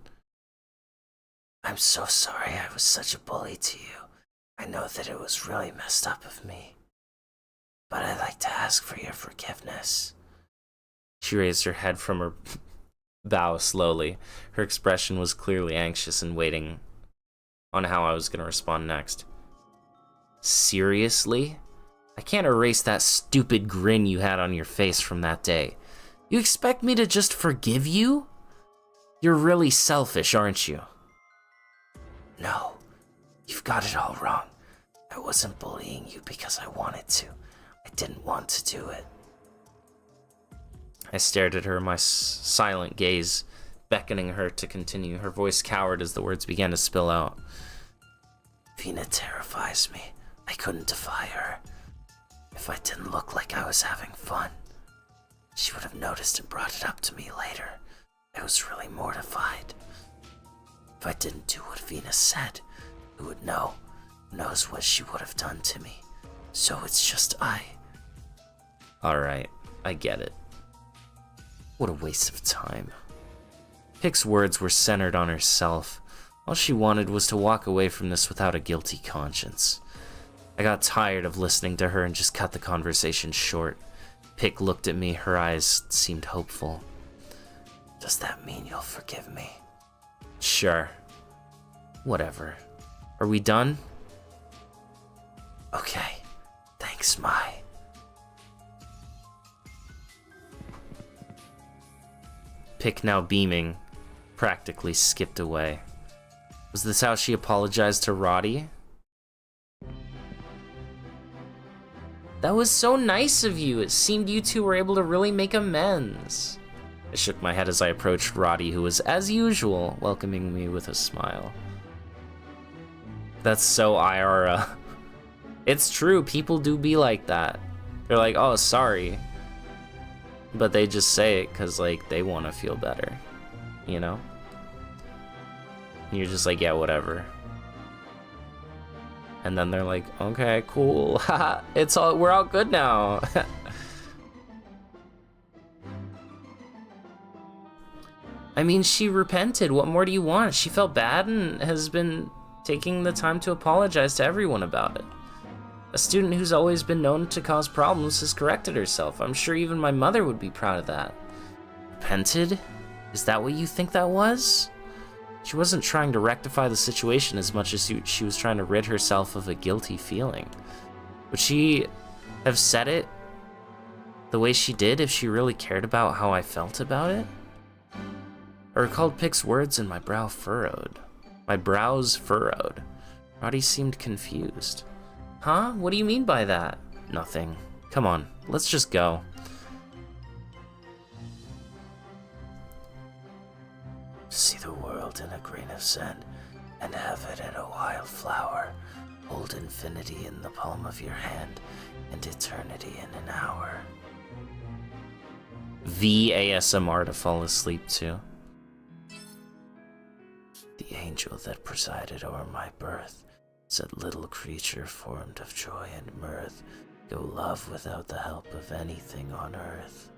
I'm so sorry I was such a bully to you. I know that it was really messed up of me. But I'd like to ask for your forgiveness. She raised her head from her bow slowly. Her expression was clearly anxious and waiting on how I was going to respond next. Seriously? I can't erase that stupid grin you had on your face from that day. You expect me to just forgive you? You're really selfish, aren't you? No, you've got it all wrong. I wasn't bullying you because I wanted to. I didn't want to do it. I stared at her, my silent gaze beckoning her to continue. Her voice cowered as the words began to spill out. Vina terrifies me. I couldn't defy her. If I didn't look like I was having fun, she would have noticed and brought it up to me later. I was really mortified. If I didn't do what Vina said, who would know? Who knows what she would have done to me? So it's just I. Alright, I get it. What a waste of time. Pick's words were centered on herself. All she wanted was to walk away from this without a guilty conscience. I got tired of listening to her and just cut the conversation short. Pick looked at me, her eyes seemed hopeful. Does that mean you'll forgive me? Sure. Whatever. Are we done? Okay. Thanks, Mai. Pick, now beaming, practically skipped away. Was this how she apologized to Roddy? That was so nice of you. It seemed you two were able to really make amends. I shook my head as I approached Roddy, who was, as usual, welcoming me with a smile. That's so Ira. It's true, people do be like that. They're like, oh, sorry. But they just say it because, like, they want to feel better. You know? And you're just like, yeah, whatever. And then they're like, okay, cool. We're all good now. I mean, she repented. What more do you want? She felt bad and has been taking the time to apologize to everyone about it. A student who's always been known to cause problems has corrected herself. I'm sure even my mother would be proud of that. Repented? Is that what you think that was? She wasn't trying to rectify the situation as much as she was trying to rid herself of a guilty feeling. Would she have said it the way she did if she really cared about how I felt about it? I recalled Pick's words and my brows furrowed. Roddy seemed confused. Huh? What do you mean by that? Nothing. Come on, let's just go. See the world in a grain of sand, and have it in a wild flower. Hold infinity in the palm of your hand, and eternity in an hour. The ASMR to fall asleep to. The angel that presided o'er my birth said, little creature formed of joy and mirth, go love without the help of anything on earth.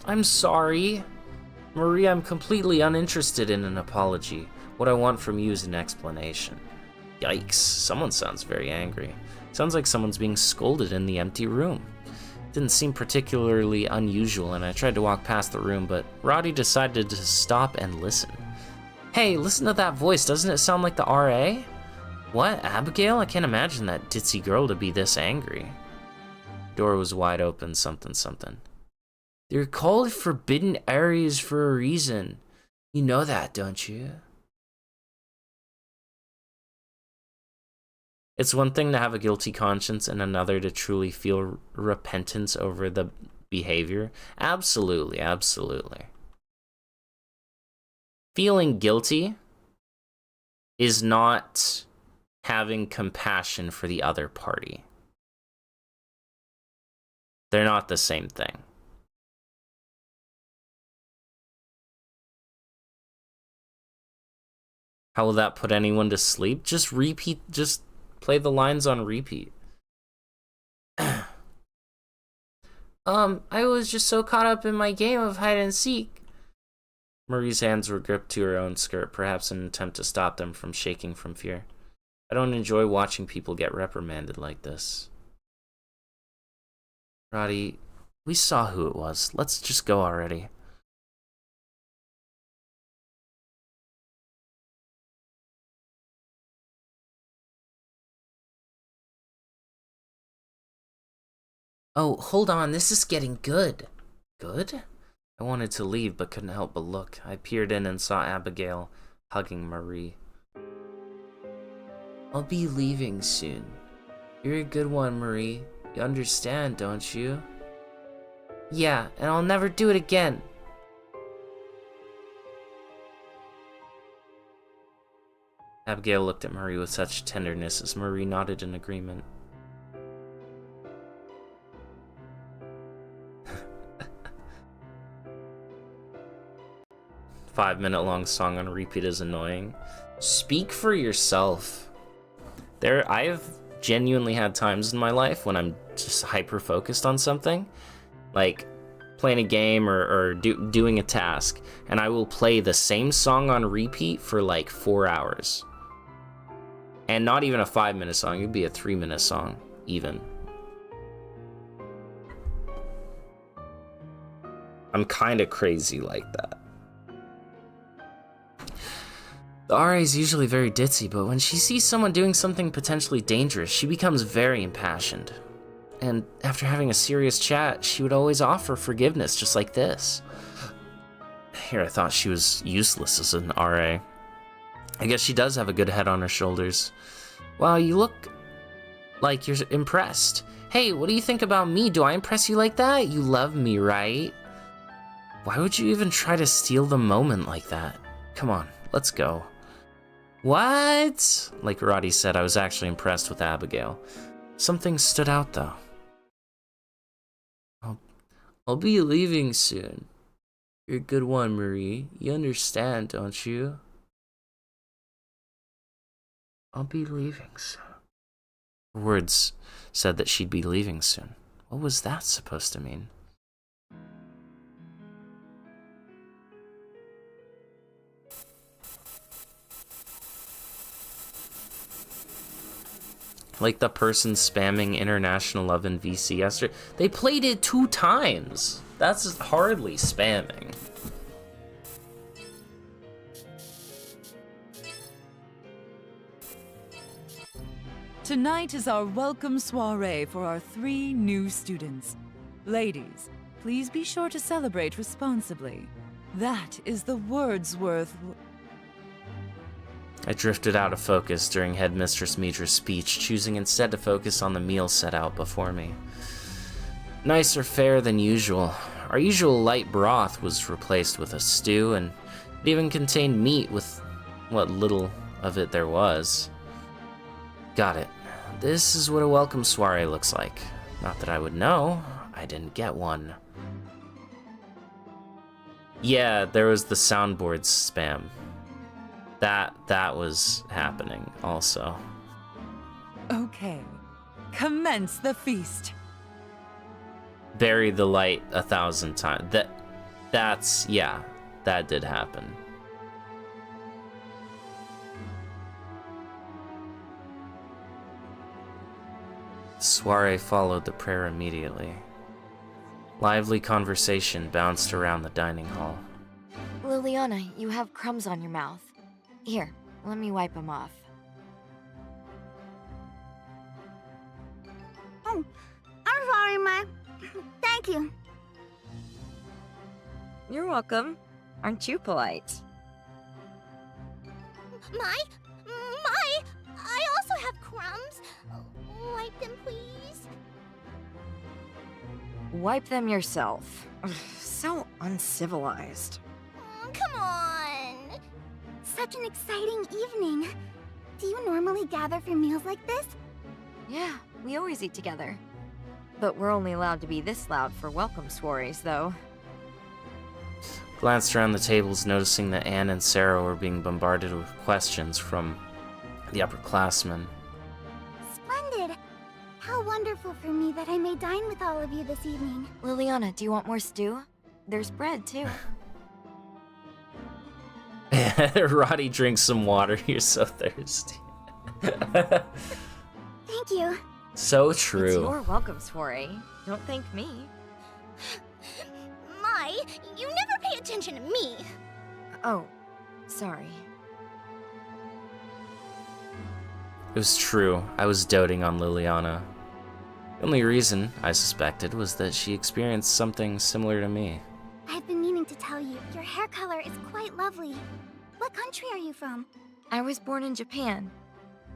I'm sorry. Marie, I'm completely uninterested in an apology. What I want from you is an explanation. Yikes, someone sounds very angry. Sounds like someone's being scolded in the empty room. Didn't seem particularly unusual, and I tried to walk past the room, but Roddy decided to stop and listen. Hey, listen to that voice. Doesn't it sound like the RA? What, Abigail? I can't imagine that ditzy girl to be this angry. Door was wide open, something. They're called forbidden areas for a reason. You know that, don't you? It's one thing to have a guilty conscience and another to truly feel repentance over the behavior. Absolutely. Feeling guilty is not having compassion for the other party. They're not the same thing. How will that put anyone to sleep? Just play the lines on repeat. I was just so caught up in my game of hide and seek. Marie's hands were gripped to her own skirt, perhaps in an attempt to stop them from shaking from fear. I don't enjoy watching people get reprimanded like this. Roddy, we saw who it was. Let's just go already. Oh, hold on, this is getting good. Good? I wanted to leave, but couldn't help but look. I peered in and saw Abigail hugging Marie. I'll be leaving soon. You're a good one, Marie. You understand, don't you? Yeah, and I'll never do it again. Abigail looked at Marie with such tenderness as Marie nodded in agreement. 5-minute-long song on repeat is annoying. Speak for yourself. I've genuinely had times in my life when I'm just hyper focused on something, like playing a game or doing a task, and I will play the same song on repeat for like 4 hours. And not even a 5-minute song, it'd be a 3-minute song, even. I'm kind of crazy like that. The RA is usually very ditzy, but when she sees someone doing something potentially dangerous, she becomes very impassioned. And after having a serious chat, she would always offer forgiveness, just like this. Here, I thought she was useless as an RA. I guess she does have a good head on her shoulders. Wow, you look like you're impressed. Hey, what do you think about me? Do I impress you like that? You love me, right? Why would you even try to steal the moment like that? Come on, let's go. What? Like Roddy said, I was actually impressed with Abigail. Something stood out, though. I'll be leaving soon. You're a good one, Marie. You understand, don't you? I'll be leaving soon. Her words said that she'd be leaving soon. What was that supposed to mean? Like the person spamming International Love in VC yesterday. They played it 2 times. That's hardly spamming. Tonight is our welcome soiree for our 3 new students. Ladies, please be sure to celebrate responsibly. That is the Wordsworth... I drifted out of focus during Headmistress Midra's speech, choosing instead to focus on the meal set out before me. Nicer fare than usual. Our usual light broth was replaced with a stew, and it even contained meat with what little of it there was. Got it. This is what a welcome soiree looks like. Not that I would know. I didn't get one. Yeah, there was the soundboard spam. That was happening also. Okay, commence the feast. Bury the light 1,000 times. Yeah, that did happen. Soiree followed the prayer immediately. Lively conversation bounced around the dining hall. Liliana, you have crumbs on your mouth. Here, let me wipe them off. Oh, I'm sorry, Ma. Thank you. You're welcome. Aren't you polite? My, I also have crumbs. Wipe them, please. Wipe them yourself. Ugh, so uncivilized. Come on. Such an exciting evening. Do you normally gather for meals like this? Yeah, we always eat together. But we're only allowed to be this loud for welcome soirees, though. Glanced around the tables, noticing that Anne and Sarah were being bombarded with questions from the upperclassmen. Splendid. How wonderful for me that I may dine with all of you this evening. Liliana, do you want more stew? There's bread, too. Roddy drinks some water. You're so thirsty. Thank you. So true. It's your welcome soiree. Don't thank me. My, you never pay attention to me. Oh, sorry. It was true. I was doting on Liliana. The only reason, I suspected, was that she experienced something similar to me. I've been meaning to tell you, your hair color is quite lovely. What country are you from? I was born in Japan.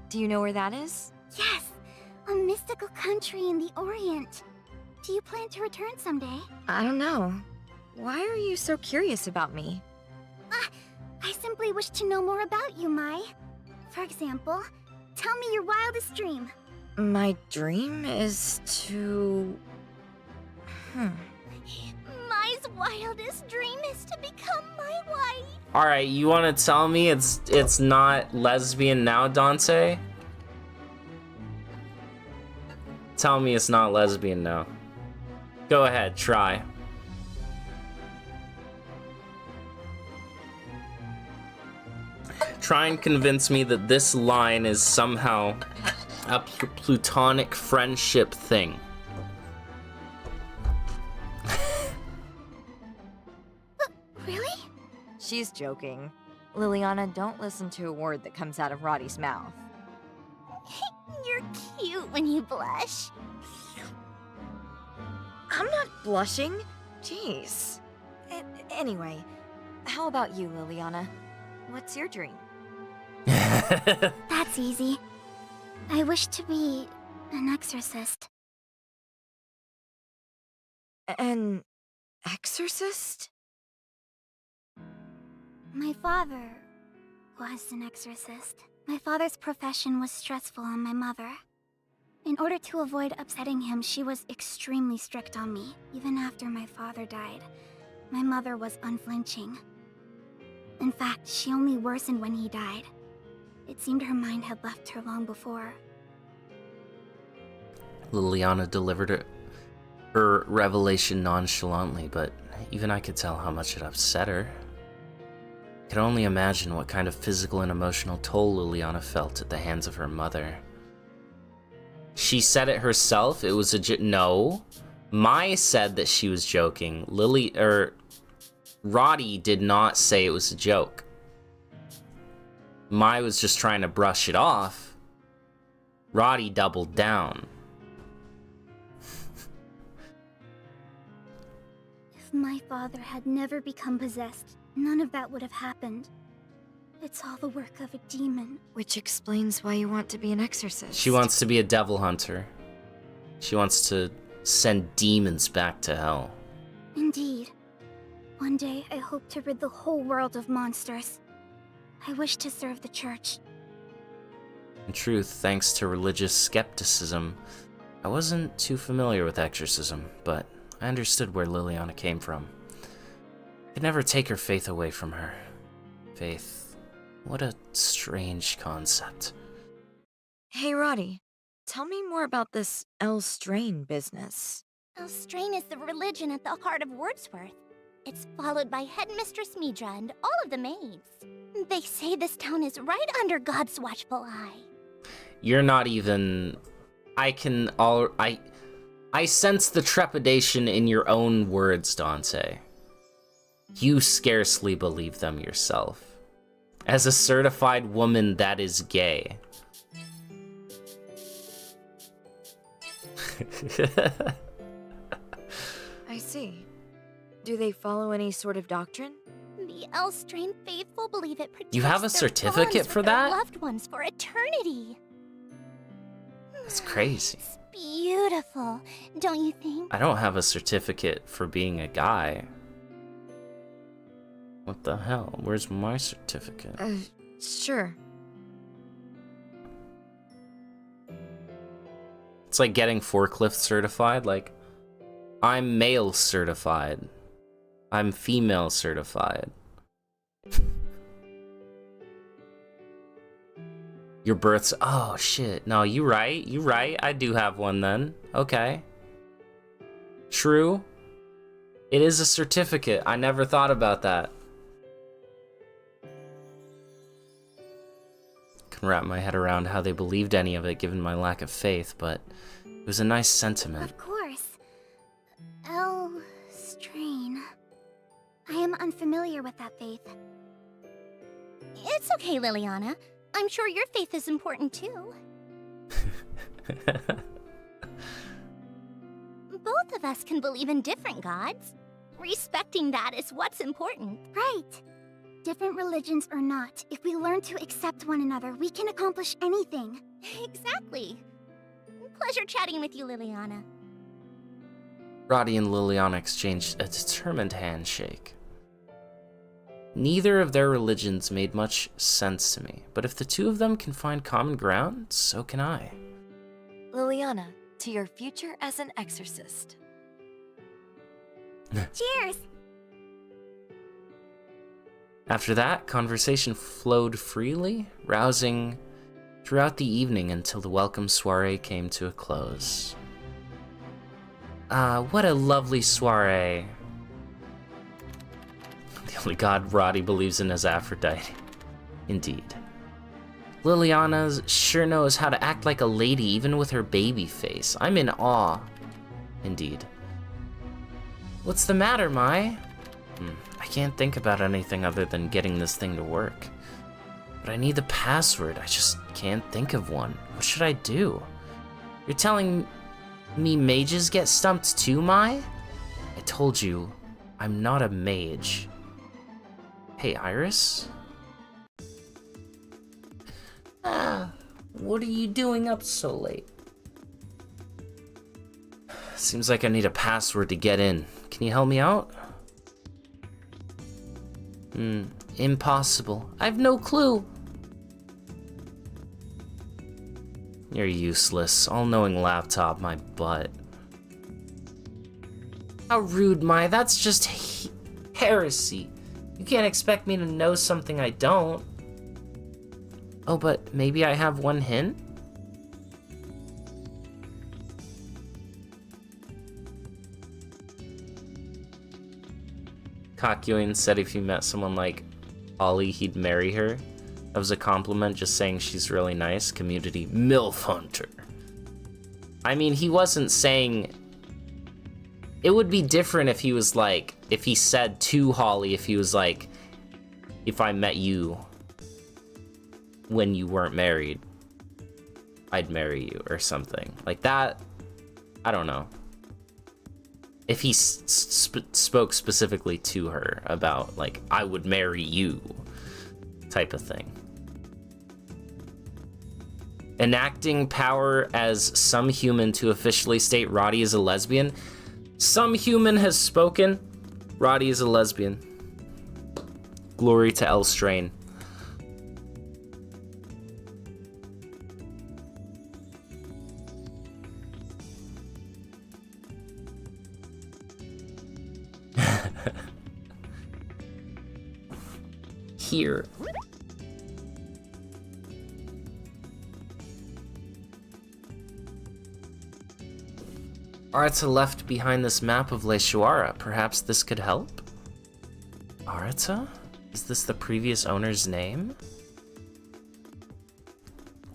Do you know where that is? Yes, a mystical country in the Orient. Do you plan to return someday? I don't know. Why are you so curious about me? I simply wish to know more about you, Mai. For example, tell me your wildest dream. My dream is to... Mai's wildest dream is to become my wife. Alright, you want to tell me it's not lesbian now, Dante? tell me it's not lesbian now. Go ahead, try. Try and convince me that this line is somehow a platonic friendship thing. Really? She's joking. Liliana, don't listen to a word that comes out of Roddy's mouth. You're cute when you blush. I'm not blushing. Jeez. Anyway, how about you, Liliana? What's your dream? That's easy. I wish to be an exorcist. An exorcist? My father was an exorcist. My father's profession was stressful on my mother. In order to avoid upsetting him, she was extremely strict on me. Even after my father died, my mother was unflinching. In fact, she only worsened when he died. It seemed her mind had left her long before. Liliana delivered her revelation nonchalantly, but even I could tell how much it upset her. I could only imagine what kind of physical and emotional toll Liliana felt at the hands of her mother. She said it herself. It was no. Mai said that she was joking. Roddy did not say it was a joke. Mai was just trying to brush it off. Roddy doubled down. If my father had never become possessed, none of that would have happened. It's all the work of a demon. Which explains why you want to be an exorcist. She wants to be a devil hunter. She wants to send demons back to hell. Indeed. One day, I hope to rid the whole world of monsters. I wish to serve the church. In truth, thanks to religious skepticism, I wasn't too familiar with exorcism, but I understood where Liliana came from. I could never take her faith away from her. Faith. What a strange concept. Hey, Roddy. Tell me more about this Elstrain business. Elstrain is the religion at the heart of Wordsworth. It's followed by Headmistress Midra and all of the maids. They say this town is right under God's watchful eye. You're not even... I sense the trepidation in your own words, Dante. You scarcely believe them yourself. As a certified woman that is gay. I see. Do they follow any sort of doctrine? The Elstrain faithful believe it protects You have a their certificate bonds for with their that? loved ones for eternity. That's crazy. It's beautiful, don't you think? I don't have a certificate for being a guy. What the hell? Where's my certificate? Sure. It's like getting forklift certified. Like, I'm male certified. I'm female certified. Your birth's... Oh, shit. No, you right. You right. I do have one then. Okay. True. It is a certificate. I never thought about that. Can wrap my head around how they believed any of it given my lack of faith, but it was a nice sentiment. Of course. Elstrain. I am unfamiliar with that faith. It's okay, Liliana. I'm sure your faith is important too. Both of us can believe in different gods. Respecting that is what's important. Right. Different religions or not, if we learn to accept one another, we can accomplish anything. Exactly. Pleasure chatting with you, Liliana. Roddy and Liliana exchanged a determined handshake. Neither of their religions made much sense to me, but if the two of them can find common ground, so can I. Liliana, to your future as an exorcist. Cheers! After that, conversation flowed freely, rousing throughout the evening until the welcome soiree came to a close. What a lovely soiree. The only god Roddy believes in is Aphrodite. Indeed. Liliana sure knows how to act like a lady even with her baby face. I'm in awe. Indeed. What's the matter, Mai? I can't think about anything other than getting this thing to work. But I need the password. I just can't think of one. What should I do? You're telling me mages get stumped too, Mai? I told you, I'm not a mage. Hey, Iris? What are you doing up so late? Seems like I need a password to get in. Can you help me out? Impossible. I've no clue. You're useless. All-knowing laptop, my butt. How rude, Mai. That's just heresy. You can't expect me to know something I don't. Oh, but maybe I have one hint? Kakyoin said if he met someone like Ollie, he'd marry her. That was a compliment, just saying she's really nice. Community MILF Hunter. I mean, he wasn't saying... It would be different if he was like... If he said to Holly, if he was like... If I met you when you weren't married, I'd marry you, or something. Like that, I don't know. If he spoke specifically to her about, like, I would marry you, type of thing. Enacting power as some human to officially state Roddy is a lesbian. Some human has spoken. Roddy is a lesbian. Glory to Elstrain. Here. Arata left behind this map of Leishuara. Perhaps this could help? Arata? Is this the previous owner's name?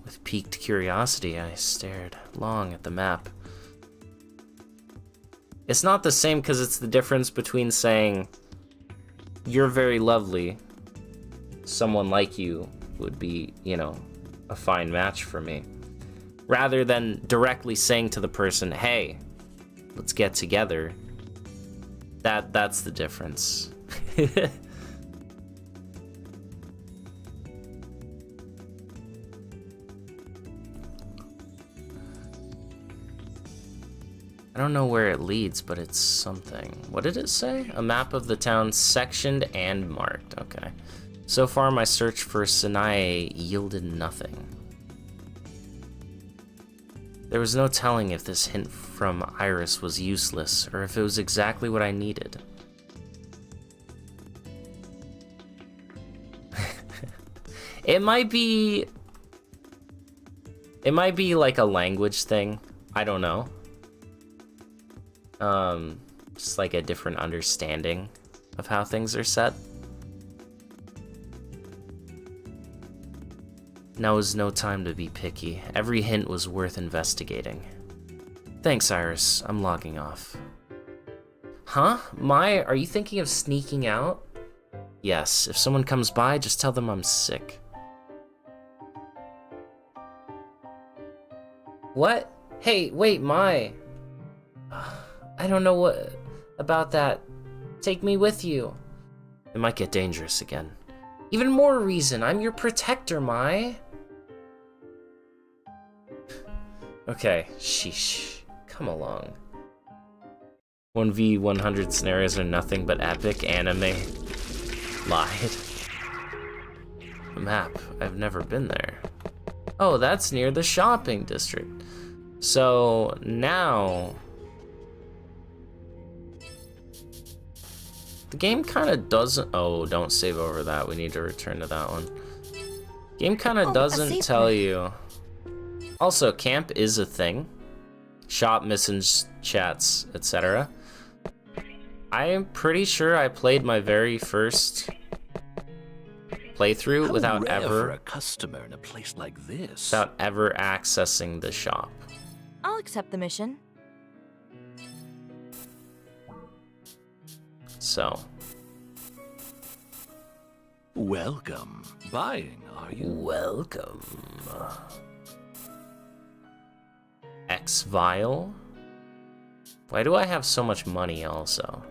With piqued curiosity, I stared long at the map. It's not the same because it's the difference between saying, you're very lovely, someone like you would be, you know, a fine match for me. Rather than directly saying to the person, hey, let's get together. That's the difference. I don't know where it leads, but it's something. What did it say? A map of the town sectioned and marked. Okay. So far, my search for Sanae yielded nothing. There was no telling if this hint from Iris was useless, or if it was exactly what I needed. It might be like a language thing. I don't know. Just like a different understanding of how things are set. Now is no time to be picky. Every hint was worth investigating. Thanks, Iris. I'm logging off. Huh? Mai, are you thinking of sneaking out? Yes, if someone comes by, just tell them I'm sick. What? Hey, wait, Mai. I don't know what about that. Take me with you. It might get dangerous again. Even more reason. I'm your protector, Mai. Okay, sheesh. Come along. 1v100 scenarios are nothing but epic anime. Lied. A map. I've never been there. Oh, that's near the shopping district. So now... The game kind of doesn't... Oh, don't save over that. We need to return to that one. Game kind of doesn't tell you... Also, camp is a thing. shop, message, chats, etc. I am pretty sure I played my very first playthrough without rare for ever a customer in a place like this. without ever accessing the shop. I'll accept the mission. So, Welcome. Buying, are you? welcome. X-Vial? Why do I have so much money also?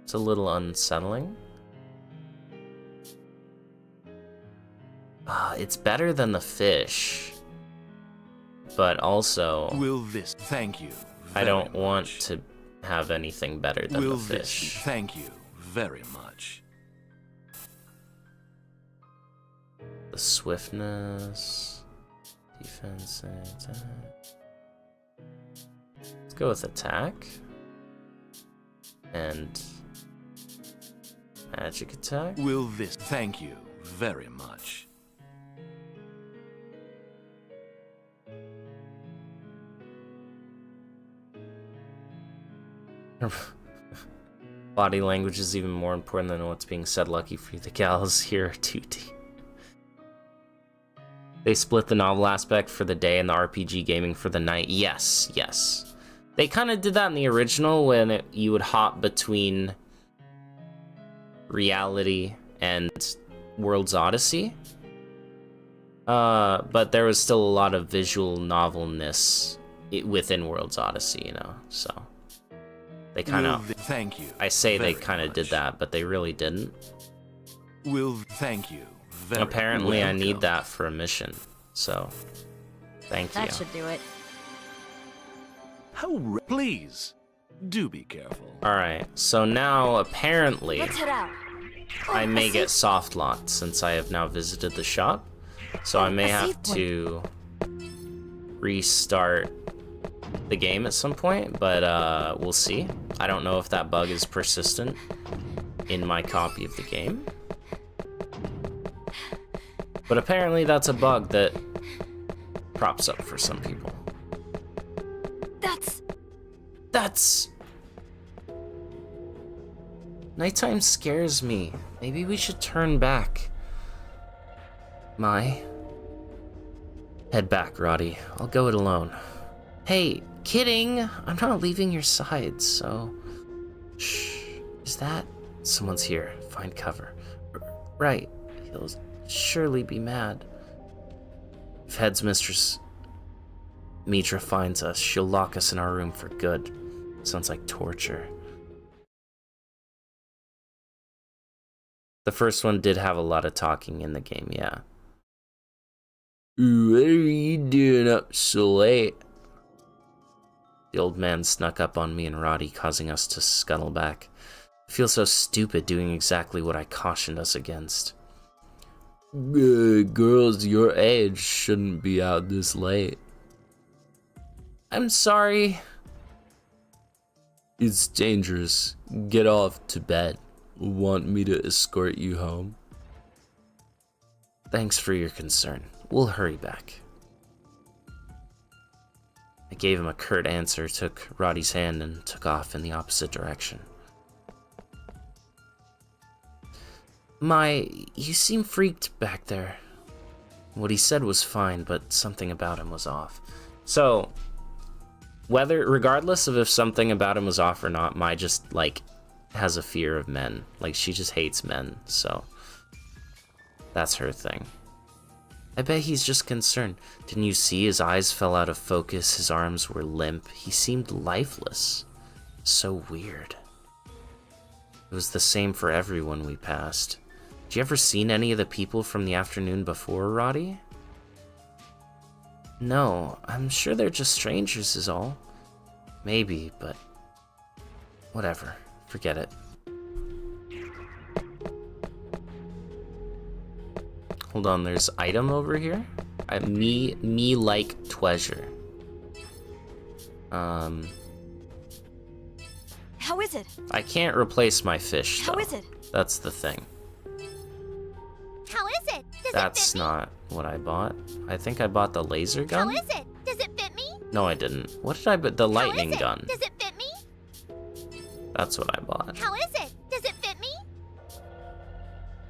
It's a little unsettling. It's better than the fish. But also, Will this thank you? I don't very want much. to have anything better than Will the this fish. thank you very much? The swiftness, defense, attack. Let's go with attack. And magic attack. Will this thank you very much? Body language is even more important than what's being said. Lucky for you, the gals here are too deep. They split the novel aspect for the day and the RPG gaming for the night. Yes, yes. They kind of did that in the original when you would hop between reality and World's Odyssey. But there was still a lot of visual novelness within World's Odyssey, you know, so. They kind of, thank you. I say they very kind of did much. that, but they really didn't. Will thank you very Apparently I need welcome. that for a mission, so thank you. That should do it. Please, do be careful. Alright, so now apparently Let's head out. I may get soft locked since I have now visited the shop. So I may have to restart the game at some point, but we'll see. I don't know if that bug is persistent in my copy of the game. But apparently that's a bug that props up for some people. That's... Nighttime scares me. Maybe we should turn back. Head back, Roddy. I'll go it alone. Hey, kidding! I'm not leaving your side, so... Shh. Is that... Someone's here. Find cover. Right. He'll surely be mad. If Headmistress Mitra finds us, she'll lock us in our room for good. Sounds like torture. The first one did have a lot of talking in the game, yeah. What are you doing up so late? The old man snuck up on me and Roddy, causing us to scuttle back. I feel so stupid doing exactly what I cautioned us against. Girls your age shouldn't be out this late. I'm sorry. It's dangerous. Get off to bed. Want me to escort you home? Thanks for your concern. We'll hurry back. I gave him a curt answer, took Roddy's hand, and took off in the opposite direction. You seem freaked back there. What he said was fine, but something about him was off. So, regardless of if something about him was off or not, Mai just, has a fear of men. She just hates men, so that's her thing. I bet he's just concerned. Didn't you see his eyes fell out of focus? His arms were limp. He seemed lifeless. So weird. It was the same for everyone we passed. Had you ever seen any of the people from the afternoon before, Roddy? No, I'm sure they're just strangers is all. Maybe, but whatever. Forget it. Hold on, there's item over here? Me like treasure. How is it? I can't replace my fish, though. How is it? That's the thing. How is it? Does it That's fit me? not what I bought. I think I bought the laser gun. How is it? Does it fit me? No, I didn't. What did I buy? The lightning gun. Does it fit me? That's what I bought. How is it? Does it fit me?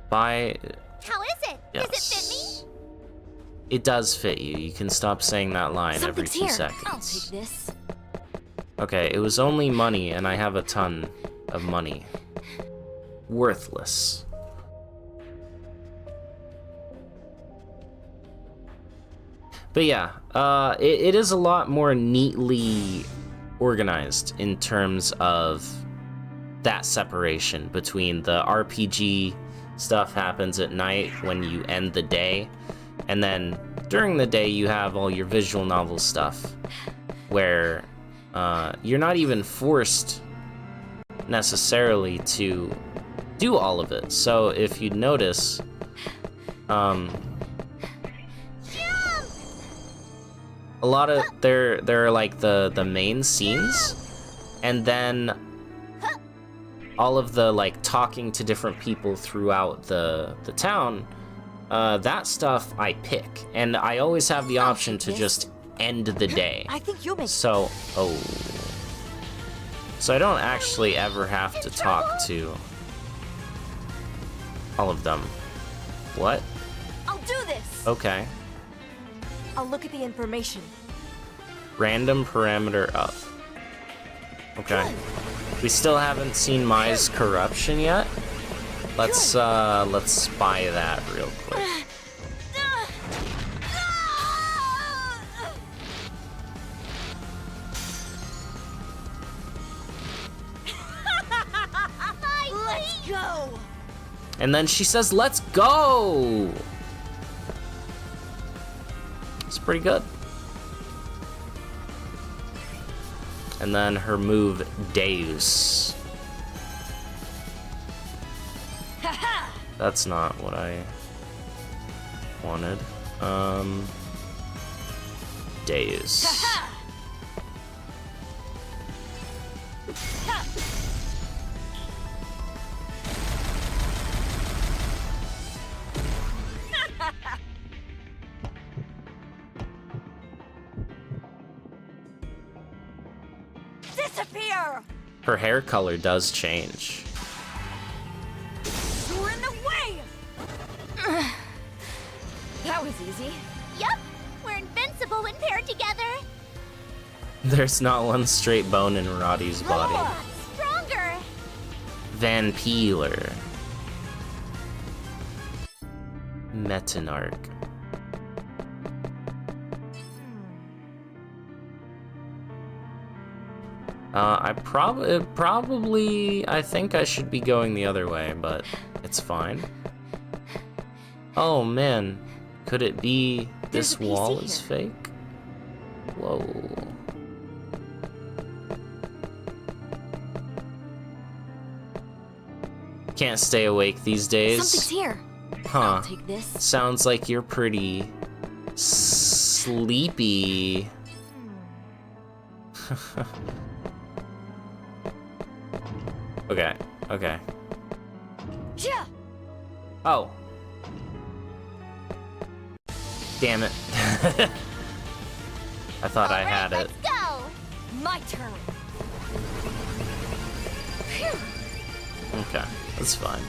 Buy. How is it? Yes. Does it fit me? It does fit you. You can stop saying that line every Something's 2 here. seconds. I'll take this. Okay, it was only money, and I have a ton of money. Worthless. But yeah, it is a lot more neatly organized in terms of that separation between the RPG stuff happens at night when you end the day, and then during the day you have all your visual novel stuff where you're not even forced necessarily to do all of it. So if you notice, a lot of there are like the main scenes, and then all of the like talking to different people throughout the town. That stuff I pick, and I always have the option to just end the day. I think you'll make. So I don't actually ever have to talk to all of them. What? I'll do this. Okay. I'll look at the information. Random parameter up. Okay. We still haven't seen Mai's corruption yet. Let's spy that real quick. Let's go. And then she says, "Let's go." It's pretty good. And then her move, Deus. That's not what I wanted. Deus. Disappear. Her hair color does change. You're in the way. That was easy. Yup, we're invincible when paired together. There's not one straight bone in Roddy's body. Stronger. Van Peeler. Metanarch. I think I should be going the other way, but it's fine. Oh man, could it be this wall is fake? Whoa. Can't stay awake these days. Something's here. Huh. I'll take this. Sounds like you're pretty sleepy. Okay, okay. Yeah. Oh. Damn it. I thought I had it. Let's go. My turn. Okay, that's fine.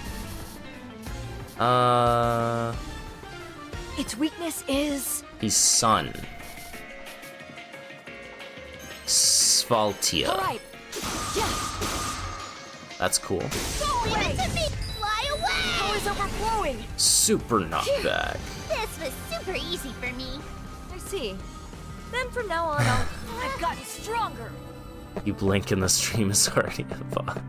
Its weakness is He's sun. Sphaltia. all right. Yeah. That's cool. Leave it to me. Fly away. Power's overflowing. Super knockback. This was super easy for me. I see. Then from now on, I've gotten stronger. You blink and the stream is already up.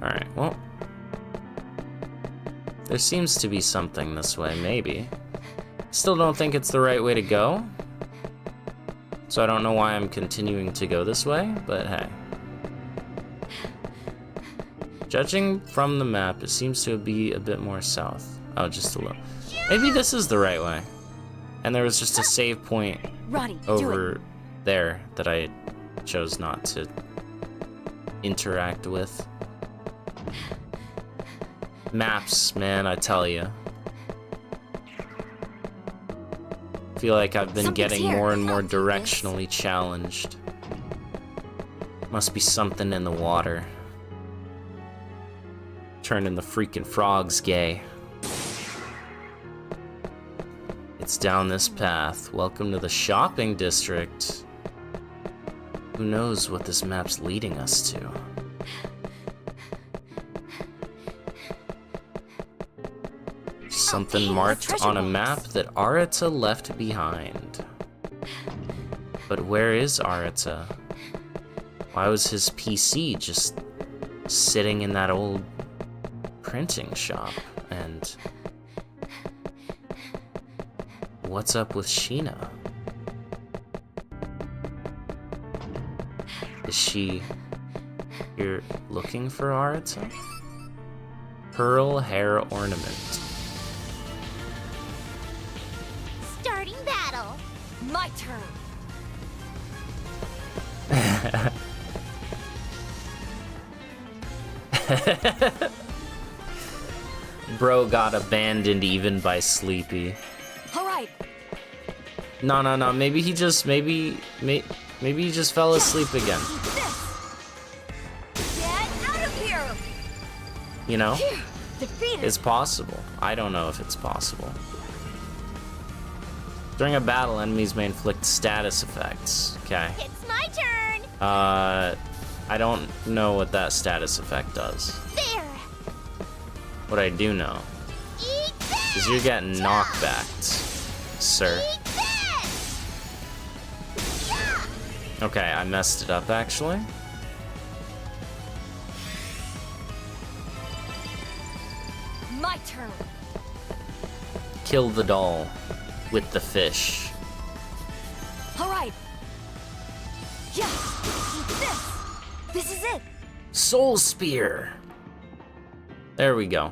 Alright, well. There seems to be something this way, maybe. Still don't think it's the right way to go. So I don't know why I'm continuing to go this way, but hey. Judging from the map, it seems to be a bit more south. Oh, just a little. Maybe this is the right way. And there was just a save point Roddy, over there that I chose not to interact with. Maps, man, I tell you. feel like I've been Something's getting here. more and more I'll do this. directionally challenged. Must be something in the water. Turning the freaking frogs gay. It's down this path. Welcome to the shopping district. Who knows what this map's leading us to? Something Okay, marked treasure on a box. map that Arata left behind. But where is Arata? Why was his PC just sitting in that old printing shop? And what's up with Sheena? Is she here looking for Arata? Pearl hair ornament. Starting battle. My turn. Bro got abandoned even by Sleepy. All right. No. Maybe he just maybe he just fell asleep again. Get out of here. You know, Defeated. it's possible. I don't know if it's possible. During a battle, enemies may inflict status effects. Okay. It's my turn. I don't know what that status effect does. There. What I do know Eat that. is you're getting knockbacked, sir. Eat that. Yeah. Okay, I messed it up actually. My turn. Kill the doll with the fish. All right. Yeah. Eat this. This is it. Soul Spear! There we go.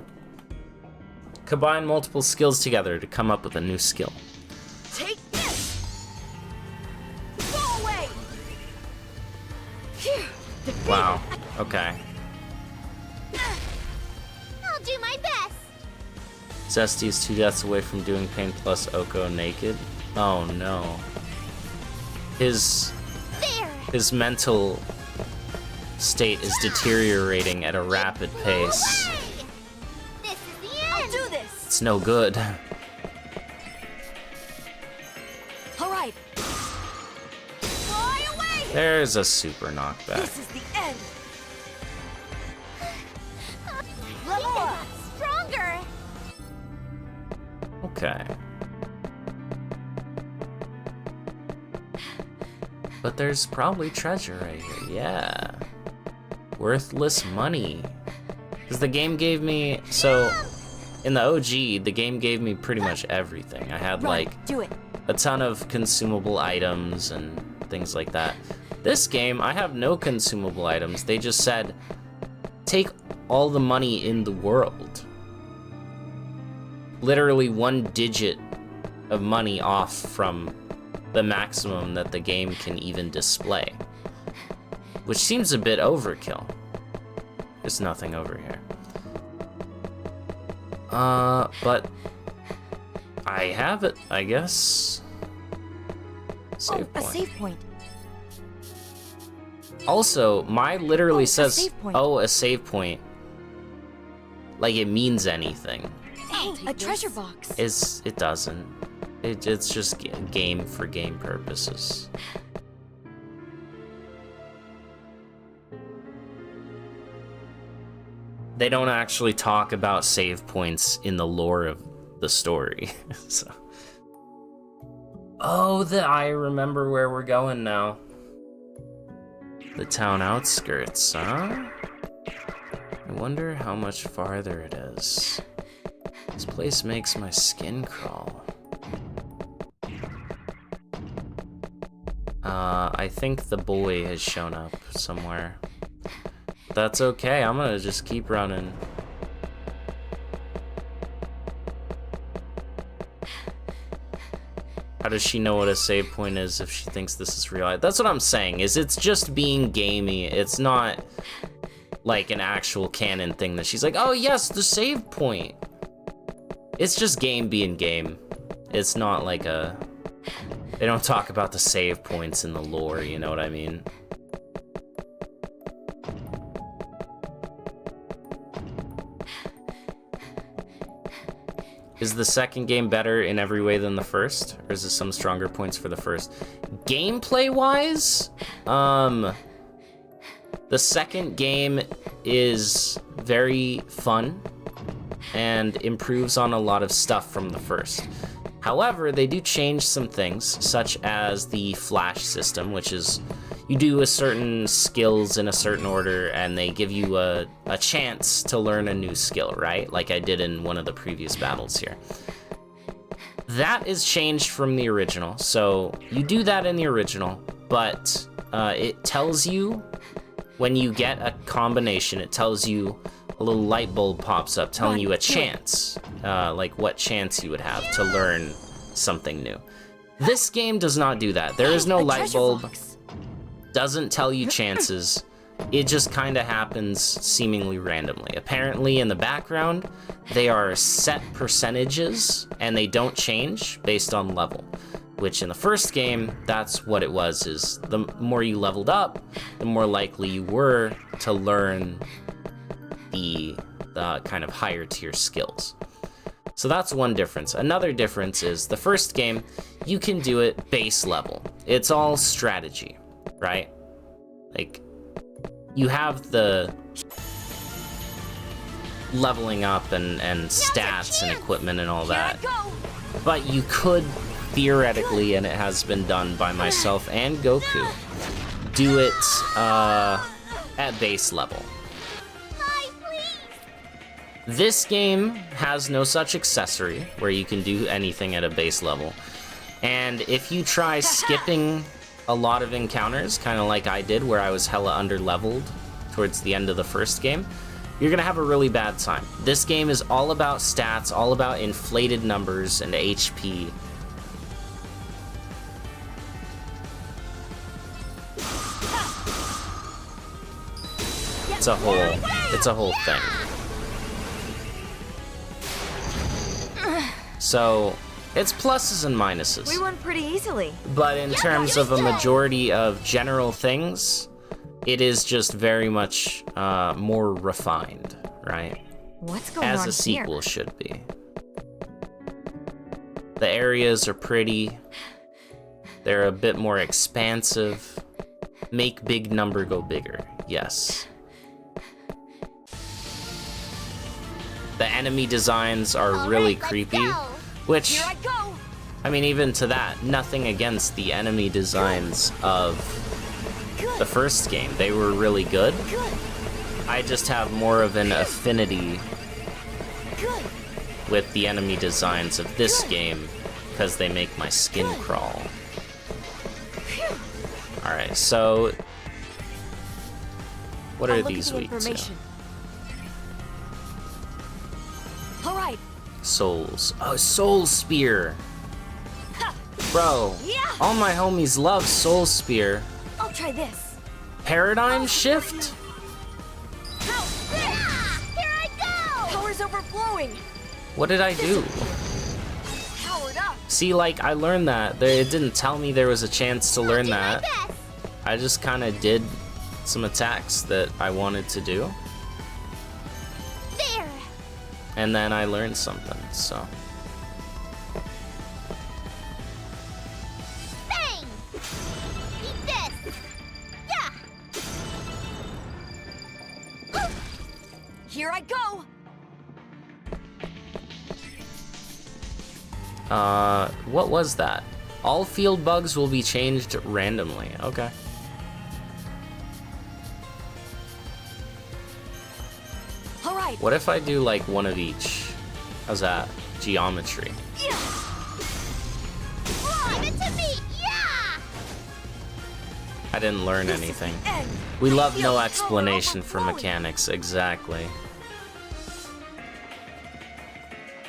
Combine multiple skills together to come up with a new skill. Take this. Go away. Phew. Defeated. Wow. Okay. I'll do my best. Zesty is 2 deaths away from doing Pain plus Oko naked. Oh no. His mental state is deteriorating at a rapid pace. This is the end. I'll do this. It's no good. All right. Fly away. There's a super knockback. This is the end. I got stronger. Okay. But there's probably treasure right here. Yeah. Worthless money. Because the game gave me... So, in the OG, the game gave me pretty much everything. I had, like, Do it. a ton of consumable items and things like that. This game, I have no consumable items. They just said, take all the money in the world. Literally 1 digit of money off from the maximum that the game can even display. Which seems a bit overkill. There's nothing over here. But I have it, I guess. Save A point. save point. Also, my literally A says, save point. oh, a save point. Like it means anything. Hey, a treasure box. It doesn't. It's just game for game purposes. They don't actually talk about save points in the lore of the story. So. Oh, I remember where we're going now. The town outskirts, huh? I wonder how much farther it is. This place makes my skin crawl. I think the boy has shown up somewhere. That's okay, I'm gonna just keep running. How does she know what a save point is if she thinks this is real? That's what I'm saying, is it's just being gamey. It's not like an actual canon thing that she's like, oh yes, the save point. It's just game being game. It's not like a They don't talk about the save points in the lore, you know what I mean? Is the second game better in every way than the first? Or is there some stronger points for the first? Gameplay-wise, the second game is very fun and improves on a lot of stuff from the first. However, they do change some things, such as the flash system, which is you do a certain skills in a certain order, and they give you a chance to learn a new skill, right? Like I did in one of the previous battles here. That is changed from the original, so you do that in the original, but it tells you when you get a combination, it tells you a little light bulb pops up telling you a chance, like what chance you would have to learn something new. This game does not do that. There is no light bulb, doesn't tell you chances. It just kind of happens seemingly randomly. Apparently in the background, they are set percentages and they don't change based on level. Which in the first game, that's what it was, is the more you leveled up, the more likely you were to learn the kind of higher tier skills. So that's one difference. Another difference is the first game, you can do it base level. It's all strategy, right? Like, you have the leveling up and stats and equipment and all that. But you could theoretically, and it has been done by myself and Goku, do it at base level. This game has no such accessory where you can do anything at a base level. And if you try skipping a lot of encounters, kind of like I did where I was hella under-leveled towards the end of the first game, you're gonna have a really bad time. This game is all about stats, all about inflated numbers and HP. It's a whole thing. So, it's pluses and minuses. We won pretty easily. But in terms of a majority of general things, it is just very much more refined, right? What's going on As a sequel should be. The areas are pretty. They're a bit more expansive. Make big number go bigger. Yes. The enemy designs are really creepy, which, I mean, even to that, nothing against the enemy designs of the first game. They were really good. I just have more of an affinity with the enemy designs of this game because they make my skin crawl. Alright, so what are these weak to? All right. Souls. Oh, Soul Spear. Bro, all my homies love Soul Spear. I'll try this. Paradigm Shift? Here I go! Power's overflowing. What did I do? Powered up. See, like, I learned that. It didn't tell me there was a chance to learn that. I just kind of did some attacks that I wanted to do. There! And then I learned something, so. Bang! Eat this! Yeah! Here I go. What was that? All field bugs will be changed randomly. Okay. All right. What if I do like one of each? How's that? Geometry. Give it to me! Yeah! I didn't learn anything. We love no explanation for mechanics, exactly.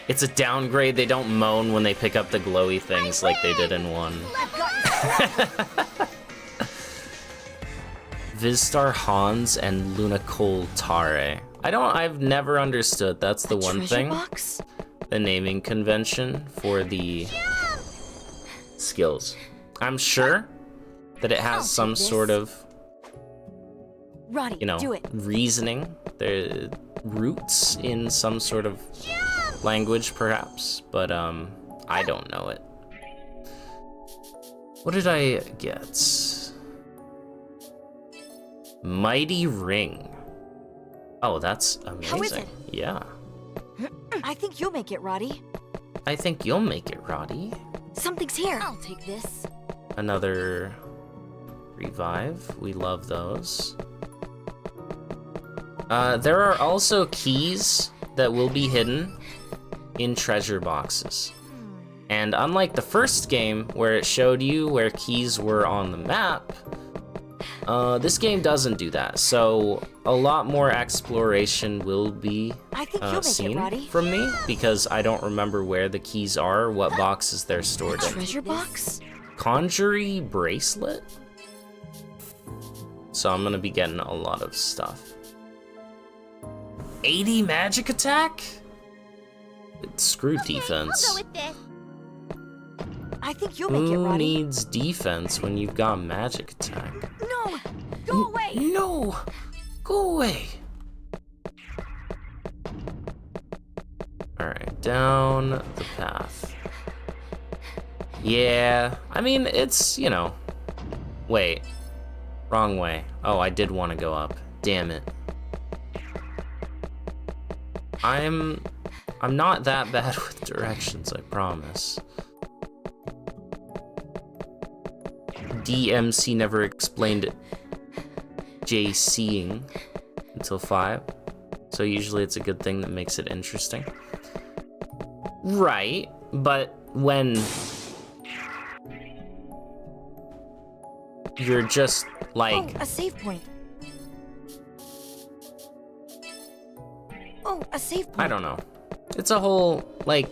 It's a downgrade. They don't moan when they pick up the glowy things like they did in 1. Vizstar Hans and Lunacol Tare. I've never understood. That's the one thing. Box? The naming convention for the skills. I'm sure that it has some sort of, Roddy, you know, do it. reasoning. There roots in some sort of language, perhaps, but I don't know it. What did I get? Mighty Ring. Oh, that's amazing. How is it? Yeah. I think you'll make it, Roddy. I think you'll make it, Roddy. Something's here. I'll take this. Another revive. We love those. There are also keys that will be hidden in treasure boxes. And unlike the first game, where it showed you where keys were on the map, this game doesn't do that. So a lot more exploration will be seen from me, because I don't remember where the keys are, what boxes they're stored in. Treasure box? Conjury bracelet? So I'm gonna be getting a lot of stuff. 80 magic attack? Screw defense. We'll go with this. I think you'll make it, Who Roddy. needs defense when you've got magic attack? No! Go away! No! Go away! Alright, down the path. Yeah, I mean, it's, you know... Wait. Wrong way. Oh, I did want to go up. Damn it. I'm not that bad with directions, I promise. DMC never explained JCing until 5, so usually it's a good thing that makes it interesting. Right, but when you're just like... Oh, a save point. Oh, a save point. I don't know. It's a whole, like,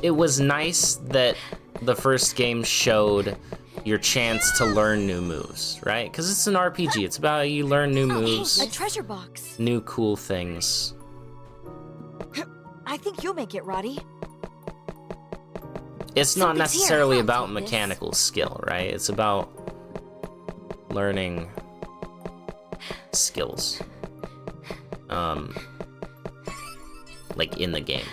it was nice that the first game showed your chance to learn new moves, right? Because it's an RPG. It's about you learn new moves, A treasure box. new cool things. I think you'll make it, Roddy. It's not Something's here. necessarily I'll about take this. mechanical skill, right? It's about learning skills. Like in the game.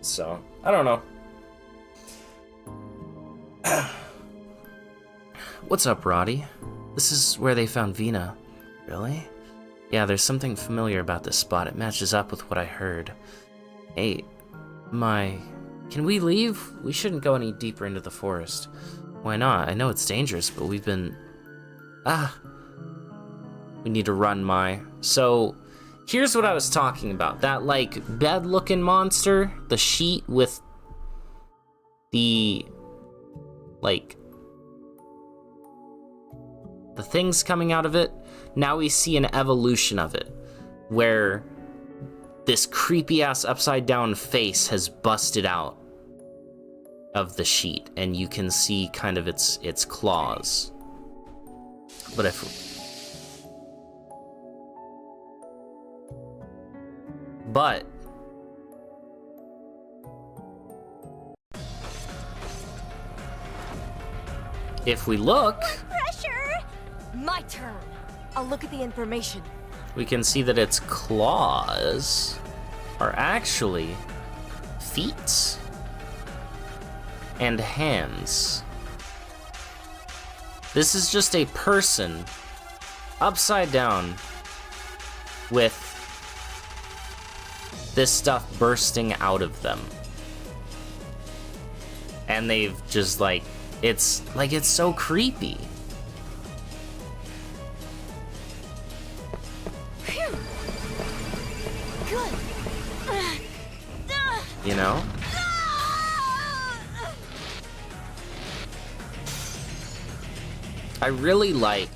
So, I don't know. What's up, Roddy? This is where they found Vina. Really? Yeah, there's something familiar about this spot. It matches up with what I heard. Hey, can we leave? We shouldn't go any deeper into the forest. Why not? I know it's dangerous, but we've been... We need to run, Mai. So, here's what I was talking about. That, like, bed-looking monster, the sheet with the, like, the things coming out of it. Now we see an evolution of it, where this creepy-ass upside-down face has busted out of the sheet, and you can see kind of its claws. But if we look, Pressure! My turn. I'll look at the information. we can see that its claws are actually feet and hands. This is just a person upside down with this stuff bursting out of them. And they've just like, it's so creepy. Phew. Good. You know? I really like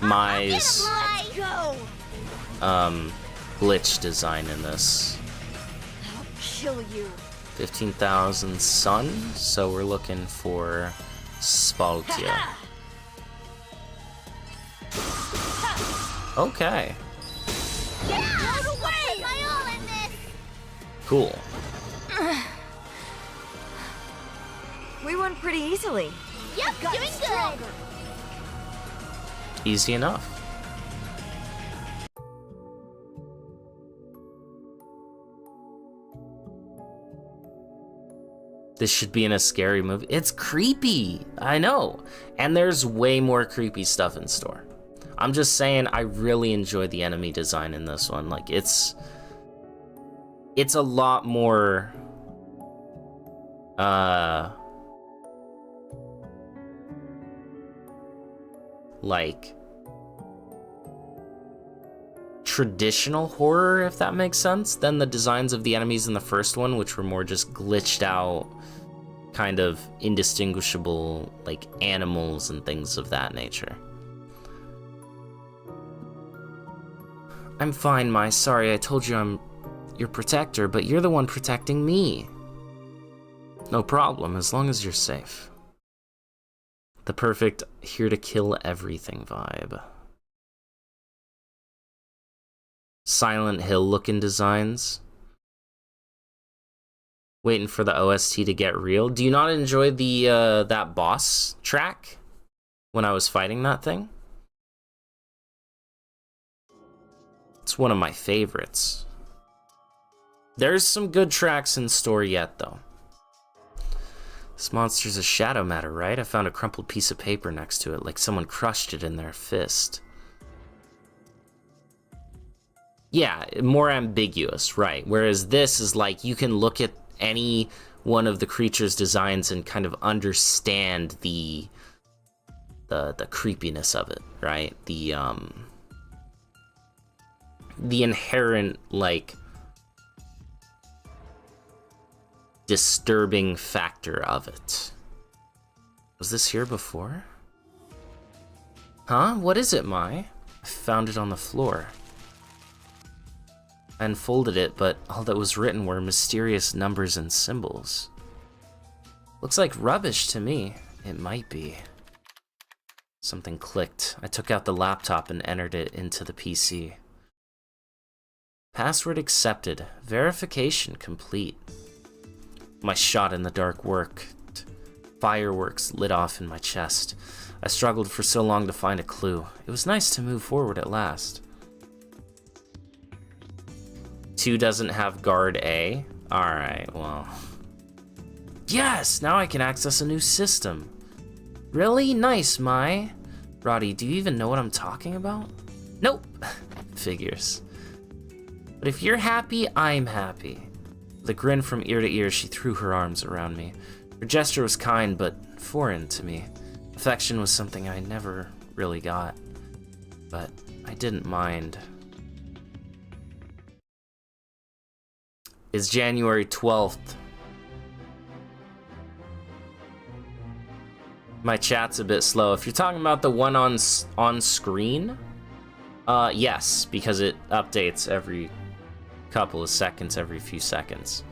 Mai's glitch design in this. I'll kill you. 15,000 sun, so we're looking for Spaltia. Okay. Yeah! My all in this! Cool. We won pretty easily. Yep, doing good. Easy enough. This should be in a scary movie. It's creepy, I know. And there's way more creepy stuff in store. I'm just saying, I really enjoy the enemy design in this one. Like, it's a lot more, like, traditional horror, if that makes sense, than the designs of the enemies in the first one, which were more just glitched out, kind of indistinguishable, like, animals and things of that nature. I'm fine, Mai. Sorry, I told you I'm your protector, but you're the one protecting me. No problem, as long as you're safe. The perfect here to kill everything vibe. Silent Hill looking designs. Waiting for the OST to get real. Do you not enjoy the that boss track when I was fighting that thing? It's one of my favorites. There's some good tracks in store yet, though. This monster's a shadow matter, right? I found a crumpled piece of paper next to it, like someone crushed it in their fist. Yeah, more ambiguous, right? Whereas this is like, you can look at any one of the creature's designs and kind of understand the creepiness of it, right? The inherent, like, disturbing factor of it. Was this here before? Huh? What is it, Mai? I found it on the floor. I unfolded it, but all that was written were mysterious numbers and symbols. Looks like rubbish to me. It might be. Something clicked. I took out the laptop and entered it into the PC. Password accepted. Verification complete. My shot in the dark worked. Fireworks lit off in my chest. I struggled for so long to find a clue. It was nice to move forward at last. 2 doesn't have guard A? Alright, well. Yes! Now I can access a new system. Really? Nice, Mai. Roddy, do you even know what I'm talking about? Nope. Figures. But if you're happy, I'm happy. With a grin from ear to ear, she threw her arms around me. Her gesture was kind, but foreign to me. Affection was something I never really got. But I didn't mind. It's January 12th. My chat's a bit slow. If you're talking about the one on screen, yes, because it updates every couple of seconds, every few seconds.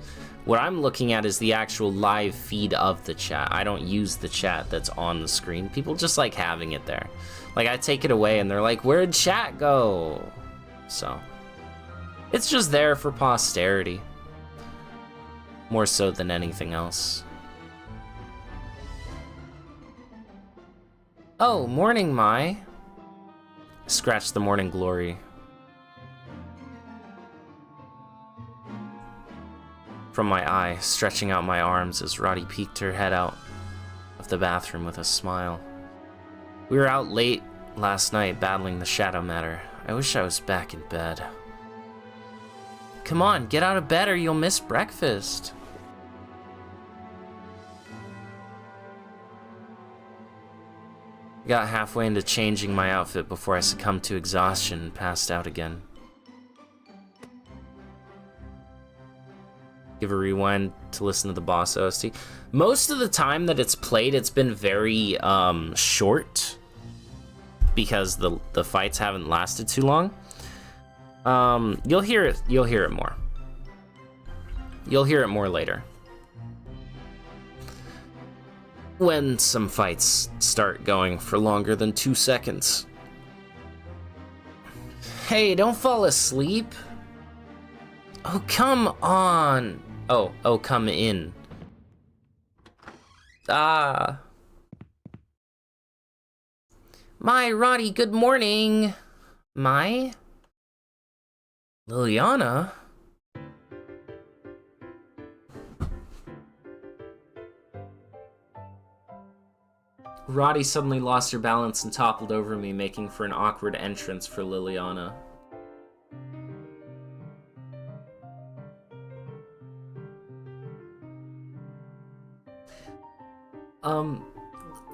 What I'm looking at is the actual live feed of the chat. I don't use the chat that's on the screen. People just like having it there. Like, I take it away and they're like, where'd chat go? So, it's just there for posterity. More so than anything else. Oh, morning, Mai. Scratch the morning glory. From my eye, stretching out my arms as Roddy peeked her head out of the bathroom with a smile. We were out late last night battling the shadow matter. I wish I was back in bed. Come on, get out of bed or you'll miss breakfast. I got halfway into changing my outfit before I succumbed to exhaustion and passed out again. Give a rewind to listen to the boss OST. Most of the time that it's played, it's been very short because the fights haven't lasted too long. You'll hear it more. You'll hear it more later. When some fights start going for longer than 2 seconds. Hey, don't fall asleep. Oh, come on. Oh, come in. My, Roddy, good morning. My? Liliana? Roddy suddenly lost her balance and toppled over me, making for an awkward entrance for Liliana.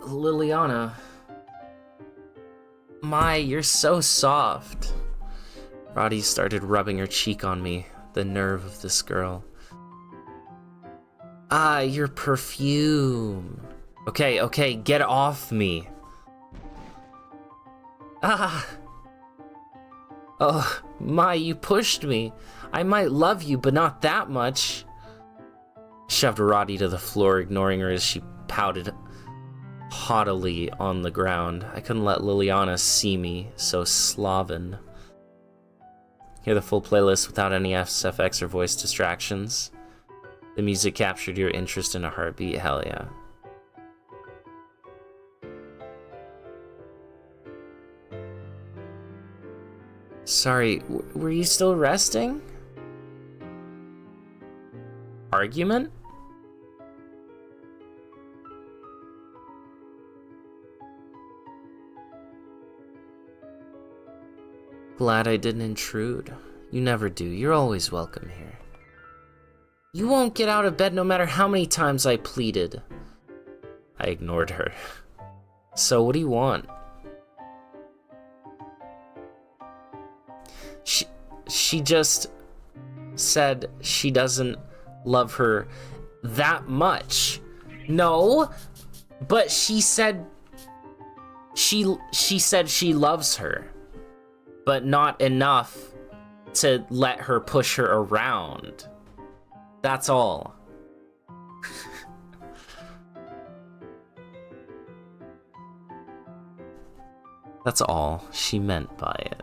Liliana. My, you're so soft. Roddy started rubbing her cheek on me, the nerve of this girl. Ah, your perfume. Okay, get off me. Ah. Oh, my, you pushed me. I might love you, but not that much. Shoved Roddy to the floor, ignoring her as she pouted haughtily on the ground. I couldn't let Liliana see me, so sloven. Hear the full playlist without any SFX or voice distractions. The music captured your interest in a heartbeat, hell yeah. Sorry, were you still resting? Argument? Glad I didn't intrude. You never do. You're always welcome here. You won't get out of bed no matter how many times I pleaded. I ignored her. So what do you want? She just said she doesn't love her that much. No, but she said she said she loves her, but not enough to let her push her around. That's all. That's all she meant by it.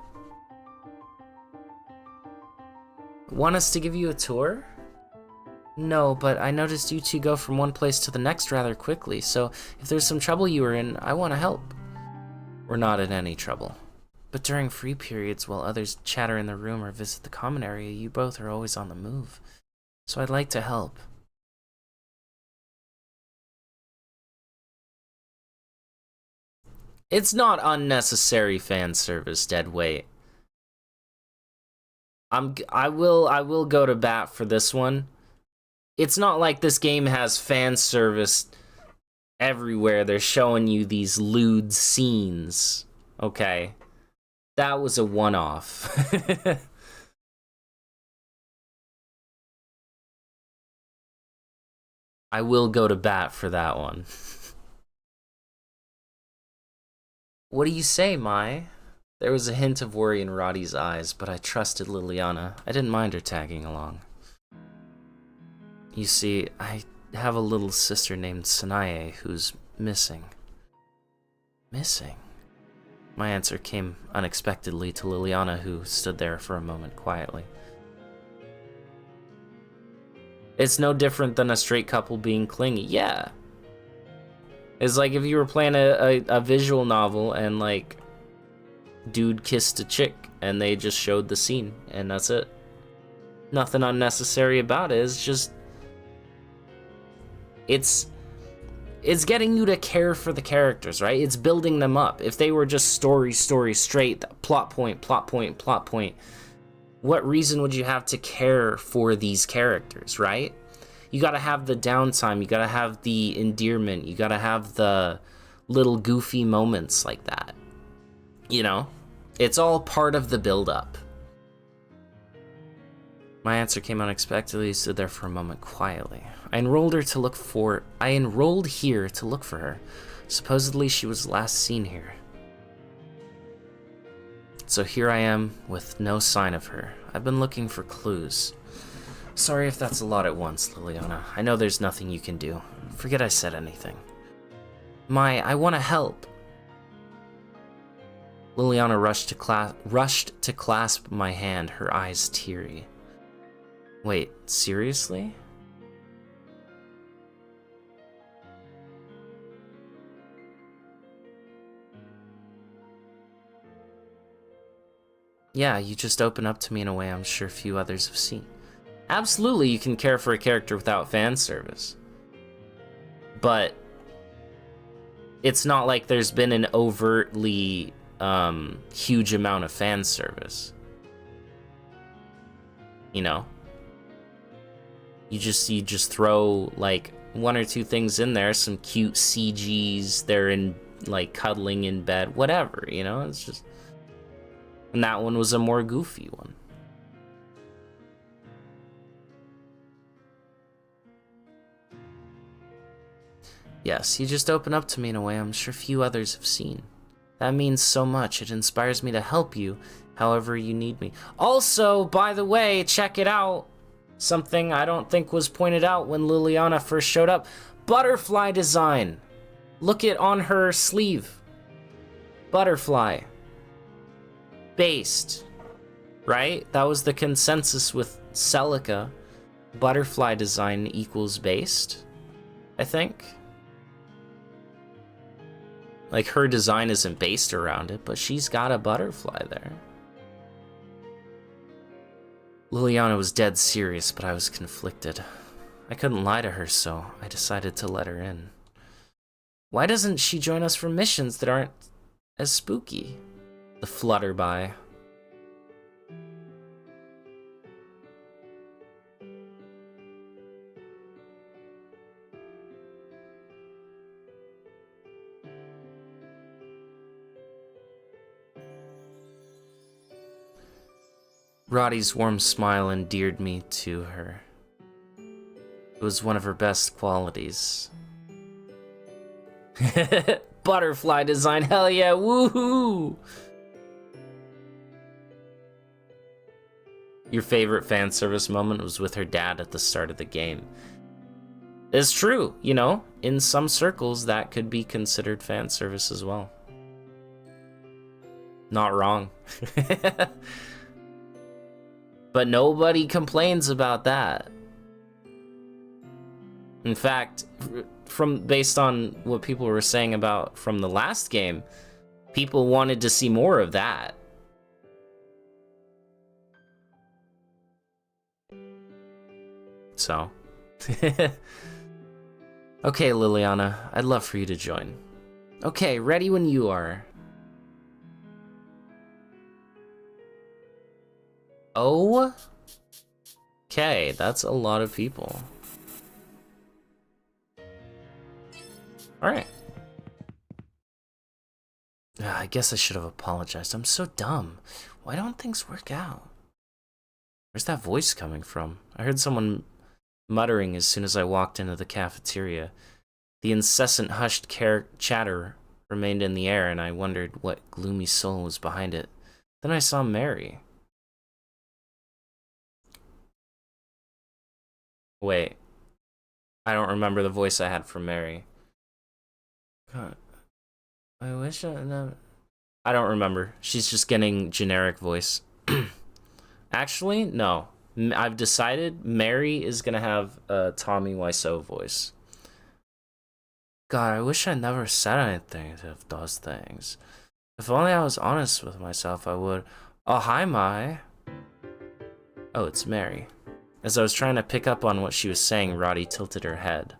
Want us to give you a tour? No, but I noticed you two go from one place to the next rather quickly, so if there's some trouble you were in, I want to help. We're not in any trouble. But during free periods, while others chatter in the room or visit the common area, you both are always on the move. So I'd like to help. It's not unnecessary fan service, deadweight. I will go to bat for this one. It's not like this game has fan service everywhere. They're showing you these lewd scenes. Okay. That was a one-off. I will go to bat for that one. What do you say, Mai? There was a hint of worry in Roddy's eyes, but I trusted Liliana. I didn't mind her tagging along. You see, I have a little sister named Sanae who's missing. Missing? My answer came unexpectedly to Liliana, who stood there for a moment quietly. It's no different than a straight couple being clingy. Yeah. It's like if you were playing a visual novel and, like, dude kissed a chick and they just showed the scene and that's it. Nothing unnecessary about it. It's just... It's getting you to care for the characters, right? It's building them up. If they were just story straight, plot point, what reason would you have to care for these characters, right? You gotta have the downtime, you gotta have the endearment, you gotta have the little goofy moments like that. You know? It's all part of the build-up. My answer came unexpectedly, stood there for a moment quietly. I enrolled here to look for her. Supposedly she was last seen here. So here I am with no sign of her. I've been looking for clues. Sorry if that's a lot at once, Liliana. I know there's nothing you can do. Forget I said anything. Mai, I want to help. Liliana rushed to clasp my hand, her eyes teary. Wait, seriously? Yeah, you just open up to me in a way I'm sure few others have seen. Absolutely, you can care for a character without fan service. But it's not like there's been an overtly huge amount of fan service. You know? You just throw like one or two things in there, some cute CGs, they're in like cuddling in bed, whatever, you know? It's just... And that one was a more goofy one. Yes, you just open up to me in a way I'm sure few others have seen. That means so much. It inspires me to help you however you need me. Also, by the way, check it out. Something I don't think was pointed out when Liliana first showed up. Butterfly design. Look it on her sleeve. Butterfly. Based. Right? That was the consensus with Celica. Butterfly design equals based, I think. Like, her design isn't based around it, but she's got a butterfly there. Liliana was dead serious, but I was conflicted. I couldn't lie to her, so I decided to let her in. Why doesn't she join us for missions that aren't as spooky? The Flutterby. Roddy's warm smile endeared me to her. It was one of her best qualities. Butterfly design, hell yeah, woohoo! Your favorite fan service moment was with her dad at the start of the game. It's true, you know, in some circles that could be considered fan service as well. Not wrong. But nobody complains about that. In fact, based on what people were saying about from the last game, people wanted to see more of that. So. Okay, Liliana, I'd love for you to join. Okay, ready when you are. Oh? Okay, that's a lot of people. Alright. I guess I should have apologized. I'm so dumb. Why don't things work out? Where's that voice coming from? I heard someone muttering as soon as I walked into the cafeteria. The incessant hushed chatter remained in the air, and I wondered what gloomy soul was behind it. Then I saw Mary. Wait. I don't remember the voice I had from Mary. God. I wish I never... I don't remember. She's just getting generic voice. Actually, no. I've decided Mary is gonna have a Tommy Wiseau voice. God, I wish I never said anything to those things. If only I was honest with myself, I would... Oh, hi, Mai. Oh, it's Mary. As I was trying to pick up on what she was saying, Roddy tilted her head.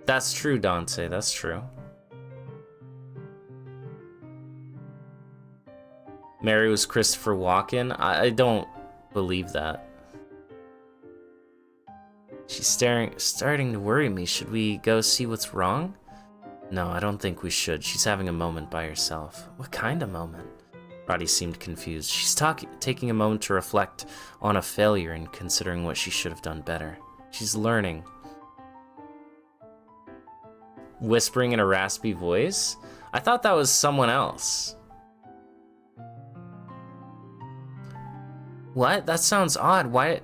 That's true, Dante, that's true. Mary was Christopher Walken? I don't believe that. She's starting to worry me. Should we go see what's wrong? No, I don't think we should. She's having a moment by herself. What kind of moment? Roddy seemed confused. She's taking a moment to reflect on a failure and considering what she should have done better. She's learning. Whispering in a raspy voice? I thought that was someone else. What? That sounds odd. Why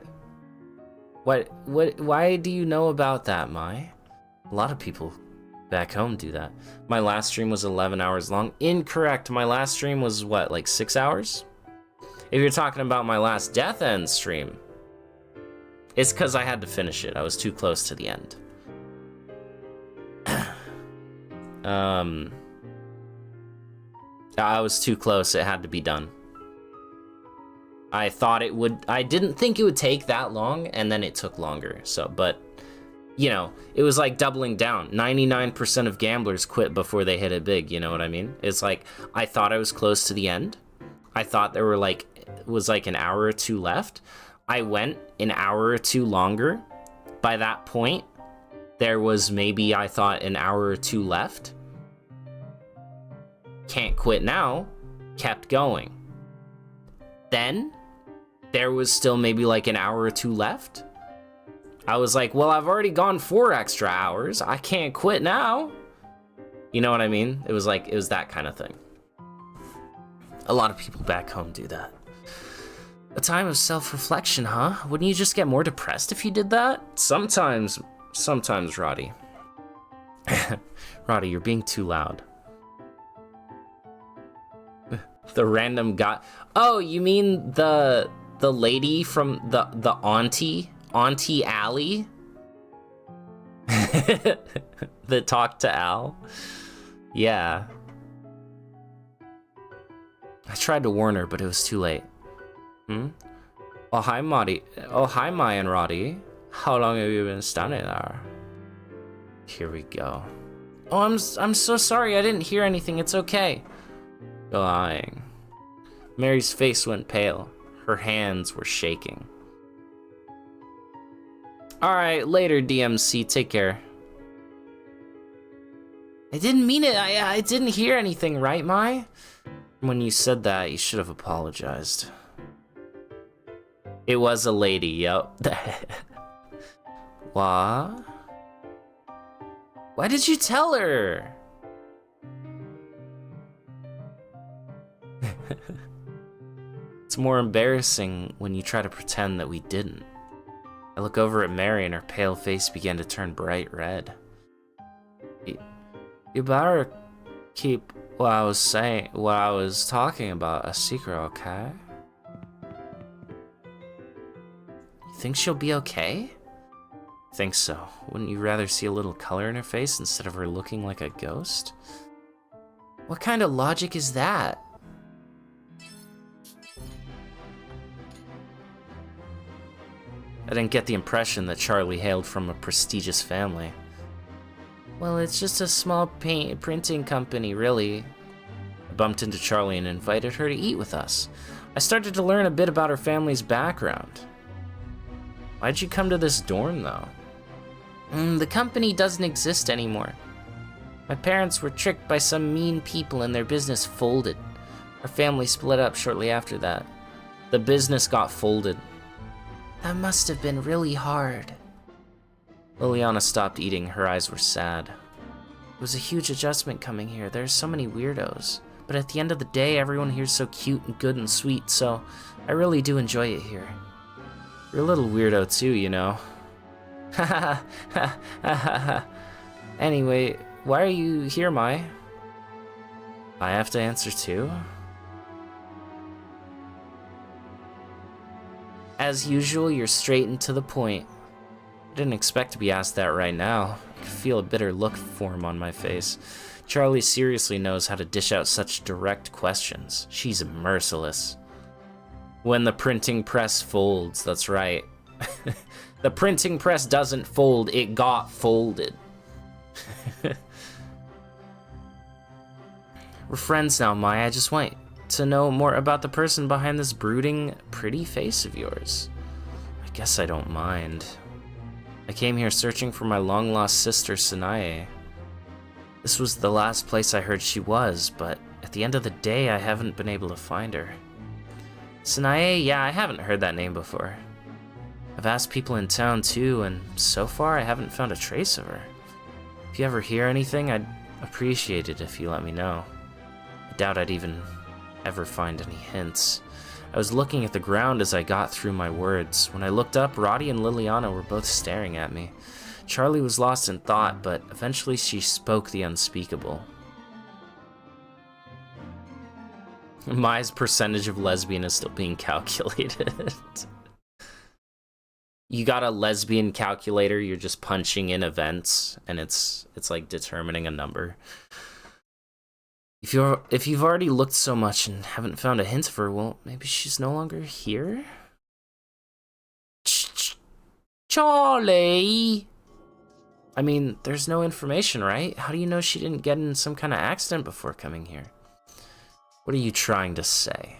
do you know about that, Mai? A lot of people back home do that. My last stream was 11 hours long. Incorrect. My last stream was what, like 6 hours? If you're talking about my last Death End stream, it's because I had to finish it. I was too close to the end. I was too close. It had to be done. I thought it would. I didn't think it would take that long, and then it took longer. So, but, you know, it was like doubling down. 99% of gamblers quit before they hit it big. You know what I mean? It's like, I thought I was close to the end. I thought there were was like an hour or two left. I went an hour or two longer. By that point, there was maybe, I thought, an hour or two left. Can't quit now. Kept going. Then, there was still maybe like an hour or two left. I was like, well, I've already gone 4 extra hours. I can't quit now. You know what I mean? It was that kind of thing. A lot of people back home do that. A time of self-reflection, huh? Wouldn't you just get more depressed if you did that? Sometimes, Roddy. Roddy, you're being too loud. The random guy. Oh, you mean the lady from the Auntie Allie? That talked to Al? Yeah. I tried to warn her, but it was too late. Oh, hi, Marty. Oh, hi, Mai and Roddy. How long have you been standing there? Here we go. Oh, I'm so sorry. I didn't hear anything. It's okay. Lying. Mary's face went pale. Her hands were shaking. Alright, later, DMC. Take care. I didn't mean it. I didn't hear anything, right, Mai? When you said that, you should have apologized. It was a lady, yep. What? Why did you tell her? It's more embarrassing when you try to pretend that we didn't. I look over at Mary and her pale face began to turn bright red. You better keep what I was talking about a secret, okay? You think she'll be okay? I think so. Wouldn't you rather see a little color in her face instead of her looking like a ghost? What kind of logic is that? I didn't get the impression that Charlie hailed from a prestigious family. Well, it's just a small printing company, really. I bumped into Charlie and invited her to eat with us. I started to learn a bit about her family's background. Why'd you come to this dorm, though? The company doesn't exist anymore. My parents were tricked by some mean people and their business folded. Our family split up shortly after that. The business got folded. That must have been really hard. Liliana stopped eating. Her eyes were sad. It was a huge adjustment coming here. There's so many weirdos. But at the end of the day, everyone here's so cute and good and sweet, so I really do enjoy it here. You're a little weirdo too, you know. Ha ha ha. Anyway, why are you here, Mai? I have to answer too? As usual, you're straight and to the point. I didn't expect to be asked that right now. I could feel a bitter look form on my face. Charlie seriously knows how to dish out such direct questions. She's merciless. When the printing press folds, that's right. The printing press doesn't fold, it got folded. We're friends now, Mai. I just want to know more about the person behind this brooding, pretty face of yours. I guess I don't mind. I came here searching for my long-lost sister, Sanae. This was the last place I heard she was, but at the end of the day, I haven't been able to find her. Sanae? Yeah, I haven't heard that name before. I've asked people in town too, and so far I haven't found a trace of her. If you ever hear anything, I'd appreciate it if you let me know. I doubt I'd even ever find any hints. I was looking at the ground as I got through my words. When I looked up, Roddy and Liliana were both staring at me. Charlie was lost in thought, but eventually she spoke the unspeakable. Mai's percentage of lesbian is still being calculated. You got a lesbian calculator, you're just punching in events, and it's like determining a number. If you've already looked so much and haven't found a hint of her, well, maybe she's no longer here? Charlie! I mean, there's no information, right? How do you know she didn't get in some kind of accident before coming here? What are you trying to say?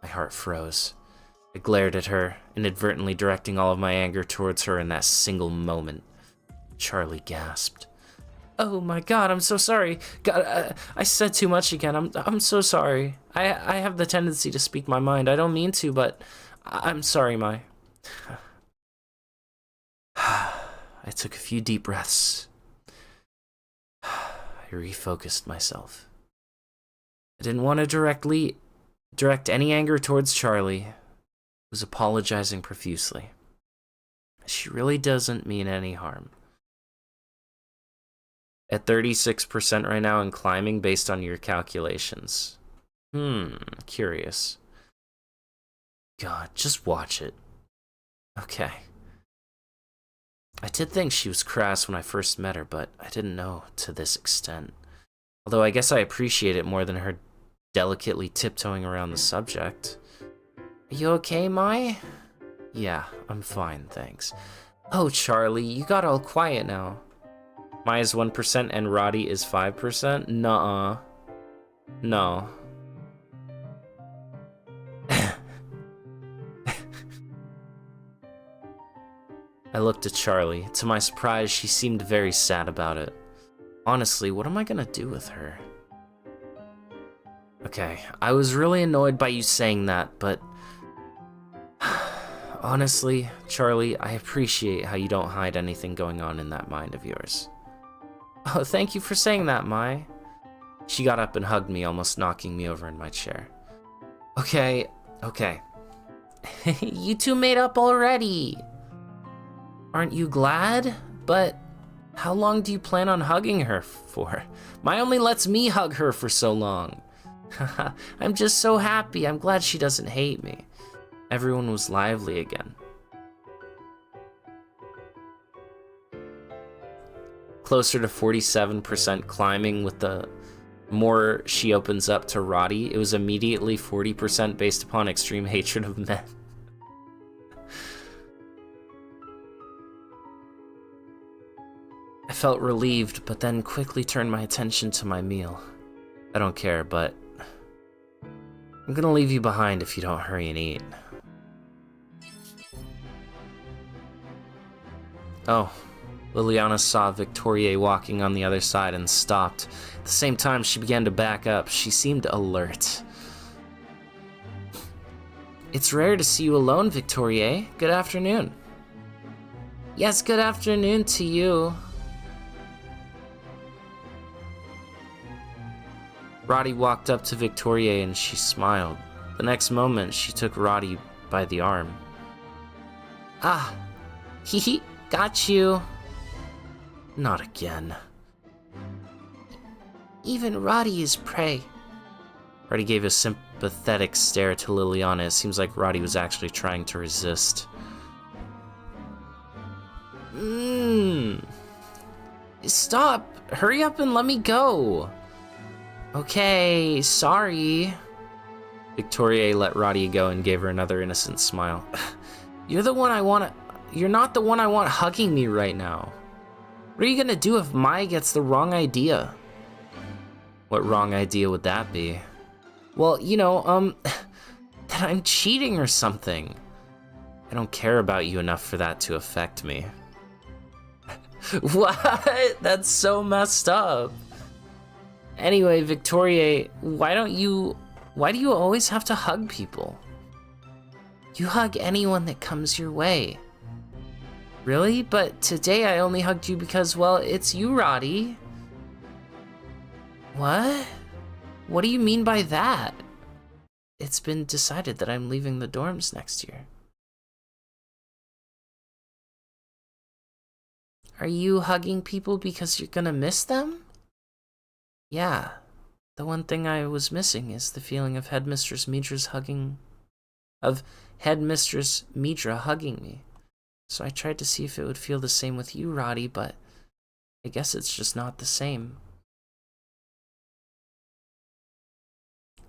My heart froze. I glared at her, inadvertently directing all of my anger towards her in that single moment. Charlie gasped. Oh my god, I'm so sorry. God, I said too much again. I'm so sorry. I have the tendency to speak my mind. I don't mean to, but I'm sorry, Mai. I took a few deep breaths. I refocused myself. I didn't want to direct any anger towards Charlie, who was apologizing profusely. She really doesn't mean any harm. At 36% right now in climbing based on your calculations. Curious. God, just watch it. Okay. I did think she was crass when I first met her, but I didn't know to this extent. Although I guess I appreciate it more than her delicately tiptoeing around the subject. Are you okay, Mai? Yeah, I'm fine, thanks. Oh, Charlie, you got all quiet now. Mai is 1% and Roddy is 5%? Nuh-uh. No. I looked at Charlie. To my surprise, she seemed very sad about it. Honestly, what am I gonna do with her? Okay, I was really annoyed by you saying that, but... honestly, Charlie, I appreciate how you don't hide anything going on in that mind of yours. Oh, thank you for saying that, Mai. She got up and hugged me, almost knocking me over in my chair. Okay. You two made up already. Aren't you glad? But how long do you plan on hugging her for? Mai only lets me hug her for so long. I'm just so happy. I'm glad she doesn't hate me. Everyone was lively again. Closer to 47% climbing with the more she opens up to Roddy. It was immediately 40% based upon extreme hatred of men. I felt relieved, but then quickly turned my attention to my meal. I don't care, but I'm gonna leave you behind if you don't hurry and eat. Oh. Liliana saw Victoria walking on the other side and stopped. At the same time, she began to back up. She seemed alert. It's rare to see you alone, Victoria. Good afternoon. Yes, good afternoon to you. Roddy walked up to Victoria and she smiled. The next moment, she took Roddy by the arm. Ah, hee, got you. Not again. Even Roddy is prey. Roddy gave a sympathetic stare to Liliana. It seems like Roddy was actually trying to resist. Stop! Hurry up and let me go! Okay, sorry. Victoria let Roddy go and gave her another innocent smile. You're not the one I want hugging me right now. What are you gonna do if Mai gets the wrong idea? What wrong idea would that be? Well, you know, that I'm cheating or something. I don't care about you enough for that to affect me. What? That's so messed up. Anyway, Victoria, why do you always have to hug people? You hug anyone that comes your way. Really? But today I only hugged you because, well, it's you, Roddy. What? What do you mean by that? It's been decided that I'm leaving the dorms next year. Are you hugging people because you're gonna miss them? Yeah. The one thing I was missing is the feeling of Headmistress Midra hugging me. So I tried to see if it would feel the same with you, Roddy, but I guess it's just not the same.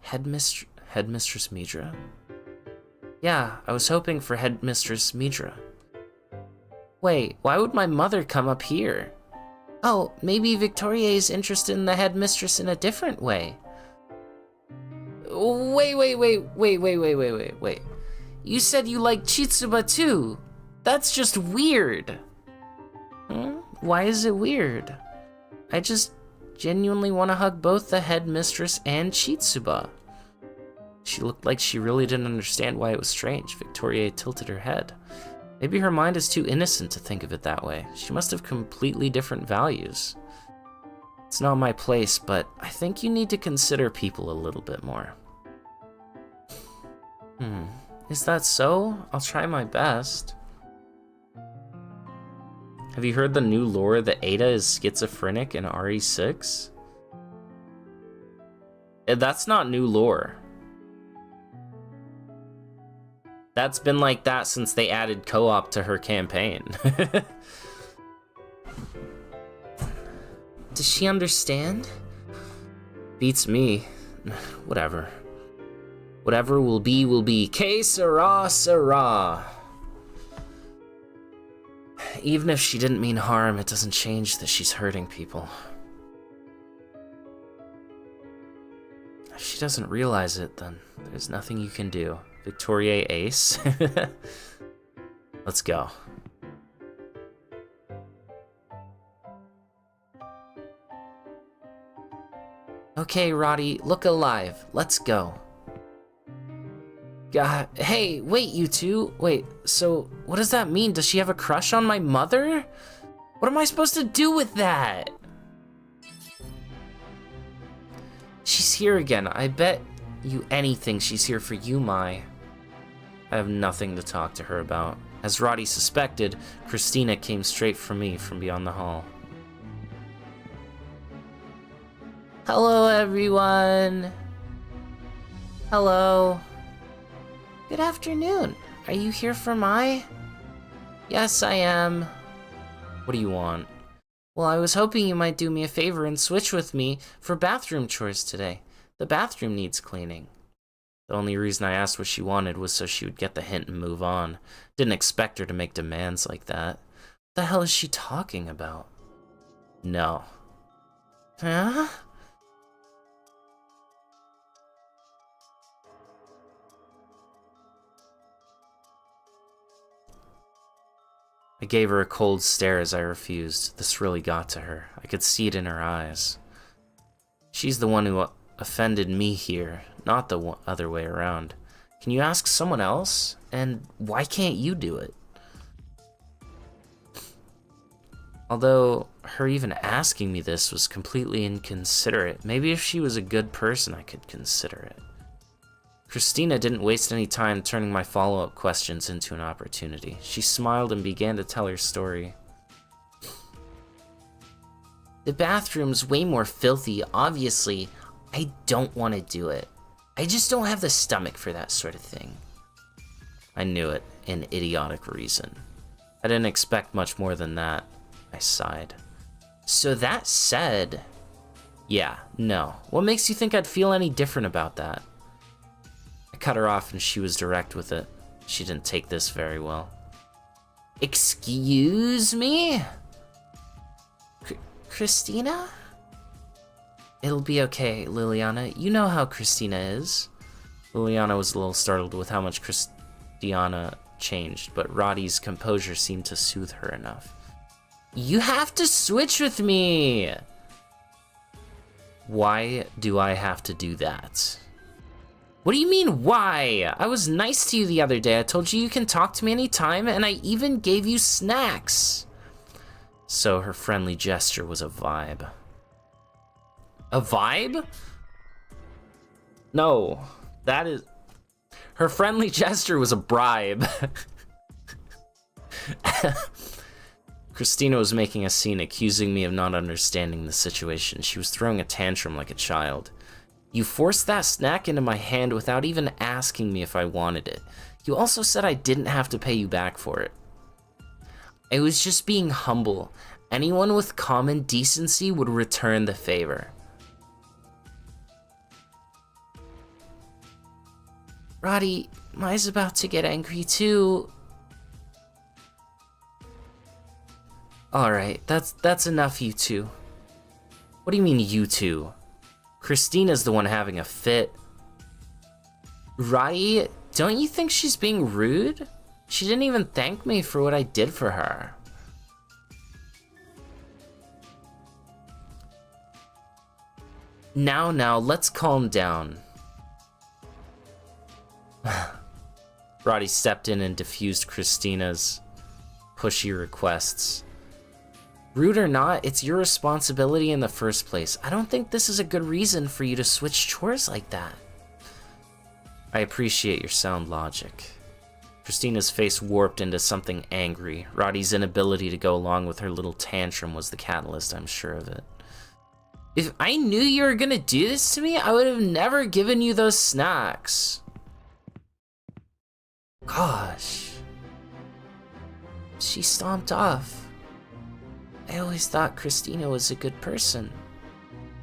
Headmistress Midra? Yeah, I was hoping for Headmistress Midra. Wait, why would my mother come up here? Oh, maybe Victoria is interested in the headmistress in a different way. Wait. You said you liked Chitsuba too. That's just weird. Why is it weird? I just genuinely want to hug both the headmistress and Chitsuba. She looked like she really didn't understand why it was strange. Victoria tilted her head. Maybe her mind is too innocent to think of it that way. She must have completely different values. It's not my place, but I think you need to consider people a little bit more. Is that so? I'll try my best. Have you heard the new lore that Ada is schizophrenic in RE6? That's not new lore. That's been like that since they added co-op to her campaign. Does she understand? Beats me. Whatever. Whatever will be, will be. Que sera, sera. Even if she didn't mean harm, it doesn't change that she's hurting people. If she doesn't realize it, then there's nothing you can do. Victoria Ace. Let's go. Okay, Roddy, look alive. Let's go. God, hey, wait, you two. Wait, so what does that mean? Does she have a crush on my mother? What am I supposed to do with that? She's here again. I bet you anything she's here for you, Mai. I have nothing to talk to her about. As Roddy suspected, Christina came straight for me from beyond the hall. Hello, everyone. Hello. Good afternoon. Are you here for Mai? Yes, I am. What do you want? Well, I was hoping you might do me a favor and switch with me for bathroom chores today. The bathroom needs cleaning. The only reason I asked what she wanted was so she would get the hint and move on. Didn't expect her to make demands like that. What the hell is she talking about? No. Huh? I gave her a cold stare as I refused. This really got to her. I could see it in her eyes. She's the one who offended me here, not the other way around. Can you ask someone else? And why can't you do it? Although, her even asking me this was completely inconsiderate. Maybe if she was a good person, I could consider it. Christina didn't waste any time turning my follow-up questions into an opportunity. She smiled and began to tell her story. The bathroom's way more filthy. Obviously, I don't want to do it. I just don't have the stomach for that sort of thing. I knew it. An idiotic reason. I didn't expect much more than that. I sighed. So that said... Yeah, no. What makes you think I'd feel any different about that? I cut her off and she was direct with it. She didn't take this very well. Excuse me? Christina? It'll be okay, Liliana. You know how Christina is. Liliana was a little startled with how much Christina changed, but Roddy's composure seemed to soothe her enough. You have to switch with me! Why do I have to do that? What do you mean, why? I was nice to you the other day. I told you you can talk to me anytime, and I even gave you snacks. So her friendly gesture was a vibe. A vibe? No, that is... Her friendly gesture was a bribe. Christina was making a scene, accusing me of not understanding the situation. She was throwing a tantrum like a child. You forced that snack into my hand without even asking me if I wanted it. You also said I didn't have to pay you back for it. I was just being humble. Anyone with common decency would return the favor. Roddy, Mai's about to get angry too. Alright, that's enough, you two. What do you mean, you two? Christina's the one having a fit. Roddy, don't you think she's being rude? She didn't even thank me for what I did for her. Now, let's calm down. Roddy stepped in and diffused Christina's pushy requests. Rude or not, it's your responsibility in the first place. I don't think this is a good reason for you to switch chores like that. I appreciate your sound logic. Christina's face warped into something angry. Roddy's inability to go along with her little tantrum was the catalyst, I'm sure of it. If I knew you were gonna do this to me, I would have never given you those snacks. Gosh. She stomped off. I always thought Christina was a good person.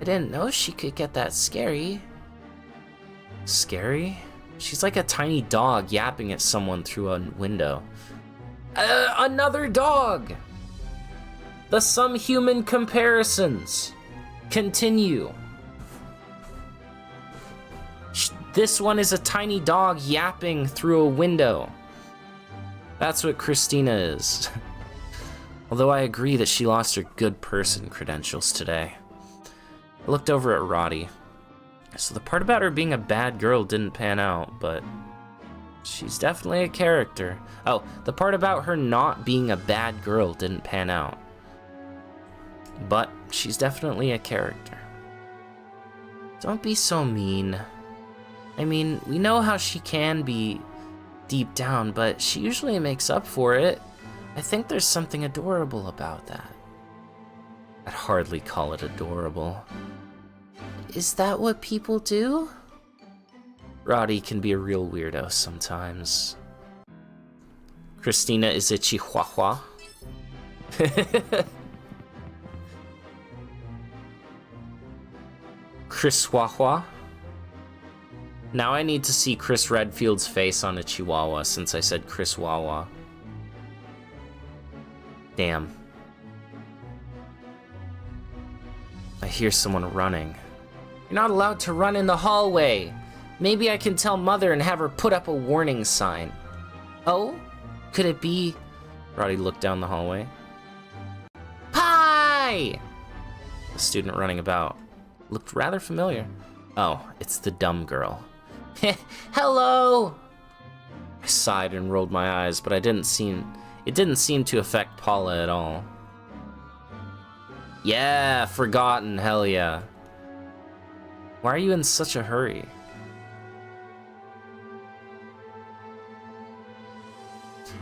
I didn't know she could get that scary. Scary? She's like a tiny dog yapping at someone through a window. Another dog! The some human comparisons continue. This one is a tiny dog yapping through a window. That's what Christina is. Although I agree that she lost her good person credentials today. I looked over at Roddy. So the part about her being a bad girl didn't pan out, but she's definitely a character. Oh, the part about her not being a bad girl didn't pan out. But she's definitely a character. Don't be so mean. I mean, we know how she can be deep down, but she usually makes up for it. I think there's something adorable about that. I'd hardly call it adorable. Is that what people do? Roddy can be a real weirdo sometimes. Christina is a chihuahua. Chris Wawa. Now I need to see Chris Redfield's face on a chihuahua since I said Chris Wawa. Damn. I hear someone running. You're not allowed to run in the hallway. Maybe I can tell Mother and have her put up a warning sign. Oh? Could it be... Roddy looked down the hallway. Pie! The student running about looked rather familiar. Oh, it's the dumb girl. Hello! I sighed and rolled my eyes, but it didn't seem to affect Paula at all. Yeah, forgotten, hell yeah. Why are you in such a hurry?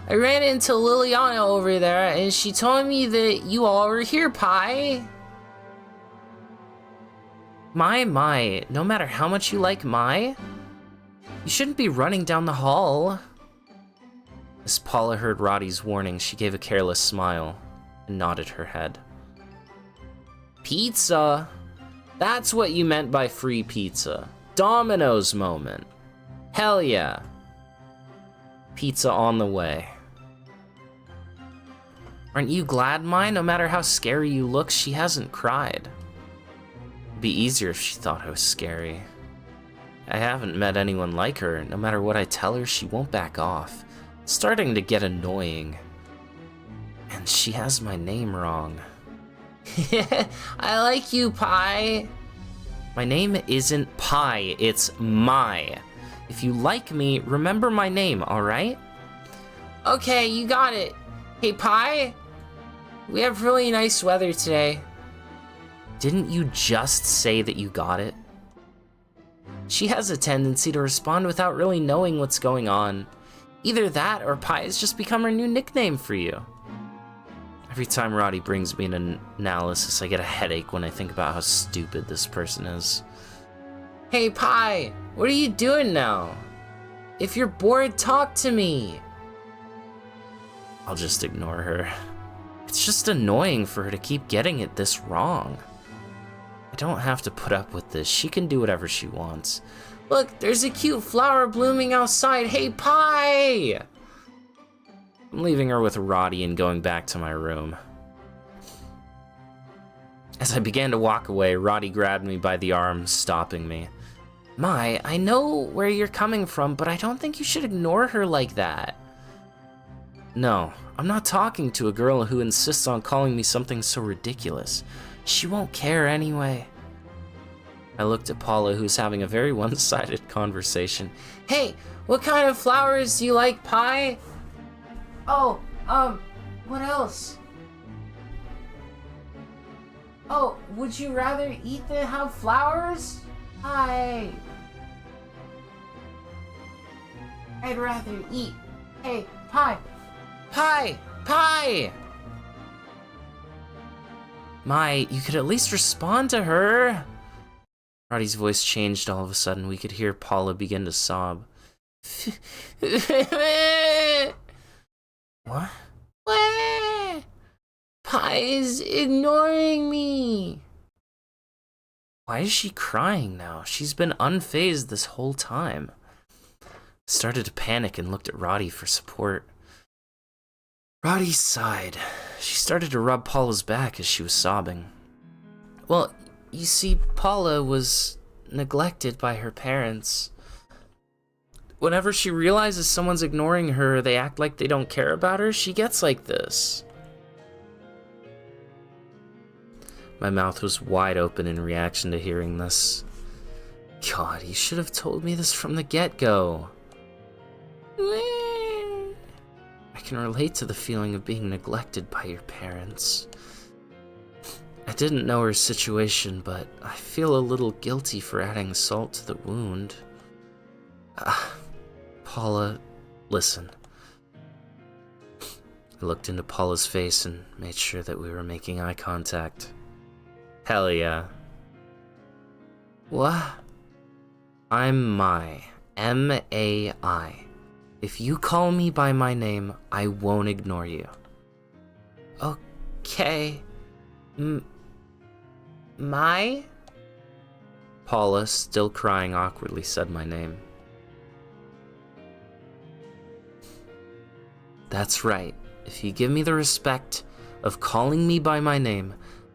I ran into Liliana over there, and she told me that you all were here, Pi. My, no matter how much you like Mai, you shouldn't be running down the hall. As Paula heard Roddy's warning, she gave a careless smile and nodded her head. Pizza? That's what you meant by free pizza. Domino's moment. Hell yeah. Pizza on the way. Aren't you glad, Mai? No matter how scary you look, she hasn't cried. It'd be easier if she thought I was scary. I haven't met anyone like her. No matter what I tell her, she won't back off. It's starting to get annoying. And she has my name wrong. I like you, Pi. My name isn't Pi, it's Mai. If you like me, remember my name, alright? Okay, you got it. Hey, Pi, we have really nice weather today. Didn't you just say that you got it? She has a tendency to respond without really knowing what's going on. Either that or Pi has just become her new nickname for you. Every time Roddy brings me an analysis, I get a headache when I think about how stupid this person is. Hey, Pi, what are you doing now? If you're bored, talk to me. I'll just ignore her. It's just annoying for her to keep getting it this wrong. I don't have to put up with this. She can do whatever she wants. Look, there's a cute flower blooming outside. Hey, Pie! I'm leaving her with Roddy and going back to my room. As I began to walk away, Roddy grabbed me by the arm, stopping me. Mai, I know where you're coming from, but I don't think you should ignore her like that. No, I'm not talking to a girl who insists on calling me something so ridiculous. She won't care anyway. I looked at Paula, who's having a very one-sided conversation. Hey, what kind of flowers do you like, Pie? Oh, what else? Oh, would you rather eat than have flowers? Hi. I'd rather eat. Hey, Pie. Pie! Pie! Mai, you could at least respond to her. Roddy's voice changed all of a sudden. We could hear Paula begin to sob. What? Pie is ignoring me. Why is she crying now? She's been unfazed this whole time. I started to panic and looked at Roddy for support. Roddy sighed. She started to rub Paula's back as she was sobbing. Well, you see, Paula was neglected by her parents. Whenever she realizes someone's ignoring her, they act like they don't care about her, she gets like this. My mouth was wide open in reaction to hearing this. God, you should have told me this from the get-go. I can relate to the feeling of being neglected by your parents. I didn't know her situation, but I feel a little guilty for adding salt to the wound. Paula, listen. I looked into Paula's face and made sure that we were making eye contact. Hell yeah. What? I'm Mai. M-A-I. If you call me by my name, I won't ignore you. Okay. Mai? Paula, still crying awkwardly, said my name. That's right. If you give me the respect of calling me by my name,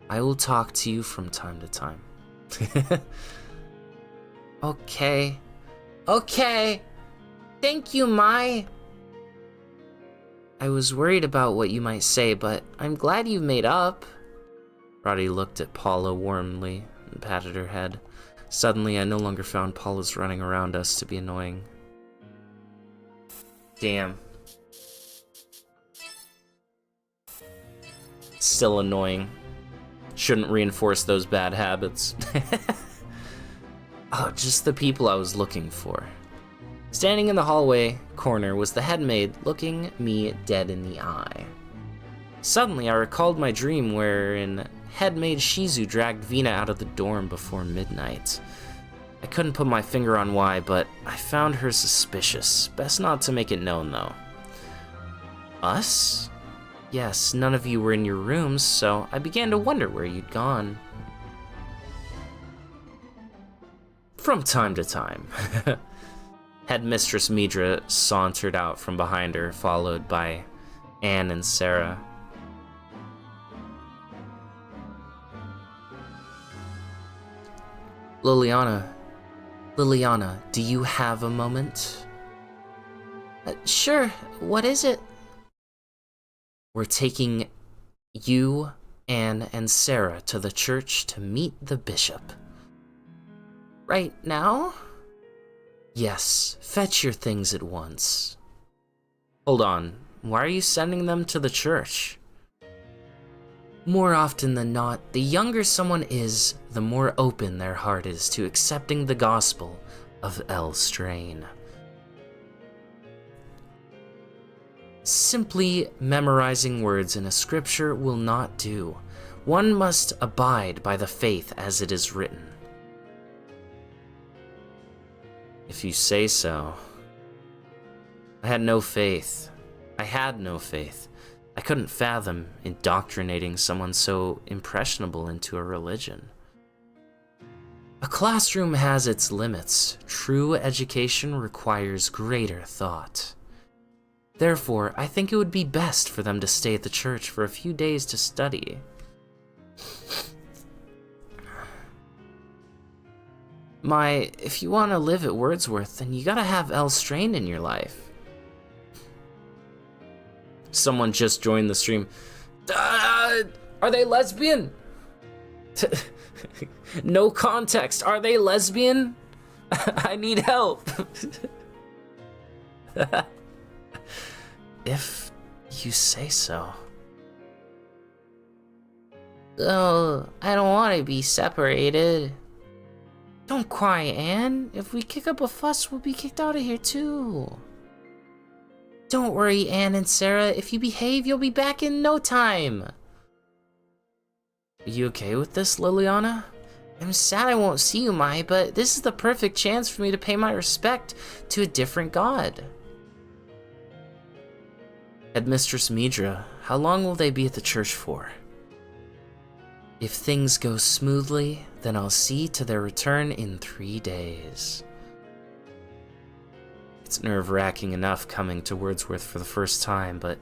I will talk to you from time to time. Okay. Okay. Thank you, Mai. I was worried about what you might say, but I'm glad you made up. Roddy looked at Paula warmly and patted her head. Suddenly, I no longer found Paula's running around us to be annoying. Damn. Still annoying. Shouldn't reinforce those bad habits. Oh, just the people I was looking for. Standing in the hallway corner was the headmaid, looking me dead in the eye. Suddenly, I recalled my dream wherein headmaid Shizu dragged Vina out of the dorm before midnight. I couldn't put my finger on why, but I found her suspicious. Best not to make it known, though. Us? Yes, none of you were in your rooms, so I began to wonder where you'd gone. From time to time. Headmistress Midra sauntered out from behind her, followed by Anne and Sarah. Liliana, do you have a moment? Sure, what is it? We're taking you, Anne, and Sarah to the church to meet the bishop. Right now? Yes, fetch your things at once. Hold on, why are you sending them to the church? More often than not, the younger someone is, the more open their heart is to accepting the gospel of Elstraine. Simply memorizing words in a scripture will not do. One must abide by the faith as it is written. If you say so. I had no faith. I couldn't fathom indoctrinating someone so impressionable into a religion. A classroom has its limits. True education requires greater thought. Therefore, I think it would be best for them to stay at the church for a few days to study. If you want to live at Wordsworth, then you gotta have Elstrain in your life. Someone just joined the stream. Are they lesbian? No context. Are they lesbian? I need help. If you say so. Oh, I don't want to be separated. Don't cry, Anne. If we kick up a fuss, we'll be kicked out of here too. Don't worry, Anne and Sarah. If you behave, you'll be back in no time. Are you okay with this, Liliana? I'm sad I won't see you, Mai, but this is the perfect chance for me to pay my respect to a different god. Headmistress Midra, how long will they be at the church for? If things go smoothly, then I'll see to their return in 3 days. It's nerve-wracking enough coming to Wordsworth for the first time, but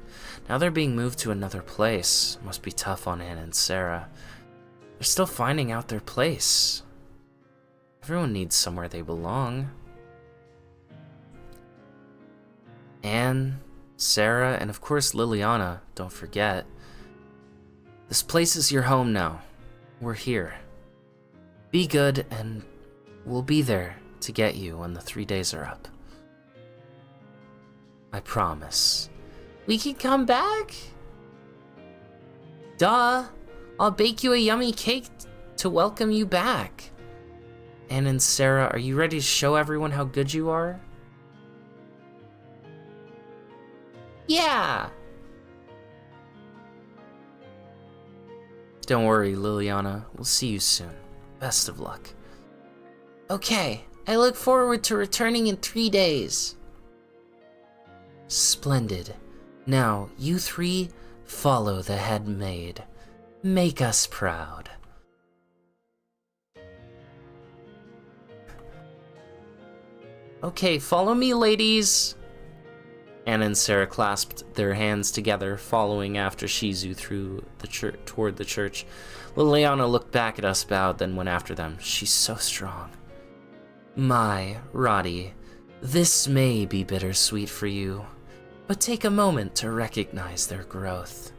now they're being moved to another place. Must be tough on Anne and Sarah. They're still finding out their place. Everyone needs somewhere they belong. Anne, Sarah, and of course Liliana, don't forget. This place is your home now. We're here. Be good, and we'll be there to get you when the 3 days are up. I promise. We can come back? Duh! I'll bake you a yummy cake to welcome you back. Anne and Sarah, are you ready to show everyone how good you are? Yeah! Don't worry, Liliana. We'll see you soon. Best of luck. Okay, I look forward to returning in 3 days. Splendid. Now, you three, follow the head maid. Make us proud. Okay, follow me, ladies. Anne and Sarah clasped their hands together, following after Shizu through the church toward the church. Liliana looked back at us, bowed, then went after them. She's so strong. My, Roddy, this may be bittersweet for you, but take a moment to recognize their growth.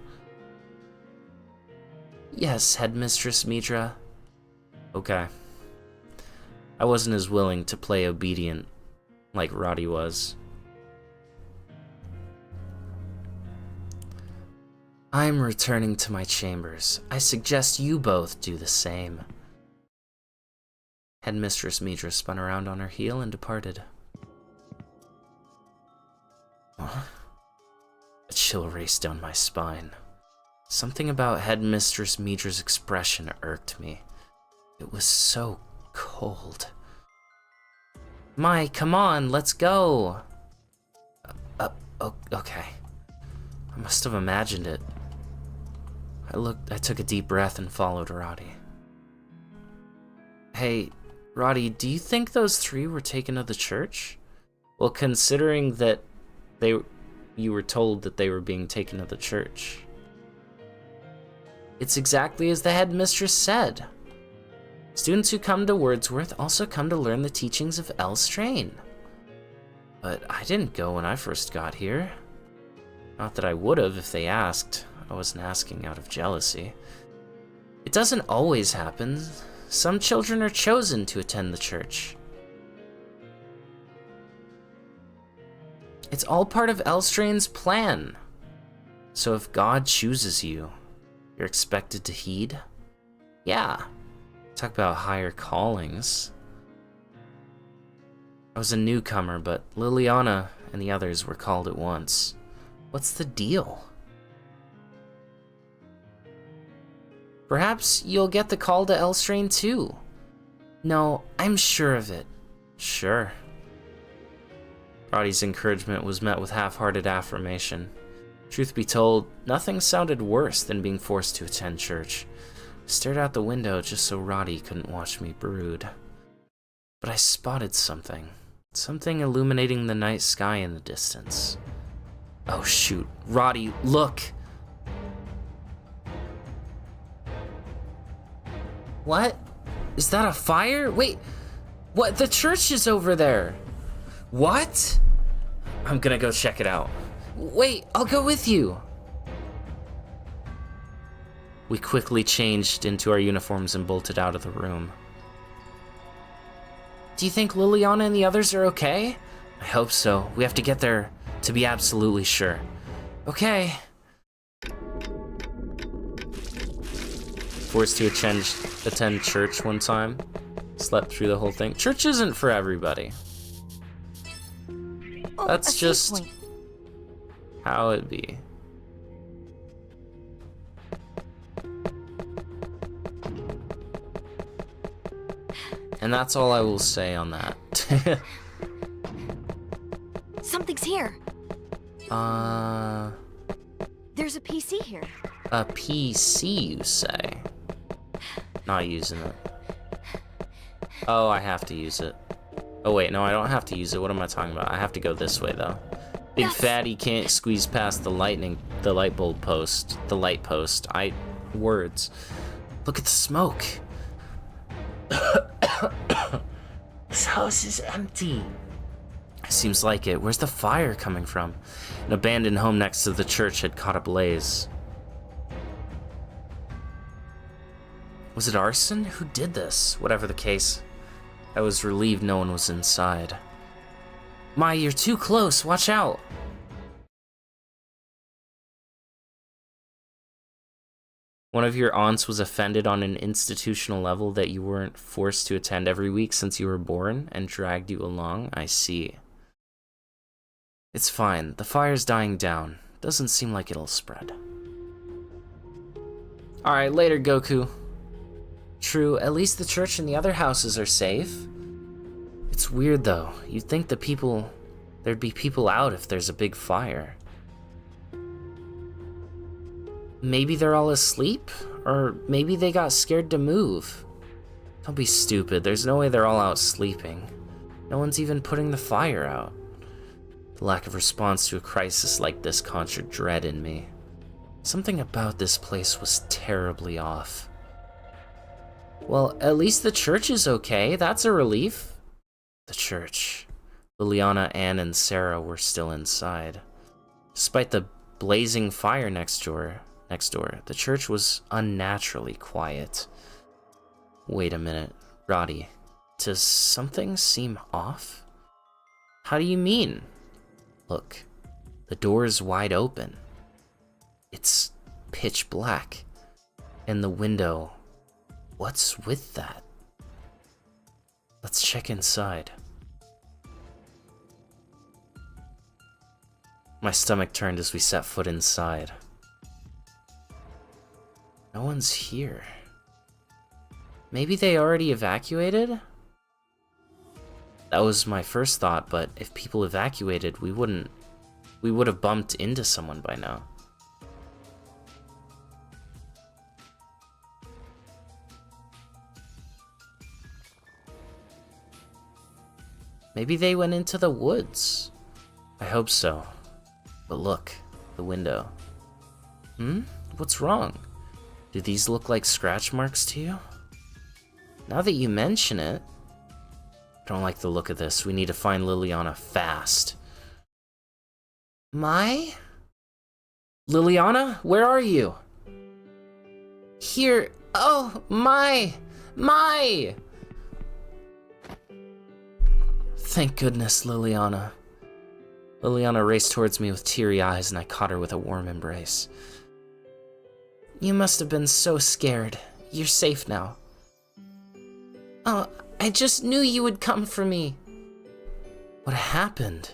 Yes, Headmistress Midra. Okay. I wasn't as willing to play obedient like Roddy was. I'm returning to my chambers. I suggest you both do the same. Headmistress Midra spun around on her heel and departed. A chill raced down my spine. Something about Headmistress Midra's expression irked me. It was so cold. Mai, come on, let's go! Okay. I must have imagined it. I took a deep breath and followed Roddy. Hey, Roddy, do you think those three were taken to the church? Well, considering that you were told that they were being taken to the church. It's exactly as the headmistress said. Students who come to Wordsworth also come to learn the teachings of Elstrain. But I didn't go when I first got here. Not that I would have if they asked. I wasn't asking out of jealousy. It doesn't always happen. Some children are chosen to attend the church. It's all part of Elstrain's plan. So if God chooses you, you're expected to heed? Yeah. Talk about higher callings. I was a newcomer, but Liliana and the others were called at once. What's the deal? Perhaps you'll get the call to Elstrain too. No, I'm sure of it. Sure. Roddy's encouragement was met with half-hearted affirmation. Truth be told, nothing sounded worse than being forced to attend church. I stared out the window just so Roddy couldn't watch me brood. But I spotted something. Something illuminating the night sky in the distance. Oh shoot, Roddy, look! What? Is that a fire? Wait, what? The church is over there! What? I'm gonna go check it out. Wait, I'll go with you! We quickly changed into our uniforms and bolted out of the room. Do you think Liliana and the others are okay? I hope so. We have to get there to be absolutely sure. Okay. Forced to attend church one time. Slept through the whole thing. Church isn't for everybody. Oh, That's just how it be. And that's all I will say on that. Something's here. There's a PC here. A PC, you say? Not using it. Oh, I have to use it. Oh wait, no, I don't have to use it. What am I talking about? I have to go this way though. Big fatty can't squeeze past the light post. Words. Look at the smoke. This house is empty. Seems like it. Where's the fire coming from? An abandoned home next to the church had caught ablaze. Was it arson? Who did this? Whatever the case, I was relieved no one was inside. Mai, you're too close. Watch out. One of your aunts was offended on an institutional level that you weren't forced to attend every week since you were born and dragged you along? I see. It's fine. The fire's dying down. Doesn't seem like it'll spread. Alright, later, Goku. True, at least the church and the other houses are safe. It's weird, though. You'd think there'd be people out if there's a big fire. Maybe they're all asleep? Or maybe they got scared to move. Don't be stupid. There's no way they're all out sleeping. No one's even putting the fire out. The lack of response to a crisis like this conjured dread in me. Something about this place was terribly off. Well, at least the church is okay. That's a relief. The church. Liliana, Anne, and Sarah were still inside. Despite the blazing fire next door, the church was unnaturally quiet. Wait a minute, Roddy. Does something seem off? How do you mean? Look, the door is wide open. It's pitch black. And the window, what's with that? Let's check inside. My stomach turned as we set foot inside. No one's here. Maybe they already evacuated? That was my first thought, but if people evacuated, we would have bumped into someone by now. Maybe they went into the woods. I hope so. But look, the window. What's wrong? Do these look like scratch marks to you? Now that you mention it, I don't like the look of this. We need to find Liliana fast. Mai? Liliana, where are you? Here. Oh, Mai! Mai! Thank goodness, Liliana. Liliana raced towards me with teary eyes, and I caught her with a warm embrace. You must have been so scared. You're safe now. Oh, I just knew you would come for me. What happened?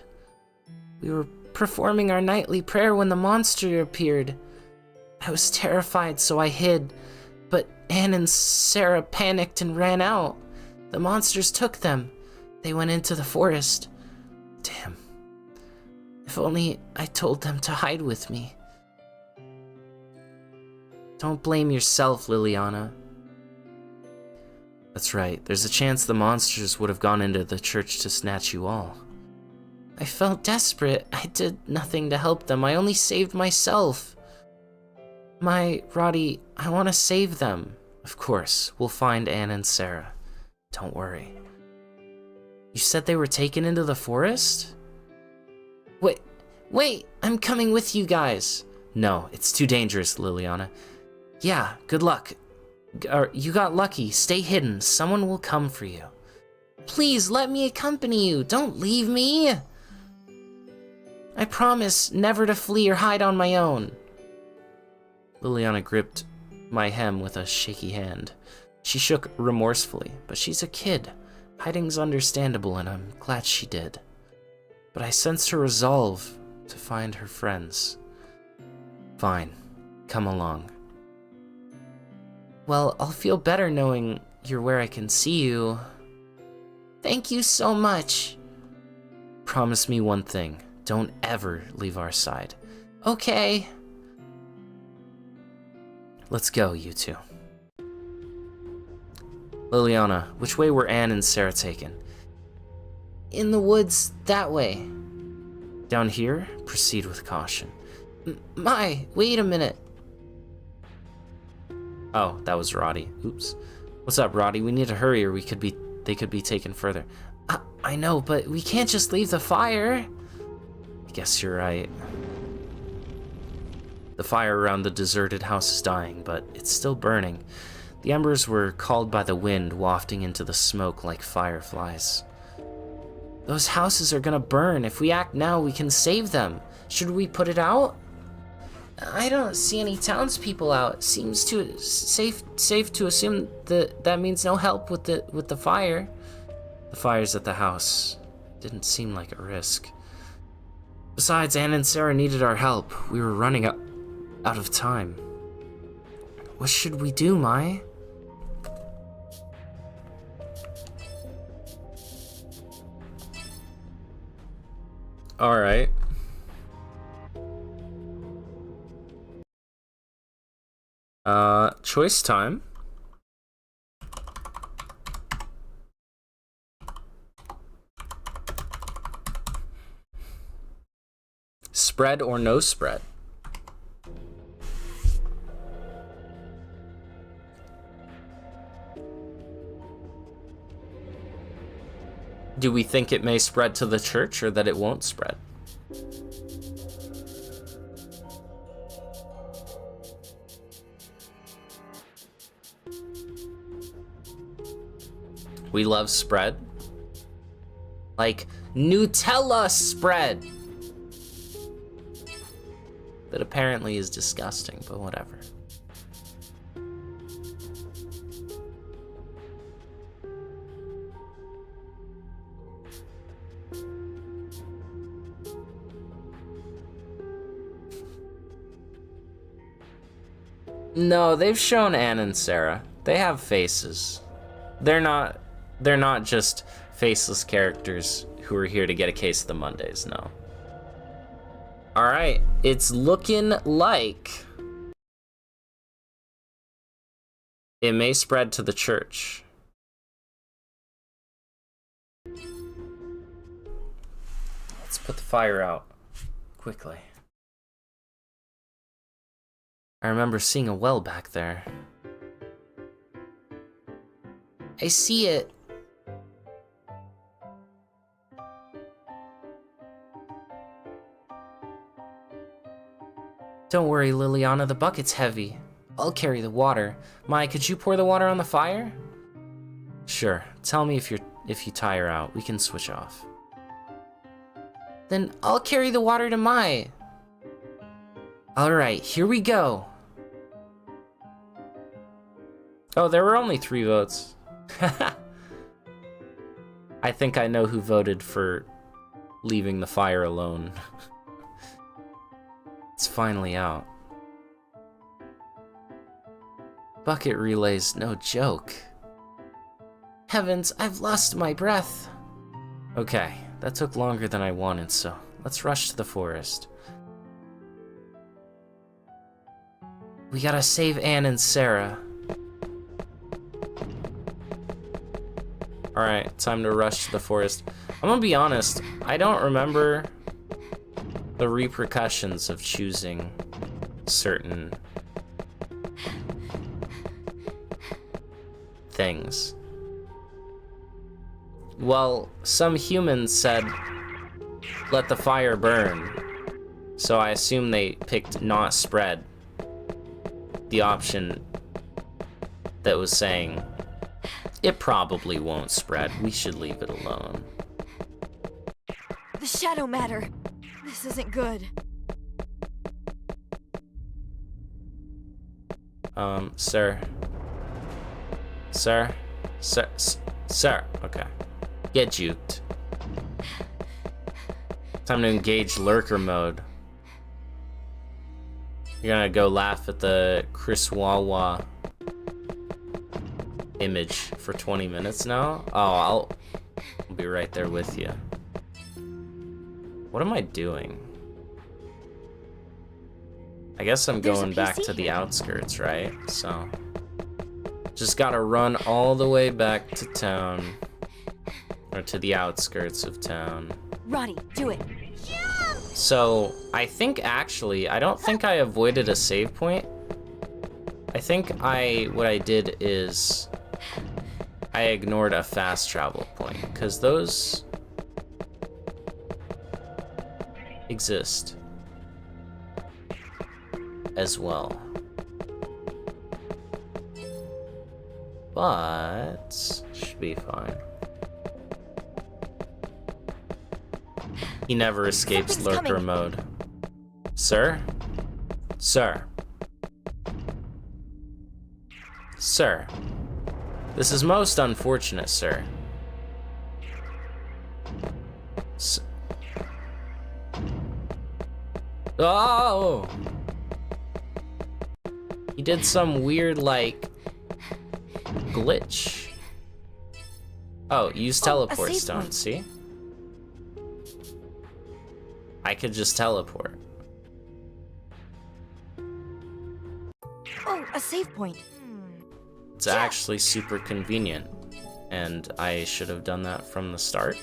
We were performing our nightly prayer when the monster appeared. I was terrified, so I hid, but Anne and Sarah panicked and ran out. The monsters took them. They went into the forest. Damn. If only I told them to hide with me. Don't blame yourself, Liliana. That's right, there's a chance the monsters would have gone into the church to snatch you all. I felt desperate. I did nothing to help them. I only saved myself. Roddy, I want to save them. Of course, we'll find Anne and Sarah. Don't worry. You said they were taken into the forest? Wait, I'm coming with you guys. No, it's too dangerous, Liliana. Yeah, good luck. You got lucky. Stay hidden. Someone will come for you. Please, let me accompany you. Don't leave me. I promise never to flee or hide on my own. Liliana gripped my hem with a shaky hand. She shook remorsefully, but she's a kid. Hiding's understandable, and I'm glad she did. But I sensed her resolve to find her friends. Fine, come along. Well, I'll feel better knowing you're where I can see you. Thank you so much. Promise me one thing. Don't ever leave our side. Okay. Let's go, you two. Liliana, which way were Anne and Sarah taken? In the woods, that way. Down here, proceed with caution. Wait a minute. Oh, that was Roddy. Oops. What's up, Roddy? We need to hurry or they could be taken further. I know, but we can't just leave the fire. I guess you're right. The fire around the deserted house is dying, but it's still burning. The embers were called by the wind, wafting into the smoke like fireflies. Those houses are gonna burn. If we act now, we can save them. Should we put it out? I don't see any townspeople out. Seems safe to assume that means no help with the fire. The fire's at the house. Didn't seem like a risk. Besides, Anne and Sarah needed our help. We were running out of time. What should we do, Mai? All right. Choice time. Spread or no spread? Do we think it may spread to the church or that it won't spread? We love spread. Like Nutella spread. That apparently is disgusting, but whatever. No, they've shown Anne and Sarah. They have faces. They're not just faceless characters who are here to get a case of the Mondays, no. All right, it's looking like it may spread to the church. Let's put the fire out quickly. I remember seeing a well back there. I see it. Don't worry, Liliana, the bucket's heavy. I'll carry the water. Mai, could you pour the water on the fire? Sure. Tell me if you tire out. We can switch off. Then I'll carry the water to Mai. Alright, here we go. Oh, there were only 3 votes. I think I know who voted for leaving the fire alone. It's finally out. Bucket relay's no joke. Heavens, I've lost my breath. Okay, that took longer than I wanted, so let's rush to the forest. We gotta save Anne and Sarah. Alright, time to rush to the forest. I'm gonna be honest, I don't remember the repercussions of choosing certain things. Well, some humans said, let the fire burn. So I assume they picked not spread. The option that was saying, it probably won't spread. We should leave it alone. The shadow matter. This isn't good. Sir. Sir? Sir. Okay. Get juked. Time to engage lurker mode. You're gonna go laugh at the Chris Wawa image for 20 minutes now? Oh, I'll be right there with you. What am I doing? I guess I'm going back to the outskirts, right? So, just gotta run all the way back to town. Or to the outskirts of town. Roddy, do it. So, I think actually, I don't think I avoided a save point. I think what I did is I ignored a fast travel point, because those exist as well. But should be fine. He never escapes lurker mode. Sir? Sir. Sir. This is most unfortunate, sir. Oh! He did some weird, like, glitch. Oh, use teleport stone, see? I could just teleport. Oh, a save point. It's actually super convenient. And I should have done that from the start.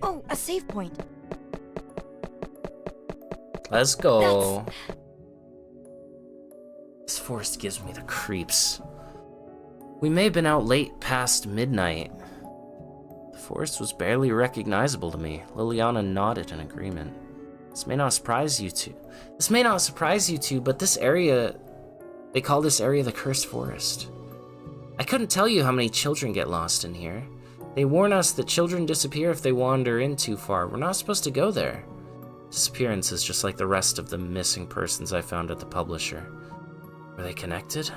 Oh, a save point. Let's go. This forest gives me the creeps. We may have been out late past midnight. The forest was barely recognizable to me. Liliana nodded in agreement. This may not surprise you two, but this area, they call this area the Cursed Forest. I couldn't tell you how many children get lost in here. They warn us that children disappear if they wander in too far. We're not supposed to go there. Disappearance is just like the rest of the missing persons I found at the publisher. Were they connected?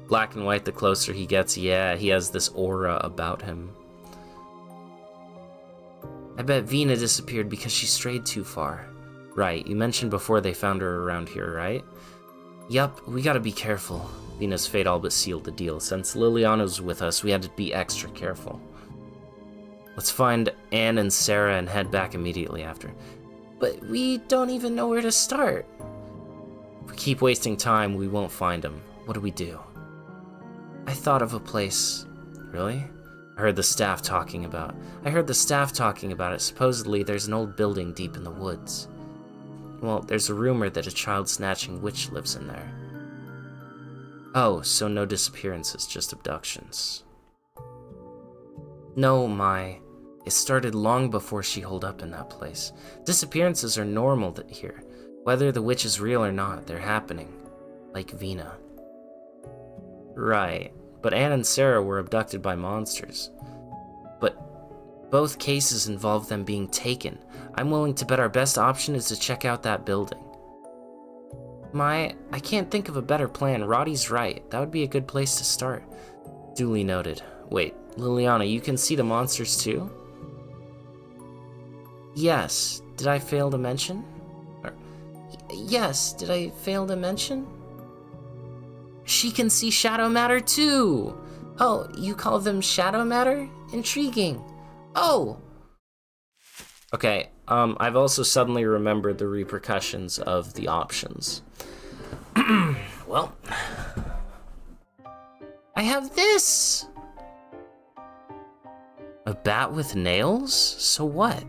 Black and white, the closer he gets, yeah, he has this aura about him. I bet Vina disappeared because she strayed too far. Right, you mentioned before they found her around here, right? Yup, we gotta be careful. Vina's fate all but sealed the deal. Since Liliana's with us, we had to be extra careful. Let's find Anne and Sarah and head back immediately after. But we don't even know where to start. If we keep wasting time, we won't find them. What do we do? I thought of a place. Really? I heard the staff talking about it. Supposedly, there's an old building deep in the woods. Well, there's a rumor that a child-snatching witch lives in there. Oh, so no disappearances, just abductions. No, Mai. It started long before she holed up in that place. Disappearances are normal here. Whether the witch is real or not, they're happening. Like Vina. Right. But Anne and Sarah were abducted by monsters. But both cases involve them being taken. I'm willing to bet our best option is to check out that building. Mai, I can't think of a better plan. Roddy's right. That would be a good place to start. Duly noted. Wait, Liliana, you can see the monsters too? Yes. Did I fail to mention? Yes, did I fail to mention? She can see shadow matter too! Oh, you call them shadow matter? Intriguing. Oh! Okay, I've also suddenly remembered the repercussions of the options. Well, I have this! A bat with nails? So what?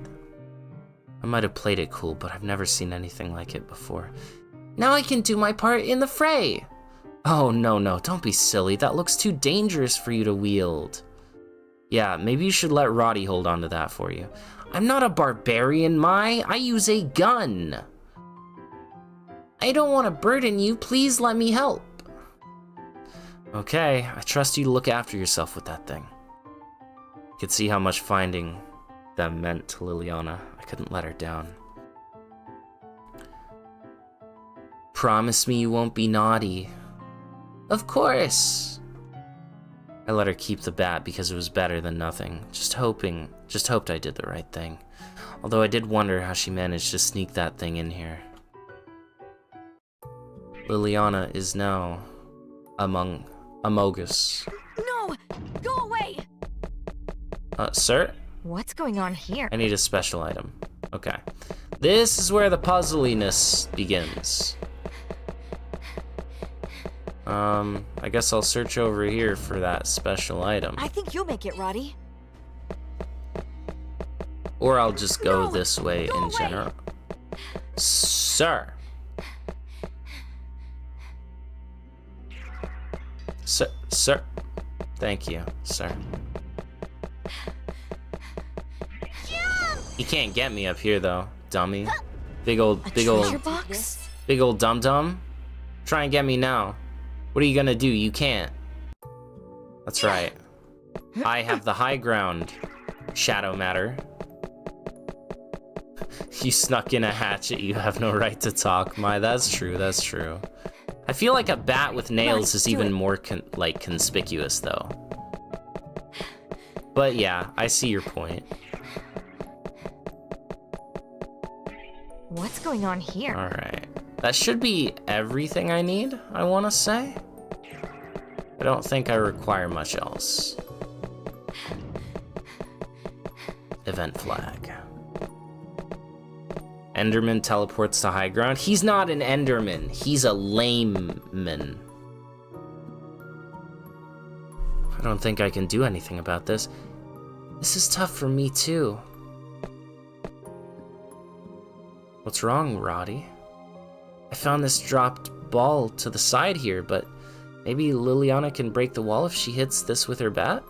I might have played it cool, but I've never seen anything like it before. Now I can do my part in the fray! Oh, no, don't be silly. That looks too dangerous for you to wield. Yeah, maybe you should let Roddy hold on to that for you. I'm not a barbarian, Mai. I use a gun. I don't want to burden you. Please let me help. Okay, I trust you to look after yourself with that thing. I could see how much finding them meant to Liliana. I couldn't let her down. Promise me you won't be naughty. Of course. I let her keep the bat because it was better than nothing. Just hoped I did the right thing. Although I did wonder how she managed to sneak that thing in here. Liliana is now among us. No! Go away! Sir? What's going on here? I need a special item. Okay. This is where the puzzliness begins. I guess I'll search over here for that special item. I think you'll make it, Roddy. Or I'll just go No, this way go in away. general. Sir. Sir. Thank you, sir. He can't get me up here though, dummy. Big old box? big old dum-dum. Try and get me now. What are you gonna do? You can't. That's right. I have the high ground, Shadow Matter. You snuck in a hatchet, you have no right to talk. That's true. I feel like a bat with nails is even more conspicuous though. But yeah, I see your point. What's going on here? Alright. That should be everything I need, I want to say. I don't think I require much else. Event flag. Enderman teleports to high ground. He's not an Enderman. He's a lameman. I don't think I can do anything about this. This is tough for me too. What's wrong, Roddy? I found this dropped ball to the side here, but maybe Liliana can break the wall if she hits this with her bat?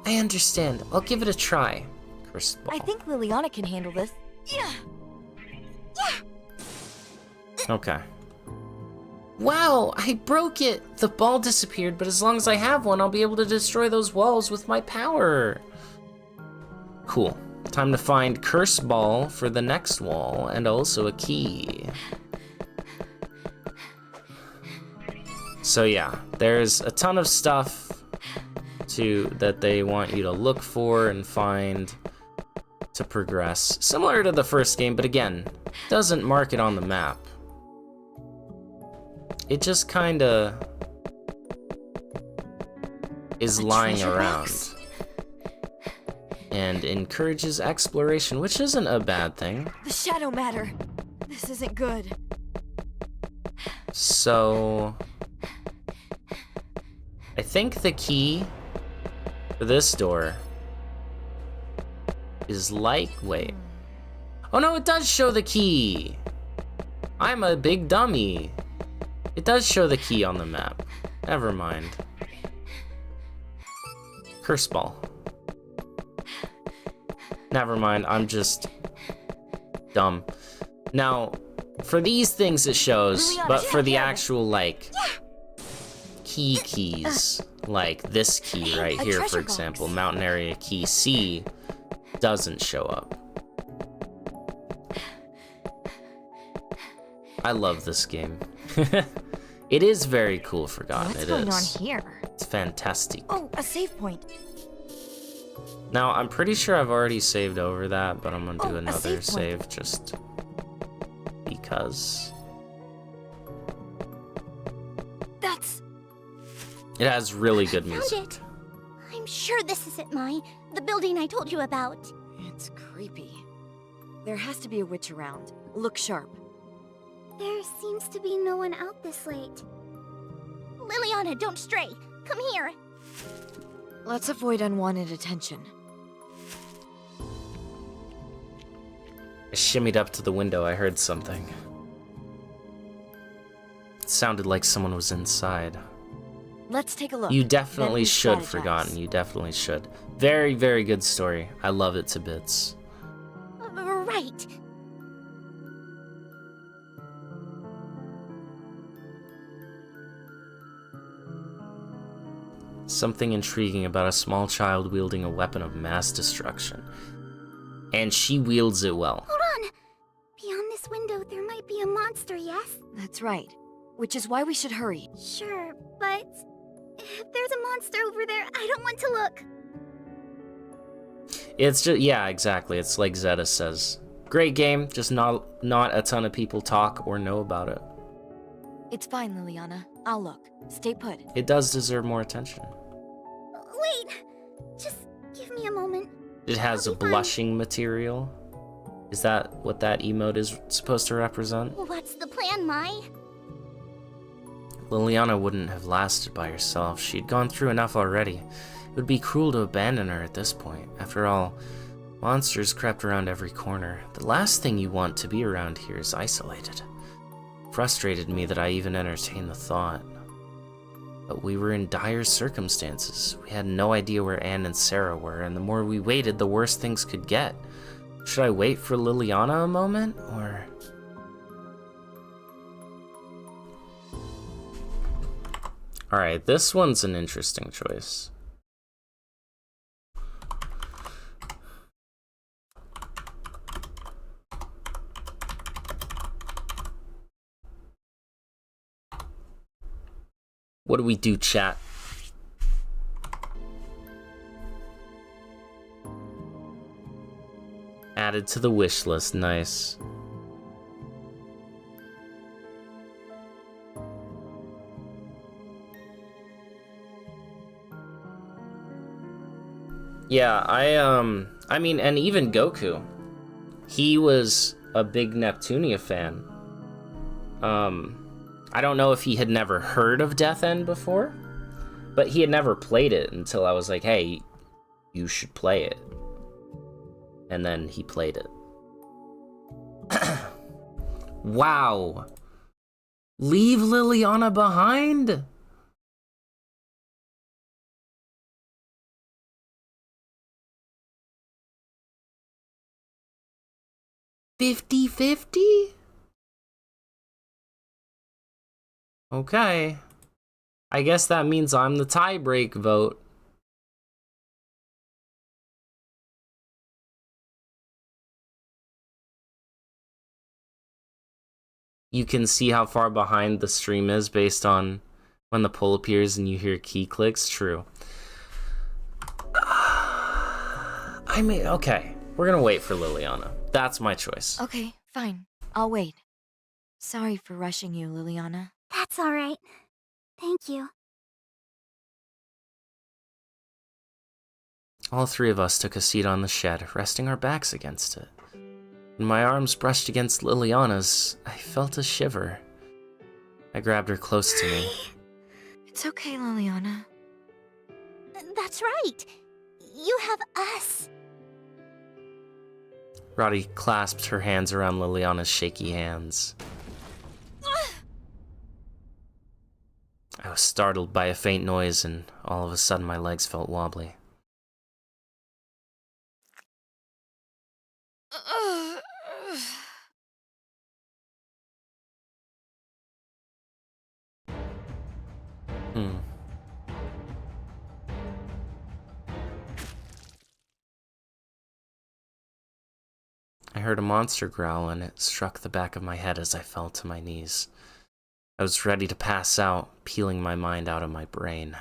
I understand. I'll give it a try. Cursed ball. I think Liliana can handle this. Yeah. Okay. Wow, I broke it! The ball disappeared, but as long as I have one, I'll be able to destroy those walls with my power. Cool. Time to find Curse Ball for the next wall, and also a key. So yeah, there's a ton of stuff that they want you to look for and find to progress. Similar to the first game, but again, doesn't mark it on the map. It just kinda is lying around and encourages exploration, which isn't a bad thing. The Shadow Matter. This isn't good. So I think the key for this door is wait. Oh no, it does show the key. I'm a big dummy. It does show the key on the map. Never mind. Curse ball. Never mind, I'm just dumb. Now, for these things it shows, but for the actual, keys, like this key right here, for example, Mountain Area Key C, doesn't show up. I love this game. It is very cool, Forgotten. What's going on here? It's fantastic. Oh, a save point. Now, I'm pretty sure I've already saved over that, but I'm gonna do a another save save just because. That's... It has really good Found music. it. I'm sure this is it, Mai. The building I told you about. It's creepy. There has to be a witch around. Look sharp. There seems to be no one out this late. Liliana, don't stray. Come here. Let's avoid unwanted attention. I shimmied up to the window. I heard something. It sounded like someone was inside. Let's take a look. You definitely Then we should, strategize. Forgotten. You definitely should. Very, very good story. I love it to bits. Right. Something intriguing about a small child wielding a weapon of mass destruction. And she wields it well. Hold on. Beyond this window, there might be a monster, yes? That's right. Which is why we should hurry. Sure, but if there's a monster over there, I don't want to look. It's just, yeah, exactly. It's like Zeta says. Great game, just not a ton of people talk or know about it. It's fine, Liliana. I'll look. Stay put. It does deserve more attention. Wait! Just give me a moment. It has a blushing material. Is that what that emote is supposed to represent? What's the plan, Mai? Liliana wouldn't have lasted by herself. She'd gone through enough already. It would be cruel to abandon her at this point. After all, monsters crept around every corner. The last thing you want to be around here is isolated. Frustrated me that I even entertained the thought. But we were in dire circumstances. We had no idea where Anne and Sarah were, and the more we waited, the worse things could get. Should I wait for Liliana a moment, or... Alright, this one's an interesting choice. What do we do, chat? Added to the wish list, nice. Yeah, I mean, and even Goku. He was a big Neptunia fan. I don't know if he had never heard of Death End before, but he had never played it until I was like, hey, you should play it. And then he played it. Wow. Leave Liliana behind? $50-50? Okay. I guess that means I'm the tie-break vote. You can see how far behind the stream is based on when the poll appears and you hear key clicks. True. I mean, okay. We're gonna wait for Liliana. That's my choice. Okay, fine. I'll wait. Sorry for rushing you, Liliana. That's all right. Thank you. All three of us took a seat on the shed, resting our backs against it. When my arms brushed against Liliana's, I felt a shiver. I grabbed her close to me. It's okay, Liliana. That's right. You have us. Roddy clasped her hands around Liliana's shaky hands. I was startled by a faint noise, and all of a sudden my legs felt wobbly. I heard a monster growl, and it struck the back of my head as I fell to my knees. I was ready to pass out, peeling my mind out of my brain.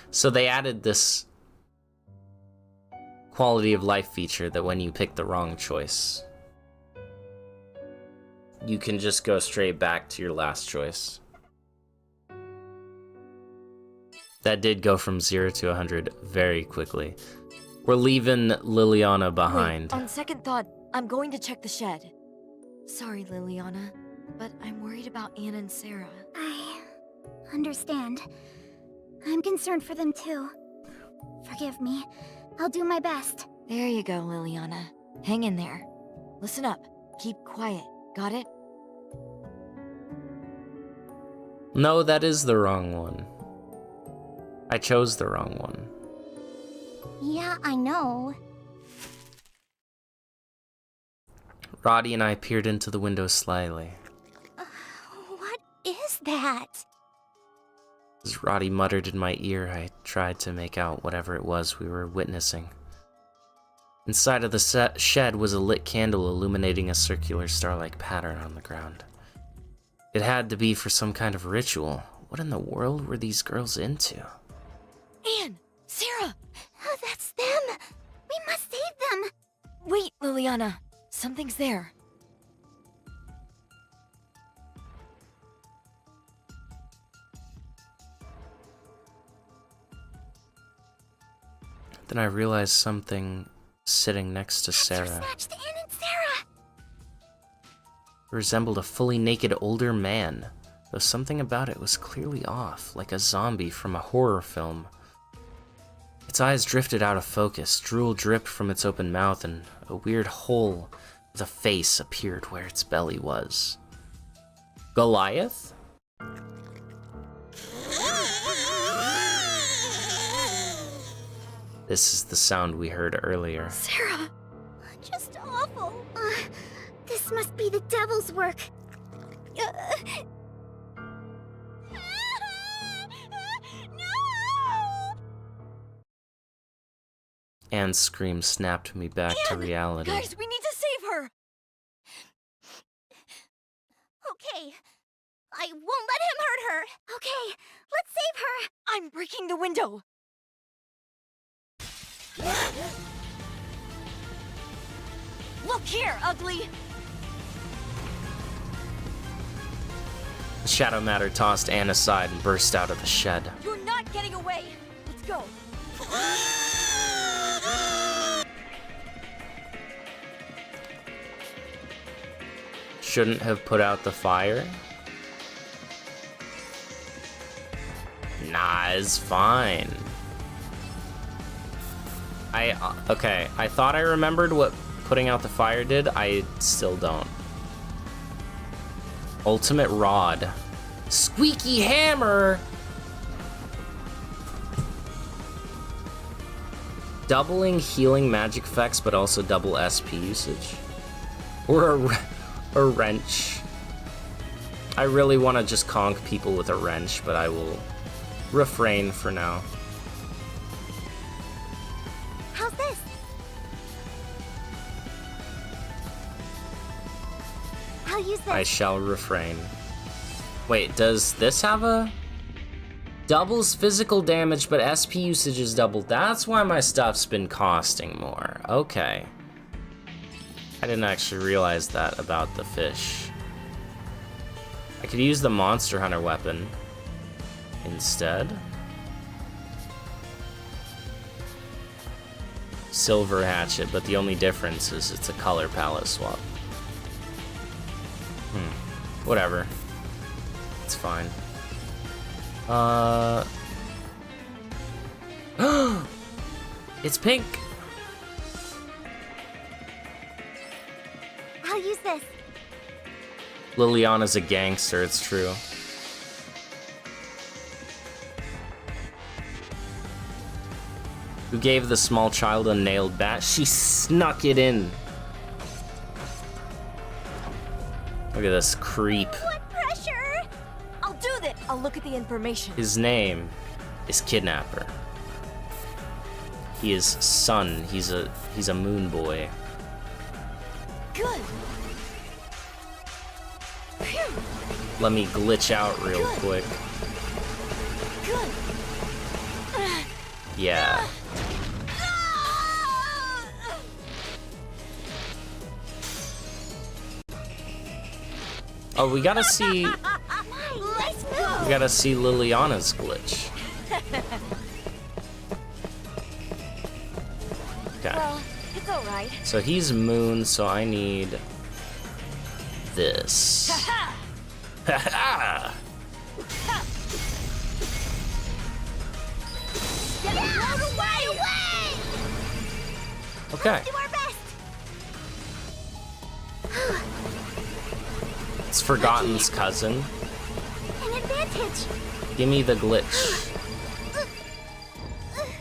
So they added this quality of life feature that when you pick the wrong choice, you can just go straight back to your last choice. That did go from 0 to 100 very quickly. We're leaving Liliana behind. Wait, on second thought, I'm going to check the shed. Sorry, Liliana, but I'm worried about Anne and Sarah. I understand. I'm concerned for them too. Forgive me. I'll do my best. There you go, Liliana. Hang in there. Listen up. Keep quiet. Got it? No, that is the wrong one. I chose the wrong one. Yeah, I know. Roddy and I peered into the window slyly. What is that? As Roddy muttered in my ear, I tried to make out whatever it was we were witnessing. Inside of the shed was a lit candle illuminating a circular star-like pattern on the ground. It had to be for some kind of ritual. What in the world were these girls into? Anne! Sarah! Oh, that's them! We must save them! Wait, Liliana. Something's there. Then I realized something sitting next to Sarah. Snatched Anne and Sarah! It resembled a fully naked older man, though something about it was clearly off, like a zombie from a horror film. Its eyes drifted out of focus, drool dripped from its open mouth, and a weird hole with a face appeared where its belly was. Goliath? This is the sound we heard earlier. Sarah! Just awful. This must be the devil's work. No! Anne's scream snapped me back to reality. Guys, we need to save her! Okay. I won't let him hurt her. Okay, let's save her. I'm breaking the window! Look here, ugly! The shadow matter tossed Anne aside and burst out of the shed. You're not getting away! Let's go! Shouldn't have put out the fire? Nah, it's fine. Okay, I thought I remembered what putting out the fire did. I still don't. Ultimate Rod. Squeaky Hammer! Doubling healing magic effects, but also double SP usage. Or a wrench. I really want to just conk people with a wrench, but I will refrain for now. How's this? I'll use this. I shall refrain. Wait, does this have a... Doubles physical damage, but SP usage is doubled. That's why my stuff's been costing more. Okay. I didn't actually realize that about the fish. I could use the Monster Hunter weapon instead. Silver hatchet, but the only difference is it's a color palette swap. Whatever. It's fine. It's pink! I'll use this. Liliana's a gangster, it's true. Who gave the small child a nailed bat? She snuck it in. Look at this creep. What pressure? I'll do this! I'll look at the information. His name is Kidnapper. He is Sun. He's a moon boy. Good! Phew. Let me glitch out real quick. Good! Yeah. Oh, we gotta see... Let's go. We gotta see Liliana's glitch. Okay. Well, it's alright. So he's Moon, so I need this. Ha-ha! Ha-ha! Get out away! Okay. Do our best! It's Forgotten's cousin. An advantage! Give me the glitch.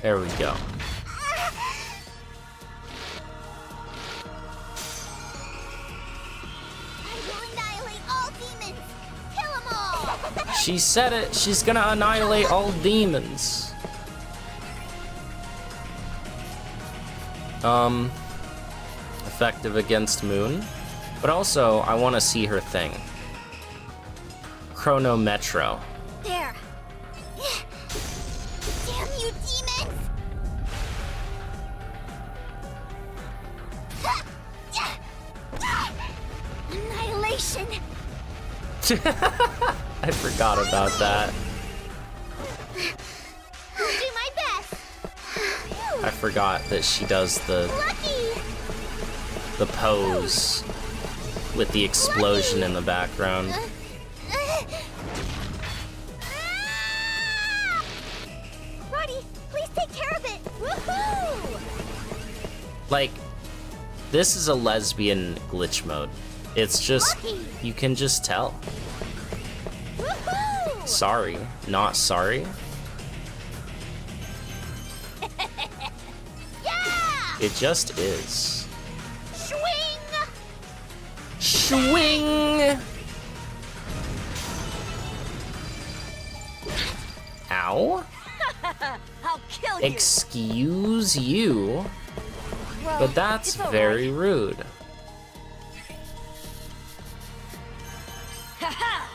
There we go. I will annihilate all demons! Kill them all! She said it. She's gonna annihilate all demons. Effective against Moon. But also, I want to see her thing. Chronometro. There. Damn you, demons! Annihilation! I forgot about that. I'll do my best! I forgot that she does the Lucky! pose with the explosion in the background. Roddy, please take care of it! Woohoo! Like, this is a lesbian glitch mode. It's just, you can just tell. Woohoo! Sorry, not sorry. Yeah! It just is. Swing! Swing! Ow. I'll kill you! Excuse you, Well, but that's it's all very right. rude. Ha-ha!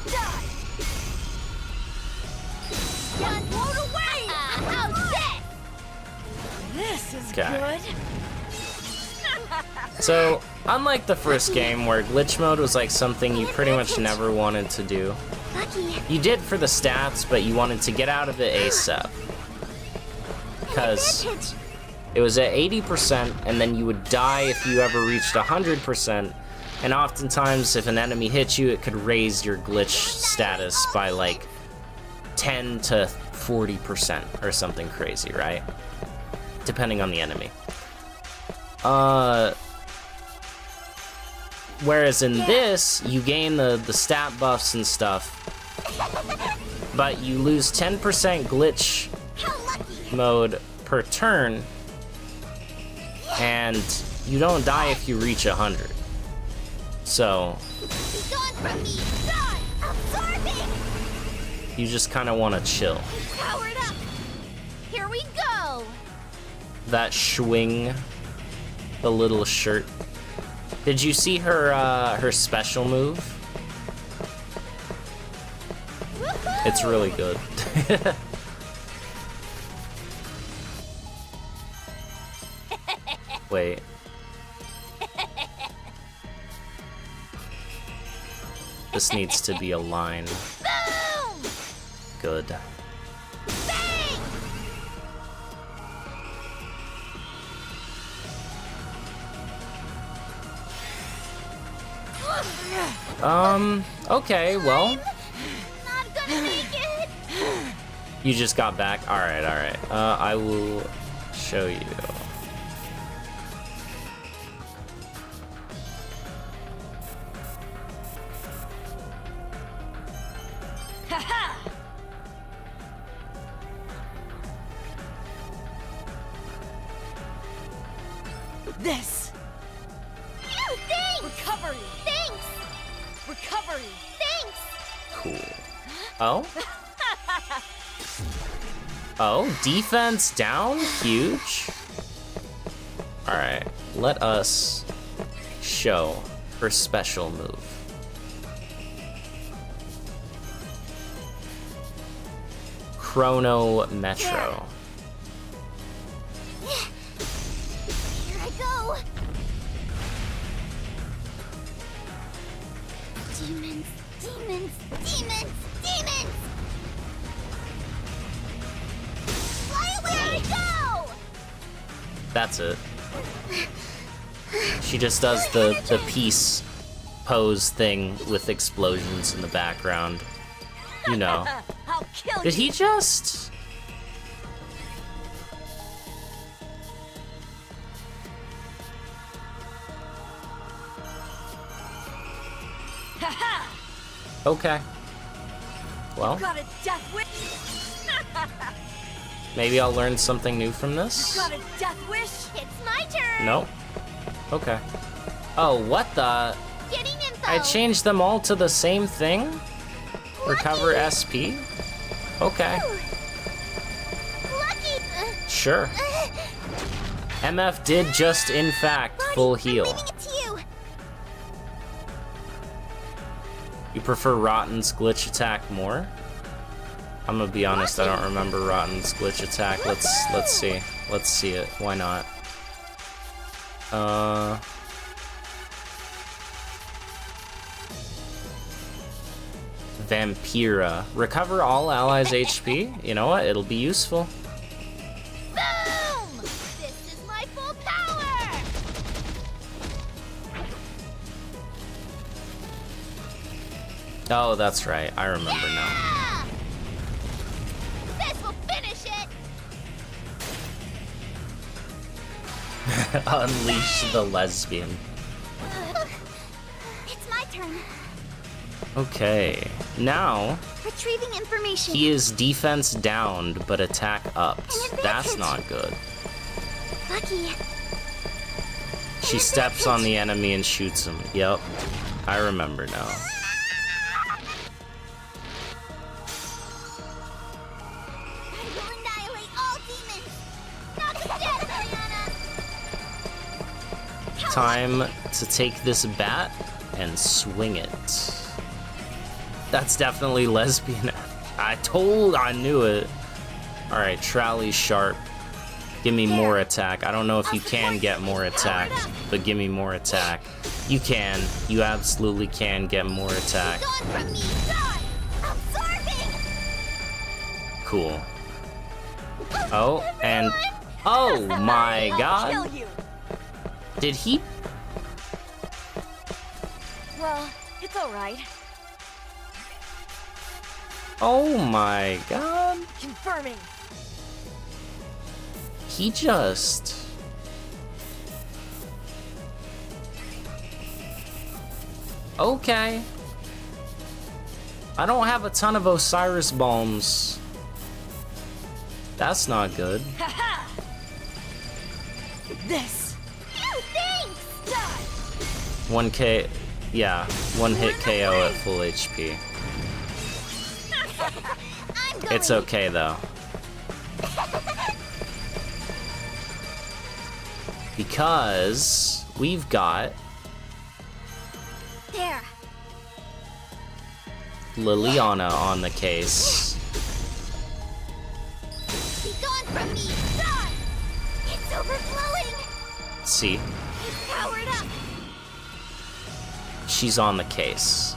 Die! Get blown away! How's that? This is Okay. good. So, unlike the first game where glitch mode was like something you pretty much never wanted to do, Lucky. you did for the stats, but you wanted to get out of it ASAP. Because Advantage. it was at 80%, and then you would die if you ever reached 100%, and oftentimes if an enemy hit you, it could raise your glitch status by like 10 to 40% or something crazy, right? Depending on the enemy. Whereas in this, you gain the stat buffs and stuff, but you lose 10% glitch mode per turn, and you don't die if you reach 100. So, Be gone from me! Gone! Absorbing! you just kind of want to chill. Powered up! Here we go! That swing, the little shirt. Did you see her her special move? Woohoo! It's really good. Wait. This needs to be a line. Boom! Good. Bang! Okay, well, Not gonna make it! you just got back. Alright, alright. I will show you. Ha-ha! This! Ew, thanks! Recovery! Thanks! Recovery! Thanks! Cool. Oh? Oh, defense down? Huge. Alright, let us show her special move. Chronometro. Here I go! Demons! Demons! Demons! Demons! Fly away! Here I go! That's it. She just does the peace pose thing with explosions in the background. You know. I'll kill Did you. he just... Okay. Well, Got a death wish. maybe I'll learn something new from this. Got a death wish. It's my turn. Nope. Okay. Oh, what the? Getting info. I changed them all to the same thing? Recover SP? Okay. Lucky. Sure. MF did just, in fact, full heal. I'm leaving it to you. You prefer Rotten's glitch attack more? I'm gonna be honest, I don't remember Rotten's glitch attack. Let's see. Let's see it. Why not? Vampira. Recover all allies' HP? You know what? It'll be useful. Boom! This is my full power. Oh, that's right. I remember now. Ah! This will finish it. Unleash the lesbian. It's my turn. Okay. Now, Retrieving information. he is defense downed, but attack upped. That's not good. Lucky. She steps on the enemy and shoots him. Yep. I remember now. I will annihilate all demons. Not to death, Ariana. Time to take this bat and swing it. That's definitely lesbian. I knew it. Alright, Trally Sharp. Give me more attack. I don't know if you can get more attack, but give me more attack. You can. You absolutely can get more attack. Gone from me. Die. Absorbing. Cool. Oh, and... Oh my god! Kill you. Did he... Well, it's all right. Oh my god! Confirming. He just... Okay. I don't have a ton of Osiris bombs. That's not good. Haha. This. Ew, thanks. Die. 1K... Yeah, one hit KO at full HP. I'm going. It's okay though. Because we've got There. Liliana on the case. Be gone from me. Die. It's overflowing. See, It's powered up. she's on the case.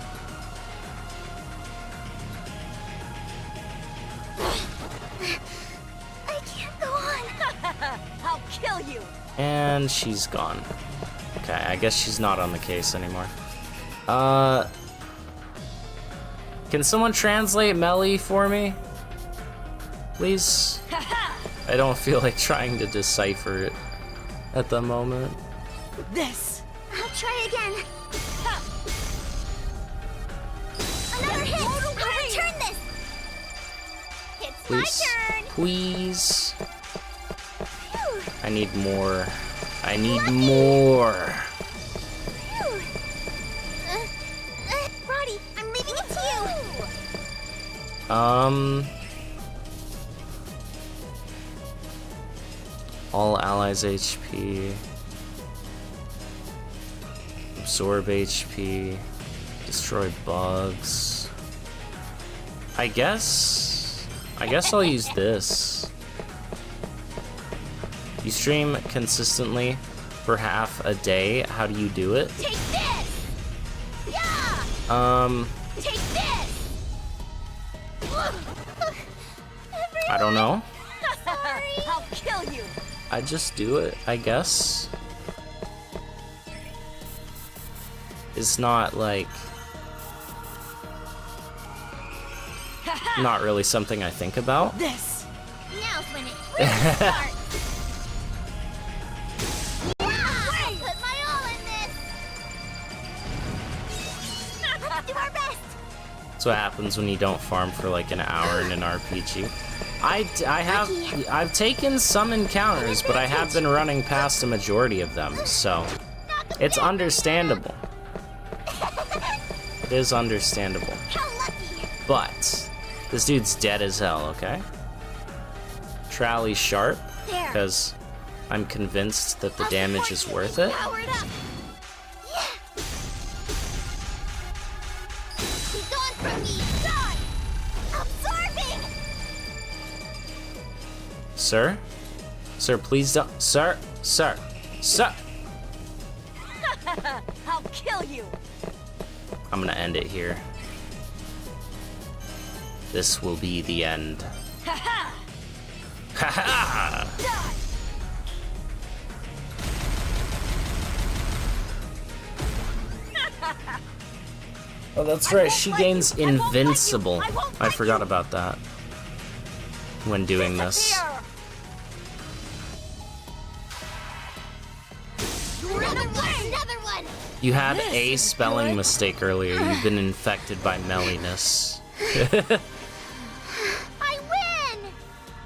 I can't go on. I'll kill you. And she's gone. Okay, I guess she's not on the case anymore. Can someone translate Melly for me? Please? I don't feel like trying to decipher it at the moment. This. I'll try again. Another hit. I'll return this. It's Please? my turn. Please? Phew. I need more. I need more. Phew. Roddy, I'm leaving it to you. All allies HP. Absorb HP. Destroy bugs. I guess I'll use this. You stream consistently for half a day. How do you do it? Take this. Yeah. Take this. I don't know. I'll kill you. I just do it, I guess. It's not like... not really something I think about. This. Now's when it really starts. I put my all in this. Let's do our best. That's what happens when you don't farm for like an hour in an RPG. I've taken some encounters, but I have been running past a majority of them, so it's understandable. It is understandable. But this dude's dead as hell, okay? Trally sharp, because I'm convinced that the damage is worth it. He's gone from me. God! Absorbing! Sir? Sir, please don't. Sir! Sir! Sir! I'll kill you. I'm gonna end it here. This will be the end. Ha ha! Oh, that's right. She gains invincible. I forgot about that when doing this. Another one. You had a spelling mistake earlier. You've been infected by melliness. I win.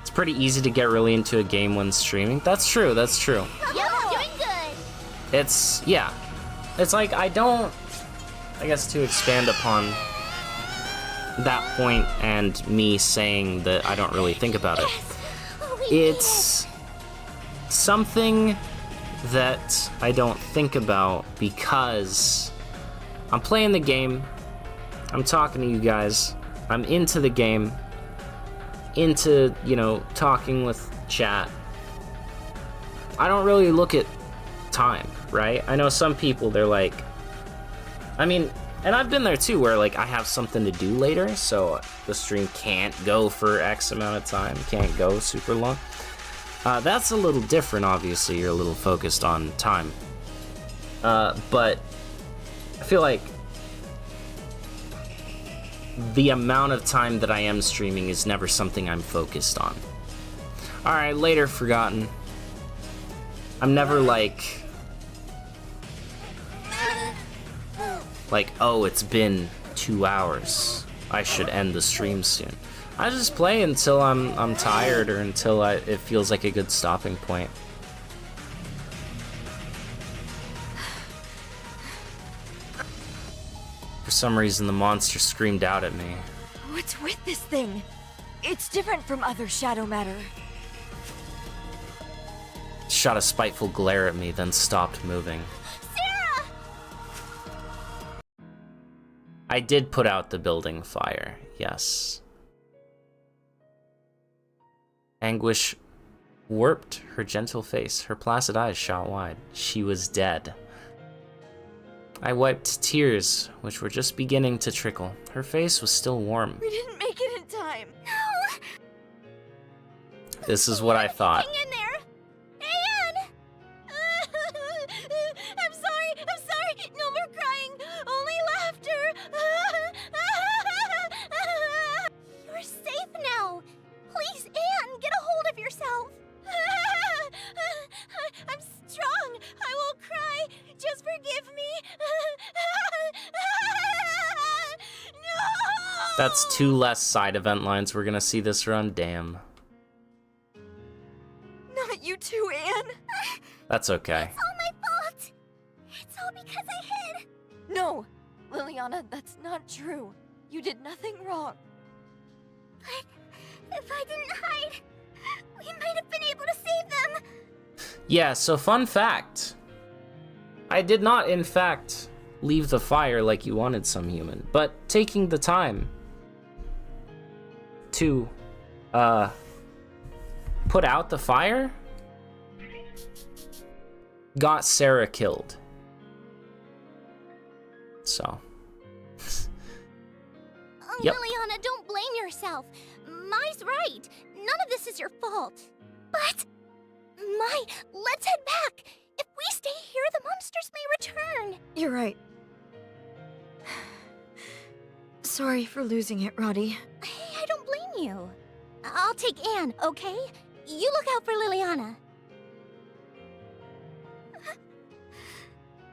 It's pretty easy to get really into a game when streaming. That's true. That's true. Yep, doing good. It's, yeah. It's like, I guess to expand upon that point and me saying that I don't really think about it. It's something that I don't think about because I'm playing the game, I'm talking to you guys, I'm into the game, into, you know, talking with chat. I don't really look at time, right? I know some people, they're like, I mean, and I've been there too, where like I have something to do later, so the stream can't go for X amount of time, can't go super long. That's a little different, obviously. You're a little focused on time. But I feel like the amount of time that I am streaming is never something I'm focused on. Alright, later, Forgotten. I'm never like, oh, it's been 2 hours. I should end the stream soon. I just play until I'm tired or until it feels like a good stopping point. For some reason, the monster screamed out at me. What's with this thing? It's different from other shadow matter. It shot a spiteful glare at me, then stopped moving. Sarah! I did put out the building fire, yes. Anguish warped her gentle face. Her placid eyes shot wide. She was dead. I wiped tears, which were just beginning to trickle. Her face was still warm. We didn't make it in time. No! This is what I thought. Hang in there! Anne! I'm sorry! No more crying! Only laughter! You're safe now! Please, Anne, get a hold of yourself! I'm strong! I won't cry! Just forgive me! No! That's 2 less side event lines we're gonna see this run, damn. Not you too, Anne! That's okay. It's all my fault! It's all because I hid! No! Liliana, that's not true. You did nothing wrong. But if I didn't hide, we might have been able to save them! Yeah, so fun fact. I did not, in fact, leave the fire like you wanted, some human, but taking the time to, put out the fire got Sarah killed. So. Yep. Liliana, don't blame yourself. Mai's right. None of this is your fault. But My, let's head back! If we stay here, the monsters may return! You're right. Sorry for losing it, Roddy. Hey, I don't blame you. I'll take Anne, okay? You look out for Liliana.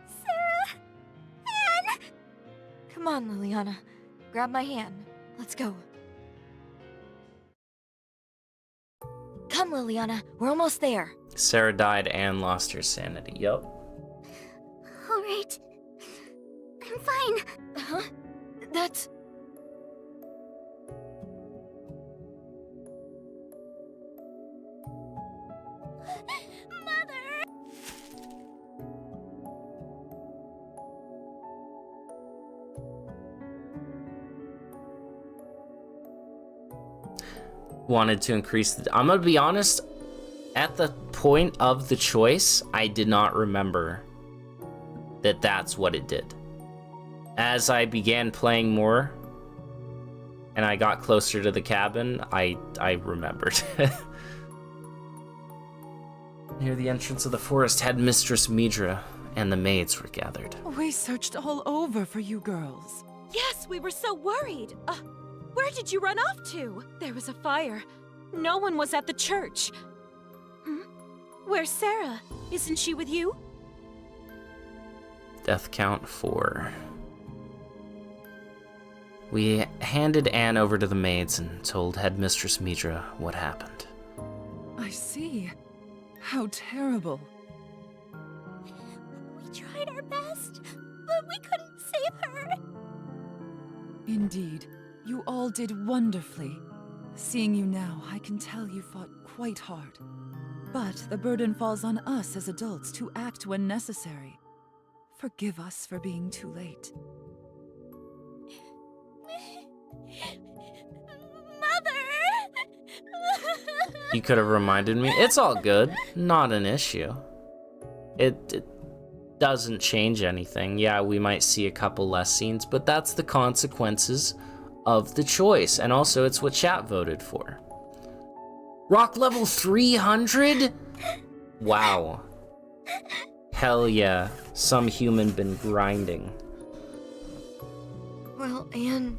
Sarah... Anne... Come on, Liliana. Grab my hand. Let's go. Come, Liliana. We're almost there. Sarah died and lost her sanity. Yup. All right. I'm fine. Huh? That's... Mother! Wanted to increase the... I'm gonna be honest, at the point of the choice, I did not remember that that's what it did. As I began playing more and I got closer to the cabin, I remembered. Near the entrance of the forest, Headmistress Midra and the maids were gathered. We searched all over for you girls. Yes, we were so worried. Where did you run off to? There was a fire. No one was at the church. Where's Sarah? Isn't she with you? Death count 4. We handed Anne over to the maids and told Headmistress Midra what happened. I see. How terrible. We tried our best, but we couldn't save her. Indeed, you all did wonderfully. Seeing you now, I can tell you fought quite hard. But the burden falls on us as adults to act when necessary. Forgive us for being too late. Mother! You could have reminded me. It's all good. Not an issue. It doesn't change anything. Yeah, we might see a couple less scenes, but that's the consequences of the choice. And also, it's what chat voted for. Rock level 300? Wow. Hell yeah. Some human been grinding. Will Anne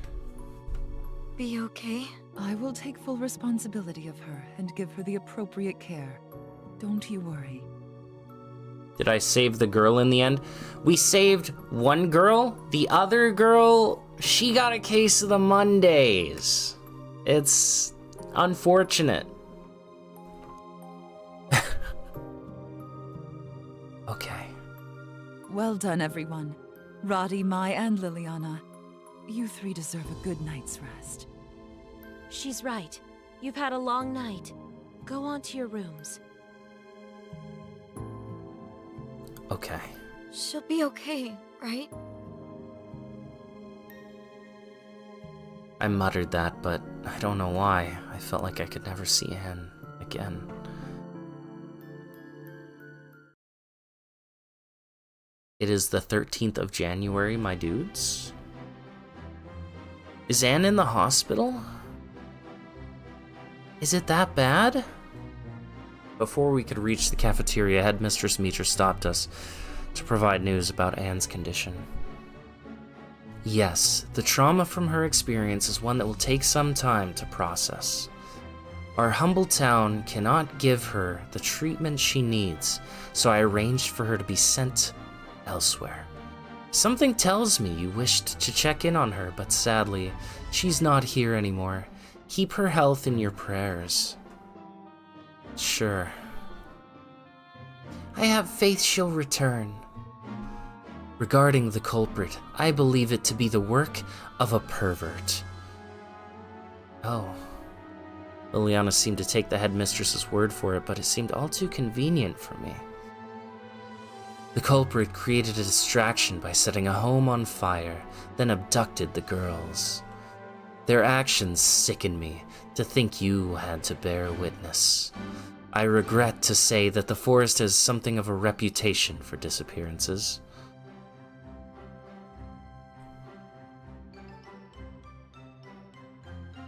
be okay? I will take full responsibility of her and give her the appropriate care. Don't you worry. Did I save the girl in the end? We saved one girl. The other girl, she got a case of the Mondays. It's unfortunate. Okay. Well done, everyone. Roddy, Mai, and Liliana. You three deserve a good night's rest. She's right. You've had a long night. Go on to your rooms. Okay. She'll be okay, right? I muttered that, but I don't know why. I felt like I could never see Anne again. It is the 13th of January, my dudes. Is Anne in the hospital? Is it that bad? Before we could reach the cafeteria, Headmistress Midra stopped us to provide news about Anne's condition. Yes, the trauma from her experience is one that will take some time to process. Our humble town cannot give her the treatment she needs, so I arranged for her to be sent elsewhere. Something tells me you wished to check in on her, but sadly, she's not here anymore. Keep her health in your prayers. Sure. I have faith she'll return. Regarding the culprit, I believe it to be the work of a pervert. Oh. Liliana seemed to take the headmistress's word for it, but it seemed all too convenient for me. The culprit created a distraction by setting a home on fire, then abducted the girls. Their actions sicken me to think you had to bear witness. I regret to say that the forest has something of a reputation for disappearances.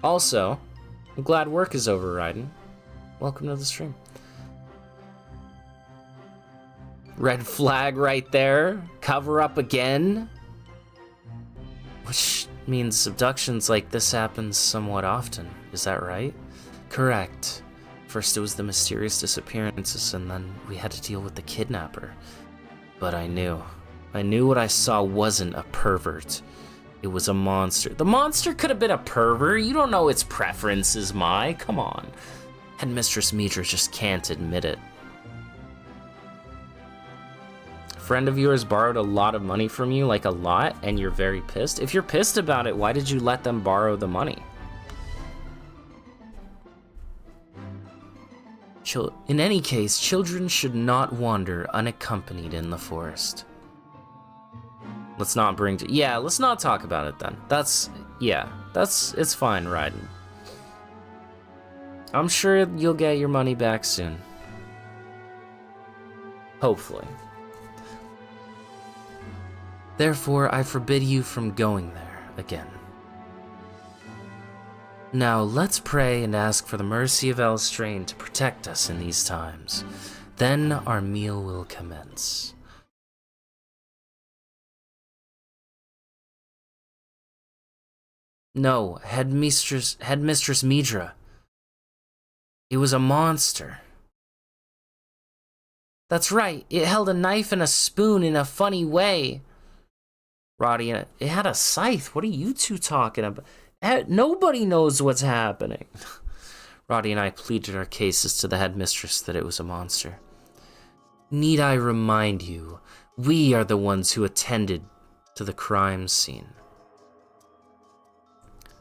Also, I'm glad work is over, Raiden. Welcome to the stream. Red flag right there. Cover up again. Which means abductions like this happens somewhat often. Is that right? Correct. First it was the mysterious disappearances, and then we had to deal with the kidnapper. But I knew what I saw wasn't a pervert. It was a monster. The monster could have been a pervert. You don't know its preferences, Mai. Come on. Headmistress Mitra just can't admit it. A friend of yours borrowed a lot of money from you, like a lot, and you're very pissed? If you're pissed about it, why did you let them borrow the money? In any case, children should not wander unaccompanied in the forest. Let's not let's not talk about it then. It's fine, Raiden. I'm sure you'll get your money back soon. Hopefully. Therefore, I forbid you from going there again. Now, let's pray and ask for the mercy of Elstrain to protect us in these times. Then our meal will commence. No, Headmistress Mitra. It was a monster. That's right, it held a knife and a spoon in a funny way. Roddy, it had a scythe. What are you two talking about? Nobody knows what's happening. Roddy and I pleaded our cases to the headmistress that it was a monster. Need I remind you, we are the ones who attended to the crime scene.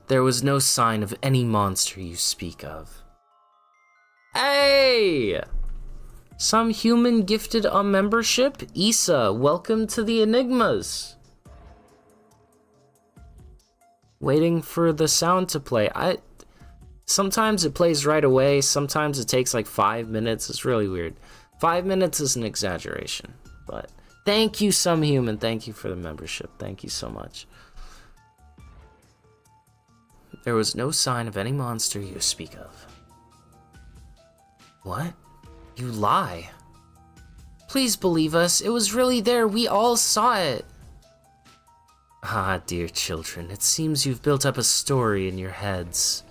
There was no sign of any monster you speak of. Hey! Some human gifted a membership? Issa, welcome to the Enigmas. Waiting for the sound to play. Sometimes it plays right away, sometimes it takes like 5 minutes. It's really weird. 5 minutes is an exaggeration, but thank you, Some Human. Thank you for the membership. Thank you so much. There was no sign of any monster you speak of. What? You lie. Please believe us. It was really there. We all saw it. Ah, dear children, it seems you've built up a story in your heads.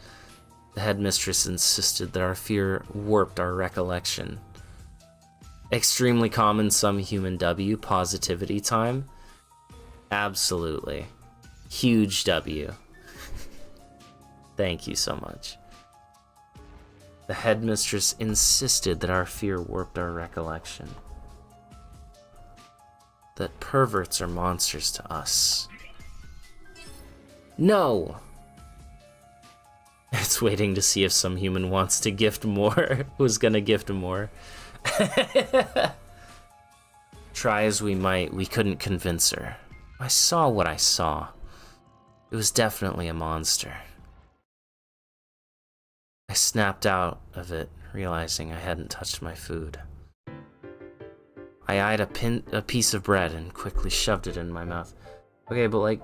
The headmistress insisted that our fear warped our recollection. Extremely common Some Human W, positivity time. Absolutely. Huge W. Thank you so much. The headmistress insisted that our fear warped our recollection. That perverts are monsters to us. No! It's waiting to see if Some Human wants to gift more. Who's gonna gift more? Try as we might, we couldn't convince her. I saw what I saw. It was definitely a monster. I snapped out of it, realizing I hadn't touched my food. I eyed a piece of bread and quickly shoved it in my mouth. Okay, but like,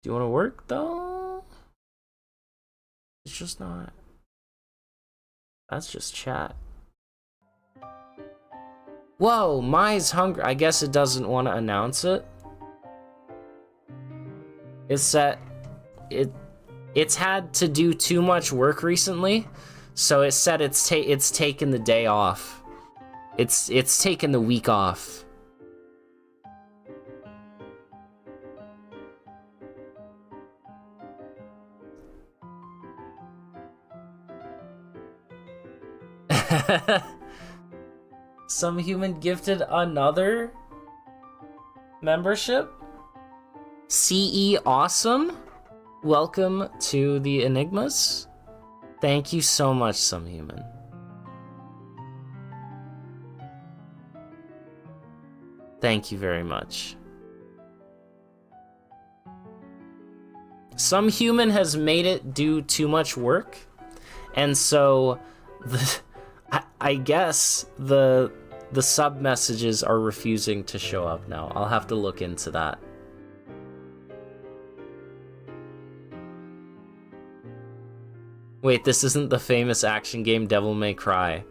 do you want to work though? It's just not. That's just chat. Whoa, Mai's hungry. I guess it doesn't want to announce it. It's had to do too much work recently, so it said it's taken the day off. It's taken the week off. Some Human gifted another membership. CE Awesome. Welcome to the Enigmas. Thank you so much, Some Human. Thank you very much. Some Human has made it do too much work, and so I guess the sub messages are refusing to show up now. I'll have to look into that. Wait, this isn't the famous action game Devil May Cry.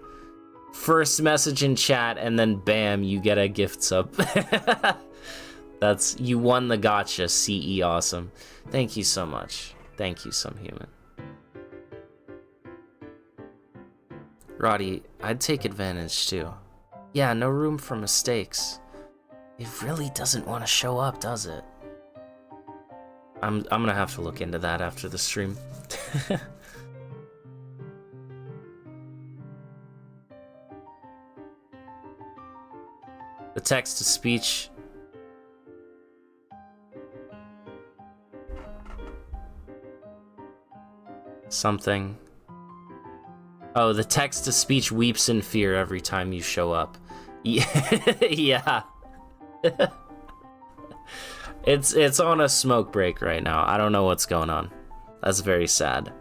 First message in chat, and then bam, you get a gift sub. You won the gotcha, CE Awesome. Thank you so much. Thank you, Some Human. Roddy, I'd take advantage too. Yeah, no room for mistakes. It really doesn't want to show up, does it? I'm gonna have to look into that after the stream. The text-to-speech. Something. Oh, the text-to-speech weeps in fear every time you show up. Yeah. It's on a smoke break right now. I don't know what's going on. That's very sad.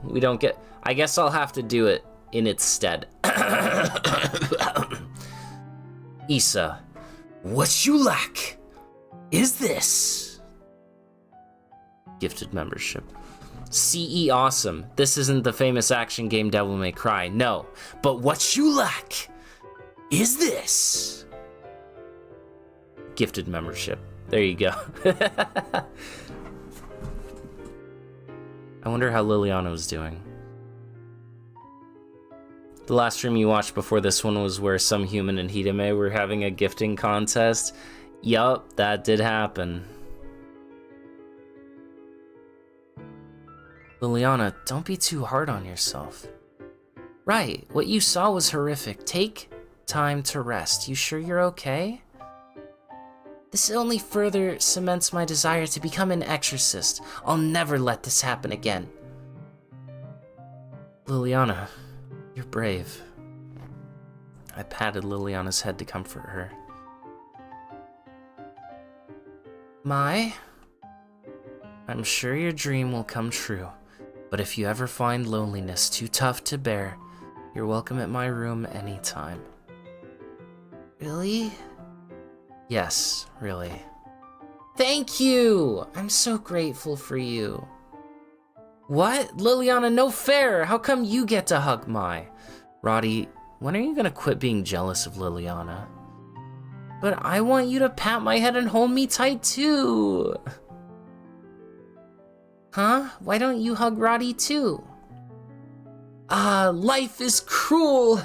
We don't get... I guess I'll have to do it in its stead. Issa, what you lack is this. Gifted membership. CE Awesome. This isn't the famous action game Devil May Cry. No. But what you lack is this. Gifted membership. There you go. I wonder how Liliana was doing. The last stream you watched before this one was where Some Human and Hidame were having a gifting contest. Yup, that did happen. Liliana, don't be too hard on yourself. Right, what you saw was horrific. Take time to rest. You sure you're okay? This only further cements my desire to become an exorcist. I'll never let this happen again. Liliana, you're brave. I patted Liliana's head to comfort her. Mai, I'm sure your dream will come true, but if you ever find loneliness too tough to bear, you're welcome at my room anytime. Really? Yes, really. Thank you! I'm so grateful for you. What? Liliana, no fair! How come you get to hug Mai? Roddy, when are you gonna quit being jealous of Liliana? But I want you to pat my head and hold me tight too! Huh? Why don't you hug Roddy too? Life is cruel!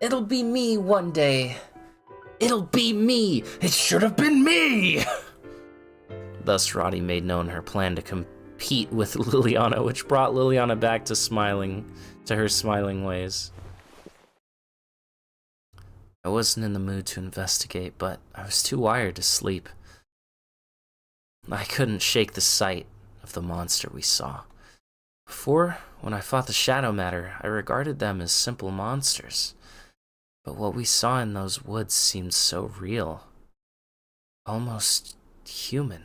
It'll be me one day. It'll be me! It should have been me! Thus, Roddy made known her plan to compete with Liliana, which brought Liliana back to her smiling ways. I wasn't in the mood to investigate, but I was too wired to sleep. I couldn't shake the sight of the monster we saw. Before, when I fought the Shadow Matter, I regarded them as simple monsters. But what we saw in those woods seemed so real. Almost human.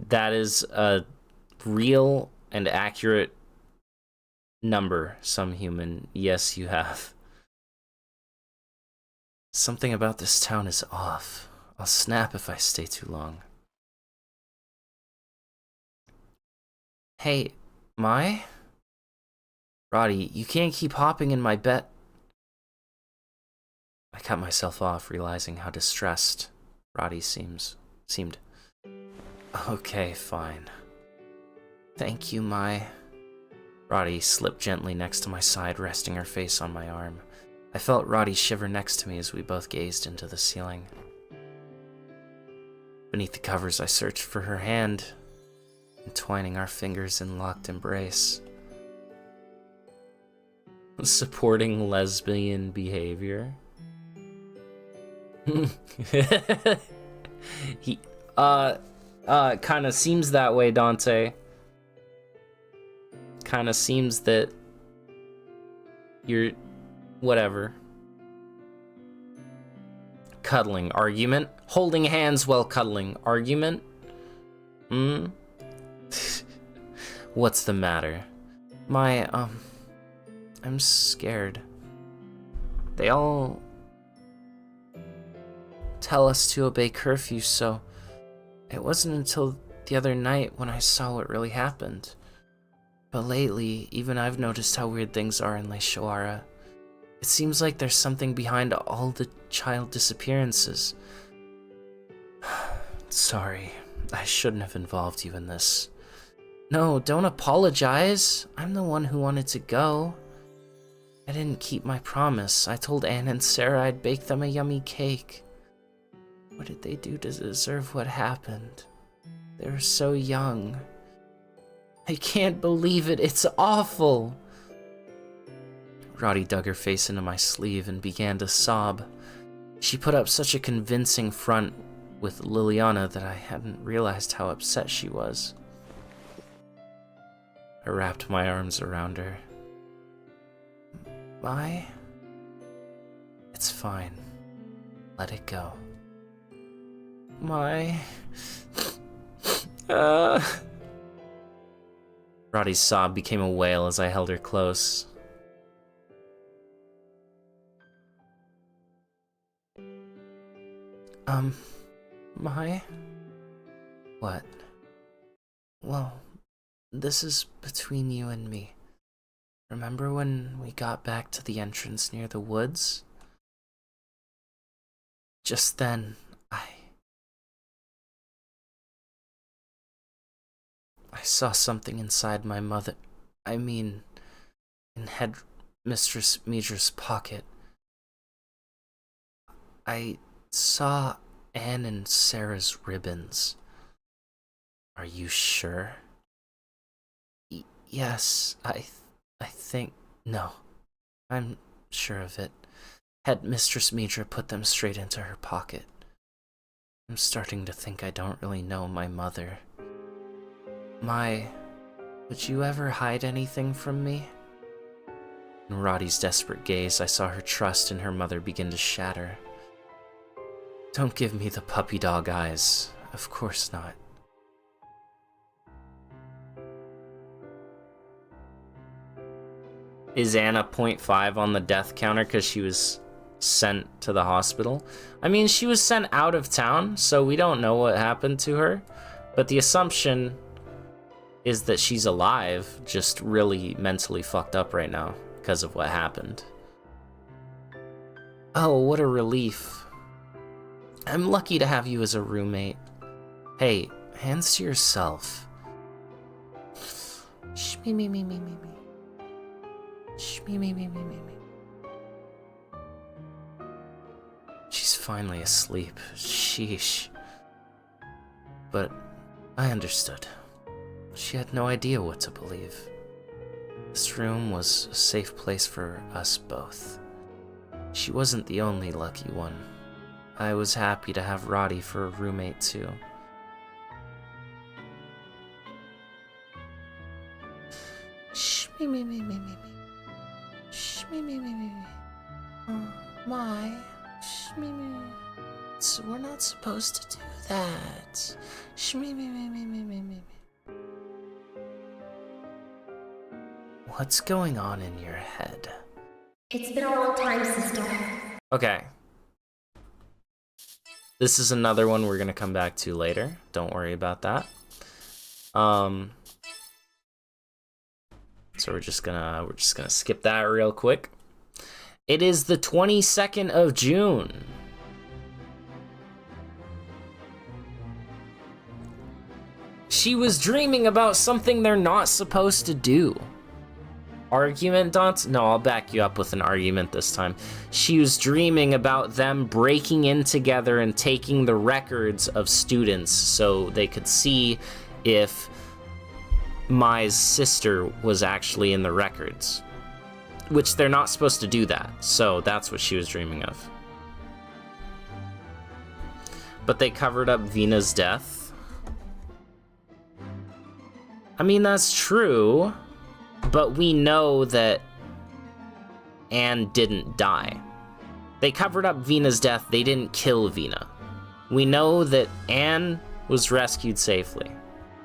That is a real and accurate number, Some Human. Yes, you have. Something about this town is off. I'll snap if I stay too long. Hey, Mai? Roddy, you can't keep hopping in my bed. I cut myself off, realizing how distressed Roddy seemed. Okay, fine. Thank you, Mai. Roddy slipped gently next to my side, resting her face on my arm. I felt Roddy shiver next to me as we both gazed into the ceiling. Beneath the covers, I searched for her hand, entwining our fingers in locked embrace. Supporting lesbian behavior. He kind of seems that way, Dante. Kind of seems that you're whatever. Cuddling argument. Holding hands while cuddling argument. What's the matter? I'm scared. They all tell us to obey curfew, so it wasn't until the other night when I saw what really happened. But lately, even I've noticed how weird things are in Lake Shawara. It seems like there's something behind all the child disappearances. Sorry, I shouldn't have involved you in this. No, don't apologize. I'm the one who wanted to go. I didn't keep my promise. I told Anne and Sarah I'd bake them a yummy cake. What did they do to deserve what happened? They were so young. I can't believe it. It's awful. Roddy dug her face into my sleeve and began to sob. She put up such a convincing front with Liliana that I hadn't realized how upset she was. I wrapped my arms around her. Mai? It's fine. Let it go. Mai... Roddy's sob became a wail as I held her close. Mai? What? Well, this is between you and me. Remember when we got back to the entrance near the woods? Just then, I saw something inside my mother. I mean, in Headmistress Midra's pocket. I saw Anne and Sarah's ribbons. Are you sure? Yes, I think... No, I'm sure of it. Headmistress Midra put them straight into her pocket. I'm starting to think I don't really know my mother. Mai, would you ever hide anything from me? In Roddy's desperate gaze, I saw her trust in her mother begin to shatter. Don't give me the puppy dog eyes. Of course not. Is Anna 0.5 on the death counter because she was sent to the hospital? I mean, she was sent out of town, so we don't know what happened to her. But the assumption is that she's alive, just really mentally fucked up right now because of what happened. Oh, what a relief. I'm lucky to have you as a roommate. Hey, hands to yourself. Shh, me. Shh, me. She's finally asleep. Sheesh. But I understood. She had no idea what to believe. This room was a safe place for us both. She wasn't the only lucky one. I was happy to have Roddy for a roommate too. Shh, me. Shh, me. Oh, Mai. Shh, me. So we're not supposed to do that. Shh, me. What's going on in your head? It's been a long time, sister. Okay. This is another one we're gonna come back to later. Don't worry about that. So we're just gonna skip that real quick. It is the 22nd of June. She was dreaming about something they're not supposed to do. Argument, Dots? No, I'll back you up with an argument this time. She was dreaming about them breaking in together and taking the records of students so they could see if Mai's sister was actually in the records. Which they're not supposed to do that, so that's what she was dreaming of. But they covered up Vina's death. I mean, that's true, but we know that Anne didn't die. They covered up Vina's death, they didn't kill Vina. We know that Anne was rescued safely.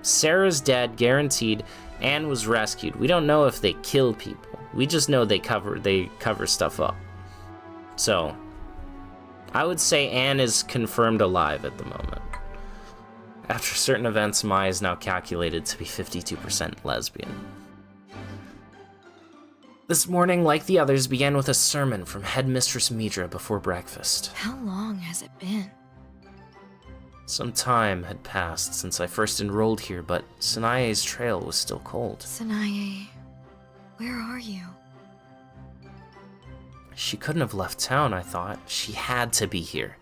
Sarah's dead, guaranteed. Anne was rescued. We don't know if they killed people. We just know they cover stuff up. So, I would say Anne is confirmed alive at the moment. After certain events, Mai is now calculated to be 52% lesbian. This morning, like the others, began with a sermon from Headmistress Midra before breakfast. How long has it been? Some time had passed since I first enrolled here, but Sanae's trail was still cold. Sanae, where are you? She couldn't have left town, I thought. She had to be here.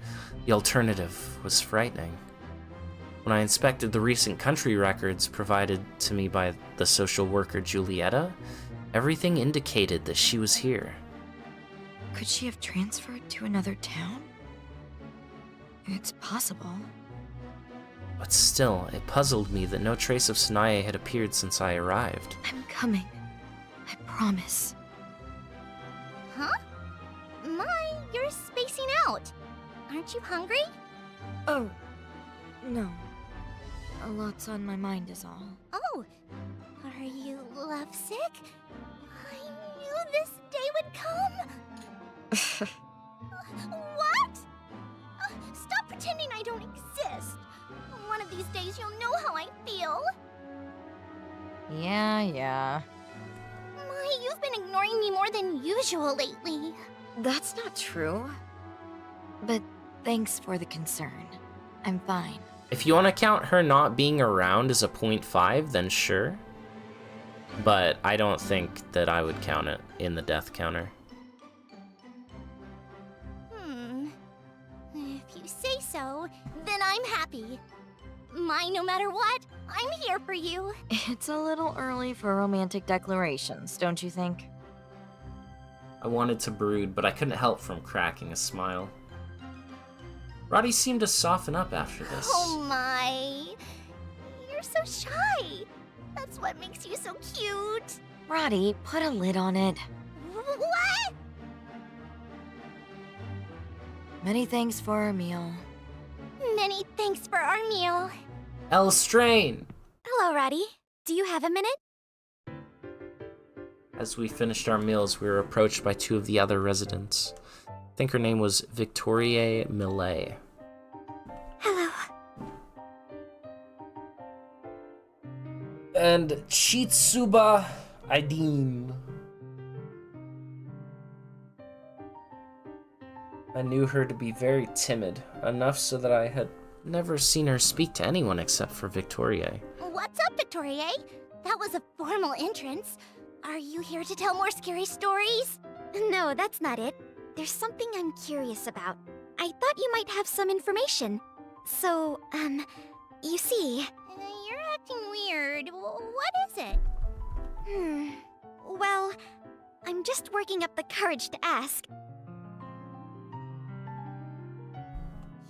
The alternative was frightening. When I inspected the recent country records provided to me by the social worker Julieta, everything indicated that she was here. Could she have transferred to another town? It's possible. But still, it puzzled me that no trace of Sanae had appeared since I arrived. I'm coming. I promise. Huh? My, you're spacing out. Aren't you hungry? Oh, no. A lot's on my mind is all. Oh, are you lovesick? I knew this day would come. What? Stop pretending I don't exist. One of these days you'll know how I feel. Yeah. My, you've been ignoring me more than usual lately. That's not true. But thanks for the concern. I'm fine. If you want to count her not being around as a 0.5, then sure. But I don't think that I would count it in the death counter. If you say so, then I'm happy. My, no matter what, I'm here for you. It's a little early for romantic declarations, don't you think? I wanted to brood, but I couldn't help from cracking a smile. Roddy seemed to soften up after this. Oh my. You're so shy. That's what makes you so cute. Roddy, put a lid on it. What? Many thanks for our meal. Many thanks for our meal. Elstrain! Hello, Roddy. Do you have a minute? As we finished our meals, we were approached by two of the other residents. I think her name was Victoria Millet. Hello. And Chitsuba Aidin. I knew her to be very timid, enough so that I had never seen her speak to anyone except for Victoria. What's up, Victoria? That was a formal entrance. Are you here to tell more scary stories? No, that's not it. There's something I'm curious about. I thought you might have some information. So, you see... You're acting weird. What is it? Well, I'm just working up the courage to ask.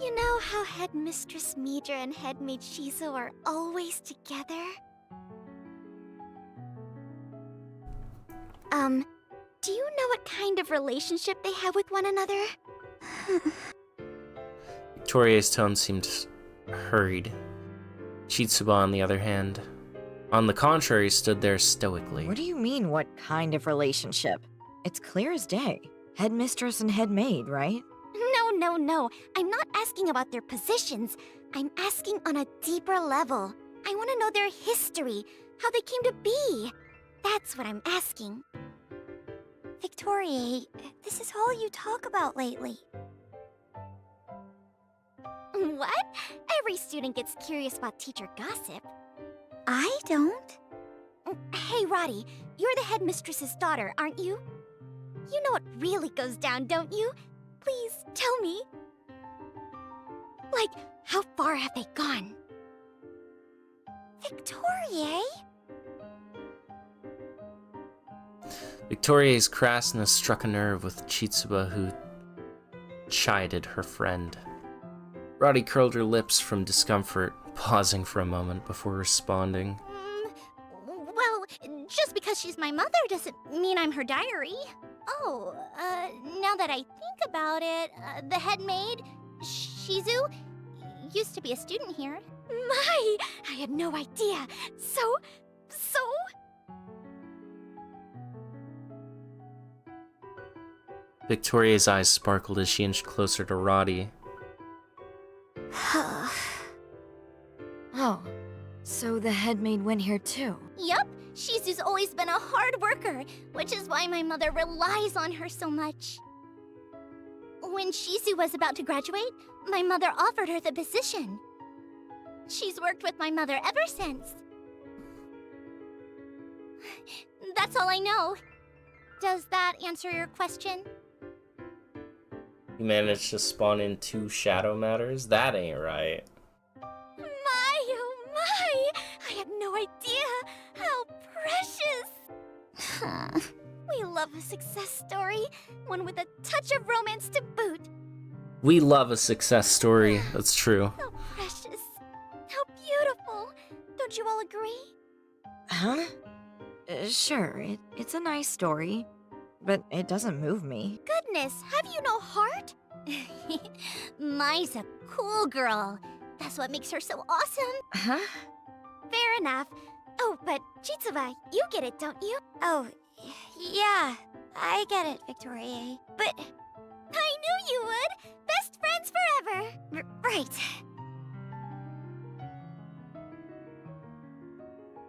You know how Headmistress Midra and Headmaid Shizu are always together? Do you know what kind of relationship they have with one another? Victoria's tone seemed hurried. Chitsuba, on the other hand, on the contrary, stood there stoically. What do you mean, what kind of relationship? It's clear as day. Headmistress and headmaid, right? No. I'm not asking about their positions. I'm asking on a deeper level. I want to know their history, how they came to be. That's what I'm asking. Victoria, this is all you talk about lately. What? Every student gets curious about teacher gossip. I don't. Hey, Roddy, you're the headmistress's daughter, aren't you? You know what really goes down, don't you? Please, tell me. Like, how far have they gone? Victoria? Victoria's crassness struck a nerve with Chitsuba, who chided her friend. Roddy curled her lips from discomfort, pausing for a moment before responding. Well, just because she's my mother doesn't mean I'm her diary. Oh, now that I think about it, the headmaid, Shizu, used to be a student here. My, I had no idea. So... Victoria's eyes sparkled as she inched closer to Roddy. Oh, so the headmaid went here too? Yup, Shizu's always been a hard worker, which is why my mother relies on her so much. When Shizu was about to graduate, my mother offered her the position. She's worked with my mother ever since. That's all I know. Does that answer your question? You managed to spawn in 2 shadow matters? That ain't right. My, oh my! I had no idea! How precious! We love a success story, one with a touch of romance to boot. We love a success story, that's true. How precious! How beautiful! Don't you all agree? Huh? Sure, it's a nice story, but it doesn't move me. Goodness, have you no heart? Mai's a cool girl. That's what makes her so awesome. Huh? Fair enough. Oh, but Chitsuba, you get it, don't you? Oh, yeah, I get it, Victoria. But I knew you would. Best friends forever. Right.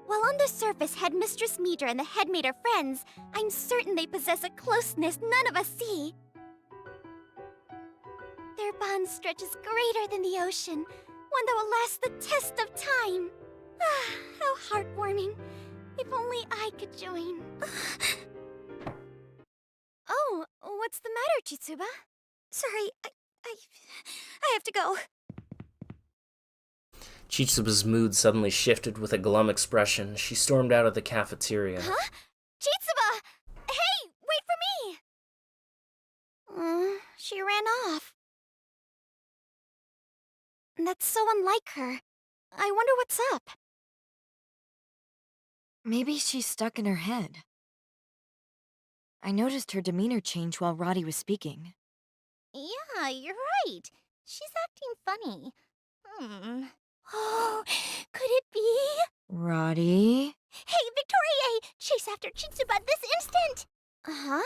While on the surface, Headmistress Midra and the headmaid are friends, I'm certain they possess a closeness none of us see. Their bond stretches greater than the ocean, one that will last the test of time. Ah, how heartwarming. If only I could join. Oh, what's the matter, Chitsuba? Sorry, I have to go. Chitsuba's mood suddenly shifted with a glum expression. She stormed out of the cafeteria. Huh? Chitsuba! Hey, wait for me! She ran off. That's so unlike her. I wonder what's up. Maybe she's stuck in her head. I noticed her demeanor change while Roddy was speaking. Yeah, you're right. She's acting funny. Oh, could it be? Roddy? Hey, Victoria! Chase after Chitsuba this instant! Huh?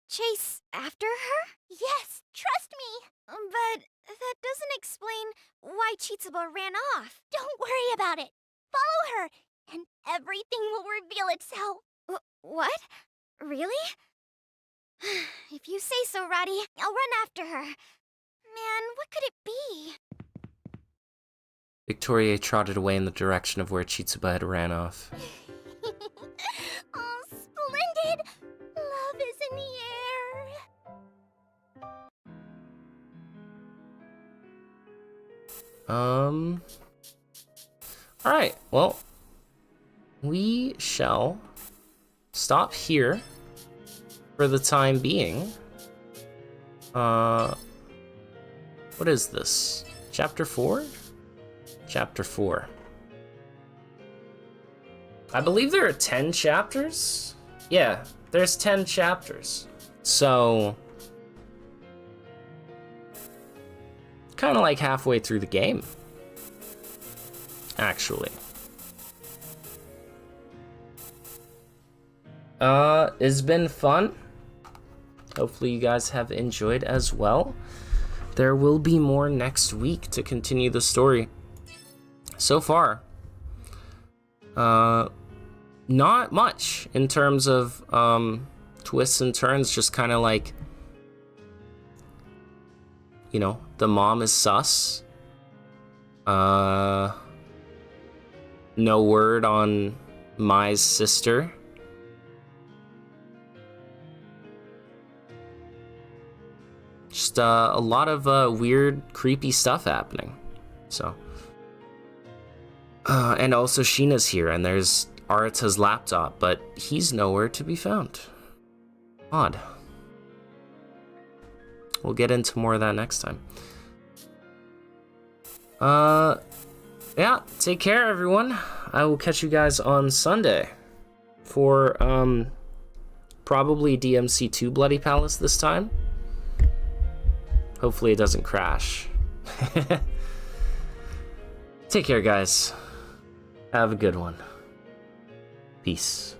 Chase after her? Yes, trust me! But that doesn't explain why Chitsuba ran off. Don't worry about it. Follow her, and everything will reveal itself. What? Really? If you say so, Roddy, I'll run after her. Man, what could it be? Victoria trotted away in the direction of where Chitsuba had ran off. Oh, splendid! Love is in the air. Alright, well, we shall stop here for the time being. What is this? Chapter 4? Chapter 4. I believe there are 10 chapters? Yeah, there's 10 chapters. So, kind of like halfway through the game, actually. It's been fun. Hopefully you guys have enjoyed as well. There will be more next week to continue the story. So far, not much in terms of twists and turns, just kind of like, you know, the mom is sus. No word on Mai's sister. Just a lot of weird, creepy stuff happening. So, and also Sheena's here, and there's Arata's laptop, but he's nowhere to be found. Odd. We'll get into more of that next time. Yeah, take care, everyone. I will catch you guys on Sunday for probably DMC2 Bloody Palace this time. Hopefully it doesn't crash. Take care, guys. Have a good one. Peace.